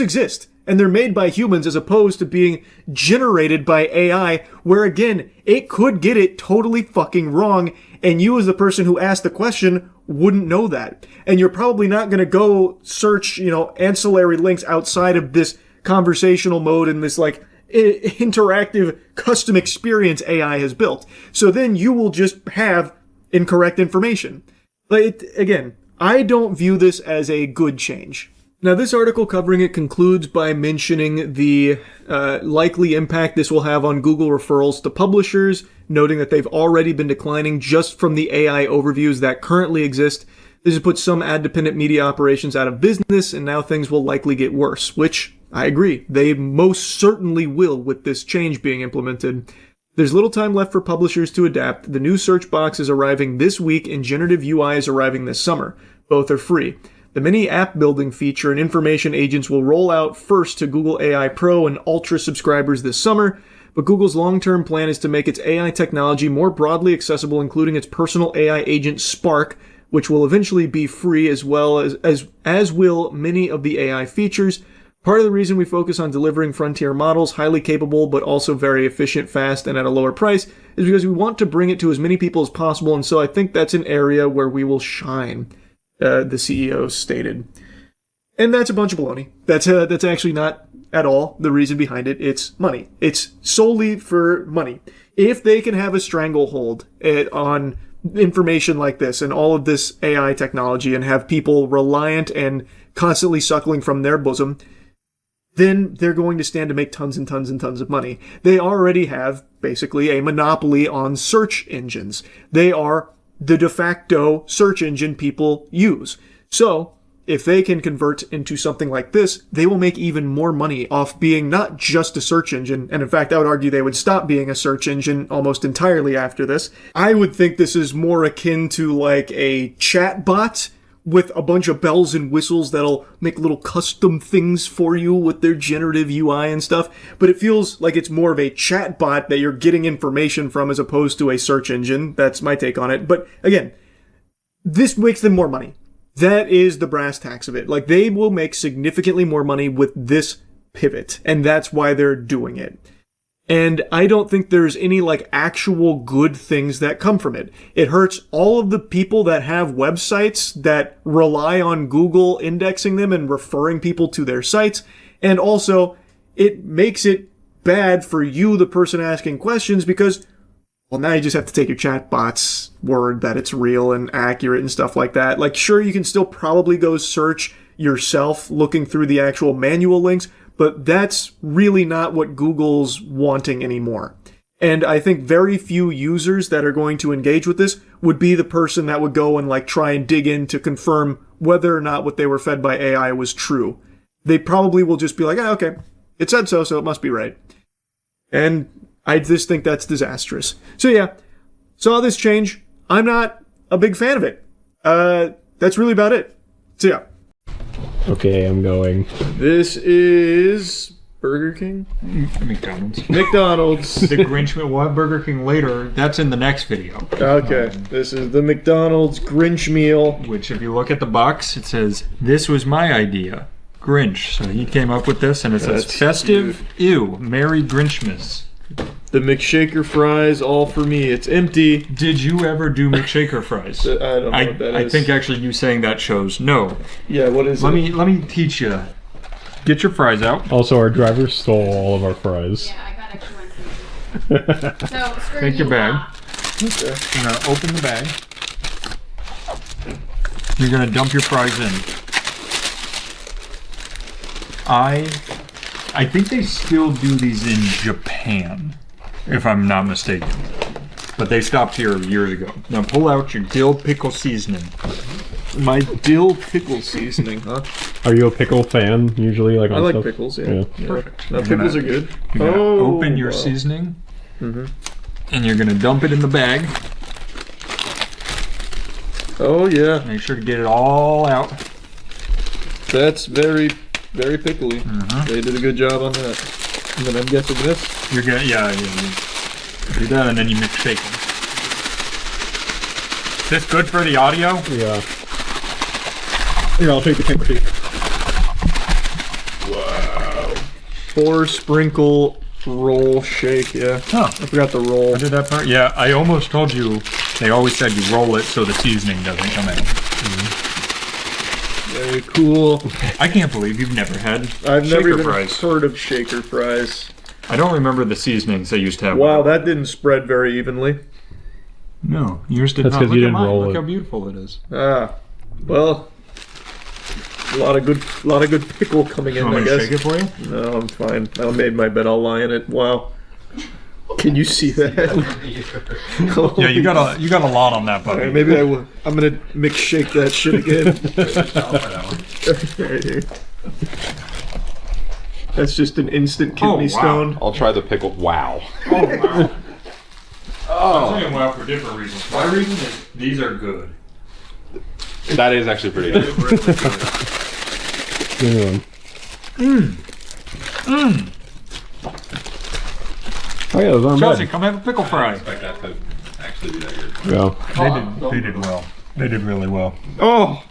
A: exist, and they're made by humans as opposed to being generated by AI, where again, it could get it totally fucking wrong, and you as the person who asked the question wouldn't know that. And you're probably not going to go search, ancillary links outside of this conversational mode and this like interactive custom experience AI has built. So then you will just have incorrect information. But again, I don't view this as a good change. Now, this article covering it concludes by mentioning the likely impact this will have on Google referrals to publishers, noting that they've already been declining just from the AI overviews that currently exist. This has put some ad-dependent media operations out of business, and now things will likely get worse, which I agree. They most certainly will with this change being implemented. There's little time left for publishers to adapt. The new search box is arriving this week, and generative UI is arriving this summer. Both are free. The mini app building feature and information agents will roll out first to Google AI Pro and Ultra subscribers this summer, but Google's long-term plan is to make its AI technology more broadly accessible, including its personal AI agent Spark, which will eventually be free, as well as will many of the AI features. Part of the reason we focus on delivering frontier models, highly capable but also very efficient, fast, and at a lower price, is because we want to bring it to as many people as possible, and so I think that's an area where we will shine, the CEO stated. And that's a bunch of baloney. That's actually not at all the reason behind it. It's money. It's solely for money. If they can have a stranglehold on information like this and all of this AI technology and have people reliant and constantly suckling from their bosom, then they're going to stand to make tons and tons and tons of money. They already have basically a monopoly on search engines. They are the de facto search engine people use. So if they can convert into something like this, they will make even more money off being not just a search engine. And in fact, I would argue they would stop being a search engine almost entirely after this. I would think this is more akin to like a chat bot with a bunch of bells and whistles that'll make little custom things for you with their generative UI and stuff. But it feels like it's more of a chat bot that you're getting information from as opposed to a search engine. That's my take on it. But again, this makes them more money. That is the brass tacks of it. Like, they will make significantly more money with this pivot, and that's why they're doing it. And I don't think there's any, like, actual good things that come from it. It hurts all of the people that have websites that rely on Google indexing them and referring people to their sites, and also it makes it bad for you, the person asking questions, because, well, now you just have to take your chatbot's word that it's real and accurate and stuff like that. Like, sure, you can still probably go search yourself looking through the actual manual links, but that's really not what Google's wanting anymore. And I think very few users that are going to engage with this would be the person that would go and like try and dig in to confirm whether or not what they were fed by AI was true. They probably will just be like, ah, okay, it said so, so it must be right. And I just think that's disastrous. So yeah, saw this change. I'm not a big fan of it. That's really about it. So yeah.
M: Okay, I'm going.
A: This is Burger King?
N: McDonald's.
A: McDonald's.
N: The Grinch will have Burger King later. That's in the next video.
A: Okay, this is the McDonald's Grinch meal.
N: Which, if you look at the box, it says, "This was my idea, Grinch." So he came up with this, and it says, "Festive, ew, Merry Grinchmas."
A: The McShaker fries, all for me. It's empty.
N: Did you ever do McShaker fries?
A: I don't know what that is.
N: I think actually you saying that shows no.
A: Yeah, what is it?
N: Let me teach you. Get your fries out.
M: Also, our driver stole all of our fries.
P: Yeah, I got extra ones. So, screw
N: Take your
P: you,
N: bag.
P: Mom.
A: Okay.
N: You're gonna open the bag. You're gonna dump your fries in. I think they still do these in Japan, if I'm not mistaken. But they stopped here years ago. Now pull out your dill pickle seasoning.
A: My dill pickle seasoning, huh?
M: Are you a pickle fan usually? Like
A: I
M: on
A: like
M: stuff?
A: pickles, yeah.
N: Perfect.
A: No, pickles are good.
N: You're gonna open your seasoning, and you're gonna dump it in the bag.
A: Oh yeah.
N: Make sure to get it all out.
A: That's very pickly. They did a good job on that. And then I'm guessing this.
N: You're gonna, yeah, you do that, and then you mix shake them. Is this good for the audio?
M: Yeah. Here, I'll take the camera too.
A: Wow. Pour, sprinkle, roll, shake. Yeah.
N: Oh,
A: I forgot the roll.
N: I did that part. Yeah, I almost told you. They always said you roll it so the seasoning doesn't come in.
A: Very cool.
N: I can't believe you've never had
A: I've never
N: shaker
A: even
N: fries.
A: heard of shaker fries.
N: I don't remember the seasonings they used to have.
A: Wow, that didn't spread very evenly.
N: No, yours did
M: That's
N: not.
M: 'cause
N: Look
M: you
N: at
M: didn't
N: mine.
M: roll
N: Look
M: it.
N: how beautiful it is.
A: Ah, well, a lot of good pickle coming in.
N: Want
A: I
N: me to
A: guess.
N: shake it for you?
A: No, I'm fine. I made my bed. I'll lie in it. Wow. Can you see that?
N: Yeah, you got a lot on that, buddy.
A: Alright, maybe I'm gonna mix shake that shit again. Right here. That's just an instant kidney stone.
O: I'll try the pickle. Wow.
N: Oh, wow. I'm saying wow for different reasons. My reason is these are good.
O: That is actually pretty good.
M: Good one. Oh yeah, those aren't
N: Chelsea,
M: bad.
N: come have a pickle fry.
O: I expect that to actually be that good.
M: Yeah.
N: They did well. They did really well.
A: Oh,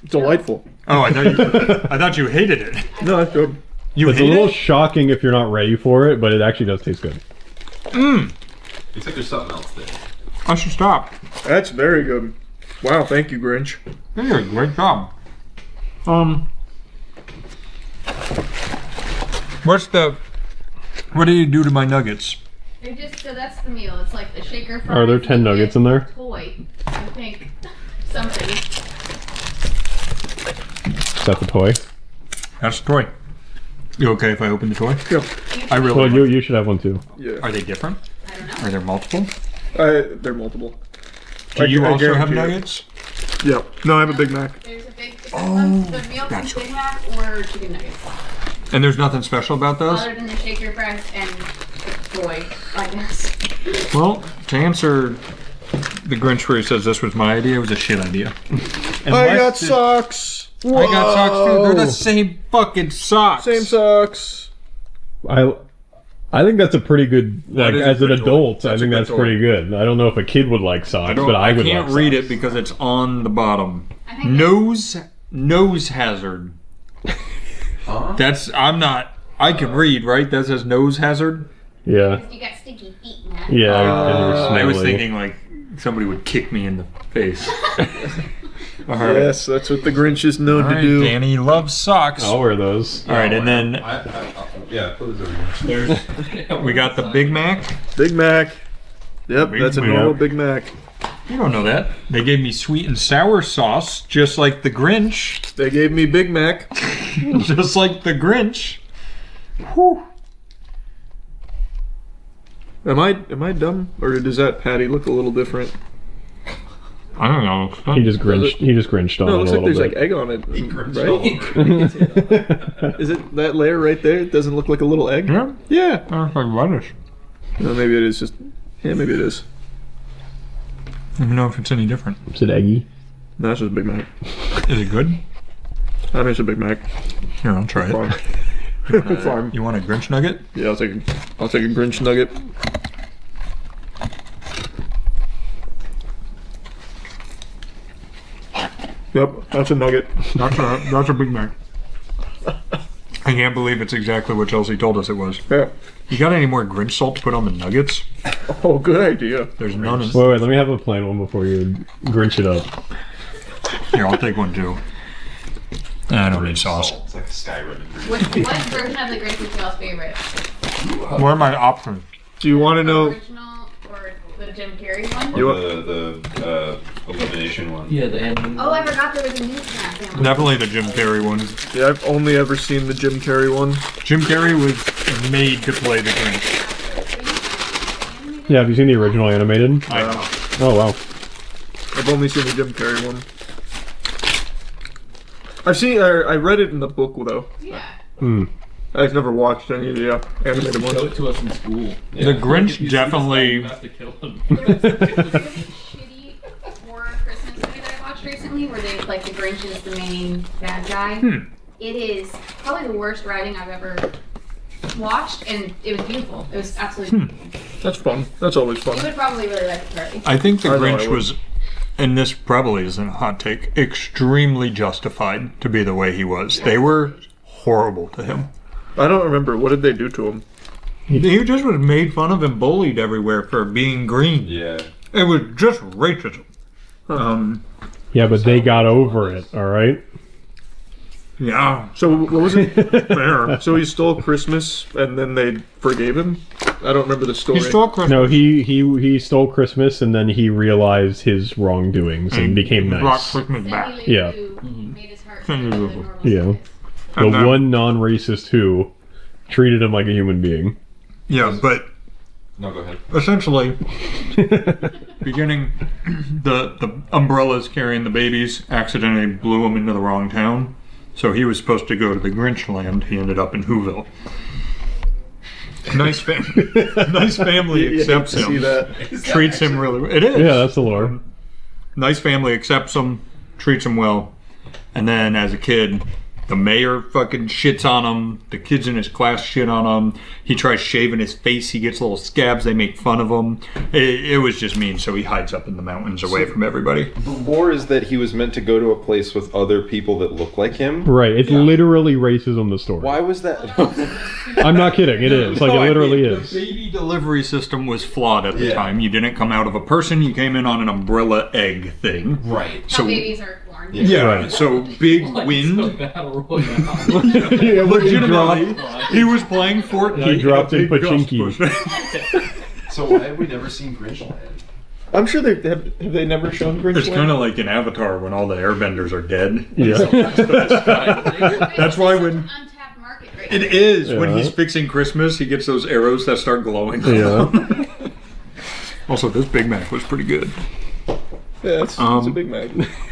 A: delightful.
N: Oh, I thought you hated it.
A: No, that's good.
N: You
M: It's a
N: hate
M: little
N: it?
M: shocking if you're not ready for it, but it actually does taste good.
O: Except there's something else there.
N: I should stop.
A: That's very good. Wow, thank you, Grinch.
N: You did a great job. What do you do to my nuggets?
B: They're just so that's the meal. It's like the shaker fries.
M: Are there 10 nuggets in there?
B: Toy. I think the shaker fries.
M: Are there 10 nuggets in there?
B: Toy. I think something.
M: Is that the toy?
N: That's the toy. You okay if I open the toy?
A: Yeah.
N: I really.
M: Well, you should have one too.
A: Yeah.
N: Are they different? I don't know. Are there multiple?
A: They're multiple.
N: Do you also have
A: guarantee it.
N: nuggets?
A: Yeah. No, I have a Big Mac.
B: There's a big.
N: Oh,
B: the meal comes
N: gotcha.
B: Big Mac or chicken nuggets.
N: And there's nothing special about those?
B: Other than the shaker fries and the toy, I guess.
N: Well, to answer the Grinch where he says this was my idea, it was a shit idea.
A: I got socks.
N: I got socks too. They're the
A: Whoa.
N: same fucking socks.
A: Same socks.
M: I think that's a pretty good, like,
N: is a
M: as an
N: good toy.
M: adult, I
N: That's a
M: think
N: good
M: that's
N: toy.
M: pretty good. I don't know if a kid would like socks, but I would
N: can't
M: like
N: read
M: socks.
N: it because it's on the bottom. Nose hazard. That's I can read, right? That says nose hazard.
M: Yeah.
B: You got sticky feet, man.
M: Yeah, and you're
N: I was
M: smelly.
N: thinking like somebody would kick me in the face. All right.
A: Yes, that's what the Grinch is known
N: All
A: to
N: right,
A: do.
N: Danny loves socks.
M: I'll wear those.
N: All right, and then
O: Yeah, put those over here.
N: we got the Big Mac.
A: Big Mac. Yep,
N: Big
A: that's a
N: Mac.
A: normal Big Mac.
N: You don't know that. They gave me sweet and sour sauce, just like the Grinch.
A: They gave me Big Mac.
N: Just like the Grinch. Whew.
A: Am I dumb, or does that patty look a little different?
N: I don't know.
M: He just grinched on
A: No, it
M: it
A: looks
M: a
A: like there's
M: little
A: like
M: bit.
A: egg on it, right? Is it that layer right there? It doesn't look like a little egg.
N: Yeah.
A: Yeah.
N: Like lettuce.
A: No, maybe it is just. Yeah, maybe it is.
N: I don't know if it's any different.
M: Is it eggy?
A: No, it's just a Big Mac.
N: Is it good?
A: I think it's a Big Mac.
N: Here, I'll try
A: Fine.
N: it.
A: Fine.
N: You want a Grinch nugget?
A: Yeah, I'll take a Grinch nugget. Yep, that's a nugget.
N: That's a Big Mac. I can't believe it's exactly what Chelsea told us it was.
A: Yeah.
N: You got any more Grinch salt to put on the nuggets?
A: Oh, good idea.
N: There's none.
M: Wait, let me have a plain one before you Grinch it up.
N: Here, I'll take one too. I don't need sauce.
O: It's like Skyrim.
B: What version of the Grinch is y'all's favorite?
N: What are my options?
A: Do you want to know?
B: Original or the Jim Carrey one?
A: You
O: The elimination one.
Q: Yeah, the ending.
B: Oh, I forgot there was a new snack.
N: Definitely the Jim Carrey one.
A: Yeah, I've only ever seen the Jim Carrey one.
N: Jim Carrey was made to play the Grinch.
M: Yeah, have you seen the original animated?
N: I know.
M: Oh, wow.
A: I've only seen the Jim Carrey one. I've seen. I read it in the book though.
B: Yeah.
A: I've never watched any of the animated ones.
Q: Show it to us in school.
N: The Grinch definitely.
Q: You have to kill him.
B: Shitty horror Christmas movie that I watched recently where they like the Grinch is the main bad guy. It is probably the worst writing I've ever watched, and it was beautiful. It was absolutely beautiful.
A: That's fun. That's always fun.
B: You would probably really like it, Charlie.
N: I think the
A: I know I
N: Grinch
A: would.
N: was, and this probably isn't a hot take, extremely justified to be the way he was. They were horrible to him.
A: I don't remember. What did they do to him?
N: He just was made fun of and bullied everywhere for being green.
O: Yeah.
N: It was just racism.
M: Yeah, but they got over it, alright?
N: Yeah.
A: So what was it?
N: Fair.
A: So he stole Christmas and then they forgave him? I don't remember the story.
N: He stole Christmas.
M: No, he stole Christmas and then he realized his wrongdoings and became
N: brought
M: nice.
N: Christmas back.
M: Yeah.
B: Made his heart
M: Yeah. The
N: And then-
M: one non-racist who treated him like a human being.
N: Yeah, but
O: No, go ahead.
N: essentially, beginning, the umbrellas carrying the babies accidentally blew him into the wrong town. So he was supposed to go to the Grinch land. He ended up in Whoville. Nice family accepts
A: You see
N: him.
A: that?
N: Treats him really. It is.
M: Yeah, that's the lore.
N: Nice family accepts him, treats him well, and then as a kid, the mayor fucking shits on him. The kids in his class shit on him. He tries shaving his face. He gets little scabs. They make fun of him. It was just mean, so he hides up in the mountains away from everybody.
O: The lore is that he was meant to go to a place with other people that look like him.
M: Right, it's literally racism, the story.
O: Why was that?
M: I'm not kidding, it is. Like, it literally is.
N: The baby delivery system was flawed at the time. You didn't come out of a person. You came in on an umbrella egg thing.
O: Right.
B: How babies are born.
N: Yeah,
M: Right.
N: so big wind.
M: Yeah,
N: Legitimately, he was playing Fortnite.
M: He dropped in
N: a big gust
M: Pachinki.
N: pushed-
Q: So why have we never seen Grinchland?
A: I'm sure have they never shown Grinchland?
N: It's kind of like in Avatar when all the airbenders are dead.
M: Yeah.
N: That's why when
B: Untapped market right
N: it is when he's fixing Christmas, he gets those arrows that start glowing.
M: Yeah.
N: Also, this Big Mac was pretty good.
A: Yeah, it's a Big Mac.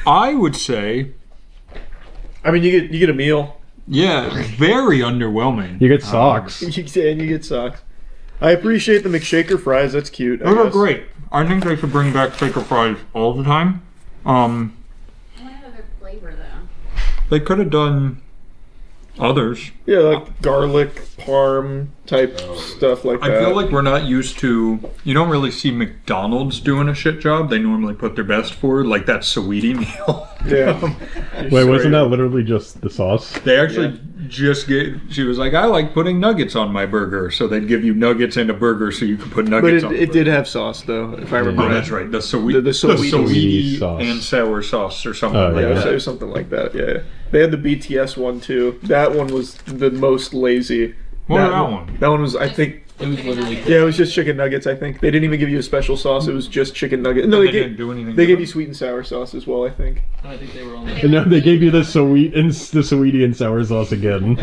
N: I would say,
A: I mean, you get a meal.
N: yeah, very underwhelming.
M: You get socks.
A: And you get socks. I appreciate the McShaker fries. That's cute. I
N: Those are
A: guess.
N: great. I think they should bring back shaker fries all the time.
B: I want another flavor though.
N: They could have done others.
A: Yeah, like garlic parm type stuff like that.
N: I feel like we're not used to. You don't really see McDonald's doing a shit job. They normally put their best forward, like that Saweetie meal.
A: Yeah.
M: Wait, wasn't that literally just the sauce?
N: They actually just get. She was like, I like putting nuggets on my burger, so they'd give you nuggets and a burger, so you could put nuggets.
A: But it did have sauce though, if I remember.
N: Oh,
A: right.
N: that's right. The Saweetie
M: sauce
N: and sour sauce or something.
A: Yeah,
N: like that.
A: it was something like that. Yeah, they had the BTS one too. That one was the most lazy.
N: What was that one?
A: That one was, I think.
Q: It was literally.
A: Yeah, it was just chicken nuggets. I think they didn't even give you a special sauce. It was just chicken nuggets. No,
N: They
A: they
N: didn't do anything
A: They gave
N: different.
A: you sweet and sour sauce as well. I think.
Q: I think they were on.
M: No, they gave you the Saweetie and sour sauce again.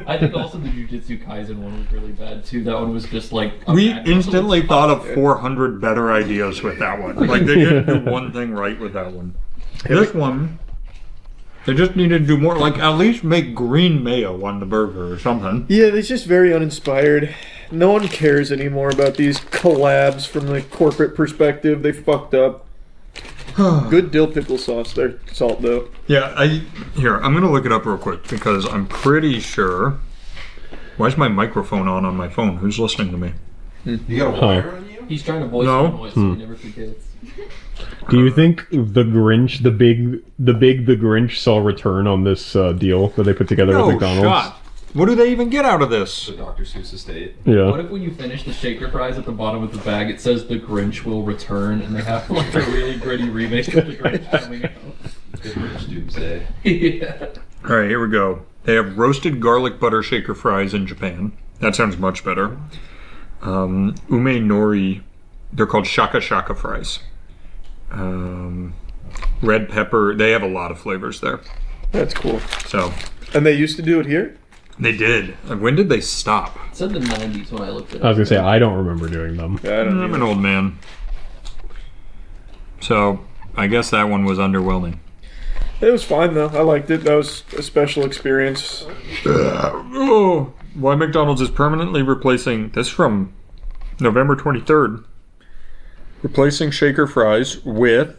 Q: I think also the Jujutsu Kaisen one was really bad too. That one was just like
N: We instantly thought of 400 better ideas with that one. Like they didn't do one thing right with that one. This one, they just needed to do more. Like at least make green mayo on the burger or something.
A: Yeah, it's just very uninspired. No one cares anymore about these collabs from the corporate perspective. They fucked up. Good dill pickle sauce there, salt though.
N: Yeah, I'm gonna look it up real quick because I'm pretty sure. Why is my microphone on my phone? Who's listening to me?
Q: You got a wire on you? He's trying to voice
N: No.
Q: the voice so he never forgets.
M: Do you think the Grinch, the Grinch saw return on this deal that they put together
N: No
M: with McDonald's?
N: shot. What do they even get out of this?
Q: The Dr. Seuss estate.
M: Yeah.
Q: What if when you finish the shaker fries at the bottom of the bag, it says the Grinch will return, and they have like a really gritty remake of the Grinch coming out? The Grinch Doomsday. Yeah.
N: All right, here we go. They have roasted garlic butter shaker fries in Japan. That sounds much better. Ume nori, they're called shaka shaka fries. Red pepper, they have a lot of flavors there.
A: That's cool.
N: So,
A: And they used to do it here?
N: they did. When did they stop?
Q: It said the 90s when I looked at it.
M: I was gonna say I don't remember doing them.
A: Yeah, I don't
N: I'm an old man. So, I guess that one was underwhelming.
A: It was fine though. I liked it. That was a special experience.
N: Oh, why McDonald's is permanently replacing this from November 23rd. Replacing shaker fries with.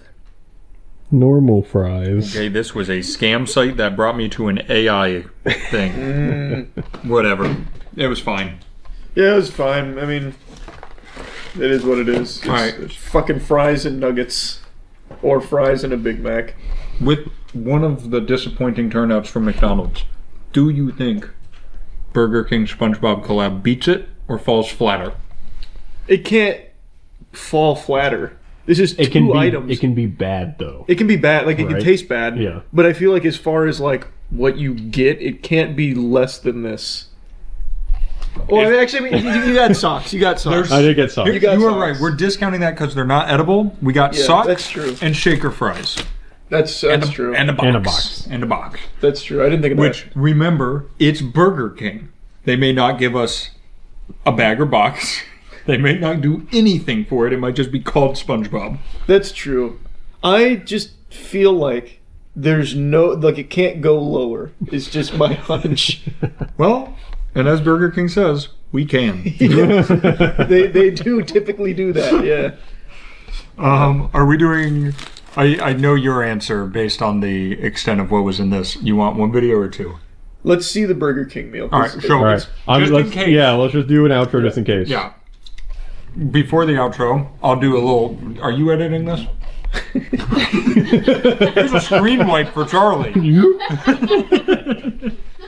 M: Normal fries.
N: Okay, this was a scam site that brought me to an AI thing. Whatever. It was fine.
A: Yeah, it was fine. I mean, it is what it is.
N: Alright.
A: It's fucking fries and nuggets. Or fries and a Big Mac.
N: With one of the disappointing turnouts from McDonald's, do you think Burger King SpongeBob collab beats it or falls flatter?
A: It can't fall flatter. This is
M: It can
A: two
M: be.
A: items.
M: It can be bad though.
A: It can be bad. Like, it can
M: Right.
A: taste bad.
M: Yeah.
A: But I feel like as far as, like, what you get, it can't be less than this. Well, actually, I mean, you got socks. You got socks.
M: I did get socks.
A: You got
N: You are
A: socks.
N: right. We're discounting that because they're not edible. We got
A: Yeah,
N: socks
A: that's true.
N: and shaker fries.
A: That's true.
N: And a box.
M: And a box.
N: And a box.
A: That's true. I didn't think of
N: Which, remember, it's Burger King. They may not give us a bag or box. They may not do anything for it. It might just be called SpongeBob.
A: That's true. I just feel like there's no, like, it can't go lower. It's just my hunch.
N: Well, and as Burger King says, we can.
A: they do typically do that, yeah.
N: Are we doing... I know your answer based on the extent of what was in this. You want one video or two?
A: Let's see the Burger King meal.
N: All right, so
M: All right.
N: just in case.
M: Yeah, let's just do an outro just in case.
N: Yeah. Before the outro, I'll do a little... Are you editing this? Here's a screen wipe for Charlie.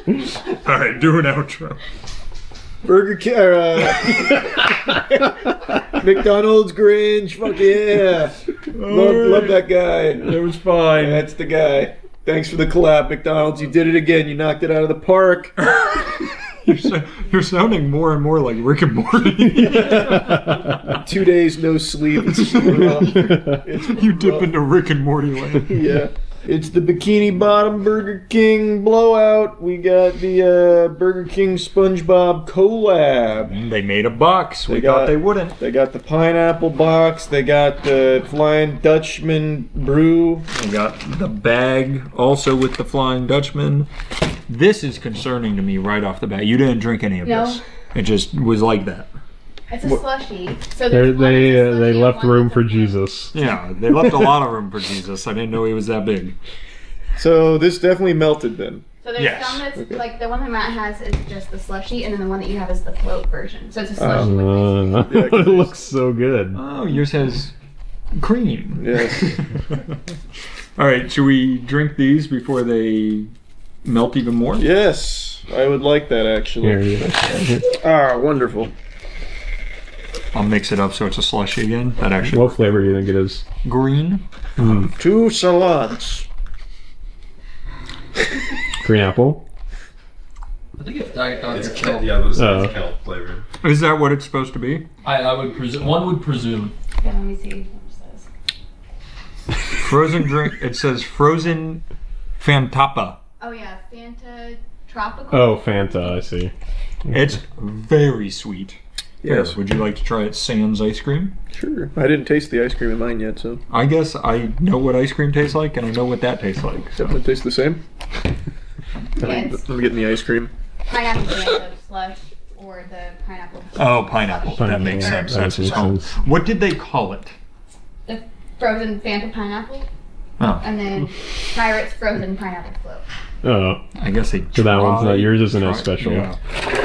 N: All right, do an outro.
A: Burger King, McDonald's Grinch, fuck yeah. Love that guy.
N: It was fine.
A: That's the guy. Thanks for the collab, McDonald's. You did it again. You knocked it out of the park.
N: You're sounding more and more like Rick and Morty.
A: 2 days no sleep.
N: You dip into Rick and Morty land.
A: Yeah. It's the Bikini Bottom Burger King blowout. We got the Burger King SpongeBob collab.
N: They made a box. We thought they wouldn't.
A: They got the pineapple box. They got the Flying Dutchman brew.
N: They got the bag also with the Flying Dutchman. This is concerning to me right off the bat. You didn't drink any of this. It just was like that.
B: It's a slushie. So
M: They left room for Jesus.
N: Yeah, they left a lot of room for Jesus. I didn't know he was that big.
A: So this definitely melted then.
B: So there's some that's like the one that Matt has is just the slushie, and then the one that you have is the float version. So it's a slushie.
M: It looks so good.
N: Oh, yours has cream.
A: Yes.
N: All right, should we drink these before they melt even more?
A: Yes, I would like that actually. Ah, wonderful.
N: I'll mix it up so it's a slushy again. That actually.
M: What flavor do you think it is?
N: Green.
A: 2 salads.
M: Green apple.
Q: I think it's Diet Dr.
O: It's
Q: Kelp.
O: yeah, those kelp flavor.
N: Is that what it's supposed to be?
Q: I would presume. One would presume.
B: Yeah, let me see what it says.
N: Frozen drink. It says frozen Fantapa.
B: Oh yeah, Fanta Tropical.
M: Oh, Fanta, I see.
N: It's very sweet.
A: Yes.
N: Here, would you like to try it sans ice cream?
A: Sure. I didn't taste the ice cream in mine yet, so.
N: I guess I know what ice cream tastes like, and I know what that tastes like.
A: So it tastes the same.
B: Yes.
A: Let me get in the ice cream.
B: Pineapple Fanta slush or the pineapple.
N: Oh, pineapple. That makes sense. That's its own. What did they call it?
B: The frozen Fanta pineapple.
N: Oh.
B: And then Pirates frozen pineapple float.
M: Oh.
N: I guess they.
M: So that one's not yours. Isn't as special.
N: Yeah.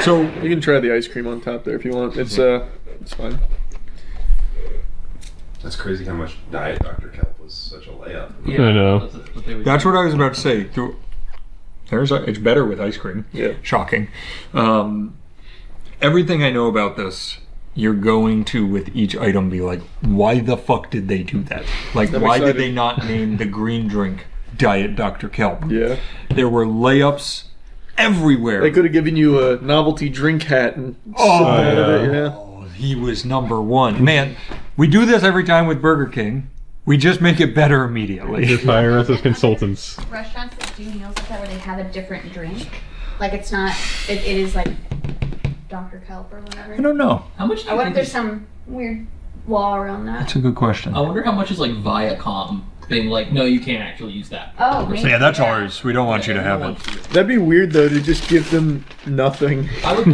N: So
A: you can try the ice cream on top there if you want. It's fine.
O: That's crazy how much Diet Dr. Kelp was such a layup.
M: Yeah, I know.
N: That's what I was about to say. It's better with ice cream.
A: Yeah.
N: Shocking. Everything I know about this, you're going to with each item be like, why the fuck did they do that? Like, why did they not name the green drink Diet Dr. Kelp?
A: Yeah.
N: There were layups everywhere.
A: They could have given you a novelty drink hat and sip out of it, yeah.
N: He was number one. Man, we do this every time with Burger King. We just make it better immediately.
M: Just hire us as consultants.
B: Restaurants that do meals like that where they have a different drink, like it's not, it is like Dr. Kelp or whatever.
N: I don't know.
Q: How much do
B: I
Q: you
B: wonder if
Q: think
B: there's some weird law around that.
N: That's a good question.
Q: I wonder how much is like Viacom being like, no, you can't actually use that.
B: Oh, maybe.
N: Yeah, that's ours. We don't want you to have it.
A: That'd be weird though to just give them nothing.
Q: I would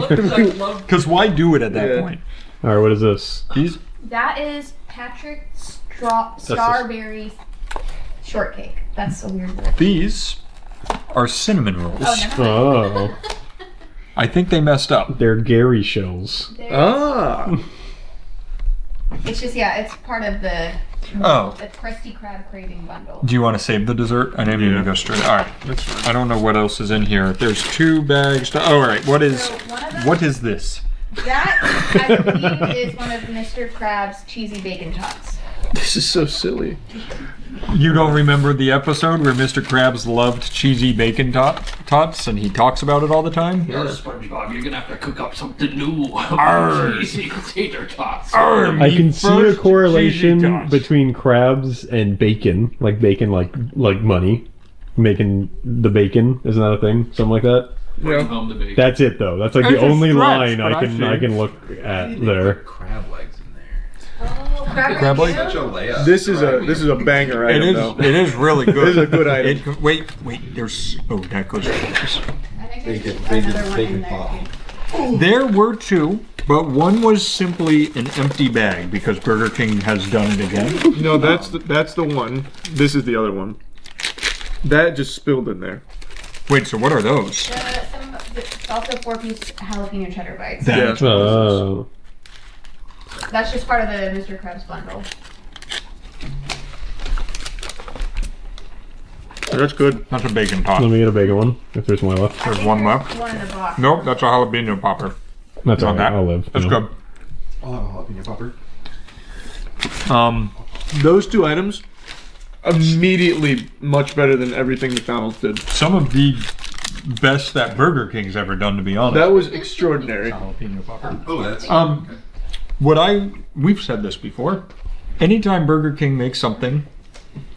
Q: love.
N: Because why do it at that point?
M: All right, what is this?
N: These.
B: That is Patrick Strawberry Shortcake. That's a weird word.
N: These are cinnamon rolls.
B: Oh, never mind.
N: I think they messed up.
M: They're Gary shells.
B: It's just, yeah, it's part of the Krusty Krab craving bundle.
N: Do you want to save the dessert? I didn't mean to go straight. All right. I don't know what else is in here. There's 2 bags. Oh, all right. What is this?
B: That, I believe, is one of Mr. Krabs' cheesy bacon tots.
A: This is so silly.
N: You don't remember the episode where Mr. Krabs loved cheesy bacon tots and he talks about it all the time?
Q: SpongeBob, you're gonna have to cook up something new. Cheesy tater tots.
M: I can see a correlation between crabs and bacon, like money, making the bacon. Isn't that a thing? Something like that.
Q: Bring home the bacon.
M: That's it though. That's like
N: It's
M: the
N: a
M: only
N: stretch,
M: line
N: but
M: I can look at there.
O: Crab legs in there.
B: Oh,
N: Crab leg?
O: Such a layup.
A: This is a banger item though.
N: It is really good.
A: This is a good item.
N: Wait. There's that goes.
O: Bacon pop.
N: There were 2, but one was simply an empty bag because Burger King has done it again.
A: No, that's the one. This is the other one. That just spilled in there.
N: Wait, so what are those?
B: It's also 4-piece jalapeno cheddar bites.
N: That's
B: That's just part of the Mr. Krabs bundle.
A: That's good.
N: That's a bacon tot.
M: Let me get a bacon one if there's one left.
N: There's one left.
B: One in the box.
N: Nope, that's a jalapeno popper.
M: That's all right.
N: that.
M: I'll live.
N: That's good.
O: I'll have a jalapeno popper.
A: Those 2 items immediately much better than everything McDonald's did.
N: Some of the best that Burger King's ever done, to be honest.
A: That was extraordinary.
N: Jalapeno popper.
O: Oh, that's
N: We've said this before. Anytime Burger King makes something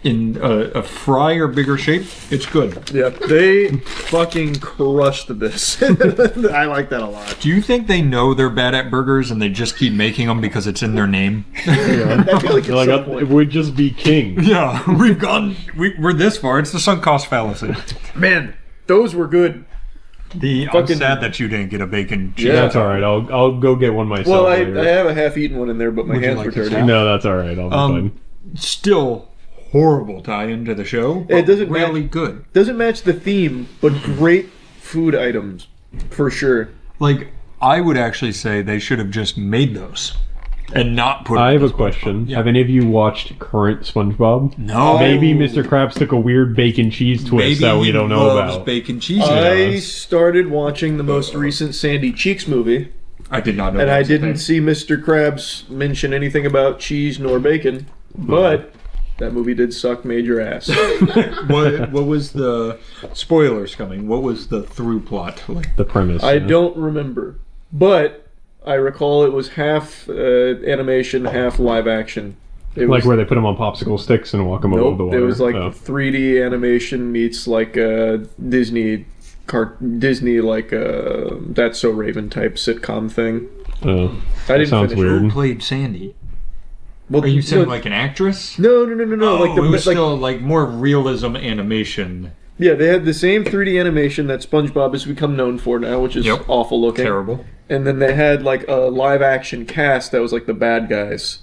N: in a fry or bigger shape, it's good.
A: Yeah, they fucking crushed this. I like that a lot.
N: Do you think they know they're bad at burgers and they just keep making them because it's in their name?
A: Yeah. I feel like
M: Like, it would just be king.
N: Yeah, we're this far. It's the sunk cost fallacy.
A: Man, those were good.
N: I'm sad that you didn't get a bacon cheese.
A: Yeah.
M: That's all right. I'll go get one myself.
A: Well, I
M: later.
A: have a half-eaten one in there, but my
N: Would you
A: hands
N: like
A: were
N: to
A: dirty.
N: try?
M: No, that's all right. I'll be fine.
N: Still horrible tie-in to the show.
A: It doesn't
N: really
A: match,
N: good.
A: Doesn't match the theme, but great food items for sure.
N: Like, I would actually say they should have just made those and not put.
M: I have a question. Have any of you watched current SpongeBob?
N: No.
M: Maybe Mr. Krabs took a weird bacon cheese twist that we don't know about.
N: Bacon cheese.
A: I started watching the most recent Sandy Cheeks movie.
N: I did not know.
A: And
N: that
A: I
N: was a
A: didn't
N: thing.
A: see Mr. Krabs mention anything about cheese nor bacon, but that movie did suck major ass.
N: what was the spoilers coming? What was the through plot? Like
M: the premise.
A: I don't remember, but I recall it was half animation, half live action. It
M: Like
A: was,
M: where they put them on popsicle sticks and walk them above the
A: nope,
M: water.
A: it was like
M: Oh.
A: 3D animation meets like Disney like That's So Raven type sitcom thing.
M: Oh,
A: I didn't
M: sounds
A: finish it.
M: weird.
N: Who played Sandy?
A: Well,
N: Are you saying
A: no-
N: like an actress?
A: No.
N: Oh,
A: Like
N: it was
A: like,
N: still like more realism animation.
A: yeah, they had the same 3D animation that SpongeBob has become known for now, which is awful looking.
N: Terrible.
A: And then they had like a live action cast that was like the bad guys.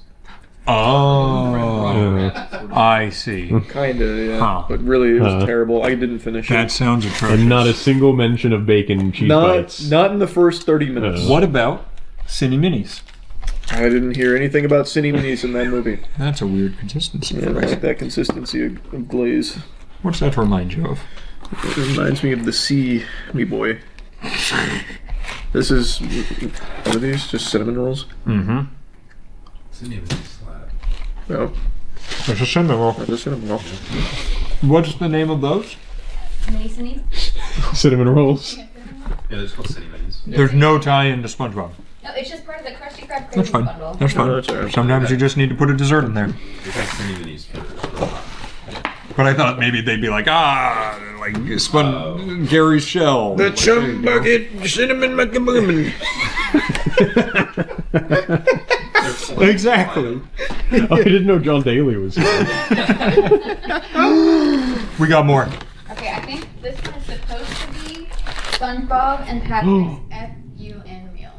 N: Oh, I see.
A: Kinda, yeah.
N: Huh.
A: But really, it was
M: Huh.
A: terrible. I didn't finish
N: That
A: it.
N: sounds atrocious.
M: And not a single mention of bacon cheese bites.
A: Not in the first 30 minutes.
N: What about Cine Minis?
A: I didn't hear anything about Cine Minis in that movie.
N: That's a weird consistency.
A: Yeah, I like that consistency of glaze.
N: What's that remind you of?
A: It reminds me of the sea, me boy. This is, what are these? Just cinnamon rolls?
N: Mm-hmm.
A: No.
N: There's a cinnamon roll.
A: There's a cinnamon roll.
N: What's the name of those?
B: Masonies?
M: Cinnamon rolls.
O: Yeah, they're just called City Minis.
N: There's no tie-in to SpongeBob.
B: No, it's just part of the Krusty Krab
N: That's
B: Crazy
N: fine.
B: bundle.
N: That's fine.
A: No, that's all right.
N: Sometimes you just need to put a dessert in there.
O: They're called City Minis for
N: But I thought maybe they'd be like, like Gary's shell.
A: The chum bucket cinnamon macabooming.
N: Exactly.
M: Oh, I didn't know John Daly was here.
N: We got more.
B: Okay, I think this one is supposed to be SpongeBob and Patrick's F.U.N. meal.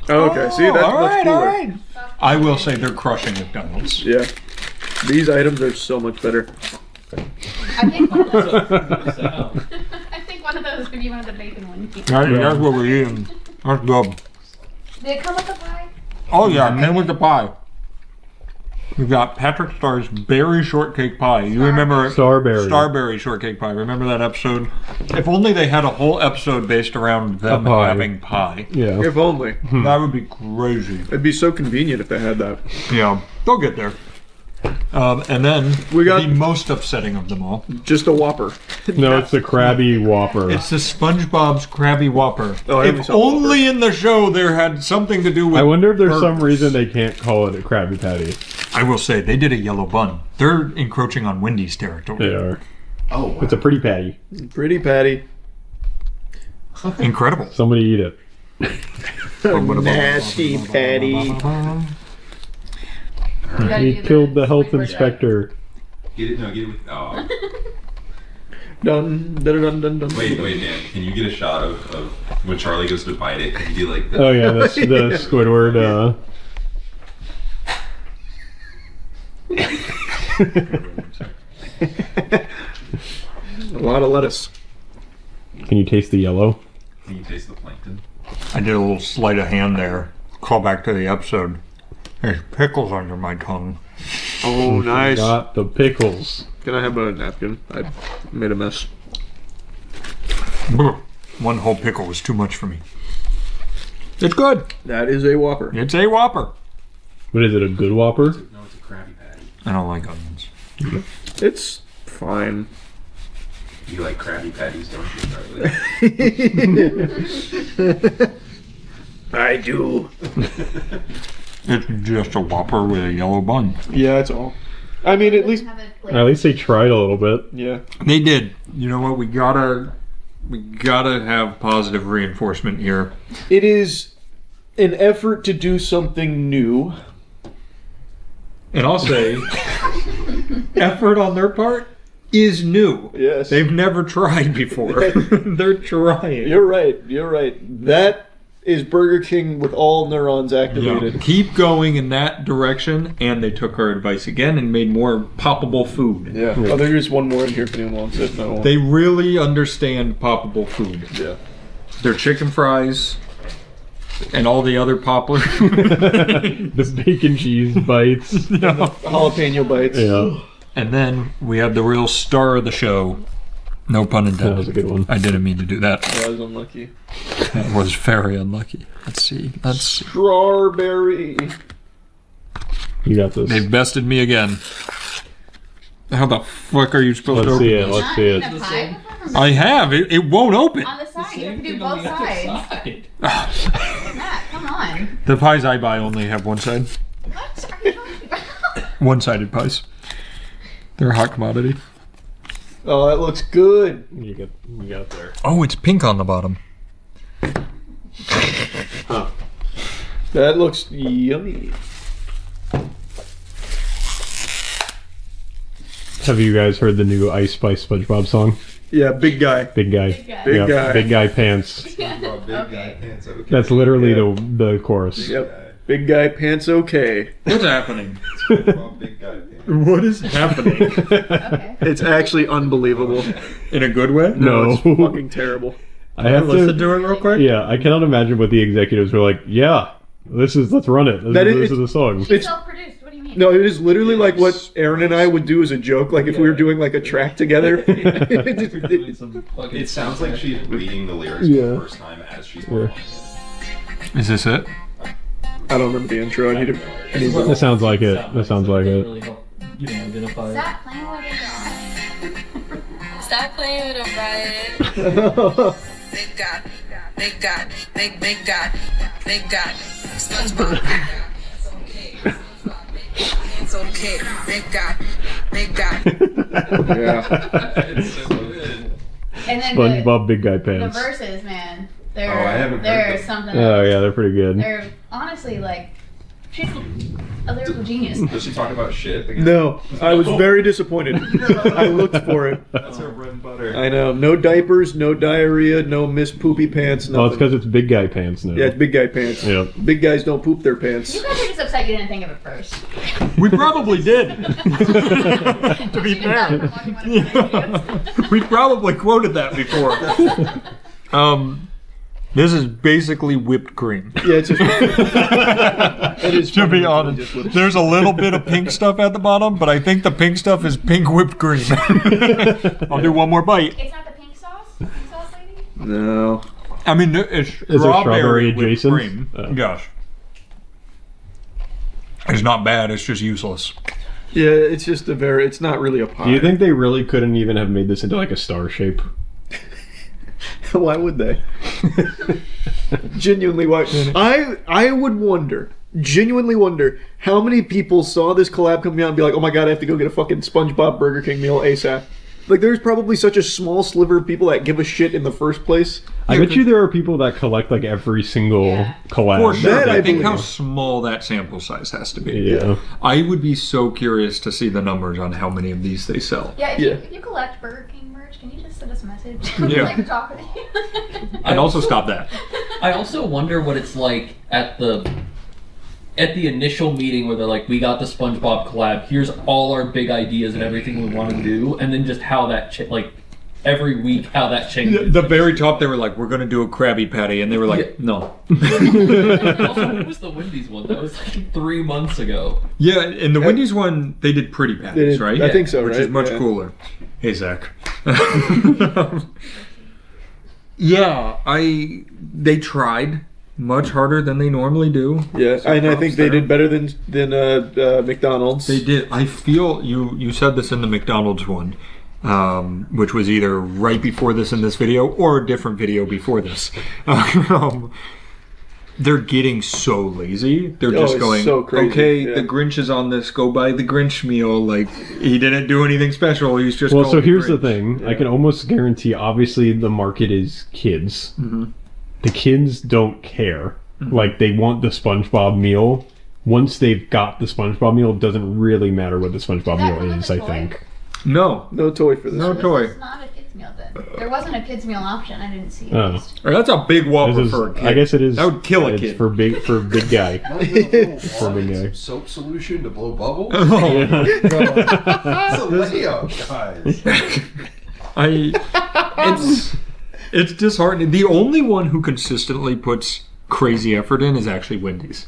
A: Oh, okay, see, that's
N: all
A: much
N: right,
A: cooler.
N: all right. I will say they're crushing McDonald's.
A: Yeah. These items are so much better.
B: I think one of those. I think one of those could be one of the bacon ones.
N: That's what we're eating. That's good.
B: Did it come with the pie?
N: Oh yeah, and then with the pie. We've got Patrick Starr's berry shortcake pie. You remember
M: Starberry.
N: Starberry shortcake pie. Remember that episode? If only they had a whole episode based around them
M: pie.
N: having pie.
M: Yeah.
A: If only.
N: That would be crazy.
A: It'd be so convenient if they had that.
N: Yeah, they'll get there. And then
A: We got-
N: the most upsetting of them all.
A: Just a Whopper.
M: No, it's the Krabby Whopper.
N: It's the SpongeBob's Krabby Whopper.
A: Oh, I only
N: if
A: saw Whopper.
N: only in the show there had something to do with.
M: I wonder if there's some
N: burgers.
M: reason they can't call it a Krabby Patty.
N: I will say they did a yellow bun. They're encroaching on Wendy's territory.
M: They are.
O: Oh, wow.
M: It's a pretty patty.
A: Pretty patty.
N: Incredible.
M: Somebody eat it.
A: Nasty patty.
M: He killed the health inspector.
O: Get it? No, get it with. Oh.
A: Dun, dun, dun, dun, dun.
O: Wait, Dan. Can you get a shot of when Charlie goes to bite it? Can you do like the.
M: Oh yeah, that's the Squidward.
A: A lot of lettuce.
M: Can you taste the yellow?
O: Can you taste the plankton?
N: I did a little sleight of hand there. Call back to the episode. There's pickles under my tongue.
A: Oh, nice.
M: Got the pickles.
A: Can I have a napkin? I made a mess.
N: One whole pickle was too much for me. It's good.
A: That is a Whopper.
N: It's a Whopper.
M: What is it? A good Whopper?
O: No, it's a Krabby Patty.
N: I don't like onions.
A: It's fine.
O: You like Krabby Patties, don't you, Charlie?
A: I do.
N: It's just a Whopper with a yellow bun.
A: Yeah, that's all. I mean, at least
M: they tried a little bit.
A: Yeah,
N: they did. You know what? We gotta have positive reinforcement here.
A: it is an effort to do something new.
N: And I'll say, effort on their part is new.
A: Yes.
N: They've never tried before. They're trying.
A: You're right. You're right. That is Burger King with all neurons activated.
N: Yeah. Keep going in that direction, and they took our advice again and made more poppable food.
A: Yeah. Oh, there's one more in here if anyone wants it. No.
N: They really understand poppable food.
A: Yeah.
N: Their chicken fries and all the other popular
M: The bacon cheese bites.
A: Jalapeno bites.
M: Yeah.
N: And then we have the real star of the show. No pun intended.
M: That was a good one.
N: I didn't mean to do that.
A: That was unlucky.
N: That was very unlucky. Let's see.
A: Strawberry.
M: You got this.
N: They've bested me again. How the fuck are you supposed to
M: Let's
N: open
M: see it.
N: this?
M: Let's see it.
B: A pie?
N: I have. It won't open.
B: On the side, you have to do both sides. Matt, come on.
N: The pies I buy only have one side.
B: What are you talking about?
N: One-sided pies. They're a hot commodity.
A: Oh, that looks good.
M: You got it there.
N: Oh, it's pink on the bottom.
A: Huh. That looks yummy.
M: Have you guys heard the new Ice Spice SpongeBob song?
A: Yeah, big guy.
M: Big guy.
A: Big guy.
M: Big guy pants.
O: Big guy pants. Okay.
M: That's literally the chorus.
A: Yep. Big guy pants okay.
N: What's happening?
O: Big guy pants.
N: What is happening?
A: It's actually unbelievable.
N: In a good way?
M: No.
A: It's fucking terrible.
M: I have
N: Listen to it real quick.
M: Yeah, I cannot imagine what the executives were like. Yeah, let's run it. This is the song.
A: It's
B: Self-produced. What do you mean?
A: no, it is literally like what Aaron and I would do as a joke, like if we were doing like a track together.
O: It sounds like she's reading the lyrics for the first time as she's performing.
N: Is this it?
A: I don't remember the intro. I need to.
M: That sounds like it. That sounds like it.
Q: Really help, identify.
B: Stop playing with it.
X: Stop playing with him, Brian. Big God. Big God. Big God. Big God. SpongeBob. It's okay. Big God. Big God.
A: Yeah.
O: It's so good.
B: And then
M: SpongeBob Big Guy
B: the
M: Pants.
B: verses, man.
O: I haven't heard
B: They're
O: them.
B: something
M: Oh
B: else.
M: yeah, they're pretty good.
B: They're honestly like, she's a lyrical genius.
O: Does she talk about shit again?
A: No, I was very disappointed. I looked for it.
O: That's her bread and butter.
A: I know. No diapers, no diarrhea, no Miss Poopy Pants. Nothing.
M: Oh, it's because it's Big Guy Pants now.
A: Yeah, it's big guy pants.
M: Yep.
A: Big guys don't poop their pants.
B: You guys are just upset you didn't think of it first.
N: We probably did. To be fair. We probably quoted that before. This is basically whipped cream.
A: Yeah, it's just. It is
N: To be
A: fundamentally
N: honest,
A: just whipped-
N: there's a little bit of pink stuff at the bottom, but I think the pink stuff is pink whipped cream. I'll do one more bite.
B: It's not the pink sauce? Pink sauce lady?
A: No.
N: I mean, it's
M: there strawberry
N: strawberry whipped
M: adjacent?
N: cream.
M: Oh.
N: Gosh. It's not bad, it's just useless.
A: Yeah, it's just a very. It's not really a pie.
M: Do you think they really couldn't even have made this into like a star shape?
A: Why would they? Genuinely, why? I would wonder. Genuinely wonder how many people saw this collab coming out and be like, "Oh my god, I have to go get a fucking SpongeBob Burger King meal ASAP." Like, there's probably such a small sliver of people that give a shit in the first place.
M: I bet you there are people that collect like every single collab.
N: For sure,
A: That
N: I
A: I
N: think how
A: believe.
N: small that sample size has to be.
M: Yeah.
N: I would be so curious to see the numbers on how many of these they sell.
B: Yeah, if,
A: Yeah.
B: You, if you collect Burger King merch, can you just send us a message?
N: Yeah.
B: Like to talk with you.
N: And also stop that.
Q: I also wonder what it's like at the initial meeting where they're like, we got the SpongeBob collab, here's all our big ideas and everything we want to do, and then just how that like every week how that changes.
N: The very top, they were like, "We're gonna do a Krabby Patty," and they were like, "No."
Q: Also, what was the Wendy's one? That was like 3 months ago.
N: Yeah, in the Wendy's one, they did Pretty Patties,
A: They did-
N: right?
A: I think so,
N: Which
A: right?
N: is much
A: Yeah.
N: cooler. Hey, Zach. Yeah, they tried much harder than they normally do.
A: Yeah,
N: So
A: and I
N: props
A: think they
N: there.
A: did better than McDonald's.
N: They did. I feel you said this in the McDonald's one. which was either right before this in this video or a different video before this. They're getting so lazy. They're just
A: it's
N: going,
A: so crazy.
N: okay,
A: Yeah.
N: the Grinch is on this. Go buy the Grinch meal. Like, he didn't do anything special. He's just
M: Well,
N: called
M: so
N: the
M: here's the
N: Grinch.
M: thing. I can almost guarantee, obviously, the market is kids.
N: Mhm.
M: The kids don't care. Like, they want the SpongeBob meal. Once they've got the SpongeBob meal, it doesn't really matter what the SpongeBob meal is, I think.
N: No.
A: No toy for this.
N: No
B: This
N: toy.
B: is not a kids meal then. There wasn't a kids meal option. I didn't see it.
M: Oh.
N: That's a big Whopper
M: This is-
N: for a kid.
M: I guess it is.
N: That would kill a
M: it's
N: kid.
M: for big guy. For big guy.
O: Soap solution to blow bubbles?
N: Oh,
O: It's a layup, guys.
N: It's disheartening. The only one who consistently puts crazy effort in is actually Wendy's.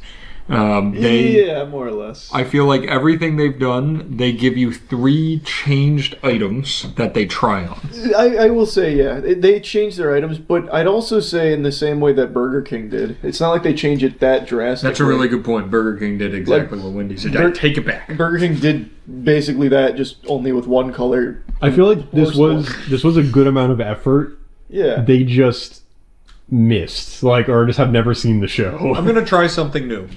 A: Yeah, more or less.
N: I feel like everything they've done, they give you 3 changed items that they try on.
A: I will say, yeah, they changed their items, but I'd also say in the same way that Burger King did. It's not like they change it that drastically.
N: That's a really good point. Burger King did exactly what Wendy's did. I take it back.
A: Burger King did basically that, just only with one color.
M: I feel like this was a good amount of effort.
A: Yeah.
M: They just missed, or just have never seen the show.
N: I'm gonna try something new.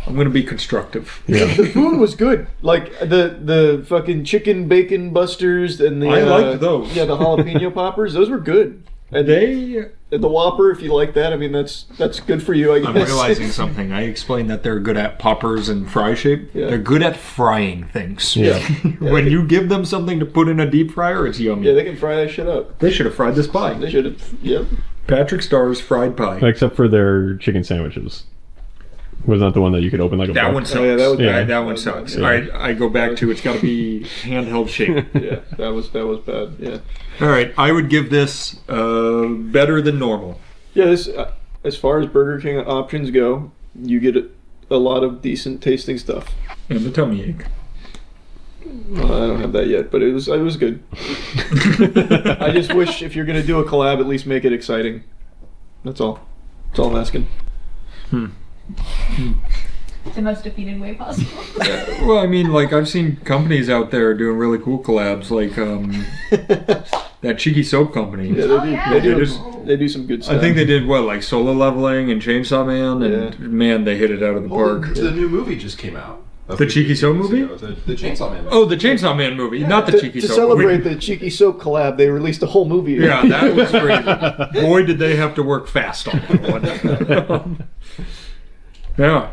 N: I'm gonna be constructive.
A: The food was good. Like the fucking chicken bacon busters and the
N: I liked those.
A: Yeah, the jalapeno poppers. Those were good. And the Whopper, if you like that, I mean that's good for you. I guess.
N: I'm realizing something. I explained that they're good at poppers and fry shape. They're good at frying things.
A: Yeah.
N: When you give them something to put in a deep fryer, it's yummy.
A: Yeah, they can fry that shit up.
N: They should have fried this pie.
A: They should have. Yep.
N: Patrick Starr's fried pie.
M: Except for their chicken sandwiches. Was not the one that you could open like a
N: That
M: box.
N: one sucks. That one sucks.
M: Yeah.
N: All right, I go back to it's got to be handheld shape.
A: Yeah, that was bad. Yeah.
N: All right, I would give this better than normal.
A: Yeah, this as far as Burger King options go, you get a lot of decent tasting stuff.
N: And the tummy ache.
A: Well, I don't have that yet, but it was good. I just wish if you're gonna do a collab, at least make it exciting. That's all. That's all I'm asking.
B: The most defeated way possible.
N: Well, I mean, I've seen companies out there doing really cool collabs, like that Cheeky Soap Company.
A: Yeah, they do some good stuff.
N: I think they did like Solo Leveling and Chainsaw Man, and man, they hit it out of the park.
O: The new movie just came out.
N: The Cheeky Soap movie?
O: The Chainsaw Man movie.
N: Oh, the Chainsaw Man movie, not the Cheeky
A: to
N: Soap
A: celebrate
N: movie.
A: the Cheeky Soap collab, they released a whole movie.
N: Yeah, that was crazy. Boy, did they have to work fast on that one. Yeah.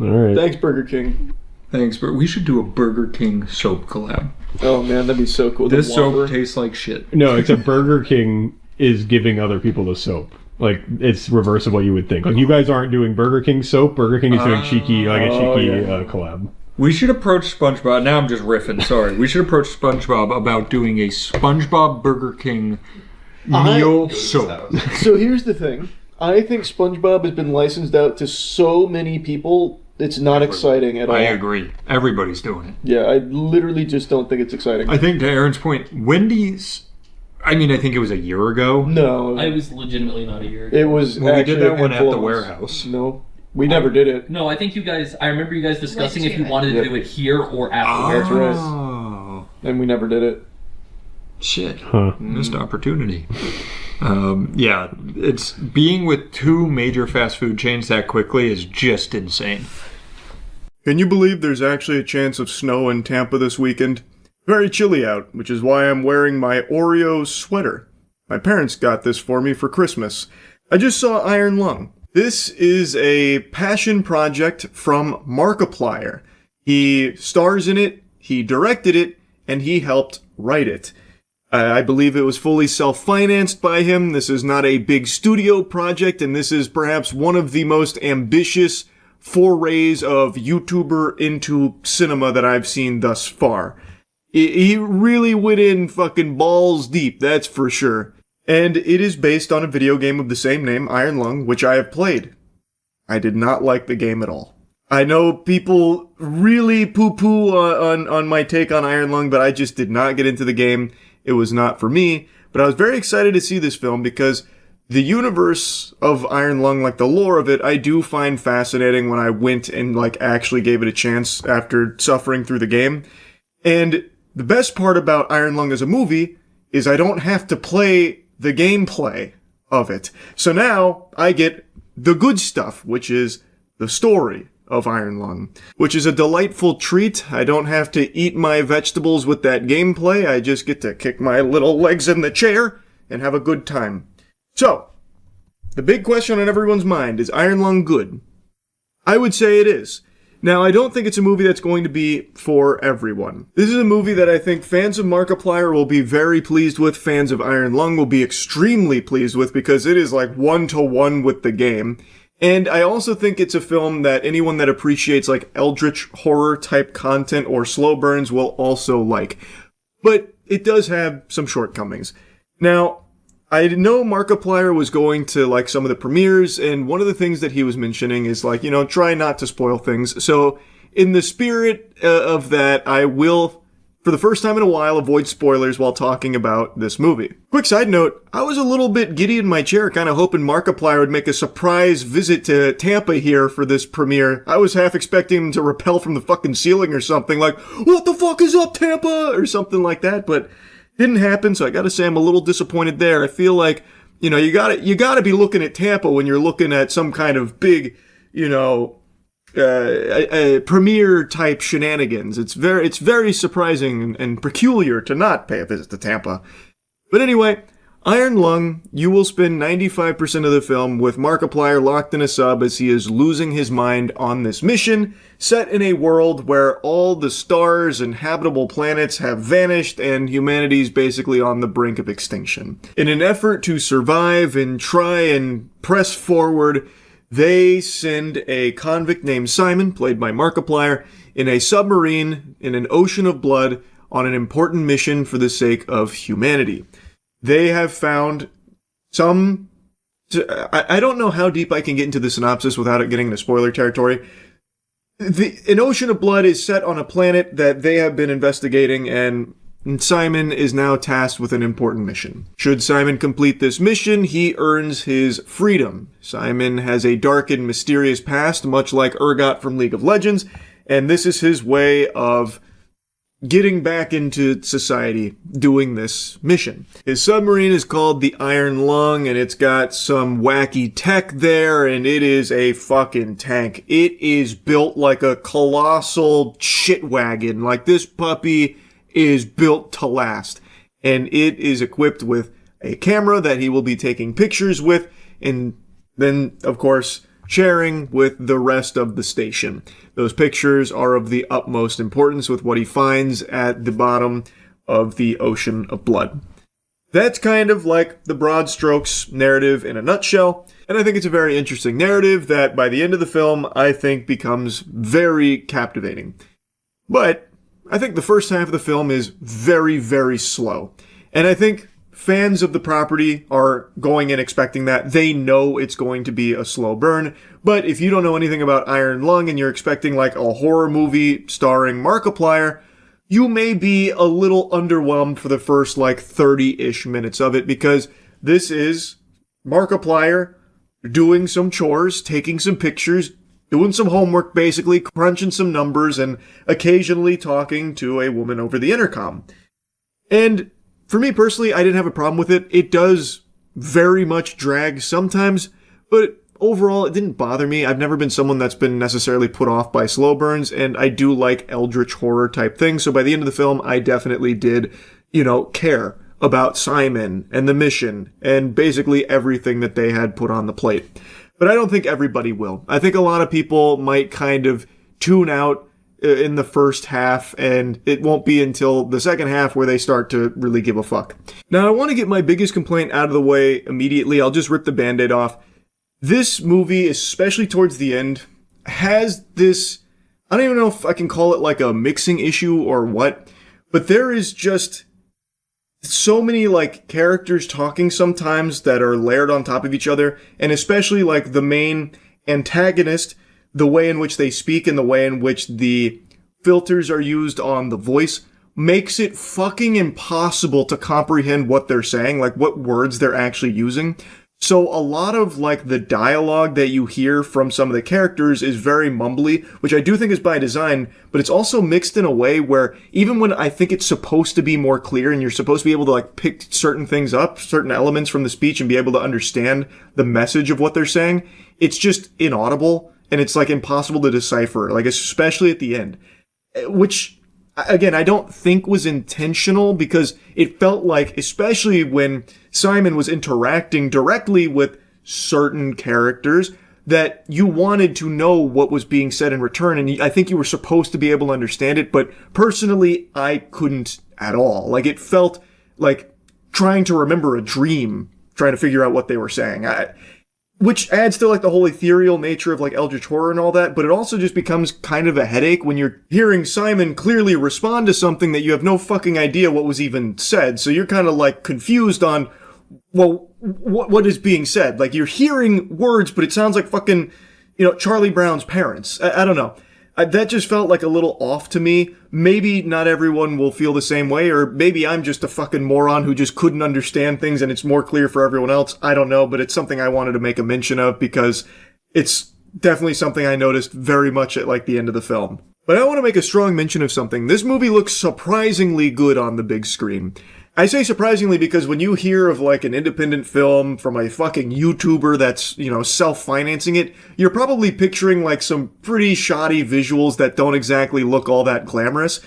M: All right.
A: Thanks, Burger King.
N: Thanks, but we should do a Burger King soap collab.
A: Oh man, that'd be so cool. The
N: This soap
A: Whopper.
N: tastes like shit.
M: No, except Burger King is giving other people the soap. It's reverse of what you would think. You guys aren't doing Burger King soap. Burger King is doing cheeky collab.
N: We should approach SpongeBob. Now I'm just riffing. Sorry. We should approach SpongeBob about doing a SpongeBob Burger King meal soap.
A: So here's the thing. I think SpongeBob has been licensed out to so many people. It's not exciting at all.
N: I agree. Everybody's doing it.
A: Yeah, I literally just don't think it's exciting.
N: I think to Aaron's point, Wendy's. I mean, I think it was a year ago.
A: No,
Q: I was legitimately not a year ago.
A: it was.
N: Well, we did
A: actually
N: that
A: a
N: one at
A: handful
N: the
A: of us.
N: warehouse.
A: No, we never did it.
Q: No, I think you guys. I remember you guys discussing if you
B: it.
Q: wanted to do it here or at the
A: That's
Q: warehouse.
A: right.
N: Oh,
A: And we never did it.
N: shit.
M: Huh.
N: Missed opportunity. Yeah, it's being with 2 major fast food chains that quickly is just insane.
A: Can you believe there's actually a chance of snow in Tampa this weekend? Very chilly out, which is why I'm wearing my Oreo sweater. My parents got this for me for Christmas. I just saw Iron Lung. This is a passion project from Markiplier. He stars in it, he directed it, and he helped write it. I believe it was fully self-financed by him. This is not a big studio project, and this is perhaps one of the most ambitious forays of YouTuber into cinema that I've seen thus far. He really went in fucking balls deep, that's for sure. And it is based on a video game of the same name, Iron Lung, which I have played. I did not like the game at all. I know people really poo-poo on my take on Iron Lung, but I just did not get into the game. It was not for me, but I was very excited to see this film because the universe of Iron Lung, the lore of it, I do find fascinating when I went and actually gave it a chance after suffering through the game. And the best part about Iron Lung as a movie is I don't have to play the gameplay of it. So now I get the good stuff, which is the story of Iron Lung, which is a delightful treat. I don't have to eat my vegetables with that gameplay. I just get to kick my little legs in the chair and have a good time. So, the big question on everyone's mind is Iron Lung good? I would say it is. Now, I don't think it's a movie that's going to be for everyone. This is a movie that I think fans of Markiplier will be very pleased with, fans of Iron Lung will be extremely pleased with, because it is like 1-to-1 with the game. And I also think it's a film that anyone that appreciates like eldritch horror type content or slow burns will also like. But it does have some shortcomings. Now, I know Markiplier was going to like some of the premieres, and one of the things that he was mentioning is like, try not to spoil things. So in the spirit of that, I will, for the first time in a while, avoid spoilers while talking about this movie. Quick side note, I was a little bit giddy in my chair, kind of hoping Markiplier would make a surprise visit to Tampa here for this premiere. I was half expecting him to rappel from the fucking ceiling or something, like, "What the fuck is up, Tampa?" or something like that, but didn't happen, so I gotta say I'm a little disappointed there. I feel like, you gotta be looking at Tampa when you're looking at some kind of big, premiere type shenanigans. It's very surprising and peculiar to not pay a visit to Tampa. But anyway, Iron Lung, you will spend 95% of the film with Markiplier locked in a sub as he is losing his mind on this mission, set in a world where all the stars and habitable planets have vanished and humanity's basically on the brink of extinction. In an effort to survive and try and press forward, they send a convict named Simon, played by Markiplier, in a submarine in an ocean of blood on an important mission for the sake of humanity. They have found I don't know how deep I can get into the synopsis without it getting into spoiler territory. An ocean of blood is set on a planet that they have been investigating, and Simon is now tasked with an important mission. Should Simon complete this mission, he earns his freedom. Simon has a dark and mysterious past, much like Urgot from League of Legends, and this is his way of getting back into society doing this mission. His submarine is called the Iron Lung, and it's got some wacky tech there, and it is a fucking tank. It is built like a colossal shit wagon. Like, this puppy is built to last. And it is equipped with a camera that he will be taking pictures with, and then, of course, sharing with the rest of the station. Those pictures are of the utmost importance with what he finds at the bottom of the ocean of blood. That's kind of like the broad strokes narrative in a nutshell, and I think it's a very interesting narrative that by the end of the film I think becomes very captivating. But I think the first half of the film is very, very slow, and I think fans of the property are going in expecting that. They know it's going to be a slow burn, but if you don't know anything about Iron Lung and you're expecting like a horror movie starring Markiplier, you may be a little underwhelmed for the first like 30-ish minutes of it, because this is Markiplier doing some chores, taking some pictures, doing some homework basically, crunching some numbers, and occasionally talking to a woman over the intercom. And for me personally, I didn't have a problem with it. It does very much drag sometimes, but overall, it didn't bother me. I've never been someone that's been necessarily put off by slow burns, and I do like eldritch horror type things. So by the end of the film, I definitely did, care about Simon and the mission and basically everything that they had put on the plate. But I don't think everybody will. I think a lot of people might kind of tune out in the first half, and it won't be until the second half where they start to really give a fuck. Now, I want to get my biggest complaint out of the way immediately. I'll just rip the Band-Aid off. This movie, especially towards the end, has this, I don't even know if I can call it like a mixing issue or what, but there is just so many like characters talking sometimes that are layered on top of each other, and especially like the main antagonist, the way in which they speak and the way in which the filters are used on the voice makes it fucking impossible to comprehend what they're saying, like what words they're actually using. So a lot of like the dialogue that you hear from some of the characters is very mumbly, which I do think is by design, but it's also mixed in a way where even when I think it's supposed to be more clear and you're supposed to be able to like pick certain things up, certain elements from the speech and be able to understand the message of what they're saying, it's just inaudible and it's like impossible to decipher, like especially at the end, which again, I don't think was intentional because it felt like, especially when Simon was interacting directly with certain characters, that you wanted to know what was being said in return. And I think you were supposed to be able to understand it. But personally, I couldn't at all. Like it felt like trying to remember a dream, trying to figure out what they were saying. Which adds to like the whole ethereal nature of like eldritch horror and all that, but it also just becomes kind of a headache when you're hearing Simon clearly respond to something that you have no fucking idea what was even said. So you're kind of like confused on, well, what is being said? Like you're hearing words, but it sounds like fucking, Charlie Brown's parents. I don't know. That just felt like a little off to me. Maybe not everyone will feel the same way, or maybe I'm just a fucking moron who just couldn't understand things and it's more clear for everyone else. I don't know, but it's something I wanted to make a mention of because it's definitely something I noticed very much at like the end of the film. But I want to make a strong mention of something. This movie looks surprisingly good on the big screen. I say surprisingly because when you hear of like an independent film from a fucking YouTuber that's, self-financing it, you're probably picturing like some pretty shoddy visuals that don't exactly look all that glamorous.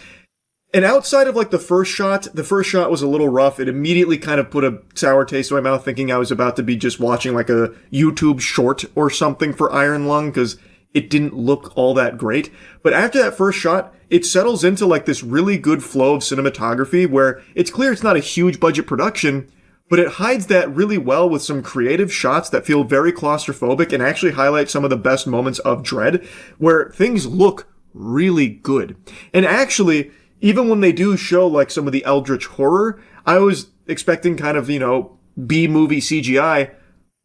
A: And outside of like the first shot was a little rough. It immediately kind of put a sour taste in my mouth thinking I was about to be just watching like a YouTube short or something for Iron Lung because it didn't look all that great. But after that first shot, it settles into like this really good flow of cinematography where it's clear it's not a huge budget production, but it hides that really well with some creative shots that feel very claustrophobic and actually highlight some of the best moments of Dread, where things look really good. And actually, even when they do show like some of the eldritch horror, I was expecting kind of, B-movie CGI.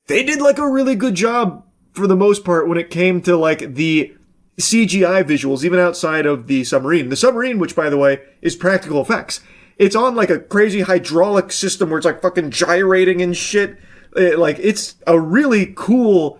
A: They did like a really good job for the most part when it came to like the CGI visuals, even outside of the submarine. The submarine, which by the way, is practical effects. It's on like a crazy hydraulic system where it's like fucking gyrating and shit. It's a really cool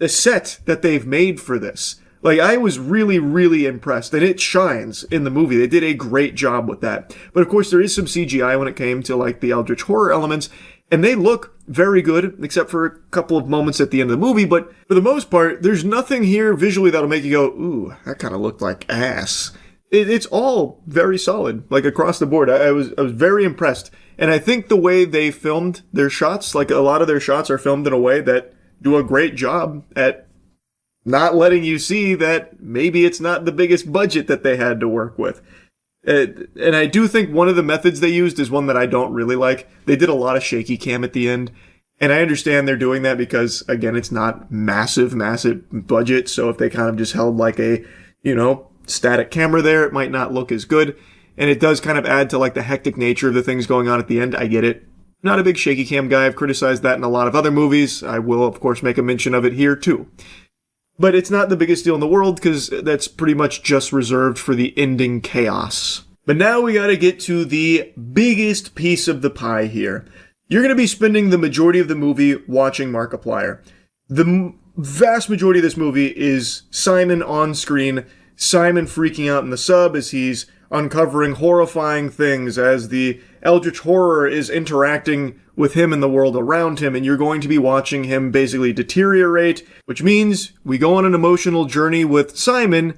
A: set that they've made for this. Like, I was really, really impressed, and it shines in the movie. They did a great job with that. But of course, there is some CGI when it came to like the eldritch horror elements, and they look very good, except for a couple of moments at the end of the movie. But for the most part, there's nothing here visually that'll make you go, ooh, that kind of looked like ass. It's all very solid, like across the board. I was very impressed. And I think the way they filmed their shots, like a lot of their shots are filmed in a way that do a great job at not letting you see that maybe it's not the biggest budget that they had to work with. And I do think one of the methods they used is one that I don't really like. They did a lot of shaky cam at the end. And I understand they're doing that because, again, it's not massive budget. So if they kind of just held like a, static camera there, it might not look as good. And it does kind of add to like the hectic nature of the things going on at the end. I get it. Not a big shaky cam guy. I've criticized that in a lot of other movies. I will, of course, make a mention of it here too. But it's not the biggest deal in the world because that's pretty much just reserved for the ending chaos. But now we gotta get to the biggest piece of the pie here. You're gonna be spending the majority of the movie watching Markiplier. The vast majority of this movie is Simon on screen, Simon freaking out in the sub as he's uncovering horrifying things, as the eldritch horror is interacting with him and the world around him, and you're going to be watching him basically deteriorate, which means we go on an emotional journey with Simon,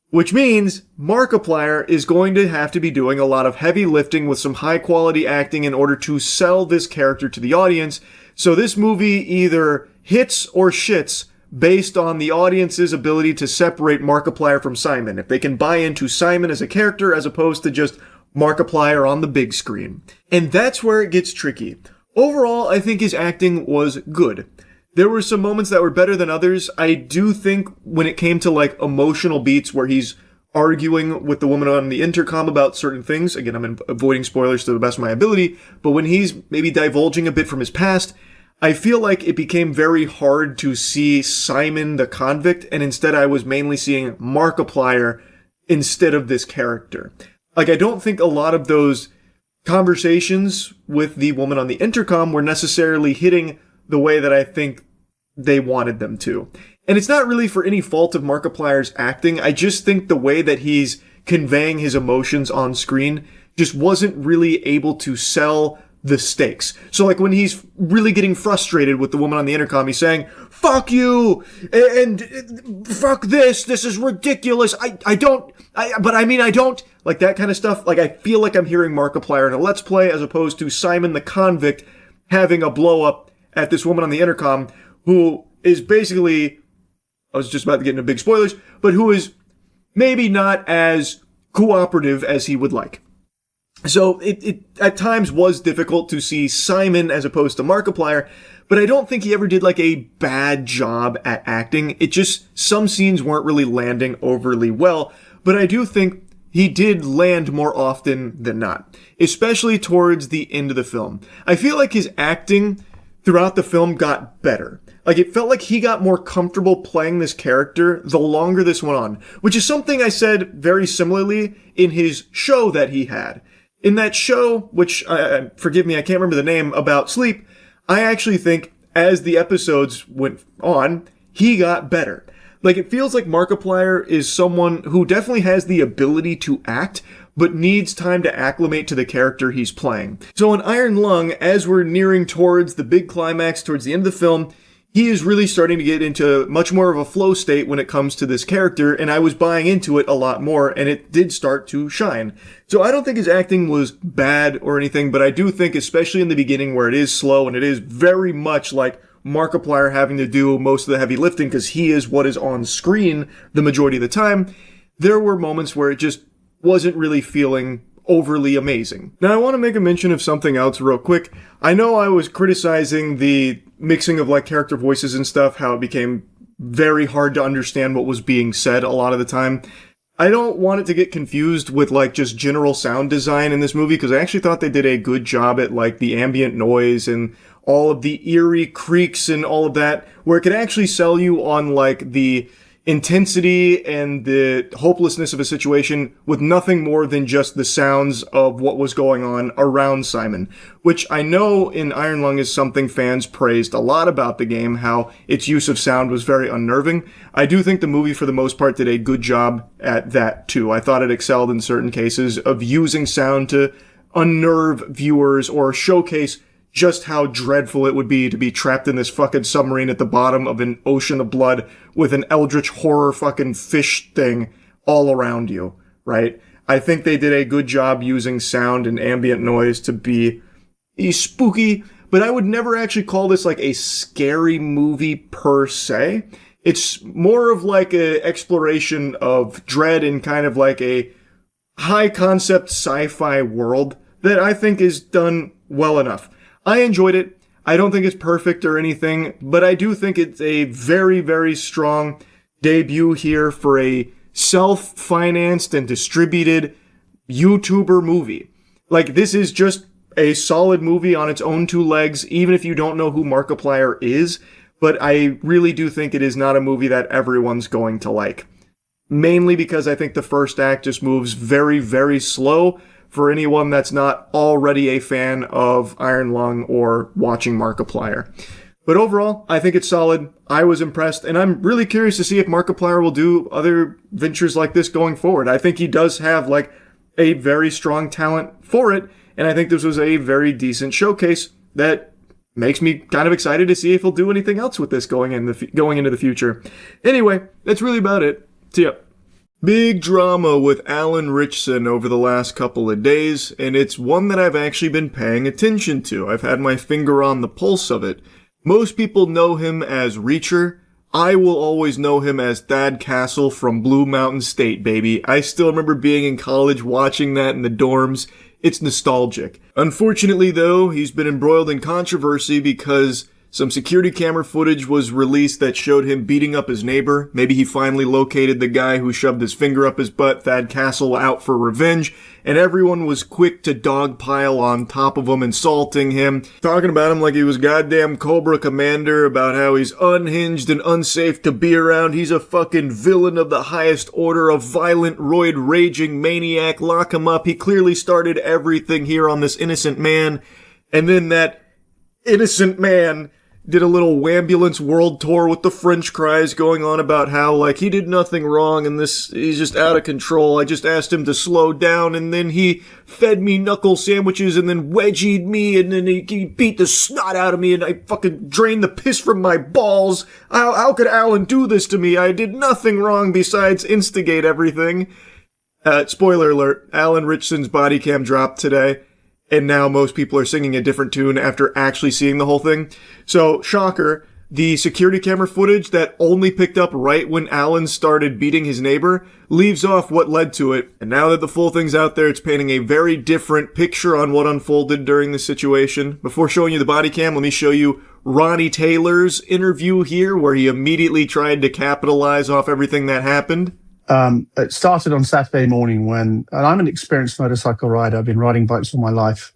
A: which means Markiplier is going to have to be doing a lot of heavy lifting with some high quality acting in order to sell this character to the audience. So this movie either hits or shits based on the audience's ability to separate Markiplier from Simon. If they can buy into Simon as a character as opposed to just Markiplier on the big screen. And that's where it gets tricky. Overall, I think his acting was good. There were some moments that were better than others. I do think when it came to like emotional beats where he's arguing with the woman on the intercom about certain things, again, I'm avoiding spoilers to the best of my ability, but when he's maybe divulging a bit from his past, I feel like it became very hard to see Simon the convict, and instead I was mainly seeing Markiplier instead of this character. Like, I don't think a lot of those conversations with the woman on the intercom were necessarily hitting the way that I think they wanted them to. And it's not really for any fault of Markiplier's acting. I just think the way that he's conveying his emotions on screen just wasn't really able to sell the stakes. So like when he's really getting frustrated with the woman on the intercom, he's saying, fuck you, and fuck this is ridiculous, I don't, like that kind of stuff. Like I feel like I'm hearing Markiplier in a Let's Play as opposed to Simon the Convict having a blow up at this woman on the intercom who is basically, I was just about to get into big spoilers, but who is maybe not as cooperative as he would like. So it at times was difficult to see Simon as opposed to Markiplier, but I don't think he ever did like a bad job at acting. It just, some scenes weren't really landing overly well, but I do think he did land more often than not, especially towards the end of the film. I feel like his acting throughout the film got better. Like it felt like he got more comfortable playing this character the longer this went on, which is something I said very similarly in his show that he had. In that show, which, forgive me, I can't remember the name, about sleep, I actually think as the episodes went on, he got better. Like, it feels like Markiplier is someone who definitely has the ability to act, but needs time to acclimate to the character he's playing. So in Iron Lung, as we're nearing towards the big climax, towards the end of the film, he is really starting to get into much more of a flow state when it comes to this character, and I was buying into it a lot more, and it did start to shine. So I don't think his acting was bad or anything, but I do think, especially in the beginning where it is slow, and it is very much like Markiplier having to do most of the heavy lifting because he is what is on screen the majority of the time, there were moments where it just wasn't really feeling overly amazing. Now I want to make a mention of something else real quick. I know I was criticizing the mixing of like character voices and stuff, how it became very hard to understand what was being said a lot of the time. I don't want it to get confused with like just general sound design in this movie, because I actually thought they did a good job at like the ambient noise and all of the eerie creaks and all of that, where it could actually sell you on like the intensity and the hopelessness of a situation with nothing more than just the sounds of what was going on around Simon, which I know in Iron Lung is something fans praised a lot about the game, how its use of sound was very unnerving. I do think the movie for the most part did a good job at that too. I thought it excelled in certain cases of using sound to unnerve viewers or showcase just how dreadful it would be to be trapped in this fucking submarine at the bottom of an ocean of blood with an eldritch horror fucking fish thing all around you, right? I think they did a good job using sound and ambient noise to be spooky, but I would never actually call this like a scary movie per se. It's more of like an exploration of dread in kind of like a high concept sci-fi world that I think is done well enough. I enjoyed it. I don't think it's perfect or anything, but I do think it's a very, very strong debut here for a self-financed and distributed YouTuber movie. Like, this is just a solid movie on its own two legs, even if you don't know who Markiplier is, but I really do think it is not a movie that everyone's going to like. Mainly because I think the first act just moves very, very slow for anyone that's not already a fan of Iron Lung or watching Markiplier. But overall, I think it's solid. I was impressed, and I'm really curious to see if Markiplier will do other ventures like this going forward. I think he does have like a very strong talent for it, and I think this was a very decent showcase that makes me kind of excited to see if he'll do anything else with this going into the future. Anyway, that's really about it. See ya. Big drama with Alan Ritchson over the last couple of days, and it's one that I've actually been paying attention to. I've had my finger on the pulse of it. Most people know him as Reacher. I will always know him as Thad Castle from Blue Mountain State, baby. I still remember being in college watching that in the dorms. It's nostalgic. Unfortunately, though, he's been embroiled in controversy because some security camera footage was released that showed him beating up his neighbor. Maybe he finally located the guy who shoved his finger up his butt, Thad Castle, out for revenge, and everyone was quick to dogpile on top of him, insulting him, talking about him like he was goddamn Cobra Commander, about how he's unhinged and unsafe to be around. He's a fucking villain of the highest order, a violent, roid-raging maniac. Lock him up. He clearly started everything here on this innocent man. And then that innocent man did a little Wambulance world tour with the French cries going on about how, like, he did nothing wrong and he's just out of control. I just asked him to slow down and then he fed me knuckle sandwiches and then wedgied me and then he beat the snot out of me and I fucking drained the piss from my balls. How could Alan do this to me? I did nothing wrong besides instigate everything. Spoiler alert, Alan Richardson's body cam dropped today. And now most people are singing a different tune after actually seeing the whole thing. So, shocker, the security camera footage that only picked up right when Alan started beating his neighbor leaves off what led to it. And now that the full thing's out there, it's painting a very different picture on what unfolded during the situation. Before showing you the body cam, let me show you Ronnie Taylor's interview here, where he immediately tried to capitalize off everything that happened.
R: It started on Saturday morning and I'm an experienced motorcycle rider. I've been riding bikes all my life.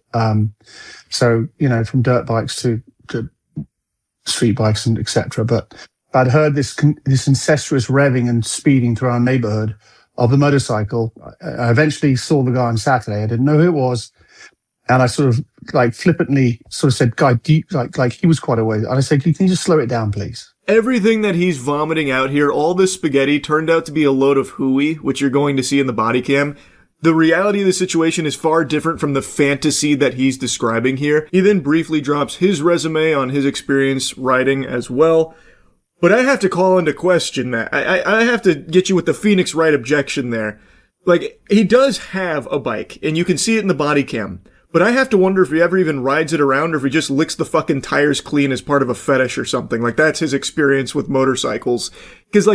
R: So, from dirt bikes to street bikes and etc. But I'd heard this incestuous revving and speeding through our neighborhood of the motorcycle. I eventually saw the guy on Saturday. I didn't know who it was. And I sort of flippantly said, "Guy, he was quite a way." And I said, "Can you just slow it down, please?"
A: Everything that he's vomiting out here, all this spaghetti, turned out to be a load of hooey, which you're going to see in the body cam. The reality of the situation is far different from the fantasy that he's describing here. He then briefly drops his resume on his experience riding as well. But I have to call into question that. I have to get you with the Phoenix Wright objection there. Like, he does have a bike, and you can see it in the body cam. But I have to wonder if he ever even rides it around or if he just licks the fucking tires clean as part of a fetish or something. Like, that's his experience with motorcycles. Because,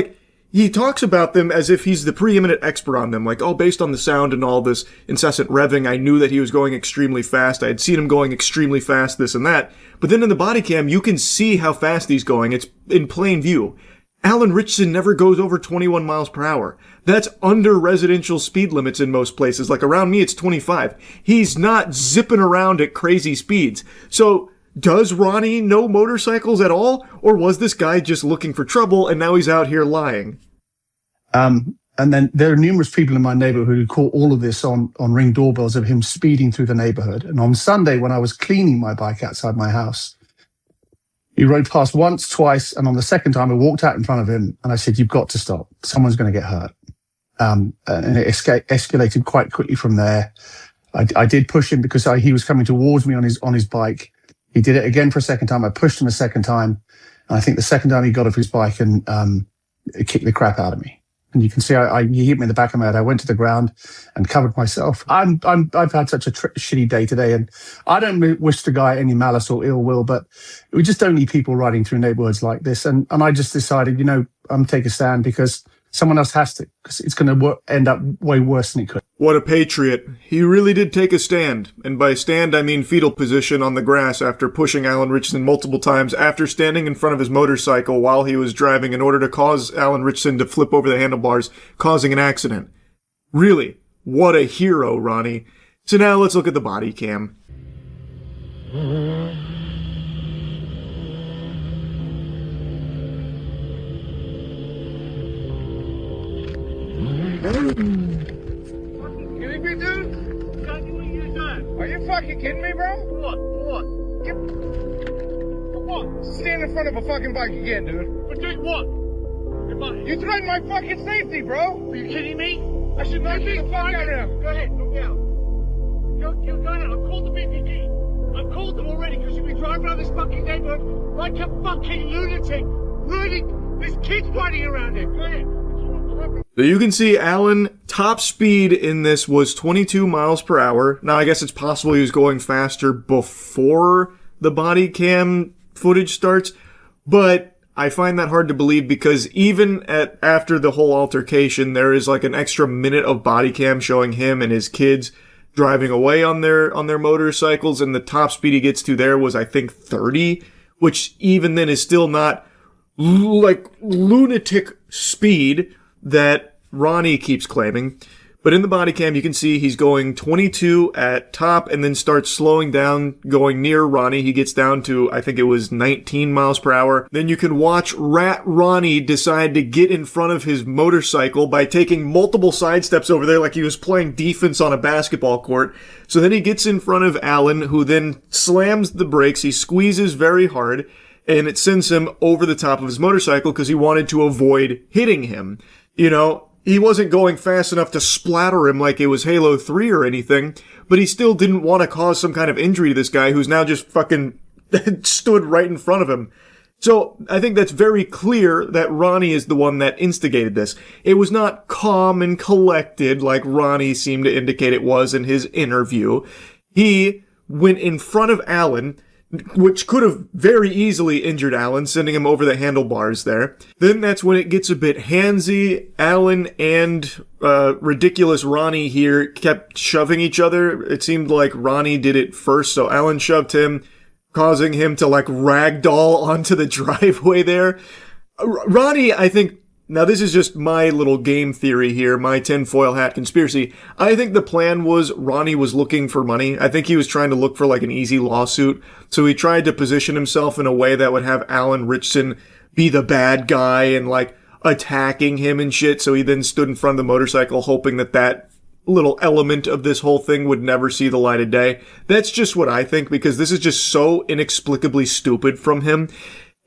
A: he talks about them as if he's the preeminent expert on them. Like, based on the sound and all this incessant revving, I knew that he was going extremely fast. I had seen him going extremely fast, this and that. But then in the body cam, you can see how fast he's going. It's in plain view. Alan Richardson never goes over 21 miles per hour. That's under residential speed limits in most places. Like, around me, it's 25. He's not zipping around at crazy speeds. So, does Ronnie know motorcycles at all? Or was this guy just looking for trouble and now he's out here lying?
R: And then there are numerous people in my neighborhood who caught all of this on Ring doorbells of him speeding through the neighborhood. And on Sunday, when I was cleaning my bike outside my house, he rode past once, twice, and on the second time, I walked out in front of him and I said, "You've got to stop. Someone's going to get hurt." And it escalated quite quickly from there. I did push him because he was coming towards me on his bike. He did it again for a second time. I pushed him a second time. And I think the second time he got off his bike and it kicked the crap out of me. And you can see he hit me in the back of my head. I went to the ground and covered myself. I've had such a shitty day today, and I don't wish the guy any malice or ill will, but we just don't need people riding through neighborhoods like this. And I just decided, I'm take a stand because someone else has to, because it's going to end up way worse than it could.
A: What a patriot. He really did take a stand. And by stand, I mean fetal position on the grass after pushing Alan Richardson multiple times after standing in front of his motorcycle while he was driving in order to cause Alan Richardson to flip over the handlebars, causing an accident. Really, what a hero, Ronnie. So now let's look at the body cam.
S: Kidding me, dude? Are you fucking kidding me, bro? What? Come on. Stand in front of a fucking bike again, dude. But doing what? You threatened my fucking safety, bro. Are you kidding me? I should not be the fuck out of him. Go ahead, go down. You're going out. I've called the BPD. I've called them already because you've been driving around this fucking neighborhood like a fucking lunatic. Really? There's kids running around here. Go ahead.
A: So you can see Alan, top speed in this was 22 miles per hour. Now, I guess it's possible he was going faster before the body cam footage starts, but I find that hard to believe because even after the whole altercation, there is like an extra minute of body cam showing him and his kids driving away on their motorcycles, and the top speed he gets to there was, I think, 30, which even then is still not like lunatic speed that Ronnie keeps claiming. But in the body cam, you can see he's going 22 at top and then starts slowing down, going near Ronnie. He gets down to, I think it was 19 miles per hour. Then you can watch Rat Ronnie decide to get in front of his motorcycle by taking multiple side steps over there like he was playing defense on a basketball court. So then he gets in front of Alan, who then slams the brakes. He squeezes very hard. and it sends him over the top of his motorcycle because he wanted to avoid hitting him. You know, he wasn't going fast enough to splatter him like it was Halo 3 or anything, but he still didn't want to cause some kind of injury to this guy who's now just fucking stood right in front of him. So I think that's very clear that Ronnie is the one that instigated this. It was not calm and collected like Ronnie seemed to indicate it was in his interview. He went in front of Alan, which could have very easily injured Alan, sending him over the handlebars there. Then that's when it gets a bit handsy. Alan and ridiculous Ronnie here kept shoving each other. It seemed like Ronnie did it first, so Alan shoved him, causing him to like ragdoll onto the driveway there. Ronnie, I think, now this is just my little game theory here, my tinfoil hat conspiracy. I think the plan was Ronnie was looking for money. I think he was trying to look for like an easy lawsuit. So he tried to position himself in a way that would have Alan Richson be the bad guy and like attacking him and shit. So he then stood in front of the motorcycle hoping that that little element of this whole thing would never see the light of day. That's just what I think, because this is just so inexplicably stupid from him.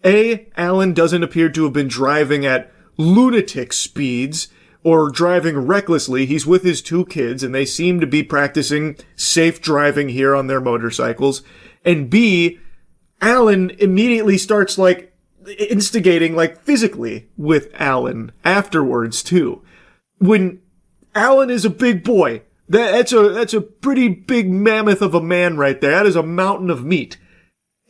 A: Alan doesn't appear to have been driving at lunatic speeds or driving recklessly. He's with his 2 kids and they seem to be practicing safe driving here on their motorcycles. And B, Alan immediately starts like instigating like physically with Alan afterwards too. When Alan is a big boy. That's a pretty big mammoth of a man right there. That is a mountain of meat.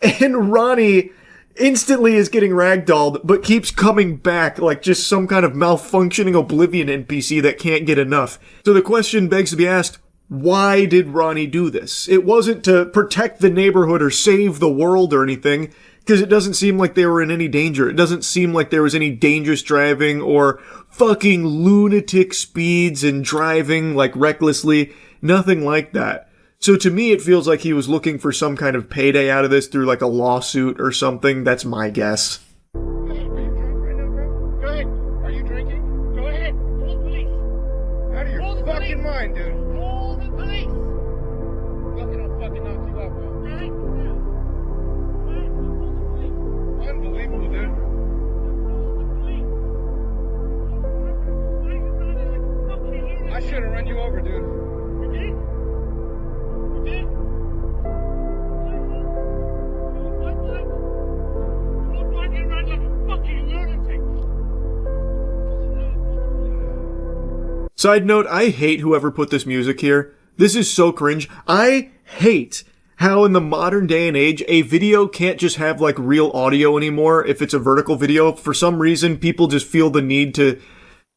A: And Ronnie instantly is getting ragdolled, but keeps coming back like just some kind of malfunctioning Oblivion NPC that can't get enough. So the question begs to be asked, why did Ronnie do this? It wasn't to protect the neighborhood or save the world or anything, because it doesn't seem like they were in any danger. It doesn't seem like there was any dangerous driving or fucking lunatic speeds and driving like recklessly. Nothing like that. So to me, it feels like he was looking for some kind of payday out of this through like a lawsuit or something. That's my guess.
S: Go ahead. Are you drinking? Go ahead. Call the police. Out of your fucking mind, dude. Call the police. Fucking, I'll fucking knock you out, bro. Unbelievable, dude. I should have run you over, dude. You did? You did? Look like you ran like a fucking lunatic.
A: Side note, I hate whoever put this music here. This is so cringe. I hate how in the modern day and age, a video can't just have like real audio anymore if it's a vertical video. For some reason, people just feel the need to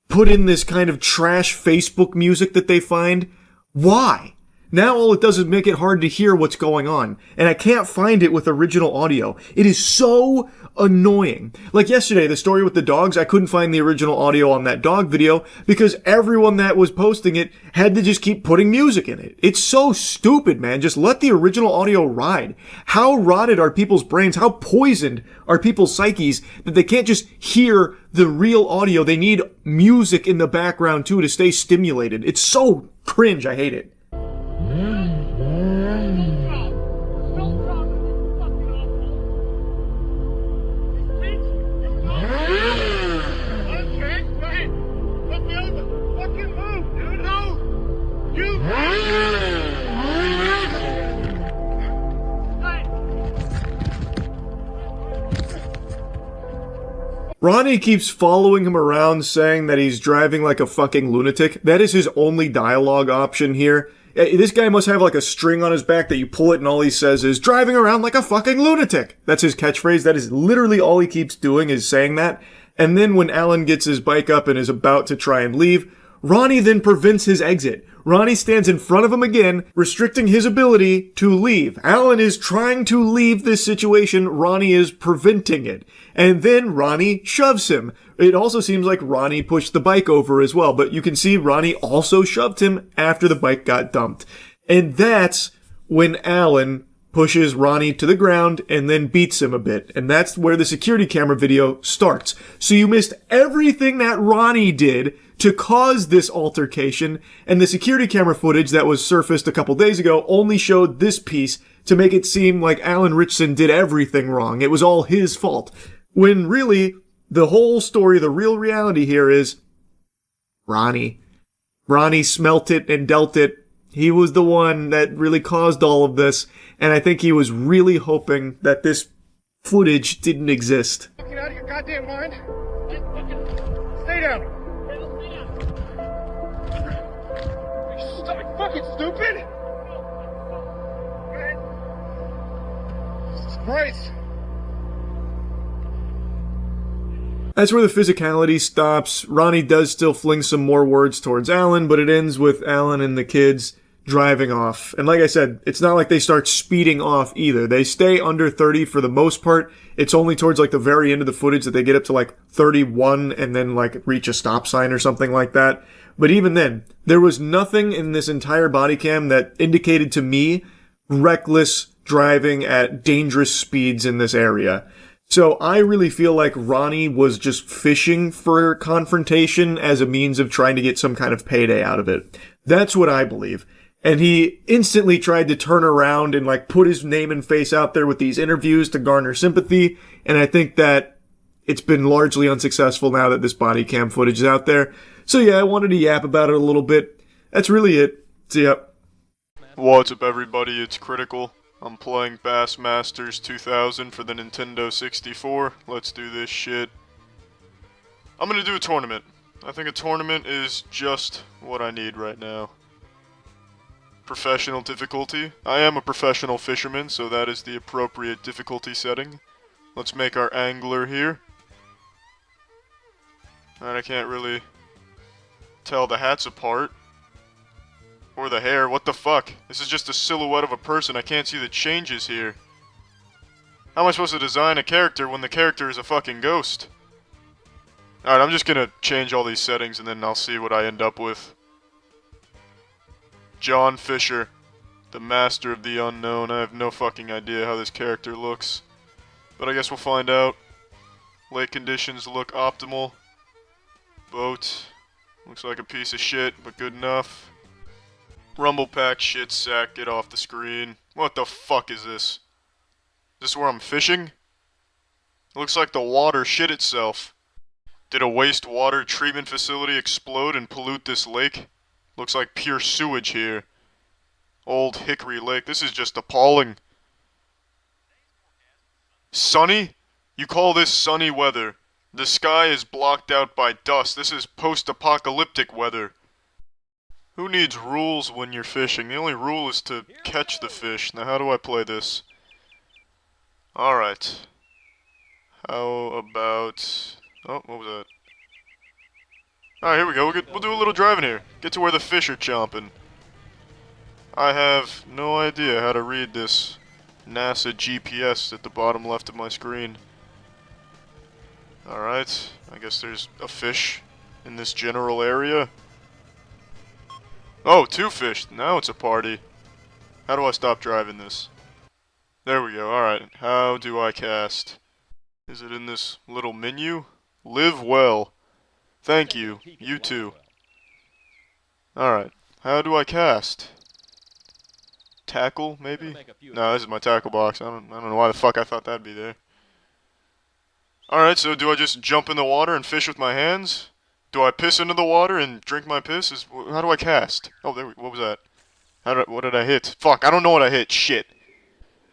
A: put in this kind of trash Facebook music that they find. Why? Now all it does is make it hard to hear what's going on. And I can't find it with original audio. It is so annoying. Like yesterday, the story with the dogs, I couldn't find the original audio on that dog video because everyone that was posting it had to just keep putting music in it. It's so stupid, man. Just let the original audio ride. How rotted are people's brains? How poisoned are people's psyches that they can't just hear the real audio? They need music in the background too to stay stimulated. It's so cringe. I hate it. Ronnie keeps following him around saying that he's driving like a fucking lunatic. That is his only dialogue option here. This guy must have like a string on his back that you pull it and all he says is driving around like a fucking lunatic. That's his catchphrase. That is literally all he keeps doing is saying that. And then when Alan gets his bike up and is about to try and leave, Ronnie then prevents his exit. Ronnie stands in front of him again, restricting his ability to leave. Alan is trying to leave this situation. Ronnie is preventing it. And then Ronnie shoves him. It also seems like Ronnie pushed the bike over as well, but you can see Ronnie also shoved him after the bike got dumped. And that's when Alan pushes Ronnie to the ground and then beats him a bit. And that's where the security camera video starts. So you missed everything that Ronnie did to cause this altercation, and the security camera footage that was surfaced a couple days ago only showed this piece to make it seem like Alan Ritchson did everything wrong. It was all his fault. When really, the whole story, the real reality here is Ronnie. Ronnie smelt it and dealt it. He was the one that really caused all of this, and I think he was really hoping that this footage didn't exist.
S: Get out of your goddamn mind. Stay down. Are you fucking stupid? Jesus Christ.
A: That's where the physicality stops. Ronnie does still fling some more words towards Alan, but it ends with Alan and the kids driving off. And like I said, it's not like they start speeding off either. They stay under 30 for the most part. It's only towards like the very end of the footage that they get up to like 31 and then like reach a stop sign or something like that. But even then, there was nothing in this entire body cam that indicated to me reckless driving at dangerous speeds in this area. So I really feel like Ronnie was just fishing for confrontation as a means of trying to get some kind of payday out of it. That's what I believe. And he instantly tried to turn around and like put his name and face out there with these interviews to garner sympathy. And I think that it's been largely unsuccessful now that this body cam footage is out there. So yeah, I wanted to yap about it a little bit. That's really it. See ya.
G: What's up everybody, it's Critical. I'm playing Bassmasters 2000 for the Nintendo 64. Let's do this shit. I'm gonna do a tournament. I think a tournament is just what I need right now. Professional difficulty. I am a professional fisherman, so that is the appropriate difficulty setting. Let's make our angler here. And I can't really tell the hats apart. Or the hair, what the fuck? This is just a silhouette of a person, I can't see the changes here. How am I supposed to design a character when the character is a fucking ghost? Alright, I'm just gonna change all these settings and then I'll see what I end up with. John Fisher, the master of the unknown. I have no fucking idea how this character looks. But I guess we'll find out. Lake conditions look optimal. Boat. Looks like a piece of shit, but good enough. Rumble pack shit sack, get off the screen. What the fuck is this? Is this where I'm fishing? It looks like the water shit itself. Did a wastewater treatment facility explode and pollute this lake? Looks like pure sewage here. Old Hickory Lake, this is just appalling. Sunny? You call this sunny weather? The sky is blocked out by dust. This is post-apocalyptic weather. Who needs rules when you're fishing? The only rule is to catch the fish. Now how do I play this? Alright. How about... Oh, what was that? Alright, here we go. We'll do a little driving here. Get to where the fish are chomping. I have no idea how to read this NASA GPS at the bottom left of my screen. Alright, I guess there's a fish in this general area. Oh, 2 fish. Now it's a party. How do I stop driving this? There we go. Alright. How do I cast? Is it in this little menu? Live well. Thank you. You too. Alright. How do I cast? Tackle, maybe? No, this is my tackle box. I don't know why the fuck I thought that'd be there. Alright, so do I just jump in the water and fish with my hands? Do I piss into the water and drink my piss? How do I cast? Oh, what was that? What did I hit? Fuck, I don't know what I hit. Shit.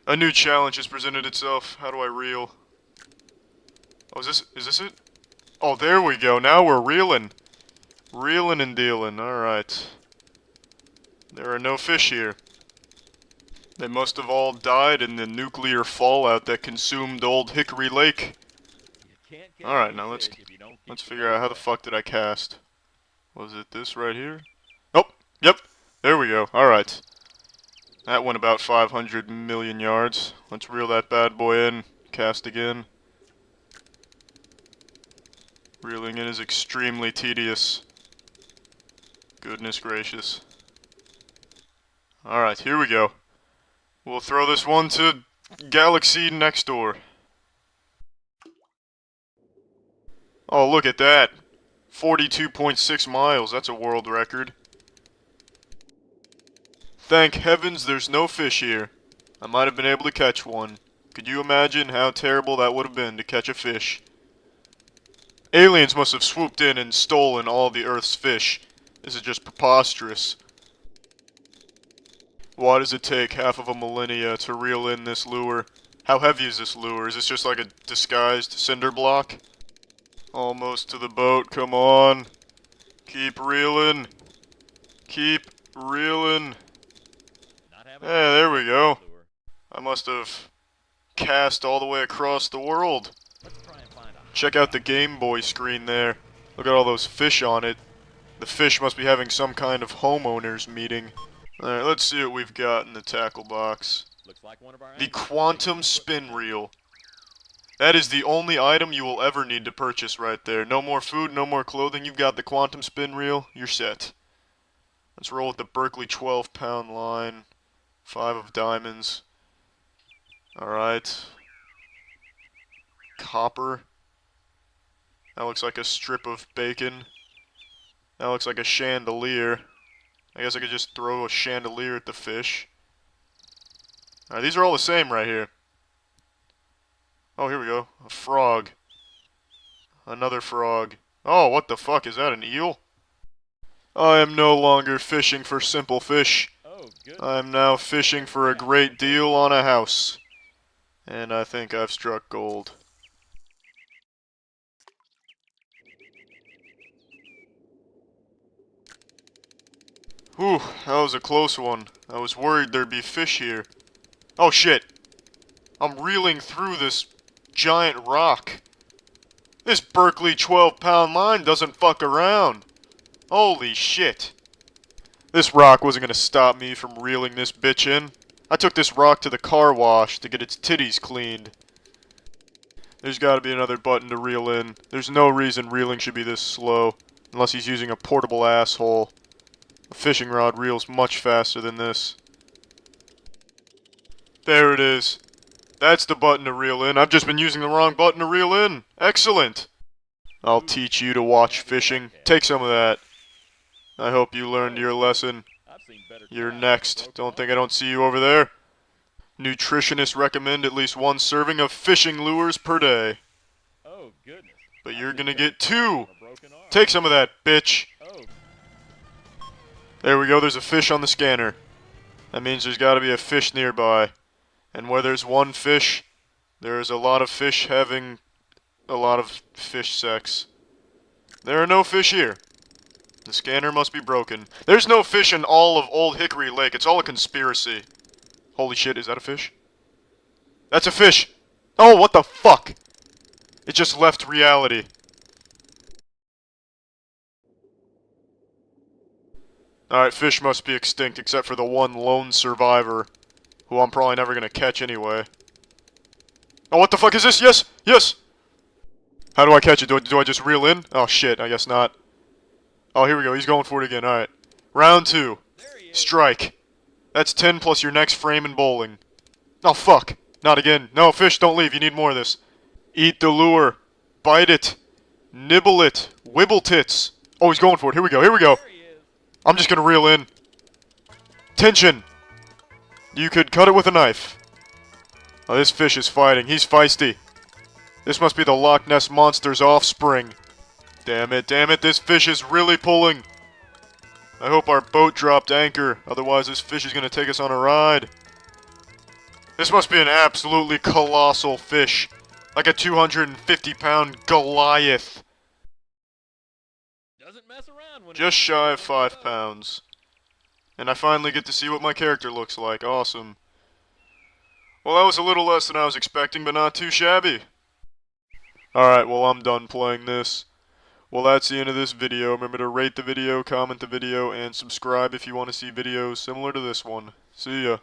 G: A new challenge has presented itself. How do I reel? Oh, is this it? Oh, there we go. Now we're reeling. Reeling and dealing. Alright. There are no fish here. They must have all died in the nuclear fallout that consumed Old Hickory Lake. Alright, now let's figure out how the fuck did I cast. Was it this right here? Oh, yep, there we go. Alright. That went about 500 million yards. Let's reel that bad boy in. Cast again. Reeling in is extremely tedious. Goodness gracious. Alright, here we go. We'll throw this one to Galaxy next door. Oh, look at that. 42.6 miles. That's a world record. Thank heavens there's no fish here. I might have been able to catch one. Could you imagine how terrible that would have been to catch a fish? Aliens must have swooped in and stolen all the Earth's fish. This is just preposterous. Why does it take half of a millennia to reel in this lure? How heavy is this lure? Is this just like a disguised cinder block? Almost to the boat, come on. Keep reeling. Keep reeling. Yeah, there we go. I must have cast all the way across the world. Check out the Game Boy screen there. Look at all those fish on it. The fish must be having some kind of homeowners meeting. Alright, let's see what we've got in the tackle box. The Quantum Spin Reel. That is the only item you will ever need to purchase right there. No more food, no more clothing. You've got the Quantum Spin Reel. You're set. Let's roll with the Berkeley 12-pound line. 5 of diamonds. Alright. Copper. That looks like a strip of bacon. That looks like a chandelier. I guess I could just throw a chandelier at the fish. Alright, these are all the same right here. Oh, here we go. A frog. Another frog. Oh, what the fuck? Is that an eel? I am no longer fishing for simple fish. I am now fishing for a great deal on a house. And I think I've struck gold. Whew, that was a close one. I was worried there'd be fish here. Oh shit! I'm reeling through this giant rock. This Berkeley 12-pound line doesn't fuck around. Holy shit. This rock wasn't gonna stop me from reeling this bitch in. I took this rock to the car wash to get its titties cleaned. There's gotta be another button to reel in. There's no reason reeling should be this slow, unless he's using a portable asshole. A fishing rod reels much faster than this. There it is. That's the button to reel in. I've just been using the wrong button to reel in. Excellent. I'll teach you to watch fishing. Take some of that. I hope you learned your lesson. You're next. Don't think I don't see you over there. Nutritionists recommend at least 1 serving of fishing lures per day. But you're gonna get 2. Take some of that, bitch. There we go, there's a fish on the scanner. That means there's gotta be a fish nearby. And where there's 1 fish, there's a lot of fish having a lot of fish sex. There are no fish here. The scanner must be broken. There's no fish in all of Old Hickory Lake. It's all a conspiracy. Holy shit, is that a fish? That's a fish! Oh, what the fuck? It just left reality. Alright, fish must be extinct except for the one lone survivor, who I'm probably never gonna catch anyway. Oh, what the fuck is this? Yes! Yes! How do I catch it? Do I just reel in? Oh shit, I guess not. Oh, here we go. He's going for it again. Alright. Round 2. Strike. That's 10 plus your next frame in bowling. Oh, fuck. Not again. No, fish, don't leave. You need more of this. Eat the lure. Bite it. Nibble it. Wibble tits. Oh, he's going for it. Here we go. Here we go. I'm just gonna reel in. Tension. You could cut it with a knife. Oh, this fish is fighting. He's feisty. This must be the Loch Ness Monster's offspring. Damn it, this fish is really pulling. I hope our boat dropped anchor, otherwise this fish is gonna take us on a ride. This must be an absolutely colossal fish. Like a 250-pound Goliath. Just shy of 5 pounds. And I finally get to see what my character looks like. Awesome. Well, that was a little less than I was expecting, but not too shabby. Alright, well, I'm done playing this. Well, that's the end of this video. Remember to rate the video, comment the video, and subscribe if you want to see videos similar to this one. See ya.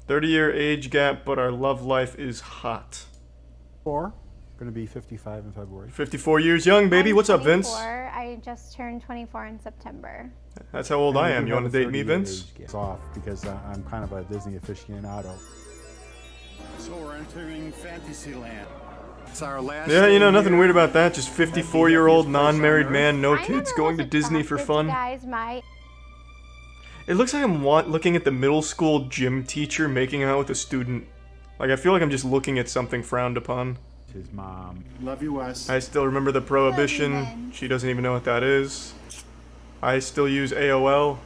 A: 30-year age gap, but our love life is hot.
T: Going to be 55 in February.
A: 54 years young, baby. What's up, Vince?
U: I just turned 24 in September.
A: That's how old I am. You want to date me, Vince?
T: It's off because I'm kind of a Disney aficionado.
S: So we're entering Fantasyland. It's our last.
A: Yeah, you know, nothing weird about that. Just 54-year-old non-married man, no kids, going to Disney for fun. It looks like I'm looking at the middle school gym teacher making out with a student. Like, I feel like I'm just looking at something frowned upon.
T: His mom. Love you, Wes.
A: I still remember the Prohibition. She doesn't even know what that is. I still use AOL.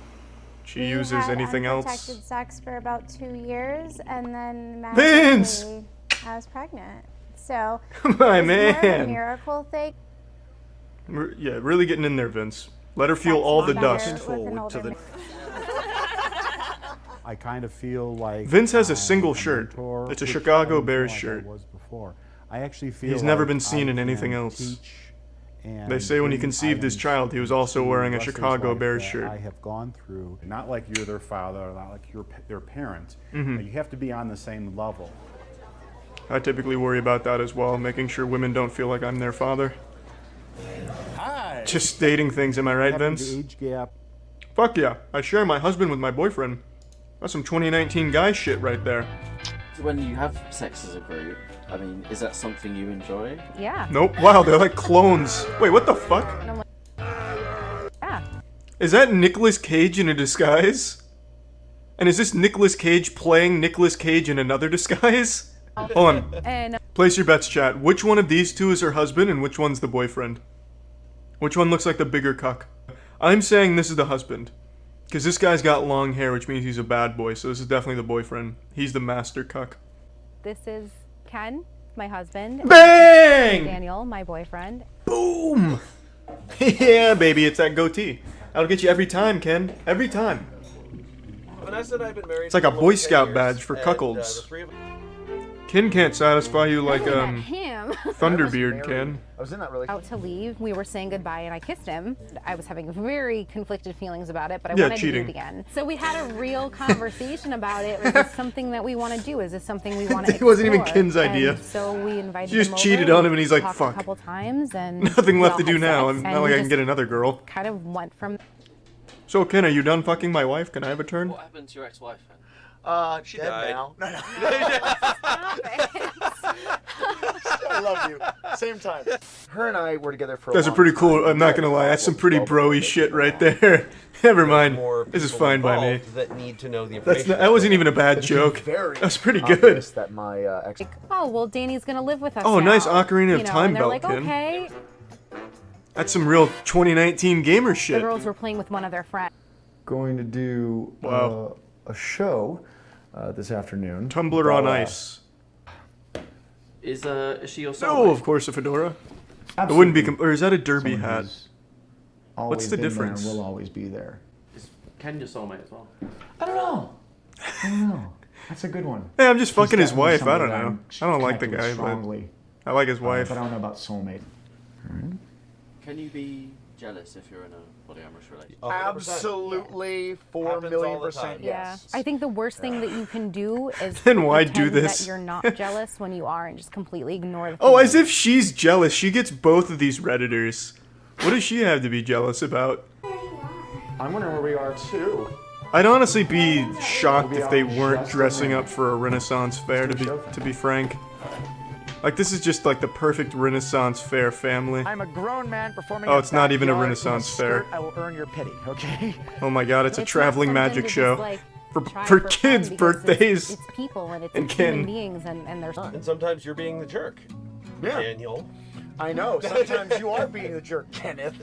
A: She
U: We
A: uses
U: had
A: anything else.
U: unprotected sex for about 2 years, and then
A: Vince!
U: magically I was pregnant. So
A: My
U: it was more of a
A: man.
U: miracle thing.
A: Yeah, really getting in there, Vince. Let her feel
U: That's
A: all the
U: better
A: dust.
U: with an older man.
T: I kind of feel like
A: Vince has a
T: I'm
A: single
T: a
A: shirt.
T: mentor,
A: It's a
T: which
A: Chicago
T: I don't feel
A: Bears
T: like I
A: shirt.
T: was before. I actually feel
A: He's never
T: like
A: been seen
T: I
A: in anything
T: can
A: else.
T: teach and
A: They say when he
T: bring
A: conceived his
T: items
A: child, he was also
T: to
A: wearing a
T: wrestlers'
A: Chicago
T: life
A: Bears
T: that
A: shirt.
T: I have gone through. Not like you're their father, or not like you're their parent.
A: Mhm.
T: But you have to be on the same level.
A: I typically worry about that as well, making sure women don't feel like I'm their father.
T: Hi.
A: Just stating things, am I right,
T: Having
A: Vince?
T: the age gap.
A: Fuck yeah, I share my husband with my boyfriend. That's some 2019 guy shit right there.
C: When you have sex as a group, I mean, is that something you enjoy?
F: Yeah.
A: Nope, wow, they're like clones. Wait, what the fuck?
F: And I'm like, yeah.
A: Is that Nicolas Cage in a disguise? And is this Nicolas Cage playing Nicolas Cage in another disguise? Hold on.
F: And
A: Place your bets, chat. Which one of these two is her husband and which one's the boyfriend? Which one looks like the bigger cuck? I'm saying this is the husband. Because this guy's got long hair, which means he's a bad boy, so this is definitely the boyfriend. He's the master cuck.
F: this is Ken, my husband.
A: Bang!
F: Daniel, my boyfriend.
A: Boom! Yeah, baby, it's that goatee. That'll get you every time, Ken. Every time.
V: Vanessa and I have been married
A: It's like a
V: for
A: Boy
V: 10
A: Scout
V: years,
A: badge for
V: and,
A: cuckolds.
V: the three of-
A: Ken can't satisfy you like,
F: him.
A: Thunderbeard can.
K: I was in that really
F: Out to leave, we were saying goodbye, and I kissed him. I was having very conflicted feelings about it, but I
A: Yeah,
F: wanted
A: cheating.
F: to do it again. So we had a real conversation about it. Is this something that we want to do? Is this something we want to
A: It wasn't even
F: explore?
A: Ken's idea.
F: And so we invited
A: She just
F: him over,
A: cheated on
F: we
A: him and he's like,
F: talked
A: "Fuck.
F: a couple times, and
A: Nothing
F: we
A: left
F: all
A: to do
F: had
A: now.
F: sex,
A: I'm
F: and
A: not
F: we
A: like I can
F: just
A: get another girl.
F: kind of went from
A: So, Ken, are you done fucking my wife? Can I have a turn?
C: What happened to your ex-wife then?
V: She
K: dead
V: died.
K: now. No, no. I love you. Same time. Her and I were together for
A: That's a
K: long
A: pretty
K: time.
A: cool. I'm not gonna lie. That's some pretty broy shit right there. Never mind. This is
V: people
A: fine by me.
V: involved that need to know the
A: That's
V: information.
A: not, that wasn't even a bad joke.
K: Very
A: That's pretty
K: obvious
A: good.
K: That my ex.
F: oh, well, Danny's going to live with us
A: Oh,
F: now.
A: nice Ocarina of
F: You know,
A: Time
F: and they're
A: belt,
F: like,
A: Ken.
F: okay.
A: That's some real 2019 gamer
F: The
A: shit.
F: girls were playing with one of their friends.
W: Going to do
A: Wow.
W: a show this afternoon.
A: Tumblr on
W: But,
A: ice.
C: Is she your soulmate?
A: No, of course, a fedora. It wouldn't be. Or is that a derby
W: Someone
A: hat?
W: who's
A: What's
W: always
A: the
W: been there
A: difference?
W: and will always be there.
C: Is Ken your soulmate as well?
W: I don't know. I don't know. That's a good one.
A: Hey, I'm just
W: He's
A: fucking his
W: definitely
A: wife. I don't
W: somebody
A: know.
W: I'm
A: I don't like the
W: connected with
A: guy,
W: strongly.
A: but I like his wife.
W: But I don't know about soulmate.
C: Can you be jealous if you're in a polyamorous relationship?
K: Absolutely, 4,000,000%
F: Yeah.
K: yes.
F: I think the worst thing that you can do is
A: Then why do
F: pretend
A: this?
F: that you're not jealous when you are and just completely ignore the
A: Oh, as
F: feelings.
A: if she's jealous. She gets both of these Redditors. What does she have to be jealous about?
W: I'm wondering where we are too.
A: I'd honestly be shocked if they weren't dressing up for a Renaissance fair, to be frank. Like, this is just like the perfect Renaissance fair family.
Y: I'm a grown man performing.
A: Oh,
Y: in
A: it's not even a
Y: backyard in
A: Renaissance
Y: skirt.
A: fair.
Y: I will earn your pity, okay?
A: Oh my god, it's a
F: It's not
A: traveling
F: something
A: magic
F: to
A: show.
F: just, like,
A: For
F: try
A: kids'
F: fun because
A: birthdays.
F: It's people and it's
A: and
F: human
A: Ken.
F: beings and there's.
V: And sometimes you're being the jerk.
K: Yeah.
V: Daniel.
K: I know. Sometimes you are being the jerk, Kenneth.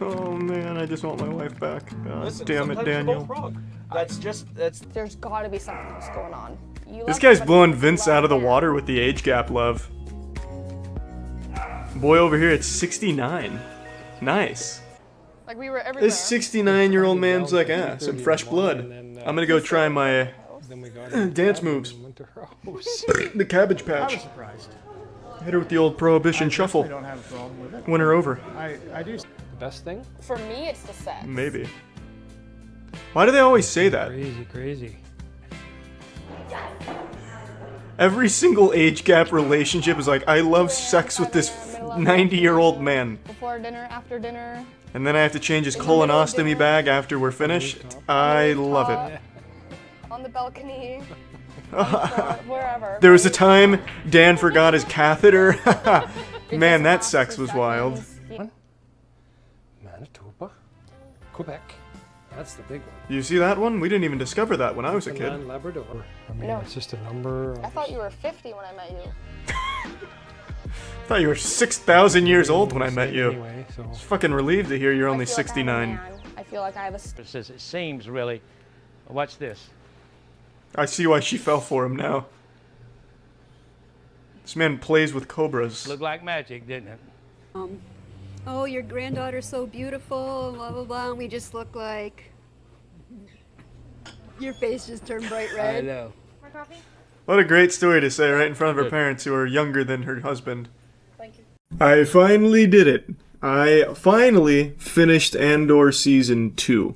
A: Oh man, I just want my wife back. God
V: Listen,
A: damn it,
V: sometimes you're
A: Daniel.
V: both wrong. That's.
E: There's got to be something else going on. You
A: This
E: love
A: guy's
E: somebody
A: blowing
E: you
A: Vince
E: love.
A: out of the water with the age gap love. Boy over here at 69. Nice.
E: Like we were everywhere.
A: This 69-year-old man's like, some fresh blood. I'm gonna go try my dance moves. The Cabbage Patch.
T: I was surprised.
A: Hit her with the old Prohibition
T: I
A: shuffle.
T: definitely don't have a problem with it.
A: Win her over.
T: I do. The best thing?
E: For me, it's the sex.
A: Maybe. Why do they always say that?
Z: Crazy.
A: Every single age gap relationship is like, I love sex with this 90-year-old man.
E: Before dinner, after dinner.
A: And then I have to change his colonostomy bag after we're finished. I love it.
E: On the balcony. Wherever.
A: There was a time Dan forgot his catheter. Man, that sex was wild.
Z: Manitoba, Quebec,
D: That's the big one.
A: You see that one? We didn't even discover that when I was a kid.
D: Newfoundland Labrador. I mean,
E: No.
D: it's just a number.
E: I thought you were 50 when I met you.
A: I thought you were 6,000 years old when I met you.
D: Anyway, so.
A: I was fucking relieved to hear you're only
E: I feel like I have a
A: 69.
E: man. I feel like I have a...
H: It says it seems really. Watch this.
A: I see why she fell for him now. This man plays with cobras.
H: Looked like magic, didn't it?
I: Oh, your granddaughter's so beautiful, blah, blah, blah, and we just look like... Your face just turned bright red.
H: I know.
B: More coffee?
A: What a great story to say right in front of her parents who are younger than her husband.
B: Thank you.
A: I finally did it. I finally finished Andor Season 2.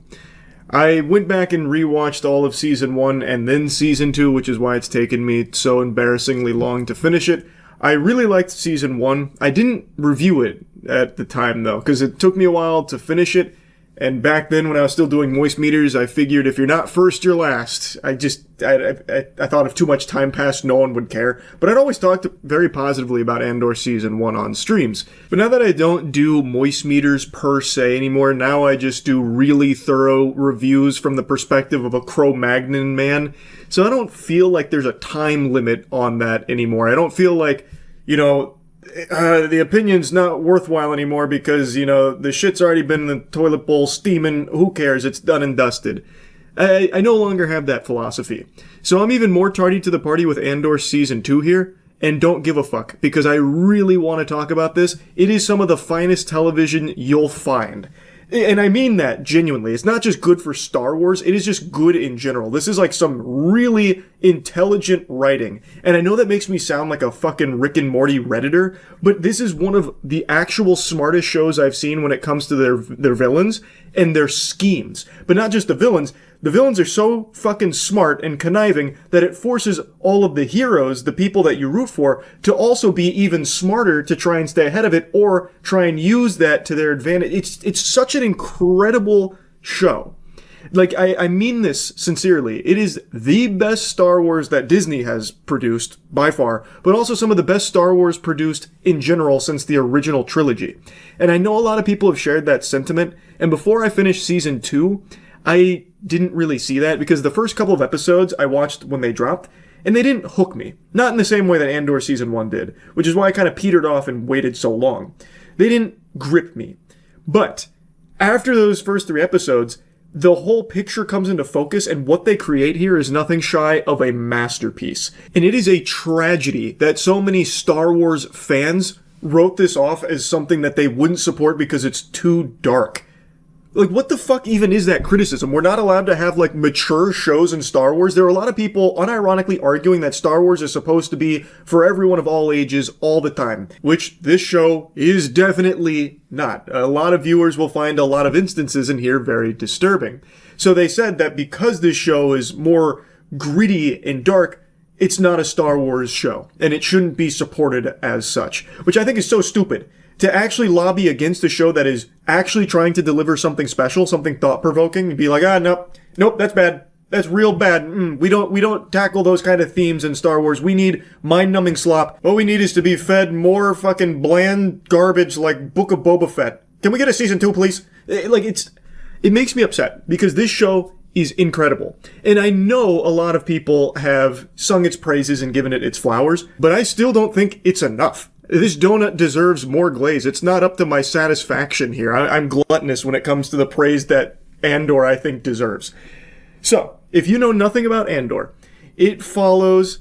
A: I went back and rewatched all of Season 1 and then Season 2, which is why it's taken me so embarrassingly long to finish it. I really liked Season 1. I didn't review it at the time, though, because it took me a while to finish it. And back then, when I was still doing moist meters, I figured if you're not first, you're last. I thought if too much time passed, no one would care. But I'd always talked very positively about Andor Season 1 on streams. But now that I don't do moist meters per se anymore, now I just do really thorough reviews from the perspective of a Cro-Magnon man. So I don't feel like there's a time limit on that anymore. I don't feel like, the opinion's not worthwhile anymore because, the shit's already been in the toilet bowl steaming. Who cares? It's done and dusted. I no longer have that philosophy. So I'm even more tardy to the party with Andor Season 2 here, and don't give a fuck, because I really want to talk about this. It is some of the finest television you'll find. And I mean that genuinely. It's not just good for Star Wars, it is just good in general. This is like some really intelligent writing. And I know that makes me sound like a fucking Rick and Morty Redditor, but this is one of the actual smartest shows I've seen when it comes to their villains and their schemes. But not just the villains. The villains are so fucking smart and conniving that it forces all of the heroes, the people that you root for, to also be even smarter to try and stay ahead of it or try and use that to their advantage. It's such an incredible show. Like, I mean this sincerely. It is the best Star Wars that Disney has produced, by far, but also some of the best Star Wars produced in general since the original trilogy. And I know a lot of people have shared that sentiment, and before I finished Season 2, I didn't really see that because the first couple of episodes I watched when they dropped, and they didn't hook me. Not in the same way that Andor Season 1 did, which is why I kind of petered off and waited so long. They didn't grip me. But after those first 3 episodes, the whole picture comes into focus, and what they create here is nothing shy of a masterpiece. And it is a tragedy that so many Star Wars fans wrote this off as something that they wouldn't support because it's too dark. Like, what the fuck even is that criticism? We're not allowed to have, like, mature shows in Star Wars. There are a lot of people unironically arguing that Star Wars is supposed to be for everyone of all ages all the time, which this show is definitely not. A lot of viewers will find a lot of instances in here very disturbing. So they said that because this show is more gritty and dark, it's not a Star Wars show, and it shouldn't be supported as such, which I think is so stupid. To actually lobby against a show that is actually trying to deliver something special, something thought-provoking, and be like, nope, that's bad. That's real bad. We don't tackle those kind of themes in Star Wars. We need mind-numbing slop. What we need is to be fed more fucking bland garbage like Book of Boba Fett. Can we get a Season 2, please? It makes me upset, because this show is incredible. And I know a lot of people have sung its praises and given it its flowers, but I still don't think it's enough. This donut deserves more glaze. It's not up to my satisfaction here. I'm gluttonous when it comes to the praise that Andor, I think, deserves. So, if you know nothing about Andor, it follows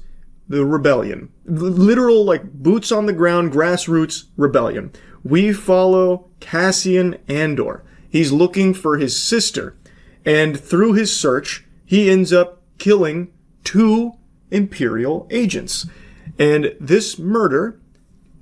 A: the rebellion. Literal, boots on the ground, grassroots rebellion. We follow Cassian Andor. He's looking for his sister. And through his search, he ends up killing 2 Imperial agents. And this murder,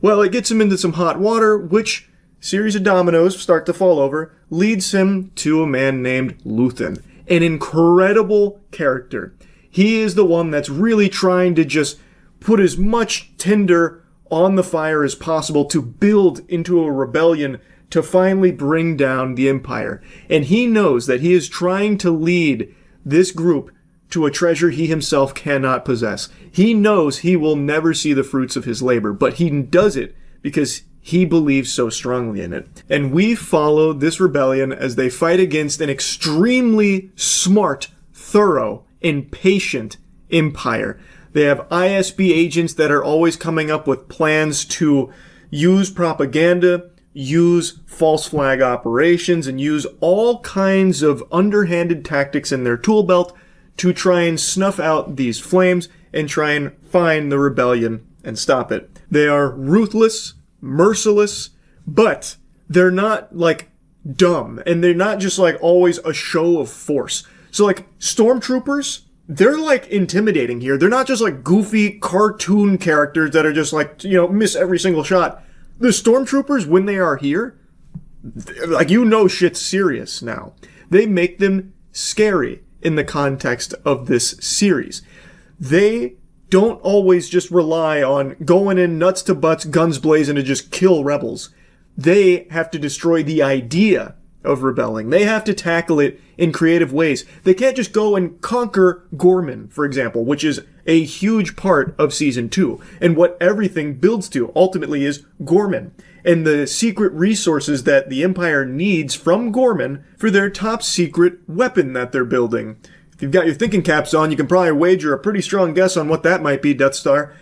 A: well, it gets him into some hot water, which, series of dominoes start to fall over, leads him to a man named Luthen. An incredible character. He is the one that's really trying to just put as much tinder on the fire as possible to build into a rebellion to finally bring down the Empire. And he knows that he is trying to lead this group to a treasure he himself cannot possess. He knows he will never see the fruits of his labor, but he does it because he believes so strongly in it. And we follow this rebellion as they fight against an extremely smart, thorough, and patient empire. They have ISB agents that are always coming up with plans to use propaganda, use false flag operations, and use all kinds of underhanded tactics in their tool belt to try and snuff out these flames and try and find the rebellion and stop it. They are ruthless, merciless, but they're not like dumb, and they're not just like always a show of force. So like stormtroopers, they're like intimidating here. They're not just like goofy cartoon characters that are just like, you know, miss every single shot. The stormtroopers, when they are here, like, you know, shit's serious now. They make them scary in the context of this series. They don't always just rely on going in nuts to butts, guns blazing to just kill rebels. They have to destroy the idea of rebelling. They have to tackle it in creative ways. They can't just go and conquer Gorman, for example, which is a huge part of Season 2. And what everything builds to, ultimately, is Gorman and the secret resources that the Empire needs from Gorman for their top secret weapon that they're building. If you've got your thinking caps on, you can probably wager a pretty strong guess on what that might be, Death Star.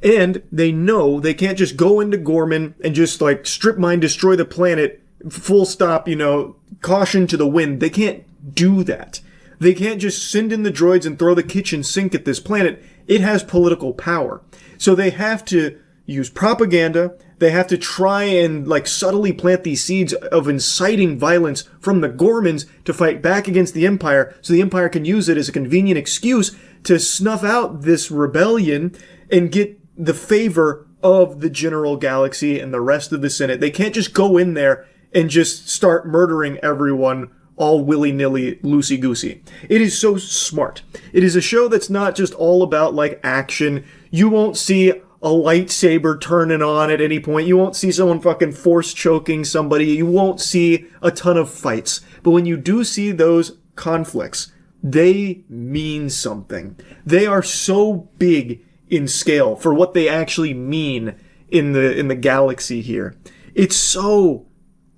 A: And they know they can't just go into Gorman and just like strip mine, destroy the planet, full stop, you know, caution to the wind. They can't do that. They can't just send in the droids and throw the kitchen sink at this planet. It has political power. So they have to use propaganda. They have to try and like subtly plant these seeds of inciting violence from the Gormans to fight back against the Empire, so the Empire can use it as a convenient excuse to snuff out this rebellion and get the favor of the general galaxy and the rest of the Senate. They can't just go in there and just start murdering everyone all willy-nilly, loosey-goosey. It is so smart. It is a show that's not just all about like action. You won't see a lightsaber turning on at any point. You won't see someone fucking force choking somebody. You won't see a ton of fights. But when you do see those conflicts, they mean something. They are so big in scale for what they actually mean in the galaxy here. It's so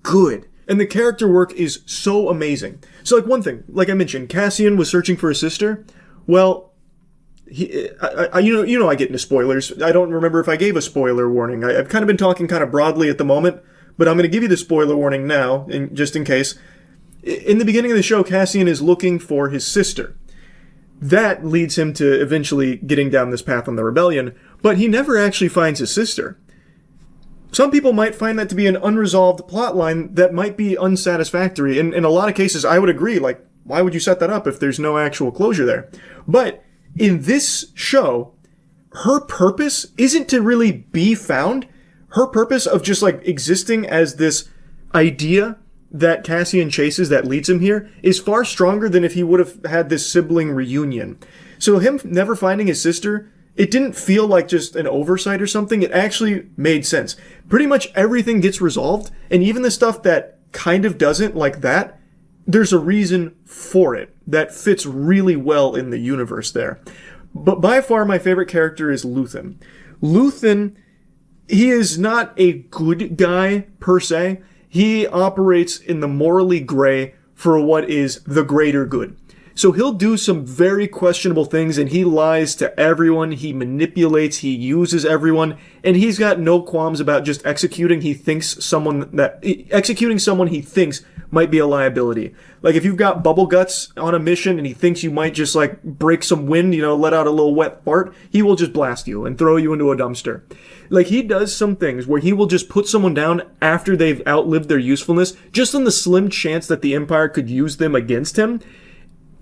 A: good. And the character work is so amazing. So like one thing, like I mentioned, Cassian was searching for his sister. Well, I get into spoilers. I don't remember if I gave a spoiler warning. I've kind of been talking kind of broadly at the moment, but I'm going to give you the spoiler warning now, just in case. In the beginning of the show, Cassian is looking for his sister. That leads him to eventually getting down this path on the rebellion, but he never actually finds his sister. Some people might find that to be an unresolved plotline that might be unsatisfactory. In a lot of cases, I would agree, like, why would you set that up if there's no actual closure there? But in this show, her purpose isn't to really be found. Her purpose of just like existing as this idea that Cassian chases that leads him here is far stronger than if he would have had this sibling reunion. So him never finding his sister, it didn't feel like just an oversight or something. It actually made sense. Pretty much everything gets resolved, and even the stuff that kind of doesn't, like that, there's a reason for it that fits really well in the universe there. But by far my favorite character is Luthen. Luthen, he is not a good guy per se. He operates in the morally gray for what is the greater good. So he'll do some very questionable things, and he lies to everyone, he manipulates, he uses everyone, and he's got no qualms about just executing someone he thinks might be a liability. Like if you've got Bubble Guts on a mission and he thinks you might just like break some wind, let out a little wet fart, he will just blast you and throw you into a dumpster. Like he does some things where he will just put someone down after they've outlived their usefulness, just on the slim chance that the Empire could use them against him.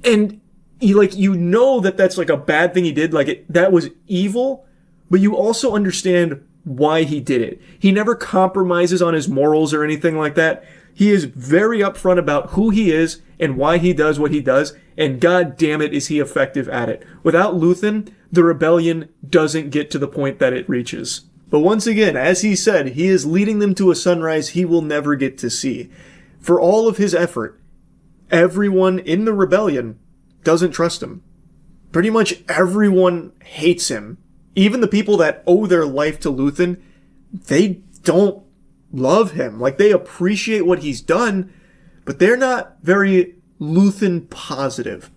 A: And that's like a bad thing he did, that was evil, but you also understand why he did it. He never compromises on his morals or anything like that. He is very upfront about who he is and why he does what he does, and god damn it is he effective at it. Without Luthen, the rebellion doesn't get to the point that it reaches. But once again, as he said, he is leading them to a sunrise he will never get to see. For all of his effort, everyone in the rebellion doesn't trust him. Pretty much everyone hates him. Even the people that owe their life to Luthen, they don't love him. Like, they appreciate what he's done, but they're not very Luthen positive.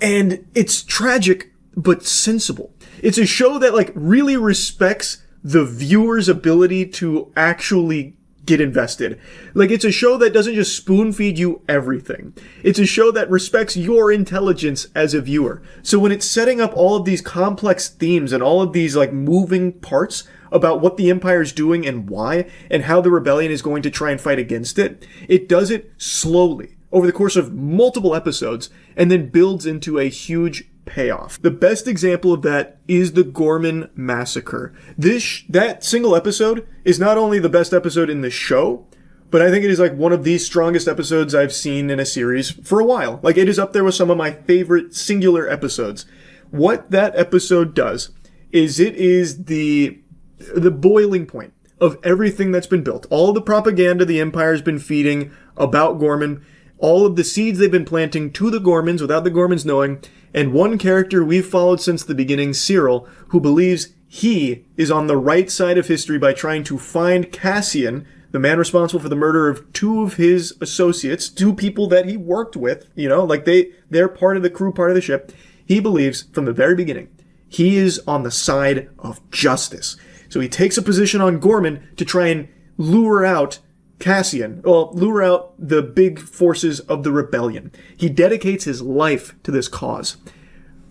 A: And it's tragic, but sensible. It's a show that, like, really respects the viewer's ability to actually get invested. Like, it's a show that doesn't just spoon feed you everything. It's a show that respects your intelligence as a viewer. So when it's setting up all of these complex themes and all of these, like, moving parts about what the Empire is doing and why, and how the rebellion is going to try and fight against it, it does it slowly over the course of multiple episodes and then builds into a huge payoff. The best example of that is the Gorman massacre. That single episode is not only the best episode in the show, but I think it is like one of the strongest episodes I've seen in a series for a while. Like, it is up there with some of my favorite singular episodes. What that episode does is it is the boiling point of everything that's been built. All the propaganda the Empire's been feeding about Gorman, all of the seeds they've been planting to the Gormans without the Gormans knowing, and one character we've followed since the beginning, Cyril, who believes he is on the right side of history by trying to find Cassian, the man responsible for the murder of two of his associates, two people that he worked with, you know, like they're part of the crew, part of the ship. He believes from the very beginning he is on the side of justice. So he takes a position on Gorman to try and lure out lure out the big forces of the rebellion. He dedicates his life to this cause.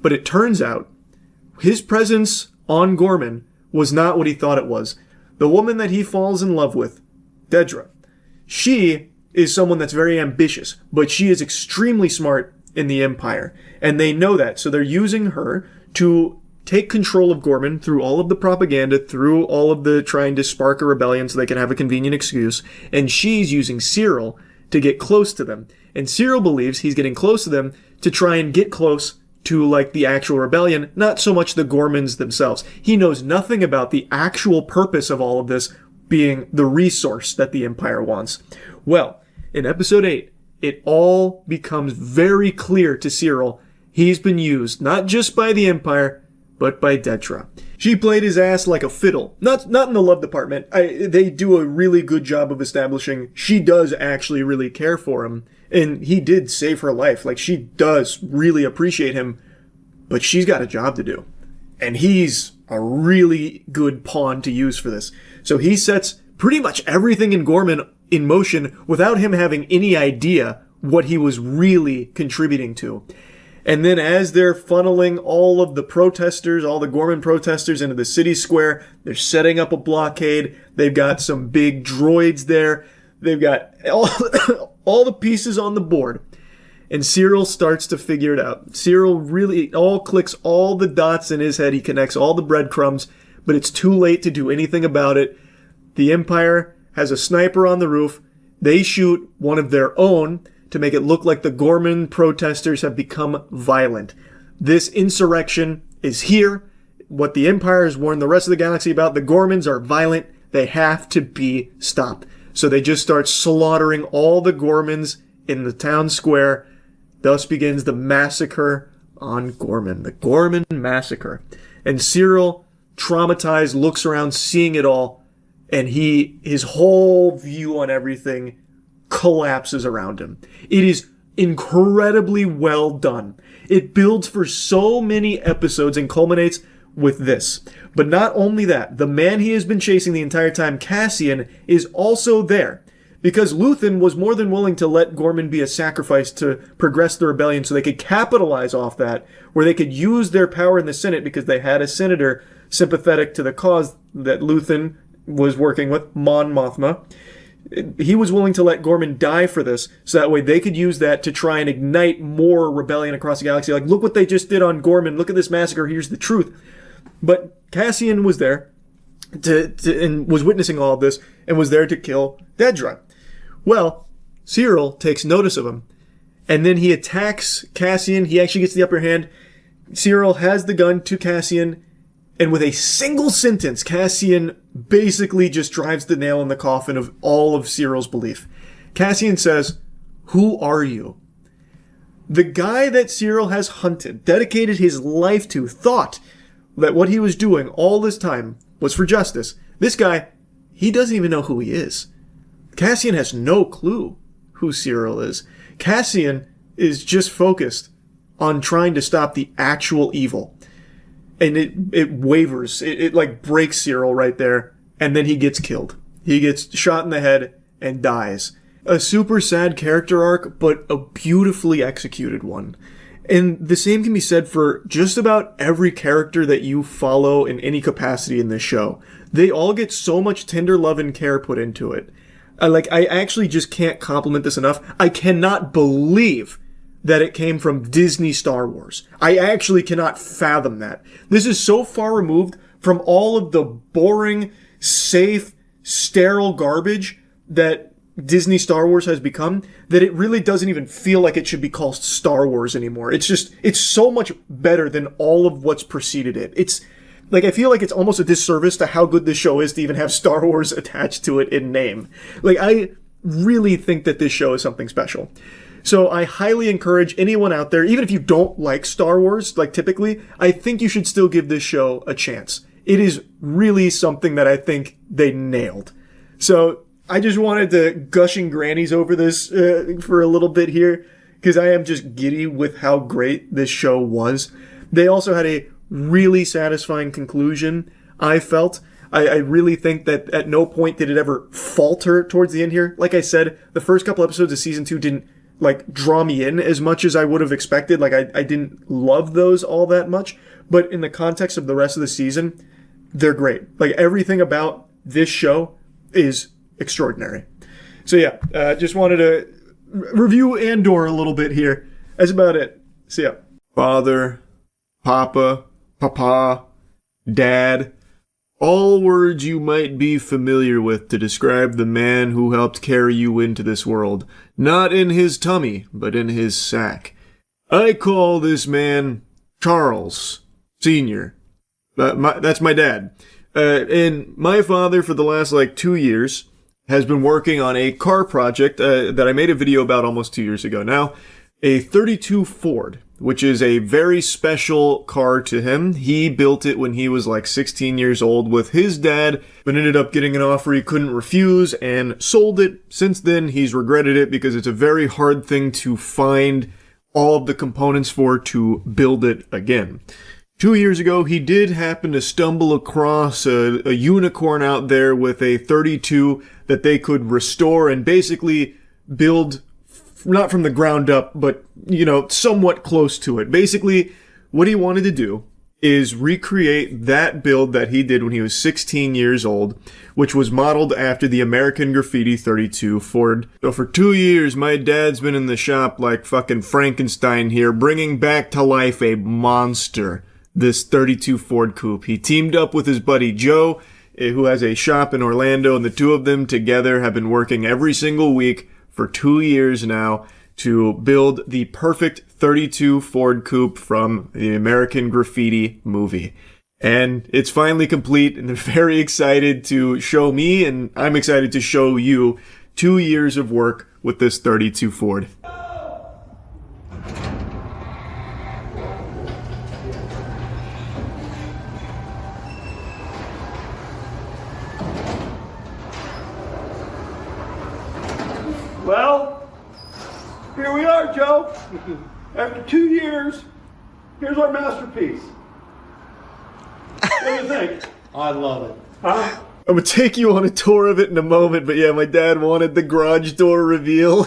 A: But it turns out his presence on Gorman was not what he thought it was. The woman that he falls in love with, Dedra, she is someone that's very ambitious, but she is extremely smart in the Empire. And they know that, so they're using her to take control of Gorman through all of the propaganda, through all of the trying to spark a rebellion so they can have a convenient excuse. And she's using Cyril to get close to them. And Cyril believes he's getting close to them to try and get close to, like, the actual rebellion, not so much the Gormans themselves. He knows nothing about the actual purpose of all of this being the resource that the Empire wants. Well, in episode 8, it all becomes very clear to Cyril he's been used not just by the Empire, but by Dedra. She played his ass like a fiddle. Not in the love department. They do a really good job of establishing she does actually really care for him. And he did save her life. Like, she does really appreciate him. But she's got a job to do. And he's a really good pawn to use for this. So he sets pretty much everything in Gorman in motion without him having any idea what he was really contributing to. And then as they're funneling all of the protesters, all the Gorman protesters into the city square, they're setting up a blockade. They've got some big droids there. They've got all the pieces on the board. And Cyril starts to figure it out. Cyril really clicks all the dots in his head. He connects all the breadcrumbs, but it's too late to do anything about it. The Empire has a sniper on the roof. They shoot one of their own to make it look like the Gorman protesters have become violent. This insurrection is here. What the Empire has warned the rest of the galaxy about, the Gormans are violent. They have to be stopped. So they just start slaughtering all the Gormans in the town square. Thus begins the massacre on Gorman. The Gorman massacre. And Cyril, traumatized, looks around seeing it all, and his whole view on everything collapses around him. It is incredibly well done. It builds for so many episodes and culminates with this. But not only that, the man he has been chasing the entire time, Cassian, is also there. Because Luthen was more than willing to let Gorman be a sacrifice to progress the rebellion so they could capitalize off that, where they could use their power in the Senate because they had a senator sympathetic to the cause that Luthen was working with, Mon Mothma. He was willing to let Gorman die for this, so that way they could use that to try and ignite more rebellion across the galaxy. Like, look what they just did on Gorman. Look at this massacre. Here's the truth. But Cassian was there and was witnessing all of this and was there to kill Dedra. Well, Cyril takes notice of him, and then he attacks Cassian. He actually gets the upper hand. Cyril has the gun to Cassian, and with a single sentence, Cassian basically just drives the nail in the coffin of all of Cyril's belief. Cassian says, "Who are you?" The guy that Cyril has hunted, dedicated his life to, thought that what he was doing all this time was for justice. This guy, he doesn't even know who he is. Cassian has no clue who Cyril is. Cassian is just focused on trying to stop the actual evil. And it wavers. It like breaks Cyril right there. And then he gets killed. He gets shot in the head and dies. A super sad character arc, but a beautifully executed one. And the same can be said for just about every character that you follow in any capacity in this show. They all get so much tender love and care put into it. I actually just can't compliment this enough. I cannot believe that it came from Disney Star Wars. I actually cannot fathom that. This is so far removed from all of the boring, safe, sterile garbage that Disney Star Wars has become that it really doesn't even feel like it should be called Star Wars anymore. It's so much better than all of what's preceded it. It's like, I feel like it's almost a disservice to how good this show is to even have Star Wars attached to it in name. Like, I really think that this show is something special. So I highly encourage anyone out there, even if you don't like Star Wars, like typically, I think you should still give this show a chance. It is really something that I think they nailed. So I just wanted to gushing grannies over this for a little bit here, because I am just giddy with how great this show was. They also had a really satisfying conclusion, I felt. I really think that at no point did it ever falter towards the end here. Like I said, the first couple episodes of season 2 didn't like draw me in as much as I would have expected. Like I didn't love those all that much, but in the context of the rest of the season, they're great. Like everything about this show is extraordinary. So yeah, just wanted to review Andor a little bit here. That's about it. See ya. Father, Papa, Dad, all words you might be familiar with to describe the man who helped carry you into this world. Not in his tummy, but in his sack. I call this man Charles Sr. That's my dad. And my father, for the last 2 years, has been working on a car project that I made a video about almost 2 years ago now. A 32 Ford, which is a very special car to him. He built it when he was 16 years old with his dad, but ended up getting an offer he couldn't refuse and sold it. Since then, he's regretted it because it's a very hard thing to find all of the components for to build it again. 2 years ago, he did happen to stumble across a unicorn out there with a 32 that they could restore and basically build, not from the ground up, but, somewhat close to it. Basically, what he wanted to do is recreate that build that he did when he was 16 years old, which was modeled after the American Graffiti 32 Ford. So for 2 years, my dad's been in the shop like fucking Frankenstein here, bringing back to life a monster. This 32 Ford Coupe. He teamed up with his buddy Joe, who has a shop in Orlando, and the two of them together have been working every single week for 2 years now to build the perfect 32 Ford Coupe from the American Graffiti movie. And it's finally complete, and they're very excited to show me, and I'm excited to show you 2 years of work with this 32 Ford.
S: Well, here we are, Joe. After 2 years, here's our masterpiece. What do you think?
A: I love it.
S: Huh?
A: I'm gonna take you on a tour of it in a moment, but yeah, my dad wanted the garage door reveal.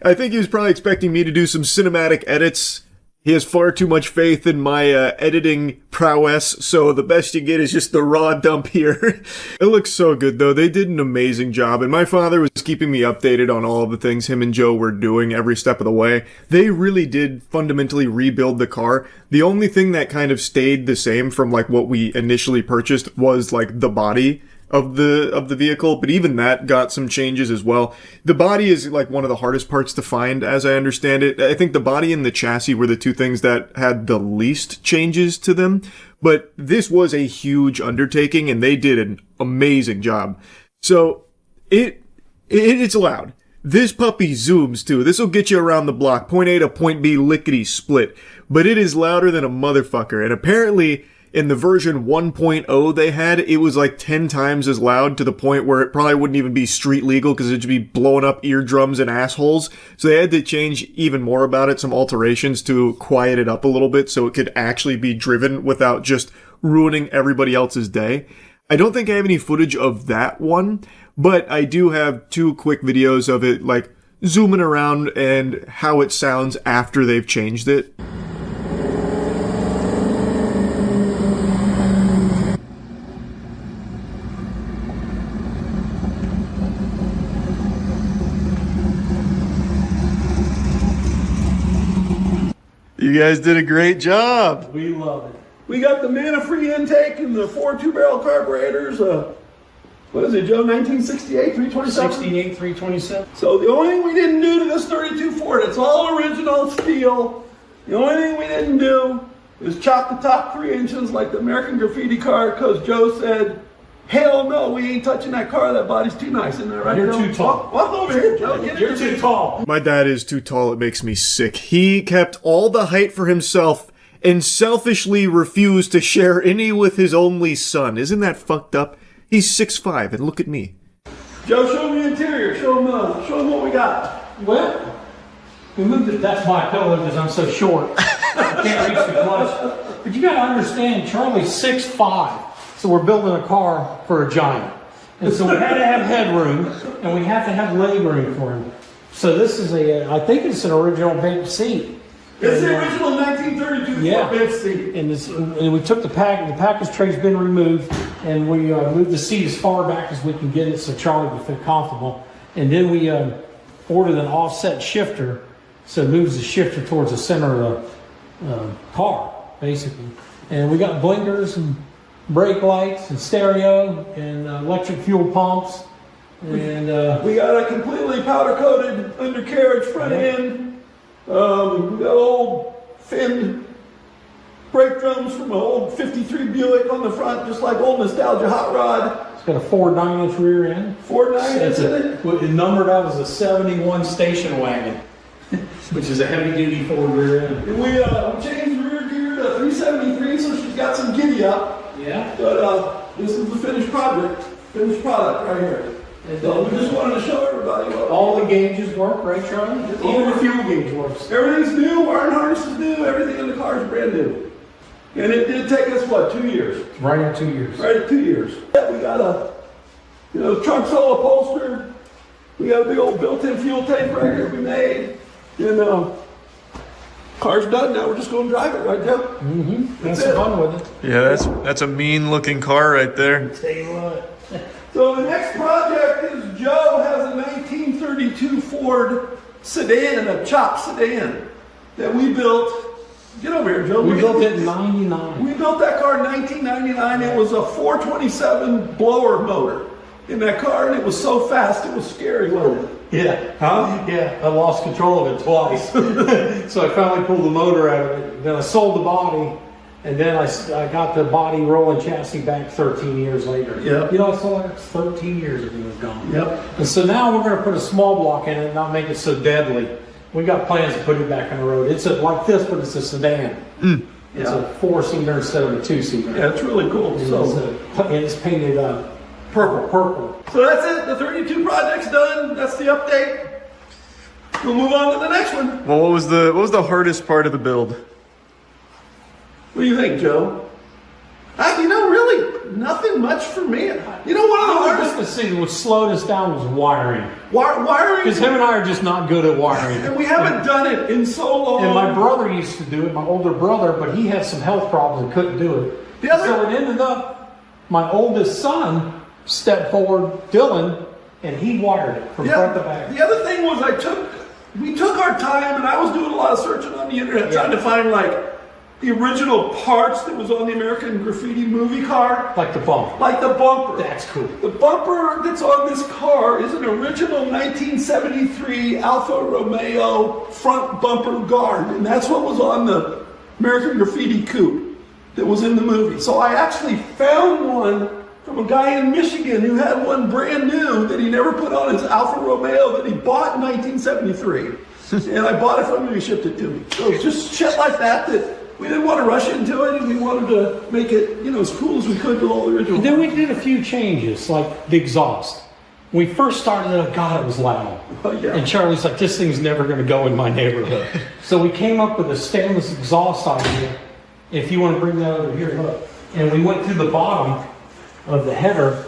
A: I think he was probably expecting me to do some cinematic edits. He has far too much faith in my editing prowess, so the best you get is just the raw dump here. It looks so good, though. They did an amazing job, and my father was keeping me updated on all of the things him and Joe were doing every step of the way. They really did fundamentally rebuild the car. The only thing that kind of stayed the same from what we initially purchased was the body of the vehicle, but even that got some changes as well. The body is one of the hardest parts to find, as I understand it. I think the body and the chassis were the two things that had the least changes to them, but this was a huge undertaking and they did an amazing job. So it's loud. This puppy zooms too. This will get you around the block, point A to point B lickety split, but it is louder than a motherfucker. And apparently In the version 1.0 they had, it was like 10 times as loud to the point where it probably wouldn't even be street legal because it'd be blowing up eardrums and assholes. So they had to change even more about it, some alterations to quiet it up a little bit so it could actually be driven without just ruining everybody else's day. I don't think I have any footage of that one, but I do have 2 quick videos of it, like zooming around and how it sounds after they've changed it. You guys did a great job.
J: We love it. We got the mana-free intake and the 4 2-barrel carburetors. What is it, Joe? 1968, 327?
L: 68, 327.
J: So the only thing we didn't do to this 32 Ford, it's all original steel. The only thing we didn't do is chop the top 3 inches like the American Graffiti car, because Joe said, hell no, we ain't touching that car. That body's too nice. Isn't that right,
L: You're
J: Joe?
L: too tall.
J: Walk over here, Joe.
L: You're too tall.
A: My dad is too tall, it makes me sick. He kept all the height for himself and selfishly refused to share any with his only son. Isn't that fucked up? He's 6'5", and look at me.
J: Joe, show me the interior. Show him what we got.
L: Well, we moved it. That's my pillow because I'm so short. I can't reach the clutch. But you got to understand, Charlie's 6'5", so we're building a car for a giant. And so we had to have headroom, and we have to have leg room for him. So this is I think it's an original bench seat.
J: It's the original 1932 Ford bench seat.
L: And we took the package tray's been removed, and we moved the seat as far back as we can get it so Charlie would feel comfortable. And then we ordered an offset shifter, so it moves the shifter towards the center of the car, basically. And we got blinkers and brake lights and stereo and electric fuel pumps. And
J: we got a completely powder-coated undercarriage front end. We got old finned brake drums from an old 53 Buick on the front, just like old nostalgia hot rod.
L: It's got a Ford 9-inch rear end.
J: Ford 9-inch in it?
L: It numbered out as a 71 station wagon, which is a heavy-duty Ford rear end.
J: And we changed the rear gear to 373, so she's got some giddy up.
L: Yeah.
J: But this is the finished product right here. So we just wanted to show everybody what
L: all the gauges work, right, Charlie? Even the fuel gauge works.
J: Everything's new, wiring harness is new, everything in the car is brand new. And it did take us, what, 2 years?
L: Right at 2 years.
J: Right at 2 years. Yeah, we got a, trunk sole upholstered. We got a big old built-in fuel tank right here we made. And car's done now, we're just going to drive it, right, Joe?
L: Mm-hmm. That's fun with it.
A: Yeah, that's a mean-looking car right there.
L: Tell you what.
J: So the next project is Joe has a 1932 Ford sedan, a chopped sedan that we built. Get over here, Joe.
L: We built it in 99.
J: We built that car in 1999. It was a 427 blower motor in that car, and it was so fast it was scary, wasn't it?
L: Yeah. Huh? Yeah. I lost control of it twice. So I finally pulled the motor out of it. Then I sold the body. And then I got the body rolling chassis back 13 years later.
J: Yep.
L: I saw it 13 years ago it was gone.
J: Yep.
L: And so now we're going to put a small block in it and not make it so deadly. We got plans to put it back on the road. It's like this, but it's a sedan. It's a 4-seater instead of a 2-seater.
J: Yeah, it's really cool.
L: And it's painted purple.
J: So that's it. The 32 project's done. That's the update. We'll move on to the next one.
A: Well, what was the hardest part of the build?
J: What do you think, Joe? Really, nothing much for me. One of the hardest
L: things what slowed us down was wiring.
J: Wiring?
L: Because him and I are just not good at wiring.
J: And we haven't done it in so long.
L: And my brother used to do it, my older brother, but he had some health problems and couldn't do it. So it ended up, my oldest son stepped forward, Dylan, and he wired it from front to back.
J: The other thing was we took our time, and I was doing a lot of searching on the internet trying to find the original parts that was on the American Graffiti movie car.
L: Like the bumper.
J: Like the bumper.
L: That's cool.
J: The bumper that's on this car is an original 1973 Alfa Romeo front bumper guard. And that's what was on the American Graffiti coupe that was in the movie. So I actually found one from a guy in Michigan who had one brand new that he never put on his Alfa Romeo that he bought in 1973. And I bought it from him and he shipped it to me. So it's just shit like that we didn't want to rush into it, and we wanted to make it, you know, as cool as we could with all the original.
L: And then we did a few changes, like the exhaust. When we first started it, God, it was loud.
J: Oh, yeah.
L: And Charlie's like, this thing's never going to go in my neighborhood. So we came up with a stainless exhaust idea. If you want to bring that over here, look. And we went through the bottom of the header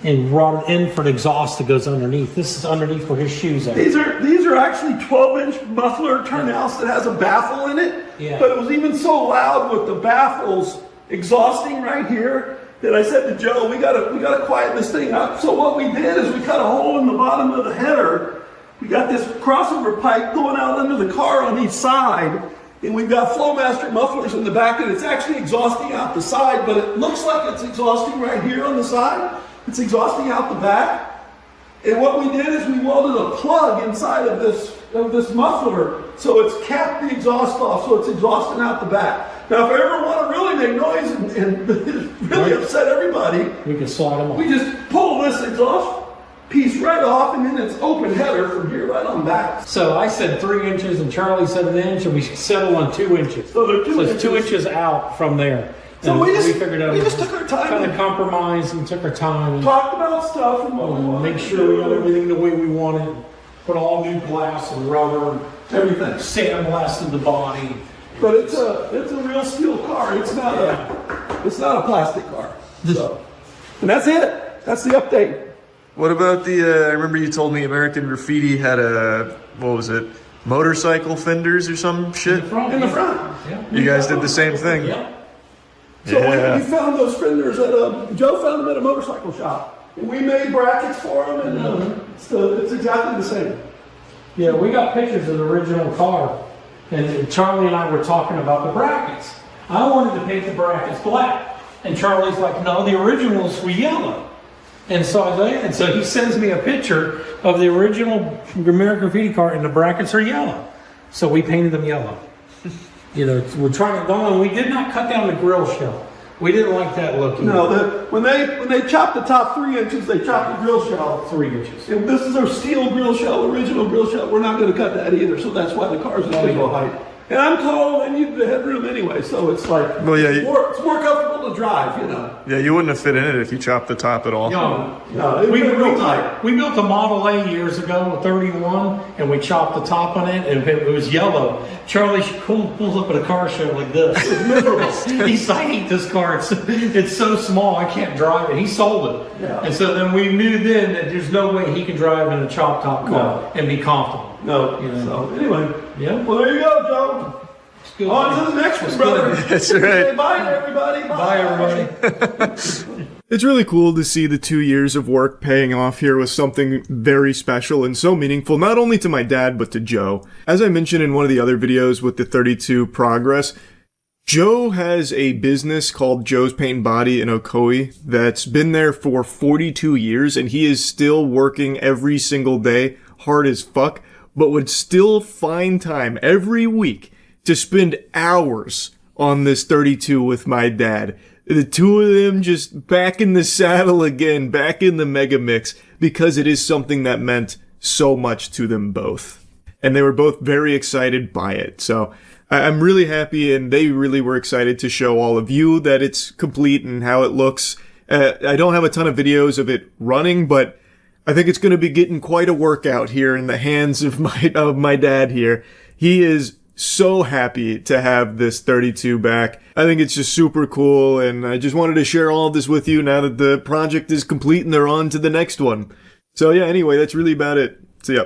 L: and brought it in for the exhaust that goes underneath. This is underneath where his shoes are.
J: These are actually 12-inch muffler turnouts that has a baffle in it.
L: Yeah.
J: But it was even so loud with the baffles exhausting right here that I said to Joe, we gotta quieten this thing up. So what we did is we cut a hole in the bottom of the header. We got this crossover pipe going out under the car on each side. And we've got Flowmaster mufflers in the back, and it's actually exhausting out the side, but it looks like it's exhausting right here on the side. It's exhausting out the back. And what we did is we welded a plug inside of this muffler, so it's capped the exhaust off, so it's exhausting out the back. Now, if I ever want to really make noise and really upset everybody,
L: we can slide them off.
J: We just pull this exhaust piece right off, and then it's open header from here right on back.
L: So I said 3 inches, and Charlie said 1 inch, and we settled on 2 inches.
J: So they're 2
L: it's 2 inches out from there.
J: So
L: And
J: we
L: figured out
J: we just took our time.
L: kind of compromised and took our time. And
J: Talked about stuff and what we wanted
L: make
J: to
L: sure we
J: do.
L: got everything the way we wanted. Put all new glass and rubber, and
J: everything.
L: Sandblasted the body.
J: But it's a real steel car. It's not a plastic car. So, and that's it. That's the update.
G: What about the, I remember you told me American Graffiti had what was it, motorcycle fenders or some shit?
J: In the front.
L: Yeah.
G: You guys did the same thing.
L: Yeah.
J: So we found those fenders Joe found them at a motorcycle shop. And we made brackets for them, and it's exactly the same.
L: Yeah, we got pictures of the original car, and Charlie and I were talking about the brackets. I wanted to paint the brackets black, and Charlie's like, no, the originals were yellow. And so he sends me a picture of the original American Graffiti car, and the brackets are yellow. So we painted them yellow. You know, we're trying to. We did not cut down the grill shell. We didn't like that look.
J: No, when they chopped the top 3 inches, they chopped the grill shell
L: 3 inches.
J: And this is our steel grill shell, original grill shell. We're not going to cut that either, so that's why the car's a big old height. And I'm tall, and I need the headroom anyway, so it's like it's more comfortable to drive, you know.
G: Yeah, you wouldn't have fit in it if you chopped the top at all.
J: No, we real tight.
L: We built a Model A years ago, a 31, and we chopped the top on it, and it was yellow. Charlie pulls up at a car show like this. It's miserable. He's like, I hate this car. It's so small, I can't drive it. He sold it.
J: Yeah.
L: And so then we knew then that there's no way he can drive in a chopped top car and be comfortable.
J: No.
L: You know?
J: So anyway,
L: yeah.
J: Well, there you go, Joe. On to the next one, brother.
G: That's right.
J: Okay, bye, everybody.
L: Bye, everybody.
A: It's really cool to see the 2 years of work paying off here with something very special and so meaningful, not only to my dad, but to Joe. As I mentioned in one of the other videos with the 32 Progress, Joe has a business called Joe's Paint and Body in Ocoee that's been there for 42 years, and he is still working every single day, hard as fuck, but would still find time every week to spend hours on this 32 with my dad. The two of them just back in the saddle again, back in the mega mix, because it is something that meant so much to them both. And they were both very excited by it. So I'm really happy, and they really were excited to show all of you that it's complete and how it looks. I don't have a ton of videos of it running, but I think it's going to be getting quite a workout here in the hands of my dad here. He is so happy to have this 32 back. I think it's just super cool, and I just wanted to share all of this with you now that the project is complete and they're on to the next one. So yeah, anyway, that's really about it. See ya.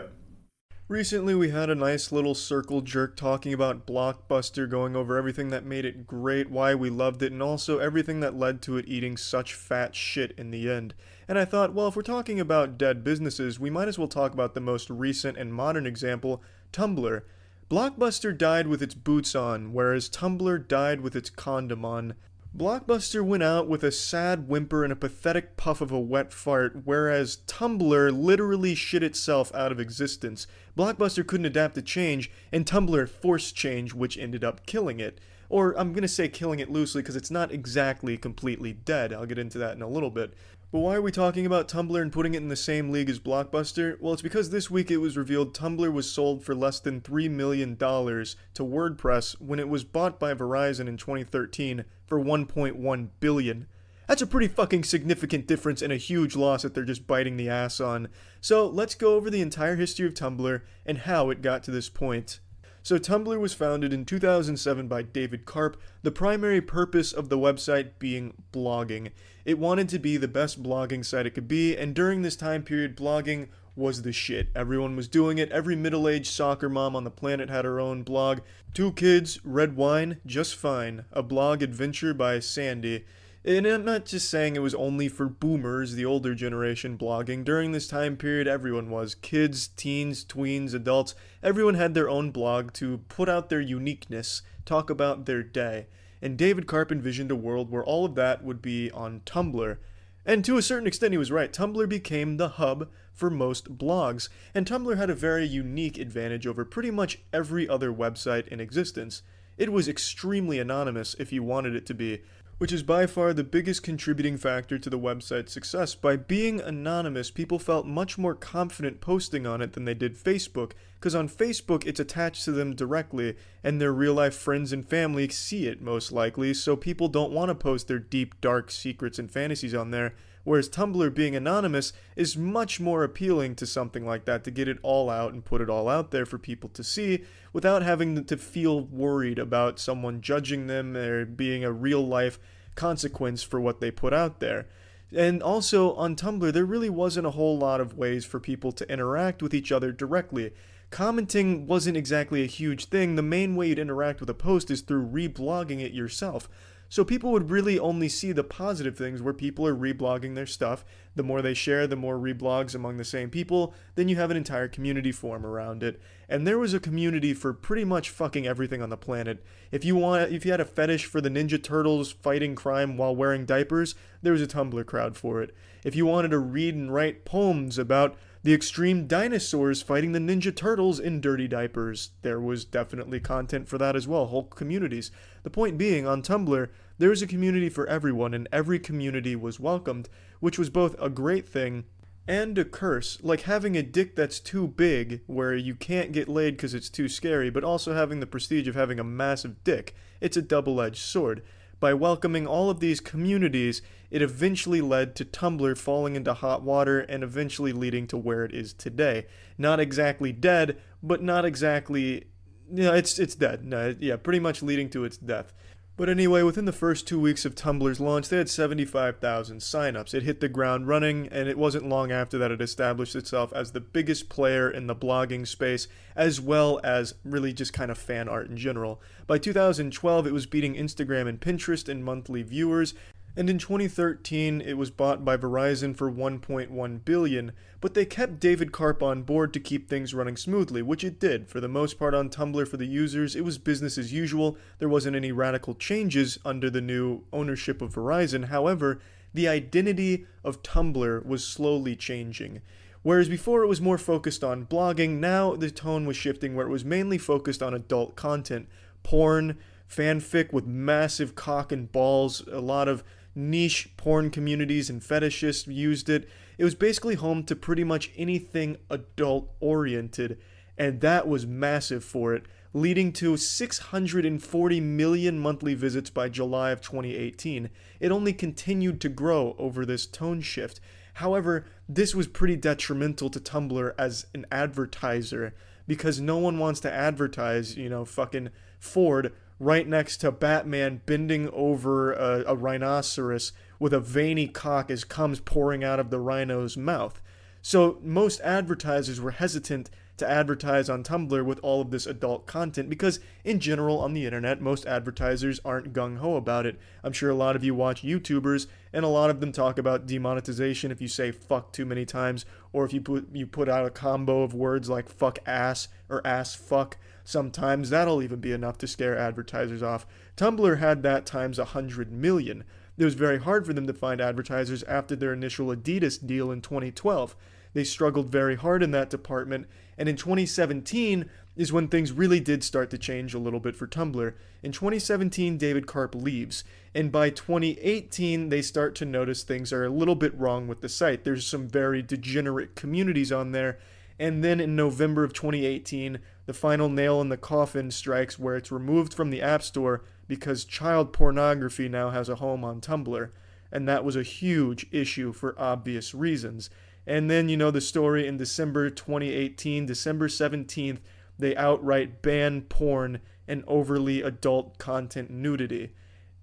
A: Recently we had a nice little circle jerk talking about Blockbuster, going over everything that made it great, why we loved it, and also everything that led to it eating such fat shit in the end. And I thought, well, if we're talking about dead businesses, we might as well talk about the most recent and modern example, Tumblr. Blockbuster died with its boots on, whereas Tumblr died with its condom on. Blockbuster went out with a sad whimper and a pathetic puff of a wet fart, whereas Tumblr literally shit itself out of existence. Blockbuster couldn't adapt to change, and Tumblr forced change, which ended up killing it. Or, I'm gonna say killing it loosely because it's not exactly completely dead. I'll get into that in a little bit. But why are we talking about Tumblr and putting it in the same league as Blockbuster? Well, it's because this week it was revealed Tumblr was sold for less than $3 million to WordPress when it was bought by Verizon in 2013 for $1.1 billion. That's a pretty fucking significant difference and a huge loss that they're just biting the ass on. So let's go over the entire history of Tumblr and how it got to this point. So Tumblr was founded in 2007 by David Karp, the primary purpose of the website being blogging. It wanted to be the best blogging site it could be, and during this time period, blogging was the shit. Everyone was doing it. Every middle-aged soccer mom on the planet had her own blog. 2 kids, red wine, just fine. A blog adventure by Sandy. And I'm not just saying it was only for boomers, the older generation blogging. During this time period, everyone was. Kids, teens, tweens, adults. Everyone had their own blog to put out their uniqueness, talk about their day. And David Karp envisioned a world where all of that would be on Tumblr. And to a certain extent, he was right. Tumblr became the hub for most blogs. And Tumblr had a very unique advantage over pretty much every other website in existence. It was extremely anonymous if you wanted it to be, which is by far the biggest contributing factor to the website's success. By being anonymous, people felt much more confident posting on it than they did Facebook, because on Facebook it's attached to them directly, and their real-life friends and family see it most likely, so people don't want to post their deep, dark secrets and fantasies on there, whereas Tumblr being anonymous is much more appealing to something like that, to get it all out and put it all out there for people to see, without having to feel worried about someone judging them or being a real-life consequence for what they put out there. And also on Tumblr, there really wasn't a whole lot of ways for people to interact with each other directly. Commenting wasn't exactly a huge thing. The main way you'd interact with a post is through reblogging it yourself. So people would really only see the positive things where people are reblogging their stuff. The more they share, the more reblogs among the same people, then you have an entire community form around it. And there was a community for pretty much fucking everything on the planet. If you had a fetish for the Ninja Turtles fighting crime while wearing diapers, there was a Tumblr crowd for it. If you wanted to read and write poems about the extreme dinosaurs fighting the Ninja Turtles in dirty diapers, there was definitely content for that as well, whole communities. The point being, on Tumblr, there was a community for everyone, and every community was welcomed, which was both a great thing and a curse, like having a dick that's too big, where you can't get laid because it's too scary, but also having the prestige of having a massive dick. It's a double-edged sword. By welcoming all of these communities, it eventually led to Tumblr falling into hot water and eventually leading to where it is today. Not exactly dead, but not exactly... it's dead. No, yeah, pretty much leading to its death. But anyway, within the first 2 weeks of Tumblr's launch, they had 75,000 signups. It hit the ground running, and it wasn't long after that it established itself as the biggest player in the blogging space, as well as really just kind of fan art in general. By 2012, it was beating Instagram and Pinterest in monthly viewers, and in 2013, it was bought by Verizon for $1.1 billion, but they kept David Karp on board to keep things running smoothly, which it did. For the most part on Tumblr for the users, it was business as usual. There wasn't any radical changes under the new ownership of Verizon. However, the identity of Tumblr was slowly changing. Whereas before it was more focused on blogging, now the tone was shifting where it was mainly focused on adult content. Porn, fanfic with massive cock and balls, a lot of niche porn communities and fetishists used it. It was basically home to pretty much anything adult-oriented, and that was massive for it, leading to 640 million monthly visits by July of 2018. It only continued to grow over this tone shift. However, this was pretty detrimental to Tumblr as an advertiser, because no one wants to advertise, fucking Ford right next to Batman bending over a rhinoceros with a veiny cock as comes pouring out of the rhino's mouth. So most advertisers were hesitant to advertise on Tumblr with all of this adult content because, in general, on the internet, most advertisers aren't gung-ho about it. I'm sure a lot of you watch YouTubers, and a lot of them talk about demonetization if you say fuck too many times, or if you put out a combo of words like fuck ass or ass fuck. Sometimes that'll even be enough to scare advertisers off. Tumblr had that times 100 million. It was very hard for them to find advertisers after their initial Adidas deal in 2012. They struggled very hard in that department, and in 2017 is when things really did start to change a little bit for Tumblr. In 2017, David Karp leaves, and by 2018, they start to notice things are a little bit wrong with the site. There's some very degenerate communities on there, and then in November of 2018, the final nail in the coffin strikes where it's removed from the App Store because child pornography now has a home on Tumblr, and that was a huge issue for obvious reasons. And then, you know the story, in December 2018, December 17th, they outright ban porn and overly adult content nudity.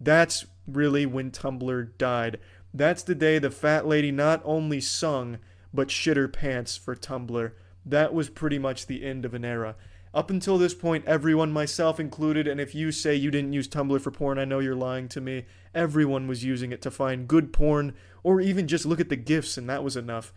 A: That's really when Tumblr died. That's the day the fat lady not only sung, but shit her pants for Tumblr. That was pretty much the end of an era. Up until this point, everyone, myself included, and if you say you didn't use Tumblr for porn, I know you're lying to me. Everyone was using it to find good porn, or even just look at the GIFs, and that was enough.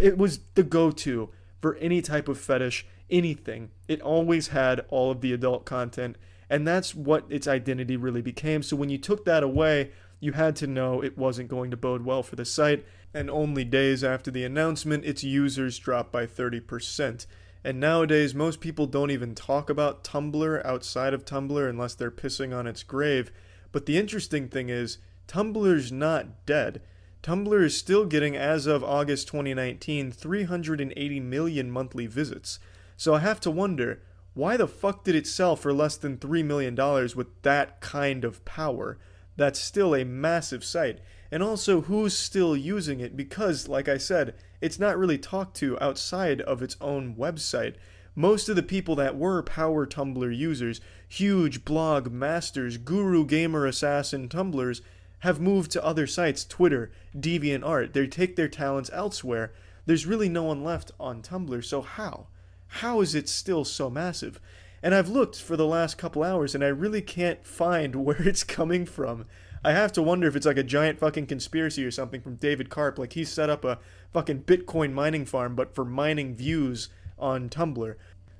A: It was the go-to for any type of fetish, anything. It always had all of the adult content, and that's what its identity really became. So when you took that away, you had to know it wasn't going to bode well for the site, and only days after the announcement, its users dropped by 30%. And nowadays, most people don't even talk about Tumblr outside of Tumblr unless they're pissing on its grave. But the interesting thing is, Tumblr's not dead. Tumblr is still getting, as of August 2019, 380 million monthly visits. So I have to wonder, why the fuck did it sell for less than $3 million with that kind of power? That's still a massive site. And also, who's still using it? Because, like I said, it's not really talked to outside of its own website. Most of the people that were power Tumblr users, huge blog masters, guru gamer assassin Tumblrs, have moved to other sites, Twitter, DeviantArt. They take their talents elsewhere. There's really no one left on Tumblr, so how? How is it still so massive? And I've looked for the last couple hours and I really can't find where it's coming from. I have to wonder if it's like a giant fucking conspiracy or something from David Karp, like he's set up a fucking Bitcoin mining farm but for mining views on Tumblr.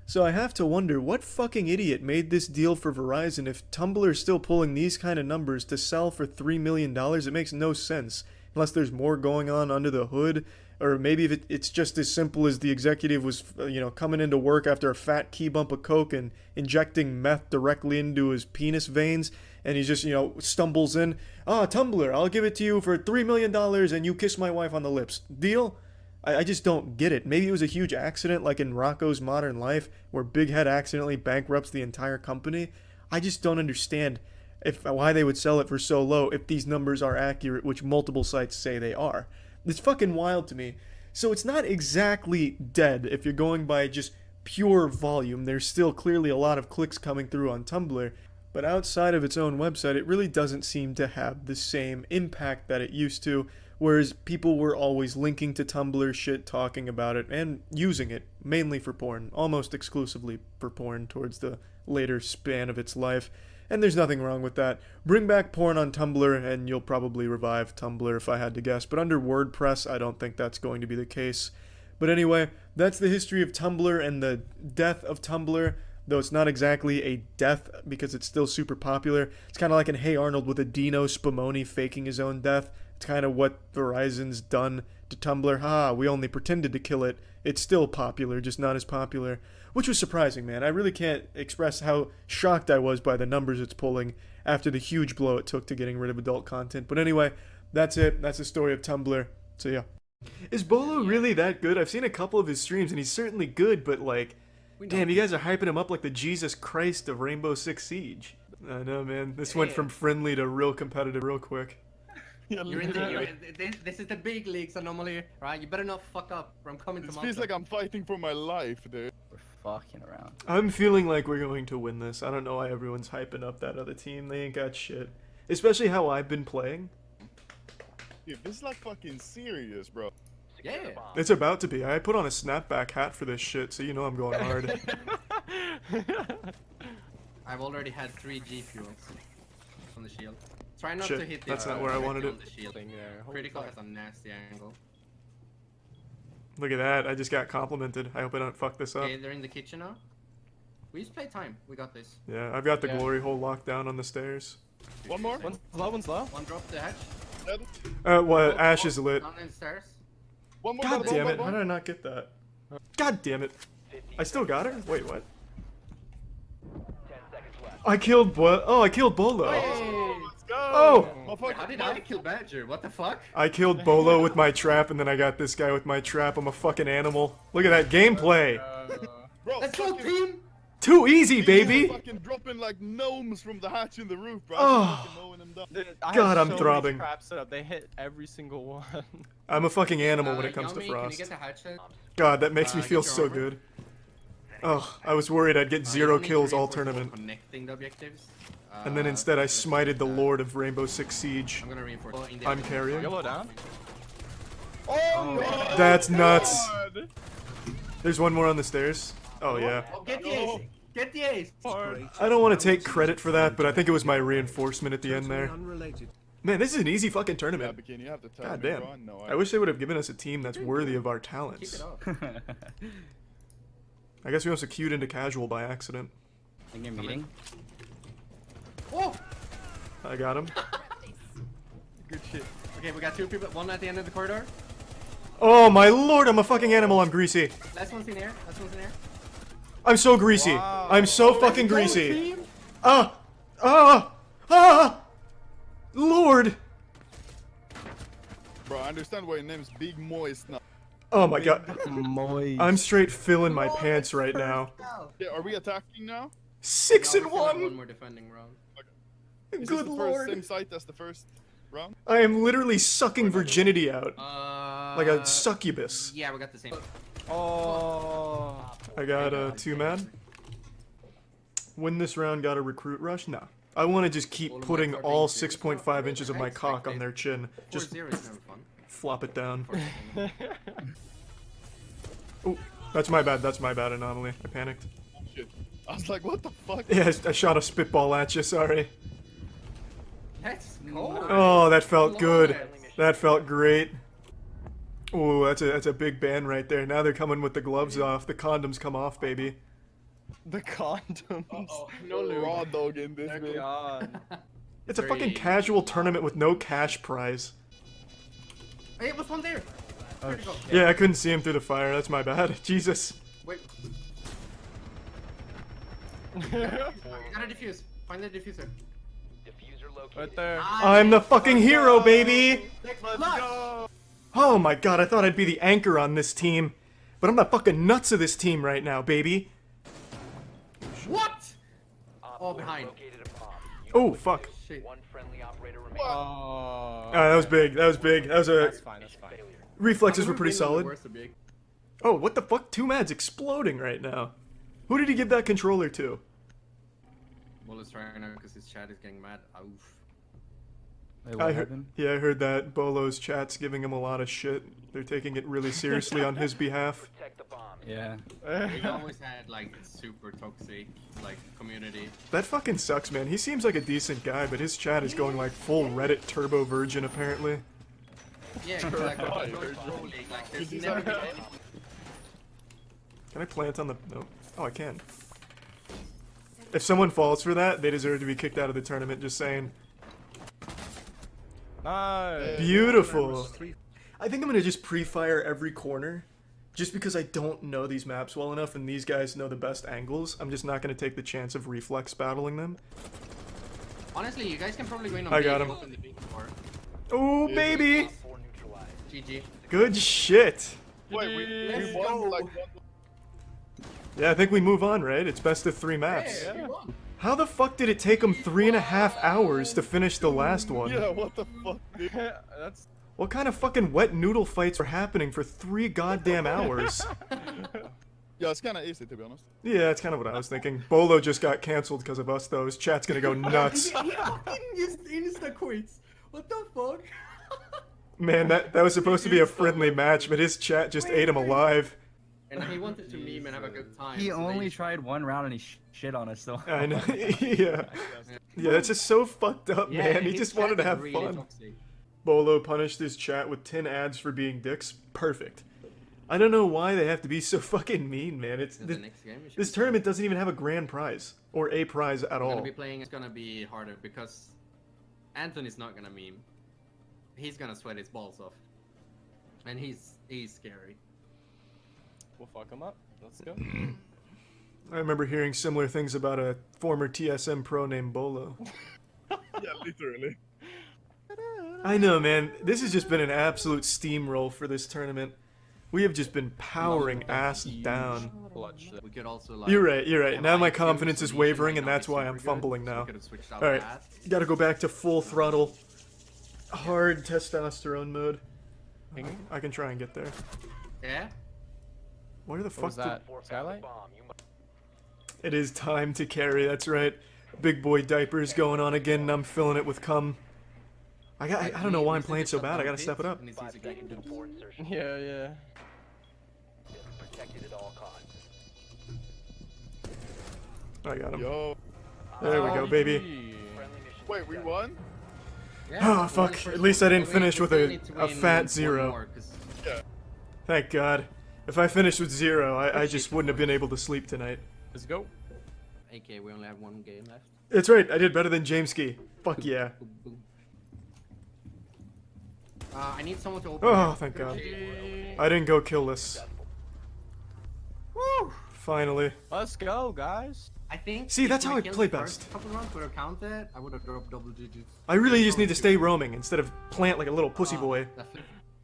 A: So I have to wonder, what fucking idiot made this deal for Verizon if Tumblr is still pulling these kind of numbers to sell for $3 million? It makes no sense, unless there's more going on under the hood, or maybe if it's just as simple as the executive was, coming into work after a fat key bump of coke and injecting meth directly into his penis veins, and he just, stumbles in, Tumblr, I'll give it to you for $3 million and you kiss my wife on the lips. Deal? I just don't get it. Maybe it was a huge accident like in Rocco's Modern Life where Big Head accidentally bankrupts the entire company. I just don't understand why they would sell it for so low if these numbers are accurate, which multiple sites say they are. It's fucking wild to me. So it's not exactly dead if you're going by just pure volume. There's still clearly a lot of clicks coming through on Tumblr, but outside of its own website, it really doesn't seem to have the same impact that it used to. Whereas people were always linking to Tumblr shit, talking about it, and using it, mainly for porn, almost exclusively for porn towards the later span of its life. And there's nothing wrong with that. Bring back porn on Tumblr, and you'll probably revive Tumblr if I had to guess. But under WordPress, I don't think that's going to be the case. But anyway, that's the history of Tumblr and the death of Tumblr. Though it's not exactly a death because it's still super popular. It's kind of like in Hey Arnold with a Dino Spumoni faking his own death. It's kind of what Verizon's done to Tumblr. We only pretended to kill it. It's still popular, just not as popular. Which was surprising, man. I really can't express how shocked I was by the numbers it's pulling after the huge blow it took to getting rid of adult content. But anyway, that's it. That's the story of Tumblr. So yeah. Is Bolo really that good? I've seen a couple of his streams and he's certainly good, but like, damn, you guys are hyping him up like the Jesus Christ of Rainbow Six Siege. I know, man. This went from friendly to real competitive real quick.
M: This is the big leagues anomaly, right? You better not fuck up or I'm coming to
O: It
M: Malta.
O: feels like I'm fighting for my life, dude.
P: We're fucking around.
A: I'm feeling like we're going to win this. I don't know why everyone's hyping up that other team. They ain't got shit. Especially how I've been playing.
O: Dude, this is like fucking serious, bro.
M: Yeah.
A: It's about to be. I put on a snapback hat for this shit, so you know I'm going hard.
M: I've already had 3 G fuels on the shield. Try not
A: Shit,
M: to hit
A: that's not where I wanted
M: on
A: it.
M: the shield. Critical has a nasty angle.
A: Look at that. I just got complimented. I hope I don't fuck this up.
M: Okay, they're in the kitchen now. We just play time. We got this.
A: Yeah, I've got the glory hole locked down on the stairs.
M: One more. One's low, one's low. One drop the hatch.
A: Well, Ash is lit.
M: Down in the stairs.
O: One more
A: God
O: battle,
A: damn
O: one
A: it!
O: more.
A: How did I not get that? God damn it! I still got her. Wait, what? I killed what? Oh, I killed Bolo.
O: Let's go.
A: Oh!
M: How did I kill Badger? What the fuck?
A: I killed Bolo with my trap, and then I got this guy with my trap. I'm a fucking animal. Look at that gameplay.
O: Bro,
M: Let's go, team!
A: Too easy,
O: these
A: baby.
O: are fucking dropping like gnomes from the hatch in the roof, bro.
A: Oh.
O: Fucking mowing them down.
N: Dude, I
A: God,
N: have
A: I'm
N: so
A: throbbing.
N: Many traps set up. They hit every single one.
A: I'm a fucking animal when it comes to
M: Yummy,
A: Frost.
M: Can you get the hatchet?
A: God, that makes me
M: Get
A: feel
M: your
A: so
M: armor.
A: good. Oh, I was worried I'd get 0
M: you need to
A: kills all
M: reinforce the
A: tournament.
M: Connecting the objectives.
A: And then instead I smited the Lord of Rainbow Six Siege.
M: I'm gonna reinforce.
A: I'm carrying.
N: Yellow down.
O: Oh, no.
A: That's nuts. There's one more on the stairs. Oh yeah.
M: Oh, get the ace! Get the ace!
A: I don't want to take credit for that, but I think it was my reinforcement at the end there. Man, this is an easy fucking
O: Yeah,
A: tournament.
O: Bikini, you have to tell
A: God
O: me,
A: damn.
O: bro. No,
A: I wish they would have given us a team that's worthy of our
M: Keep
A: talents.
M: it up.
A: I guess we also queued into casual by accident.
C: In your meeting?
M: Oh!
A: I got him.
M: Good shit. Okay, we got two people. One at the end of the corridor.
A: Oh my lord, I'm a fucking animal, I'm greasy.
M: Last one's in air. Last one's in air.
A: I'm so greasy.
N: Wow.
A: I'm so fucking greasy. Ah! Lord!
O: Bro, I understand why your name's Big Moist now.
A: Oh my god.
N: Moist.
A: I'm straight filling my pants right now.
O: Yeah, are we attacking now?
A: 6 and
M: No, we still have
A: 1!
M: One more defending round.
O: Is this
A: Good
O: the
A: lord.
O: first same site as the first round?
A: I am literally sucking virginity out. Like a
M: Uh,
A: succubus.
M: Yeah, we got the same.
N: Oh.
A: I got 2 man. Win this round, got a recruit rush? Nah. I want to just keep putting all 6.5 inches of my cock on their chin. Just
M: 4-0 is never fun.
A: flop it down. Oh, that's my bad anomaly. I panicked.
O: Shit. I was like, what the fuck?
A: Yeah, I shot a spitball at you, sorry.
M: Let's go.
A: Oh, that felt good. That felt great. Oh, that's a big ban right there. Now they're coming with the gloves off. The condoms come off, baby.
N: The condoms.
M: Oh, no lube.
O: Raw dog in this bitch.
N: God.
A: It's a fucking casual tournament with no cash prize.
M: Hey, what's one there? Where'd it go?
A: Yeah, I couldn't see him through the fire. That's my bad. Jesus.
M: Wait. Gotta defuse. Find the diffuser.
N: Right there.
A: I'm the fucking hero, baby!
N: Let's go.
A: Oh my god, I thought I'd be the anchor on this team. But I'm the fucking nuts of this team right now, baby.
M: What? Oh, behind.
A: Oh, fuck.
M: Shit.
N: Oh.
A: That was big. That was big. That was a...
N: That's fine. That's fine.
A: Reflexes were pretty solid.
M: Worse, big.
A: Oh, what the fuck? 2 Mad's exploding right now. Who did he give that controller to?
M: Well, let's try now because his chat is getting mad. Oof.
A: I heard that Bolo's chat's giving him a lot of shit. They're taking it really seriously on his behalf.
C: Yeah.
M: We always had like super toxic like community.
A: That fucking sucks, man. He seems like a decent guy, but his chat is going like full Reddit turbo virgin apparently.
M: Yeah, like, like there's never been any.
A: Can I plant on the... No. Oh, I can. If someone falls for that, they deserve to be kicked out of the tournament, just saying.
N: Nice.
A: Beautiful. I think I'm gonna just pre-fire every corner. Just because I don't know these maps well enough and these guys know the best angles, I'm just not gonna take the chance of reflex battling them.
M: Honestly, you guys can probably go in on
A: I
M: B
A: got
M: and
A: him.
M: open the big door.
A: Oh, baby!
M: GG.
A: Good shit.
O: Wait,
M: Let's
O: we won
M: go.
O: like
A: Yeah, I think we move on, right? It's best of 3 maps.
M: Hey, we won.
A: How the fuck did it take them 3.5 hours to finish the last one?
O: Yeah, what the fuck, dude?
N: That's.
A: What kind of fucking wet noodle fights are happening for 3 goddamn hours?
O: Yeah, it's kind of easy to be honest.
A: Yeah, that's kind of what I was thinking. Bolo just got cancelled because of us, though. His chat's gonna go nuts.
M: He fucking used insta quits. What the fuck?
A: Man, that was supposed to be a friendly match, but his chat just ate him alive.
M: And he wanted to meme and have a good time.
C: He
M: so
C: only
M: they-
C: tried one round and he shit on us, though.
A: I know. Yeah. Yeah, that's just so fucked up,
M: Yeah,
A: man. He
M: his
A: just
M: chat
A: wanted to
M: is
A: have
M: really
A: fun.
M: toxic.
A: Bolo punished his chat with 10 ads for being dicks. Perfect. I don't know why they have to be so fucking mean, man. It's
M: The next game we should
A: this
M: be
A: tournament doesn't even have a grand prize or a prize at
M: gonna
A: all.
M: be playing. It's gonna be harder because Anthony's not gonna meme. He's gonna sweat his balls off. And he's scary.
N: We'll fuck him up. Let's go.
A: I remember hearing similar things about a former TSM pro named Bolo.
O: Yeah, literally.
A: I know, man. This has just been an absolute steamroll for this tournament. We have just been powering ass down.
M: We could also like.
A: You're right, you're right.
M: have
A: Now my
M: IQ
A: confidence is
M: solution
A: wavering,
M: might
A: and
M: not be
A: that's why I'm
M: super good,
A: fumbling
M: so we
A: now.
M: could've switched out
A: Alright,
M: that.
A: gotta go back to full throttle, hard testosterone mode. I can try and get there.
M: Yeah.
A: Where the
N: What
A: fuck
N: was that? Skylight?
A: It is time to carry, that's right. Big boy diapers going on again, and I'm filling it with cum. I don't know why I'm playing so bad, I gotta step it up.
N: Yeah, yeah.
A: I got him.
O: Yo.
A: There we go, baby.
O: Wait, we won?
A: Oh, fuck. At least I didn't finish with a fat zero.
O: Yeah.
A: Thank God. If I finished with 0, I just wouldn't have been able to sleep tonight.
N: Let's go.
M: AK, we only have one game left.
A: That's right, I did better than Jameski. Fuck yeah.
M: I need someone to open.
A: Oh, thank God. I didn't go killless.
N: Woo!
A: Finally.
N: Let's go, guys.
M: I think.
A: See,
M: if
A: that's how
M: my
A: I
M: kills
A: play
M: first
A: best.
M: Couple rounds would have counted. I would have dropped double digits.
A: I really just need to stay roaming instead of plant like a little pussy boy.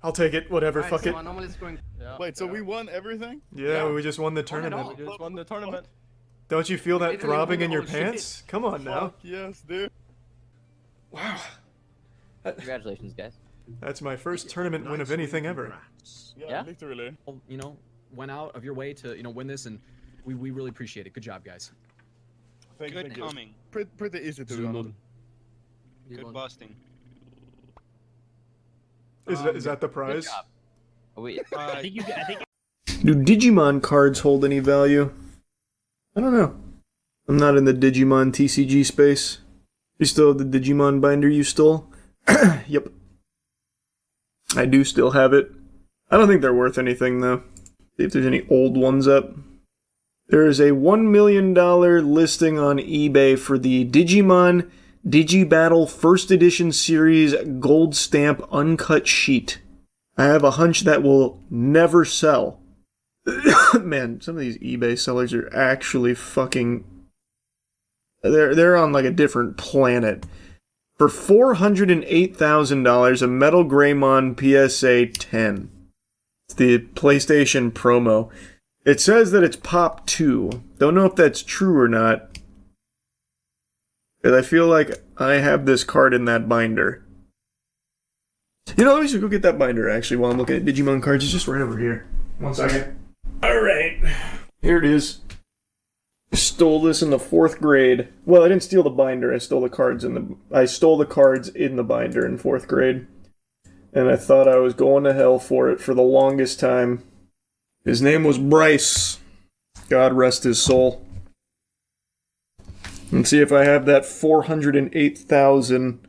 A: I'll take it, whatever,
M: Alright,
A: fuck
M: so
A: it.
M: my normal is going.
O: Wait, so we won everything?
A: Yeah, we just won the
N: We
A: tournament.
N: just won the tournament.
A: Don't you feel that
M: Literally
A: throbbing
M: won
A: in
M: the
A: your
M: whole shit.
A: pants? Come on now.
O: Fuck yes, dude.
A: Wow.
P: Congratulations, guys.
A: That's my first tournament win of anything ever.
O: Yeah, literally.
Q: You know, went out of your way to, you know, win this, and we really appreciate it. Good job, guys.
O: Thank you,
R: Good
O: thank you.
R: coming.
O: Pretty easy to
Q: Zoom
O: do.
Q: in.
R: Good busting.
A: Is that the prize?
P: Good job. Oh, wait.
R: I think
A: Do Digimon cards hold any value? I don't know. I'm not in the Digimon TCG space. You still have the Digimon binder you stole? Yep. I do still have it. I don't think they're worth anything, though. See if there's any old ones up. There is a $1 million listing on eBay for the Digimon Digibattle First Edition Series Gold Stamp Uncut Sheet. I have a hunch that will never sell. Man, some of these eBay sellers are actually fucking... They're on like a different planet. For $408,000, a Metal Greymon PSA 10. It's the PlayStation promo. It says that it's Pop 2. Don't know if that's true or not. Because I feel like I have this card in that binder. You know, let me just go get that binder actually while I'm looking at Digimon cards. It's just right over here. 1 second. Alright. Here it is. I stole this in the 4th grade. Well, I didn't steal the binder. I stole the cards in the binder in 4th grade. And I thought I was going to hell for it for the longest time. His name was Bryce. God rest his soul. Let's see if I have that 408,000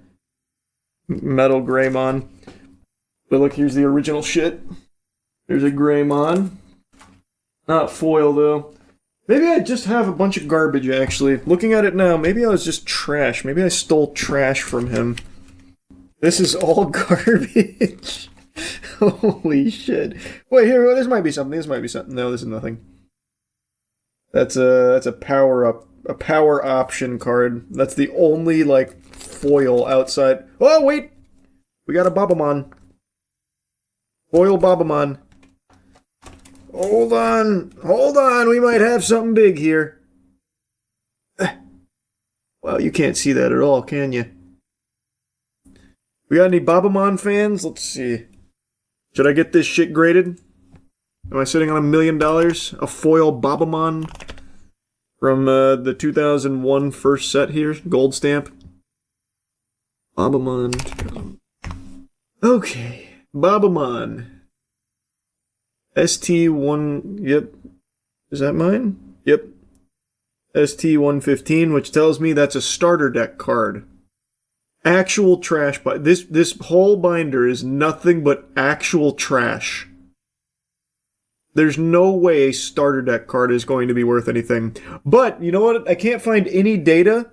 A: Metal Greymon. But look, here's the original shit. There's a Greymon. Not foil, though. Maybe I just have a bunch of garbage, actually. Looking at it now, maybe I was just trash. Maybe I stole trash from him. This is all garbage. Holy shit. Wait, here, this might be something. This might be something. No, this is nothing. That's a power-up. A power option card. That's the only, like, foil outside. Oh, wait! We got a Babamon. Foil Babamon. Hold on. Hold on. We might have something big here. Well, you can't see that at all, can you? We got any Babamon fans? Let's see. Should I get this shit graded? Am I sitting on $1 million? A foil Babamon from the 2001 first set here. Gold stamp. Babamon. Okay. Babamon. ST1... Yep. Is that mine? Yep. ST115, which tells me that's a starter deck card. Actual trash. This whole binder is nothing but actual trash. There's no way a starter deck card is going to be worth anything. But, you know what? I can't find any data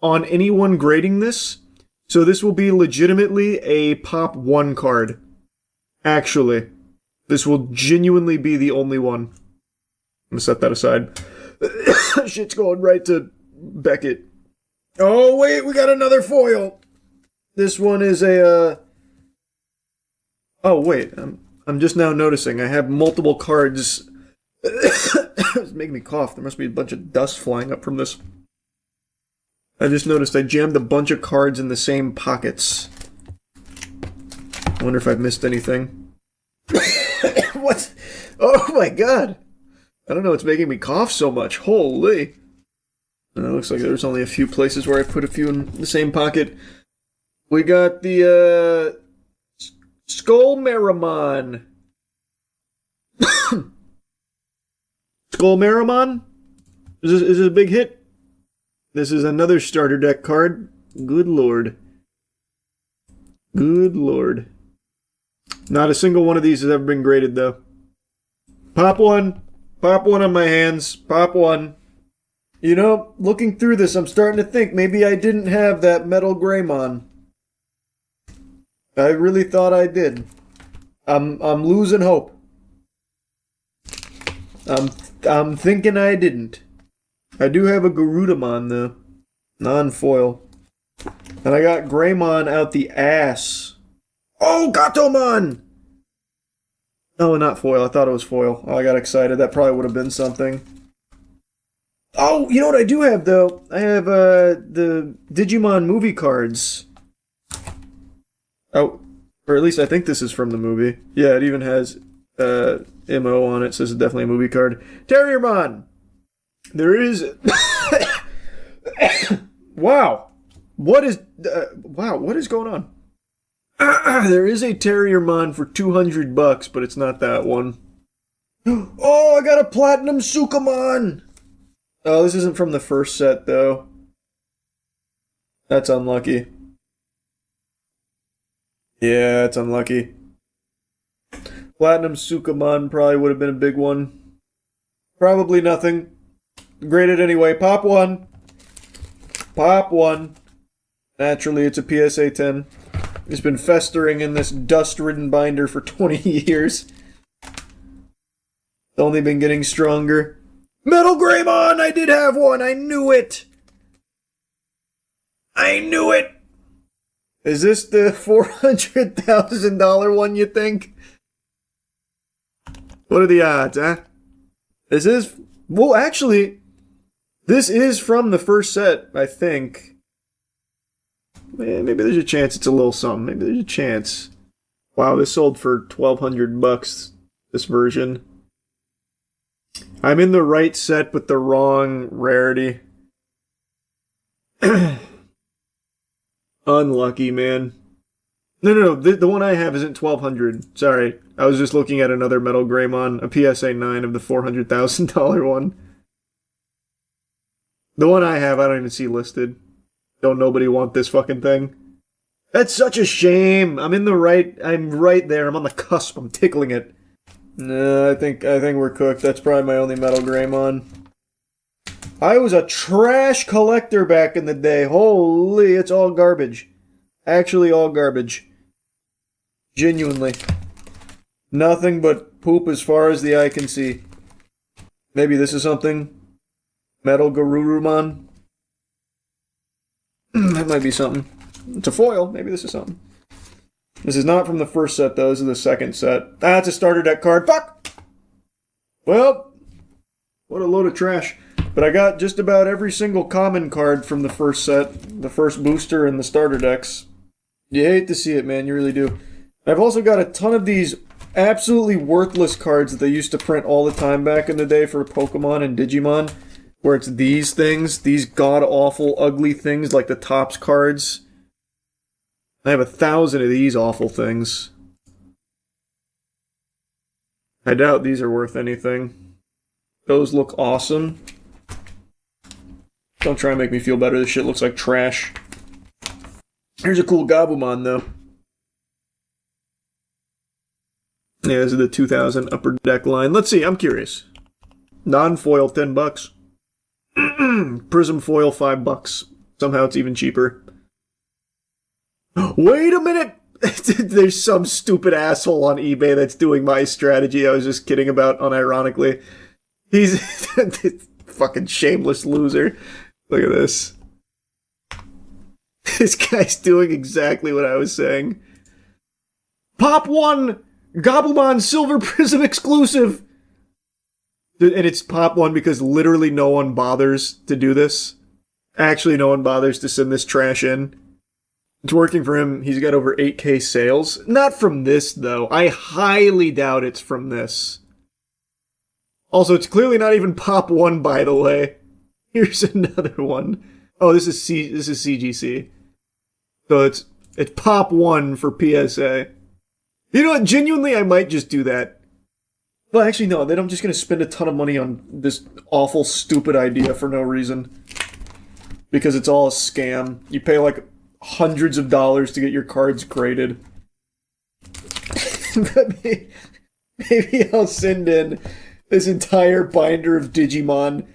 A: on anyone grading this. So this will be legitimately a Pop 1 card. Actually, this will genuinely be the only one. I'm gonna set that aside. Shit's going right to Beckett. Oh, wait, we got another foil. This one is a, Oh, wait, I'm just now noticing I have multiple cards. It's making me cough. There must be a bunch of dust flying up from this. I just noticed I jammed a bunch of cards in the same pockets. I wonder if I've missed anything. What? Oh my god! I don't know, it's making me cough so much. Holy! It looks like there's only a few places where I put a few in the same pocket. We got the, Skull Merrimon. Skull Merrimon? Is this a big hit? This is another starter deck card. Good lord. Good lord. Not a single one of these has ever been graded, though. Pop one. Pop one on my hands. Pop one. You know, looking through this, I'm starting to think maybe I didn't have that Metal Greymon. I really thought I did. I'm losing hope. I'm thinking I didn't. I do have a Garudamon, though. Non-foil. And I got Greymon out the ass. Oh, Gatomon! Oh, not foil. I thought it was foil. Oh, I got excited. That probably would have been something. Oh, you know what I do have, though? I have, the Digimon movie cards. Oh, or at least I think this is from the movie. Yeah, it even has, MO on it, so this is definitely a movie card. Terriermon! There is... Wow! What is... wow, what is going on? There is a Terriermon for $200, but it's not that one. Oh, I got a Platinum Sukamon! Oh, this isn't from the first set, though. That's unlucky. Yeah, it's unlucky. Platinum Sukamon probably would have been a big one. Probably nothing. Graded anyway. Pop one. Pop one. Naturally, it's a PSA 10. It's been festering in this dust-ridden binder for 20 years. It's only been getting stronger. Metal Greymon! I did have one! I knew it! I knew it! Is this the $400,000 one, you think? What are the odds, huh? This is... Well, actually, this is from the first set, I think. Maybe there's a chance it's a little something. Maybe there's a chance. Wow, this sold for $1,200, this version. I'm in the right set, but the wrong rarity. Unlucky, man. No. The one I have isn't 1,200. Sorry. I was just looking at another Metal Greymon, a PSA 9 of the $400,000 one. The one I have, I don't even see listed. Don't nobody want this fucking thing? That's such a shame. I'm right there. I'm on the cusp. I'm tickling it. No, I think we're cooked. That's probably my only Metal Greymon. I was a trash collector back in the day. Holy, it's all garbage. Actually, all garbage. Genuinely. Nothing but poop as far as the eye can see. Maybe this is something. Metal Garurumon. That might be something. It's a foil. Maybe this is something. This is not from the first set, though. This is the second set. Ah, it's a starter deck card. Fuck! Well, what a load of trash. But I got just about every single common card from the first set. The first booster and the starter decks. You hate to see it, man. You really do. I've also got a ton of these absolutely worthless cards that they used to print all the time back in the day for Pokemon and Digimon. Where it's these things. These god-awful, ugly things like the Topps cards. I have 1,000 of these awful things. I doubt these are worth anything. Those look awesome. Don't try and make me feel better. This shit looks like trash. Here's a cool Gabumon, though. Yeah, this is the 2000 Upper Deck line. Let's see, I'm curious. Non-foil, $10. Prism foil, $5. Somehow it's even cheaper. Wait a minute! There's some stupid asshole on eBay that's doing my strategy I was just kidding about unironically. He's fucking shameless loser. Look at this. This guy's doing exactly what I was saying. Pop 1 Gobblemon Silver Prism exclusive! And it's Pop 1 because literally no one bothers to do this. Actually, no one bothers to send this trash in. It's working for him. He's got over 8K sales. Not from this, though. I highly doubt it's from this. Also, it's clearly not even Pop 1, by the way. Here's another one. Oh, this is CGC. So it's Pop 1 for PSA. You know what? Genuinely, I might just do that. Well, actually, no. Then I'm just going to spend a ton of money on this awful, stupid idea for no reason. Because it's all a scam. You pay like hundreds of dollars to get your cards graded. But maybe I'll send in this entire binder of Digimon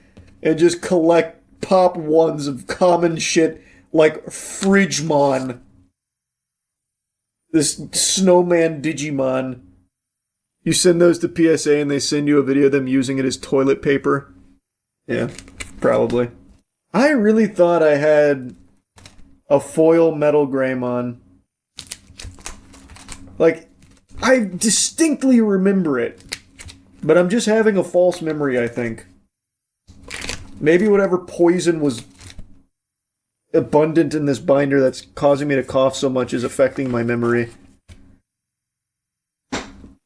A: and just collect Pop 1s of common shit like Fridgemon. This snowman Digimon. You send those to PSA and they send you a video of them using it as toilet paper. Yeah, probably. I really thought I had a foil Metal Greymon. Like, I distinctly remember it. But I'm just having a false memory, I think. Maybe whatever poison was abundant in this binder that's causing me to cough so much is affecting my memory.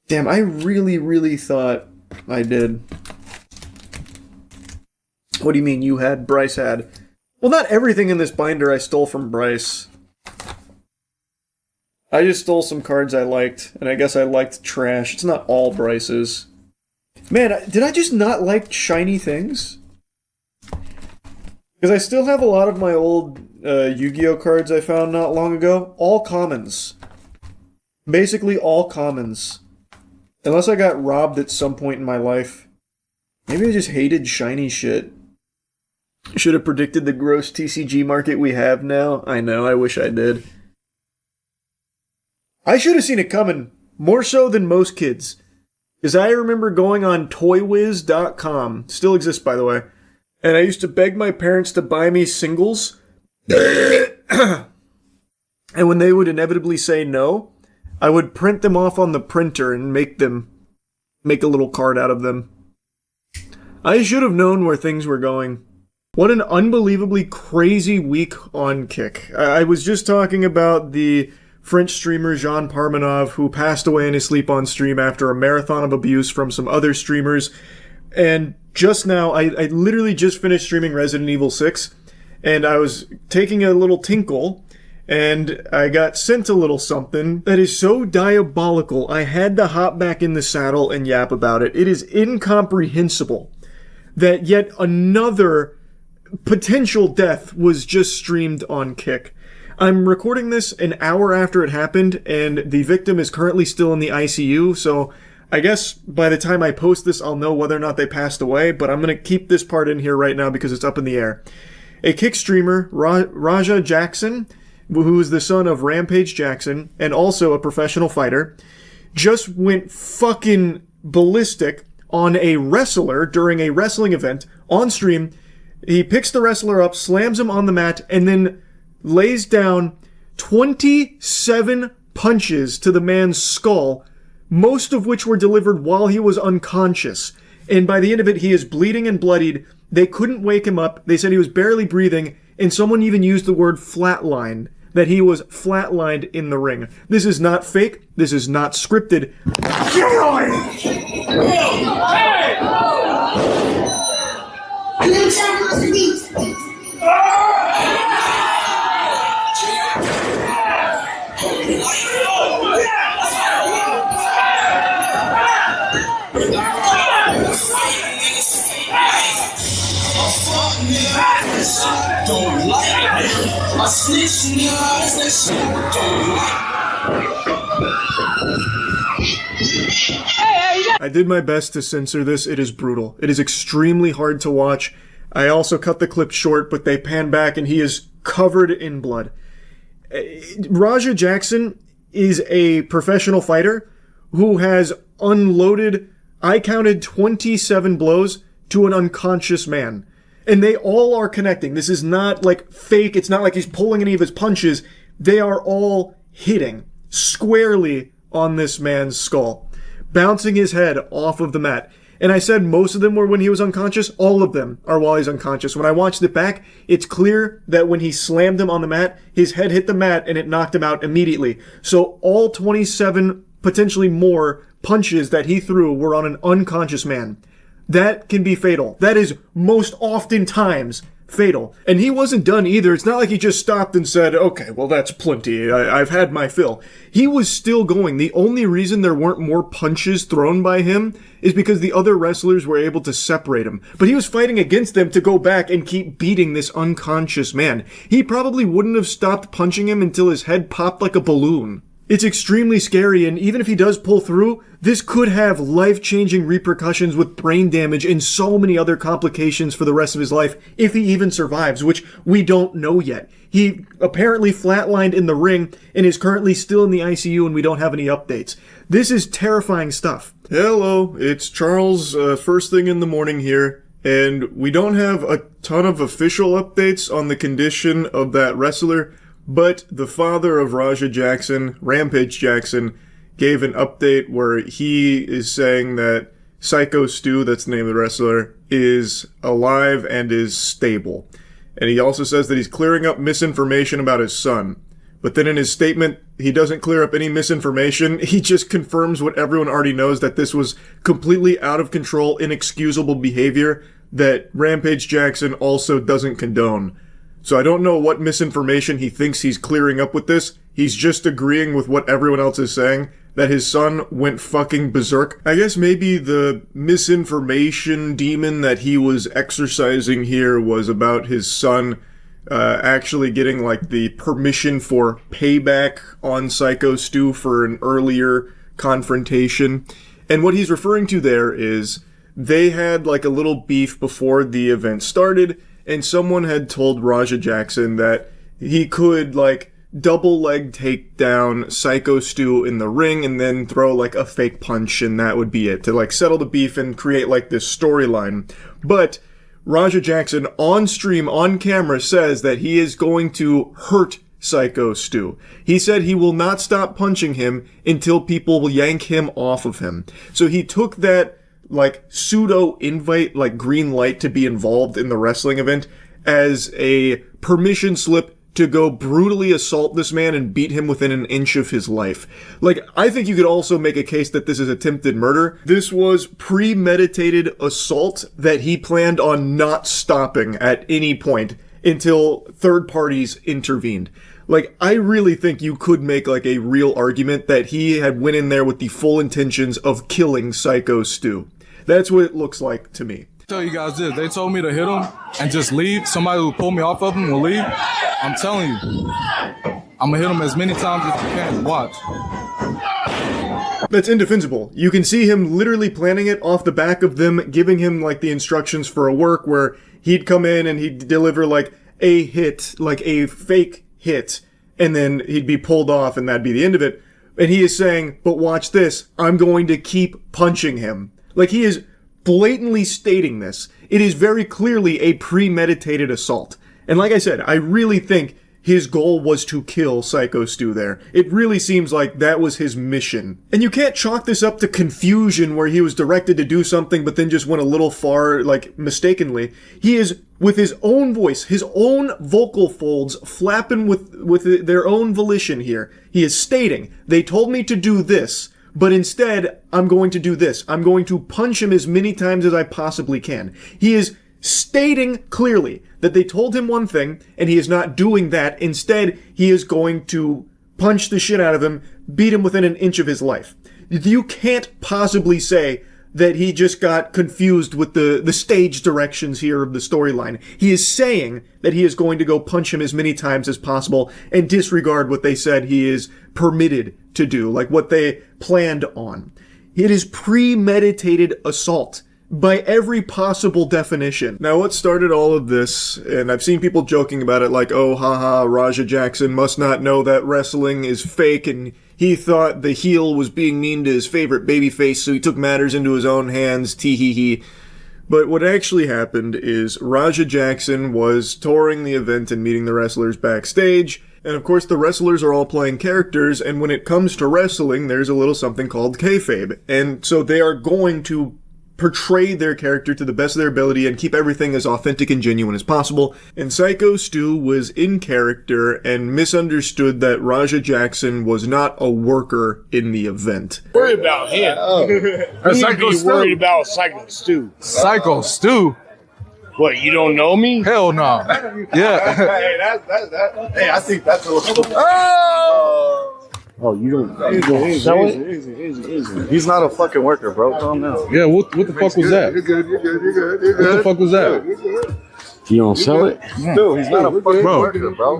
A: Damn, I really, really thought I did. What do you mean you had? Bryce had? Well, not everything in this binder I stole from Bryce. I just stole some cards I liked, and I guess I liked trash. It's not all Bryce's. Man, did I just not like shiny things? Because I still have a lot of my old Yu-Gi-Oh cards I found not long ago. All commons. Basically all commons. Unless I got robbed at some point in my life. Maybe I just hated shiny shit. Should have predicted the gross TCG market we have now. I know, I wish I did. I should have seen it coming. More so than most kids. Because I remember going on toywiz.com. Still exists, by the way. And I used to beg my parents to buy me singles. And when they would inevitably say no, I would print them off on the printer and make a little card out of them. I should have known where things were going. What an unbelievably crazy week on Kick. I was just talking about the French streamer Jean Parmenov, who passed away in his sleep on stream after a marathon of abuse from some other streamers. And just now, I literally just finished streaming Resident Evil 6, and I was taking a little tinkle, and I got sent a little something that is so diabolical, I had to hop back in the saddle and yap about it. It is incomprehensible that yet another potential death was just streamed on Kick. I'm recording this an hour after it happened, and the victim is currently still in the ICU, so I guess by the time I post this, I'll know whether or not they passed away, but I'm going to keep this part in here right now because it's up in the air. A Kick streamer, Raja Jackson, who is the son of Rampage Jackson, and also a professional fighter, just went fucking ballistic on a wrestler during a wrestling event on stream. He picks the wrestler up, slams him on the mat, and then lays down 27 punches to the man's skull, most of which were delivered while he was unconscious. And by the end of it, he is bleeding and bloodied. They couldn't wake him up. They said he was barely breathing, and someone even used the word flatline, that he was flatlined in the ring. This is not fake. This is not scripted. I did my best to censor this. It is brutal. It is extremely hard to watch. I also cut the clip short, but they pan back and he is covered in blood. Raja Jackson is a professional fighter who has unloaded, I counted 27 blows to an unconscious man. And they all are connecting. This is not like fake. It's not like he's pulling any of his punches. They are all hitting squarely on this man's skull, bouncing his head off of the mat. And I said most of them were when he was unconscious. All of them are while he's unconscious. When I watched it back, it's clear that when he slammed him on the mat, his head hit the mat and it knocked him out immediately. So all 27, potentially more, punches that he threw were on an unconscious man. That can be fatal. That is most oftentimes fatal. And he wasn't done either. It's not like he just stopped and said, okay, well, that's plenty. I've had my fill. He was still going. The only reason there weren't more punches thrown by him is because the other wrestlers were able to separate him. But he was fighting against them to go back and keep beating this unconscious man. He probably wouldn't have stopped punching him until his head popped like a balloon. It's extremely scary, and even if he does pull through, this could have life-changing repercussions with brain damage and so many other complications for the rest of his life, if he even survives, which we don't know yet. He apparently flatlined in the ring and is currently still in the ICU, and we don't have any updates. This is terrifying stuff. Hello, it's Charles, first thing in the morning here, and we don't have a ton of official updates on the condition of that wrestler, but the father of Raja Jackson, Rampage Jackson, gave an update where he is saying that Psycho Stu, that's the name of the wrestler, is alive and is stable. And he also says that he's clearing up misinformation about his son. But then in his statement, he doesn't clear up any misinformation. He just confirms what everyone already knows, that this was completely out of control, inexcusable behavior that Rampage Jackson also doesn't condone. So I don't know what misinformation he thinks he's clearing up with this. He's just agreeing with what everyone else is saying, that his son went fucking berserk. I guess maybe the misinformation demon that he was exercising here was about his son actually getting like the permission for payback on Psycho Stu for an earlier confrontation. And what he's referring to there is they had like a little beef before the event started, and someone had told Raja Jackson that he could, like, double leg take down Psycho Stu in the ring and then throw, like, a fake punch, and that would be it, to, like, settle the beef and create, like, this storyline. But Raja Jackson, on stream, on camera, says that he is going to hurt Psycho Stu. He said he will not stop punching him until people will yank him off of him. So he took that like pseudo invite, like green light to be involved in the wrestling event as a permission slip to go brutally assault this man and beat him within an inch of his life. Like, I think you could also make a case that this is attempted murder. This was premeditated assault that he planned on not stopping at any point until third parties intervened. Like, I really think you could make, like, a real argument that he had went in there with the full intentions of killing Psycho Stu. That's what it looks like to me.
F: Tell you guys this, they told me to hit him and just leave. Somebody who pull me off of him will leave. I'm telling you, I'm gonna hit him as many times as I can. Watch.
A: That's indefensible. You can see him literally planning it off the back of them giving him like the instructions for a work where he'd come in and he'd deliver like a hit, like a fake hit, and then he'd be pulled off and that'd be the end of it. And he is saying, but watch this, I'm going to keep punching him. Like, he is blatantly stating this. It is very clearly a premeditated assault. And like I said, I really think his goal was to kill Psycho Stu there. It really seems like that was his mission. And you can't chalk this up to confusion where he was directed to do something but then just went a little far, like, mistakenly. He is, with his own voice, his own vocal folds flapping with their own volition here. He is stating, they told me to do this, but instead, I'm going to do this. I'm going to punch him as many times as I possibly can. He is stating clearly that they told him one thing, and he is not doing that. Instead, he is going to punch the shit out of him, beat him within an inch of his life. You can't possibly say that he just got confused with the stage directions here of the storyline. He is saying that he is going to go punch him as many times as possible and disregard what they said he is permitted to do, like what they planned on. It is premeditated assault by every possible definition. Now, what started all of this, and I've seen people joking about it like, oh, haha, Raja Jackson must not know that wrestling is fake and he thought the heel was being mean to his favorite babyface, so he took matters into his own hands, tee-hee-hee. But what actually happened is Raja Jackson was touring the event and meeting the wrestlers backstage, and of course the wrestlers are all playing characters, and when it comes to wrestling, there's a little something called kayfabe. And so they are going to portray their character to the best of their ability and keep everything as authentic and genuine as possible. And Psycho Stu was in character and misunderstood that Raja Jackson was not a worker in the event.
S: Worry about him. You need to be worried about Psycho Stu.
F: Psycho Stu?
S: What, you don't know me?
F: Hell no. Yeah.
O: Hey, I think that's a little.
S: Oh, you don't sell it?
O: Easy. He's not a fucking worker, bro. Calm down.
F: Yeah, what the fuck was that?
O: You're good.
F: What the fuck was that?
S: You don't sell it?
O: Dude, he's not a fucking worker, bro.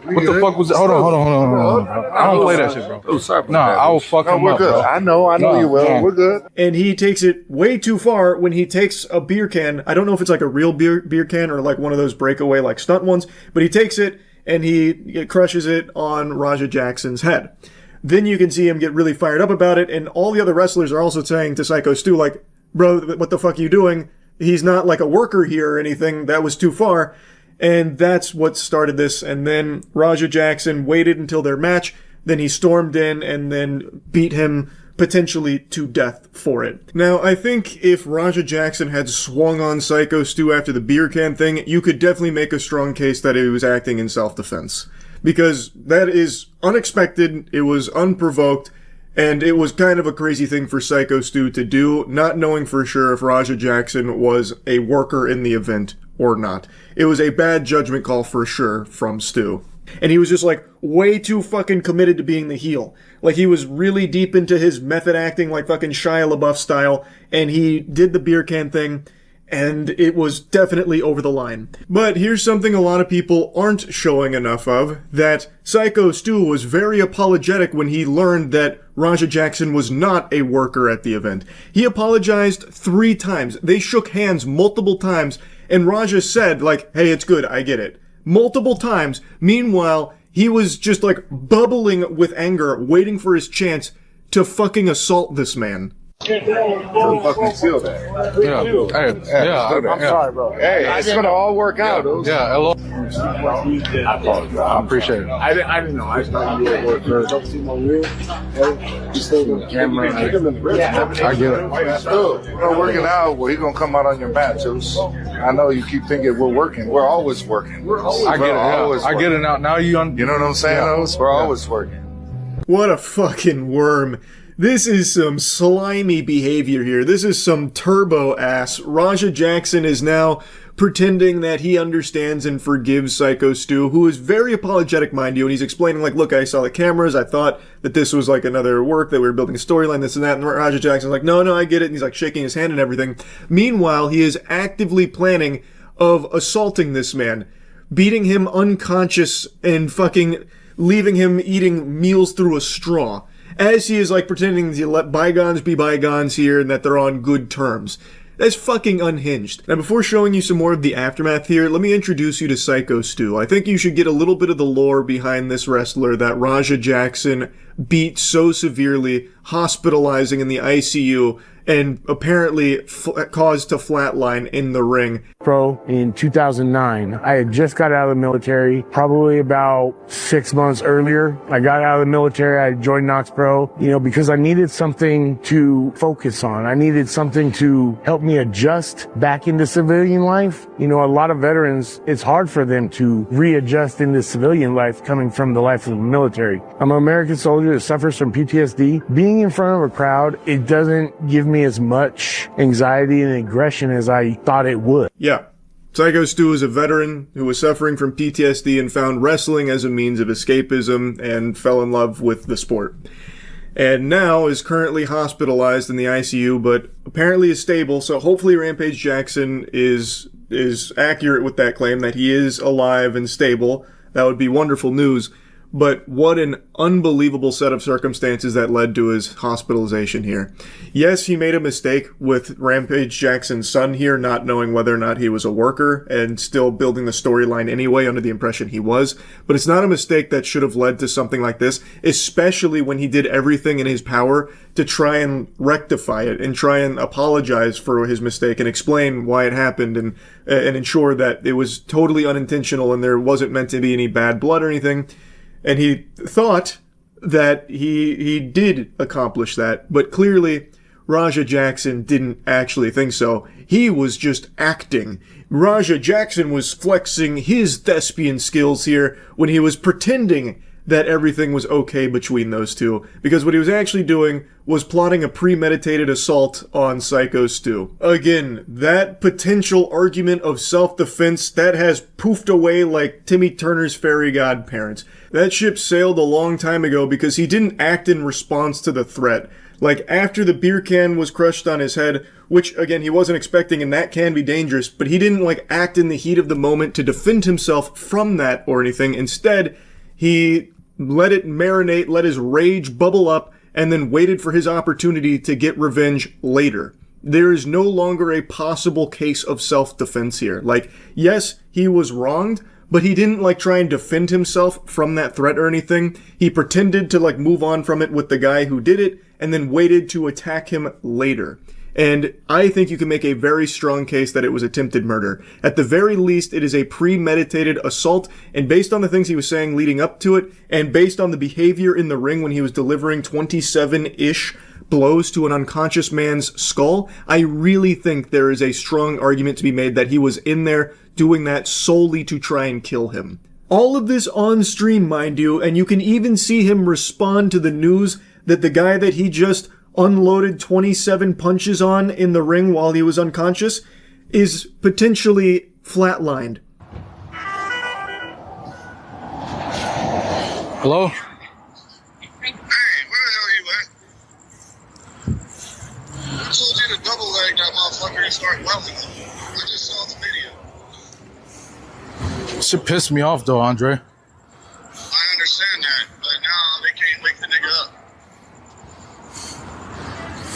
F: What the fuck was that? Hold on. I don't play that shit, bro.
O: Oh, sorry.
F: Nah, I will fuck him
O: we're
F: up,
O: good.
F: bro.
O: I know you will.
F: No.
O: We're good.
A: And he takes it way too far when he takes a beer can. I don't know if it's like a real beer can or like one of those breakaway like stunt ones, but he takes it and he crushes it on Raja Jackson's head. Then you can see him get really fired up about it, and all the other wrestlers are also saying to Psycho Stu, like, bro, what the fuck are you doing? He's not like a worker here or anything. That was too far. And that's what started this. And then Raja Jackson waited until their match. Then he stormed in and then beat him potentially to death for it. Now, I think if Raja Jackson had swung on Psycho Stu after the beer can thing, you could definitely make a strong case that he was acting in self-defense. Because that is unexpected, it was unprovoked, and it was kind of a crazy thing for Psycho Stu to do, not knowing for sure if Raja Jackson was a worker in the event or not. It was a bad judgment call for sure from Stu. And he was just like way too fucking committed to being the heel. Like he was really deep into his method acting like fucking Shia LaBeouf style, and he did the beer can thing, and it was definitely over the line. But here's something a lot of people aren't showing enough of, that Psycho Stu was very apologetic when he learned that Raja Jackson was not a worker at the event. He apologized 3 times. They shook hands multiple times, and Raja said, like, hey, it's good, I get it. Multiple times. Meanwhile, he was just like bubbling with anger, waiting for his chance to fucking assault this man.
O: Don't fucking feel that.
F: I'm
O: sorry, bro. Hey, it's gonna all work out.
F: Yeah, hello.
O: I appreciate it. I didn't know. I thought you were a worker. Don't see my wheel. You still got the camera. I get it. We're working out. Well, he's gonna come out on your matches. I know you keep thinking we're working. We're always working.
F: I get it. Yeah. I get it now. Now you know
O: what I'm saying? We're always working.
A: What a fucking worm. This is some slimy behavior here. This is some turbo ass. Raja Jackson is now pretending that he understands and forgives Psycho Stu, who is very apologetic, mind you, and he's explaining like, look, I saw the cameras, I thought that this was like another work, that we were building a storyline, this and that, and Raja Jackson's like, no, I get it, and he's like shaking his hand and everything. Meanwhile, he is actively planning of assaulting this man, beating him unconscious and fucking leaving him eating meals through a straw, as he is like pretending to let bygones be bygones here and that they're on good terms. That's fucking unhinged. Now, before showing you some more of the aftermath here, let me introduce you to Psycho Stu. I think you should get a little bit of the lore behind this wrestler that Raja Jackson beat so severely, hospitalizing in the ICU, and apparently caused to flatline in the ring.
K: Pro in 2009. I had just got out of the military, probably about 6 months earlier. I got out of the military, I joined Knox Pro, because I needed something to focus on. I needed something to help me adjust back into civilian life. A lot of veterans, it's hard for them to readjust into civilian life coming from the life of the military. I'm an American soldier that suffers from PTSD. Being in front of a crowd, it doesn't give me as much anxiety and aggression as I thought it would.
A: Yeah. Psycho Stu is a veteran who was suffering from PTSD and found wrestling as a means of escapism and fell in love with the sport. And now is currently hospitalized in the ICU, but apparently is stable, so hopefully Rampage Jackson is accurate with that claim that he is alive and stable. That would be wonderful news. but what an unbelievable set of circumstances that led to his hospitalization here. Yes, he made a mistake with Rampage Jackson's son here, not knowing whether or not he was a worker and still building the storyline anyway under the impression he was, but it's not a mistake that should have led to something like this, especially when he did everything in his power to try and rectify it and try and apologize for his mistake and explain why it happened and ensure that it was totally unintentional and there wasn't meant to be any bad blood or anything. And he thought that he did accomplish that, but clearly Raja Jackson didn't actually think so. He was just acting. Raja Jackson was flexing his thespian skills here when he was pretending that everything was okay between those two, because what he was actually doing was plotting a premeditated assault on Psycho Stu. Again, that potential argument of self-defense, that has poofed away like Timmy Turner's fairy godparents. That ship sailed a long time ago because he didn't act in response to the threat. Like, after the beer can was crushed on his head, which, again, he wasn't expecting, and that can be dangerous, but he didn't, like, act in the heat of the moment to defend himself from that or anything. Instead, he let it marinate, let his rage bubble up, and then waited for his opportunity to get revenge later. There is no longer a possible case of self-defense here. Like, yes, he was wronged, but he didn't, like, try and defend himself from that threat or anything. He pretended to, like, move on from it with the guy who did it, and then waited to attack him later. And I think you can make a very strong case that it was attempted murder. At the very least, it is a premeditated assault, and based on the things he was saying leading up to it, and based on the behavior in the ring when he was delivering 27-ish blows to an unconscious man's skull, I really think there is a strong argument to be made that he was in there doing that solely to try and kill him. All of this on stream, mind you, and you can even see him respond to the news that the guy that he just unloaded 27 punches on in the ring while he was unconscious is potentially flatlined.
F: Hello?
S: Hey, where the hell are you at? Who told you to double leg that motherfucker and start welding him? I just saw the video.
F: Shit pissed me off though, Andre.
S: I understand that, but now they can't wake the nigga up.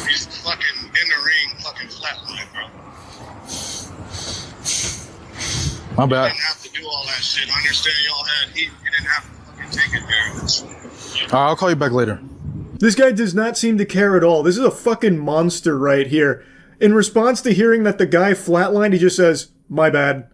S: He's fucking in the ring, fucking flatline, bro.
F: My bad.
S: You didn't have to do all that shit. I understand y'all had heat. You didn't have to fucking take advantage.
F: I'll call you back later.
A: This guy does not seem to care at all. This is a fucking monster right here. In response to hearing that the guy flatlined, he just says, "My bad."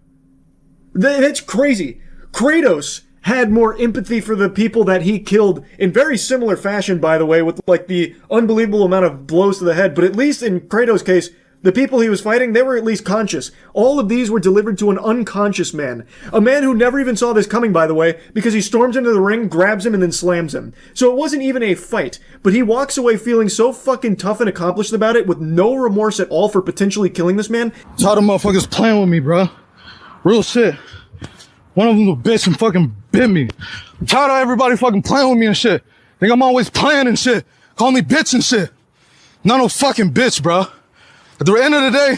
A: That's crazy. Kratos had more empathy for the people that he killed in very similar fashion, by the way, with like the unbelievable amount of blows to the head. But at least in Kratos' case, the people he was fighting, they were at least conscious. All of these were delivered to an unconscious man. A man who never even saw this coming, by the way, because he storms into the ring, grabs him, and then slams him. So it wasn't even a fight, but he walks away feeling so fucking tough and accomplished about it with no remorse at all for potentially killing this man.
F: Tired of motherfuckers playing with me, bro. Real shit. One of them's a bitch and fucking bit me. I'm tired of everybody fucking playing with me and shit. Think I'm always playing and shit. Call me bitch and shit. Not no fucking bitch, bro. At the end of the day,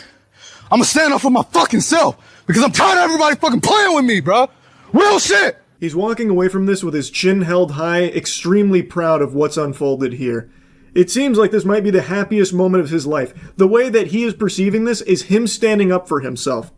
F: I'ma stand up for my fucking self because I'm tired of everybody fucking playing with me, bro. Real shit.
A: He's walking away from this with his chin held high, extremely proud of what's unfolded here. It seems like this might be the happiest moment of his life. The way that he is perceiving this is him standing up for himself.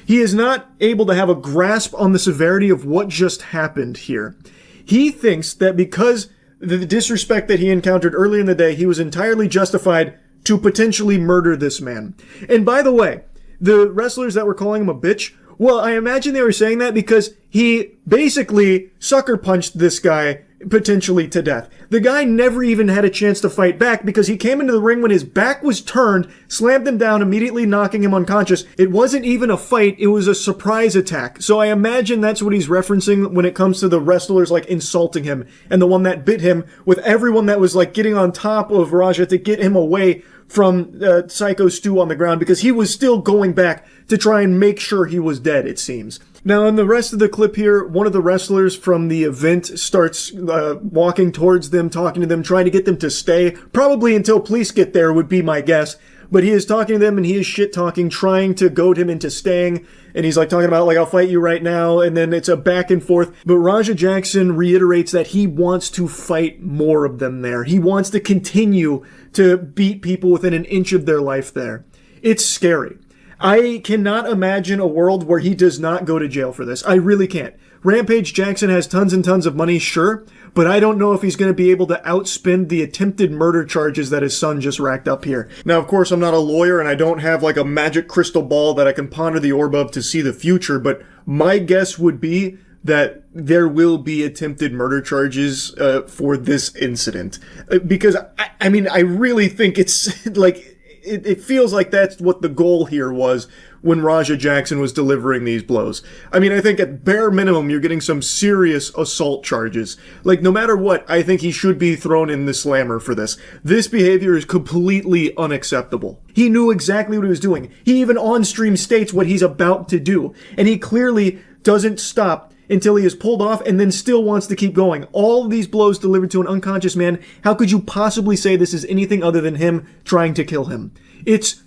A: He is not able to have a grasp on the severity of what just happened here. He thinks that because the disrespect that he encountered earlier in the day, he was entirely justified to potentially murder this man. And by the way, the wrestlers that were calling him a bitch, well, I imagine they were saying that because he basically sucker punched this guy potentially to death. The guy never even had a chance to fight back because he came into the ring when his back was turned, slammed him down, immediately knocking him unconscious. It wasn't even a fight, it was a surprise attack. So I imagine that's what he's referencing when it comes to the wrestlers like insulting him and the one that bit him, with everyone that was like getting on top of Raja to get him away from Psycho Stu on the ground because he was still going back to try and make sure he was dead, it seems. Now, in the rest of the clip here, one of the wrestlers from the event starts walking towards them, talking to them, trying to get them to stay, probably until police get there would be my guess. But he is talking to them and he is shit-talking, trying to goad him into staying. And he's like talking about like, I'll fight you right now. And then it's a back and forth. But Raja Jackson reiterates that he wants to fight more of them there. He wants to continue to beat people within an inch of their life there. It's scary. I cannot imagine a world where he does not go to jail for this. I really can't. Rampage Jackson has tons and tons of money, sure, but I don't know if he's going to be able to outspend the attempted murder charges that his son just racked up here. Now, of course, I'm not a lawyer and I don't have like a magic crystal ball that I can ponder the orb of to see the future, but my guess would be that there will be attempted murder charges for this incident. Because, I mean, I really think it's like... It feels like that's what the goal here was when Raja Jackson was delivering these blows. I mean, I think at bare minimum, you're getting some serious assault charges. Like, no matter what, I think he should be thrown in the slammer for this. This behavior is completely unacceptable. He knew exactly what he was doing. He even on-stream states what he's about to do. And he clearly doesn't stop until he is pulled off and then still wants to keep going. All of these blows delivered to an unconscious man. How could you possibly say this is anything other than him trying to kill him? It's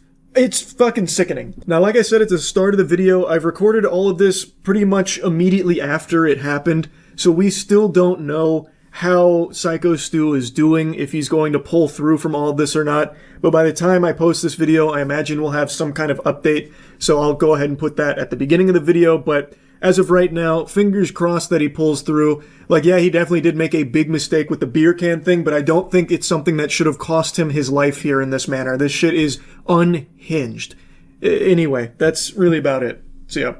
A: fucking sickening. Now, like I said at the start of the video, I've recorded all of this pretty much immediately after it happened, so we still don't know how Psycho Stu is doing, if he's going to pull through from all of this or not. But by the time I post this video, I imagine we'll have some kind of update, so I'll go ahead and put that at the beginning of the video, but as of right now, fingers crossed that he pulls through. Like, yeah, he definitely did make a big mistake with the beer can thing, but I don't think it's something that should have cost him his life here in this manner. This shit is unhinged. Anyway, that's really about it. See ya.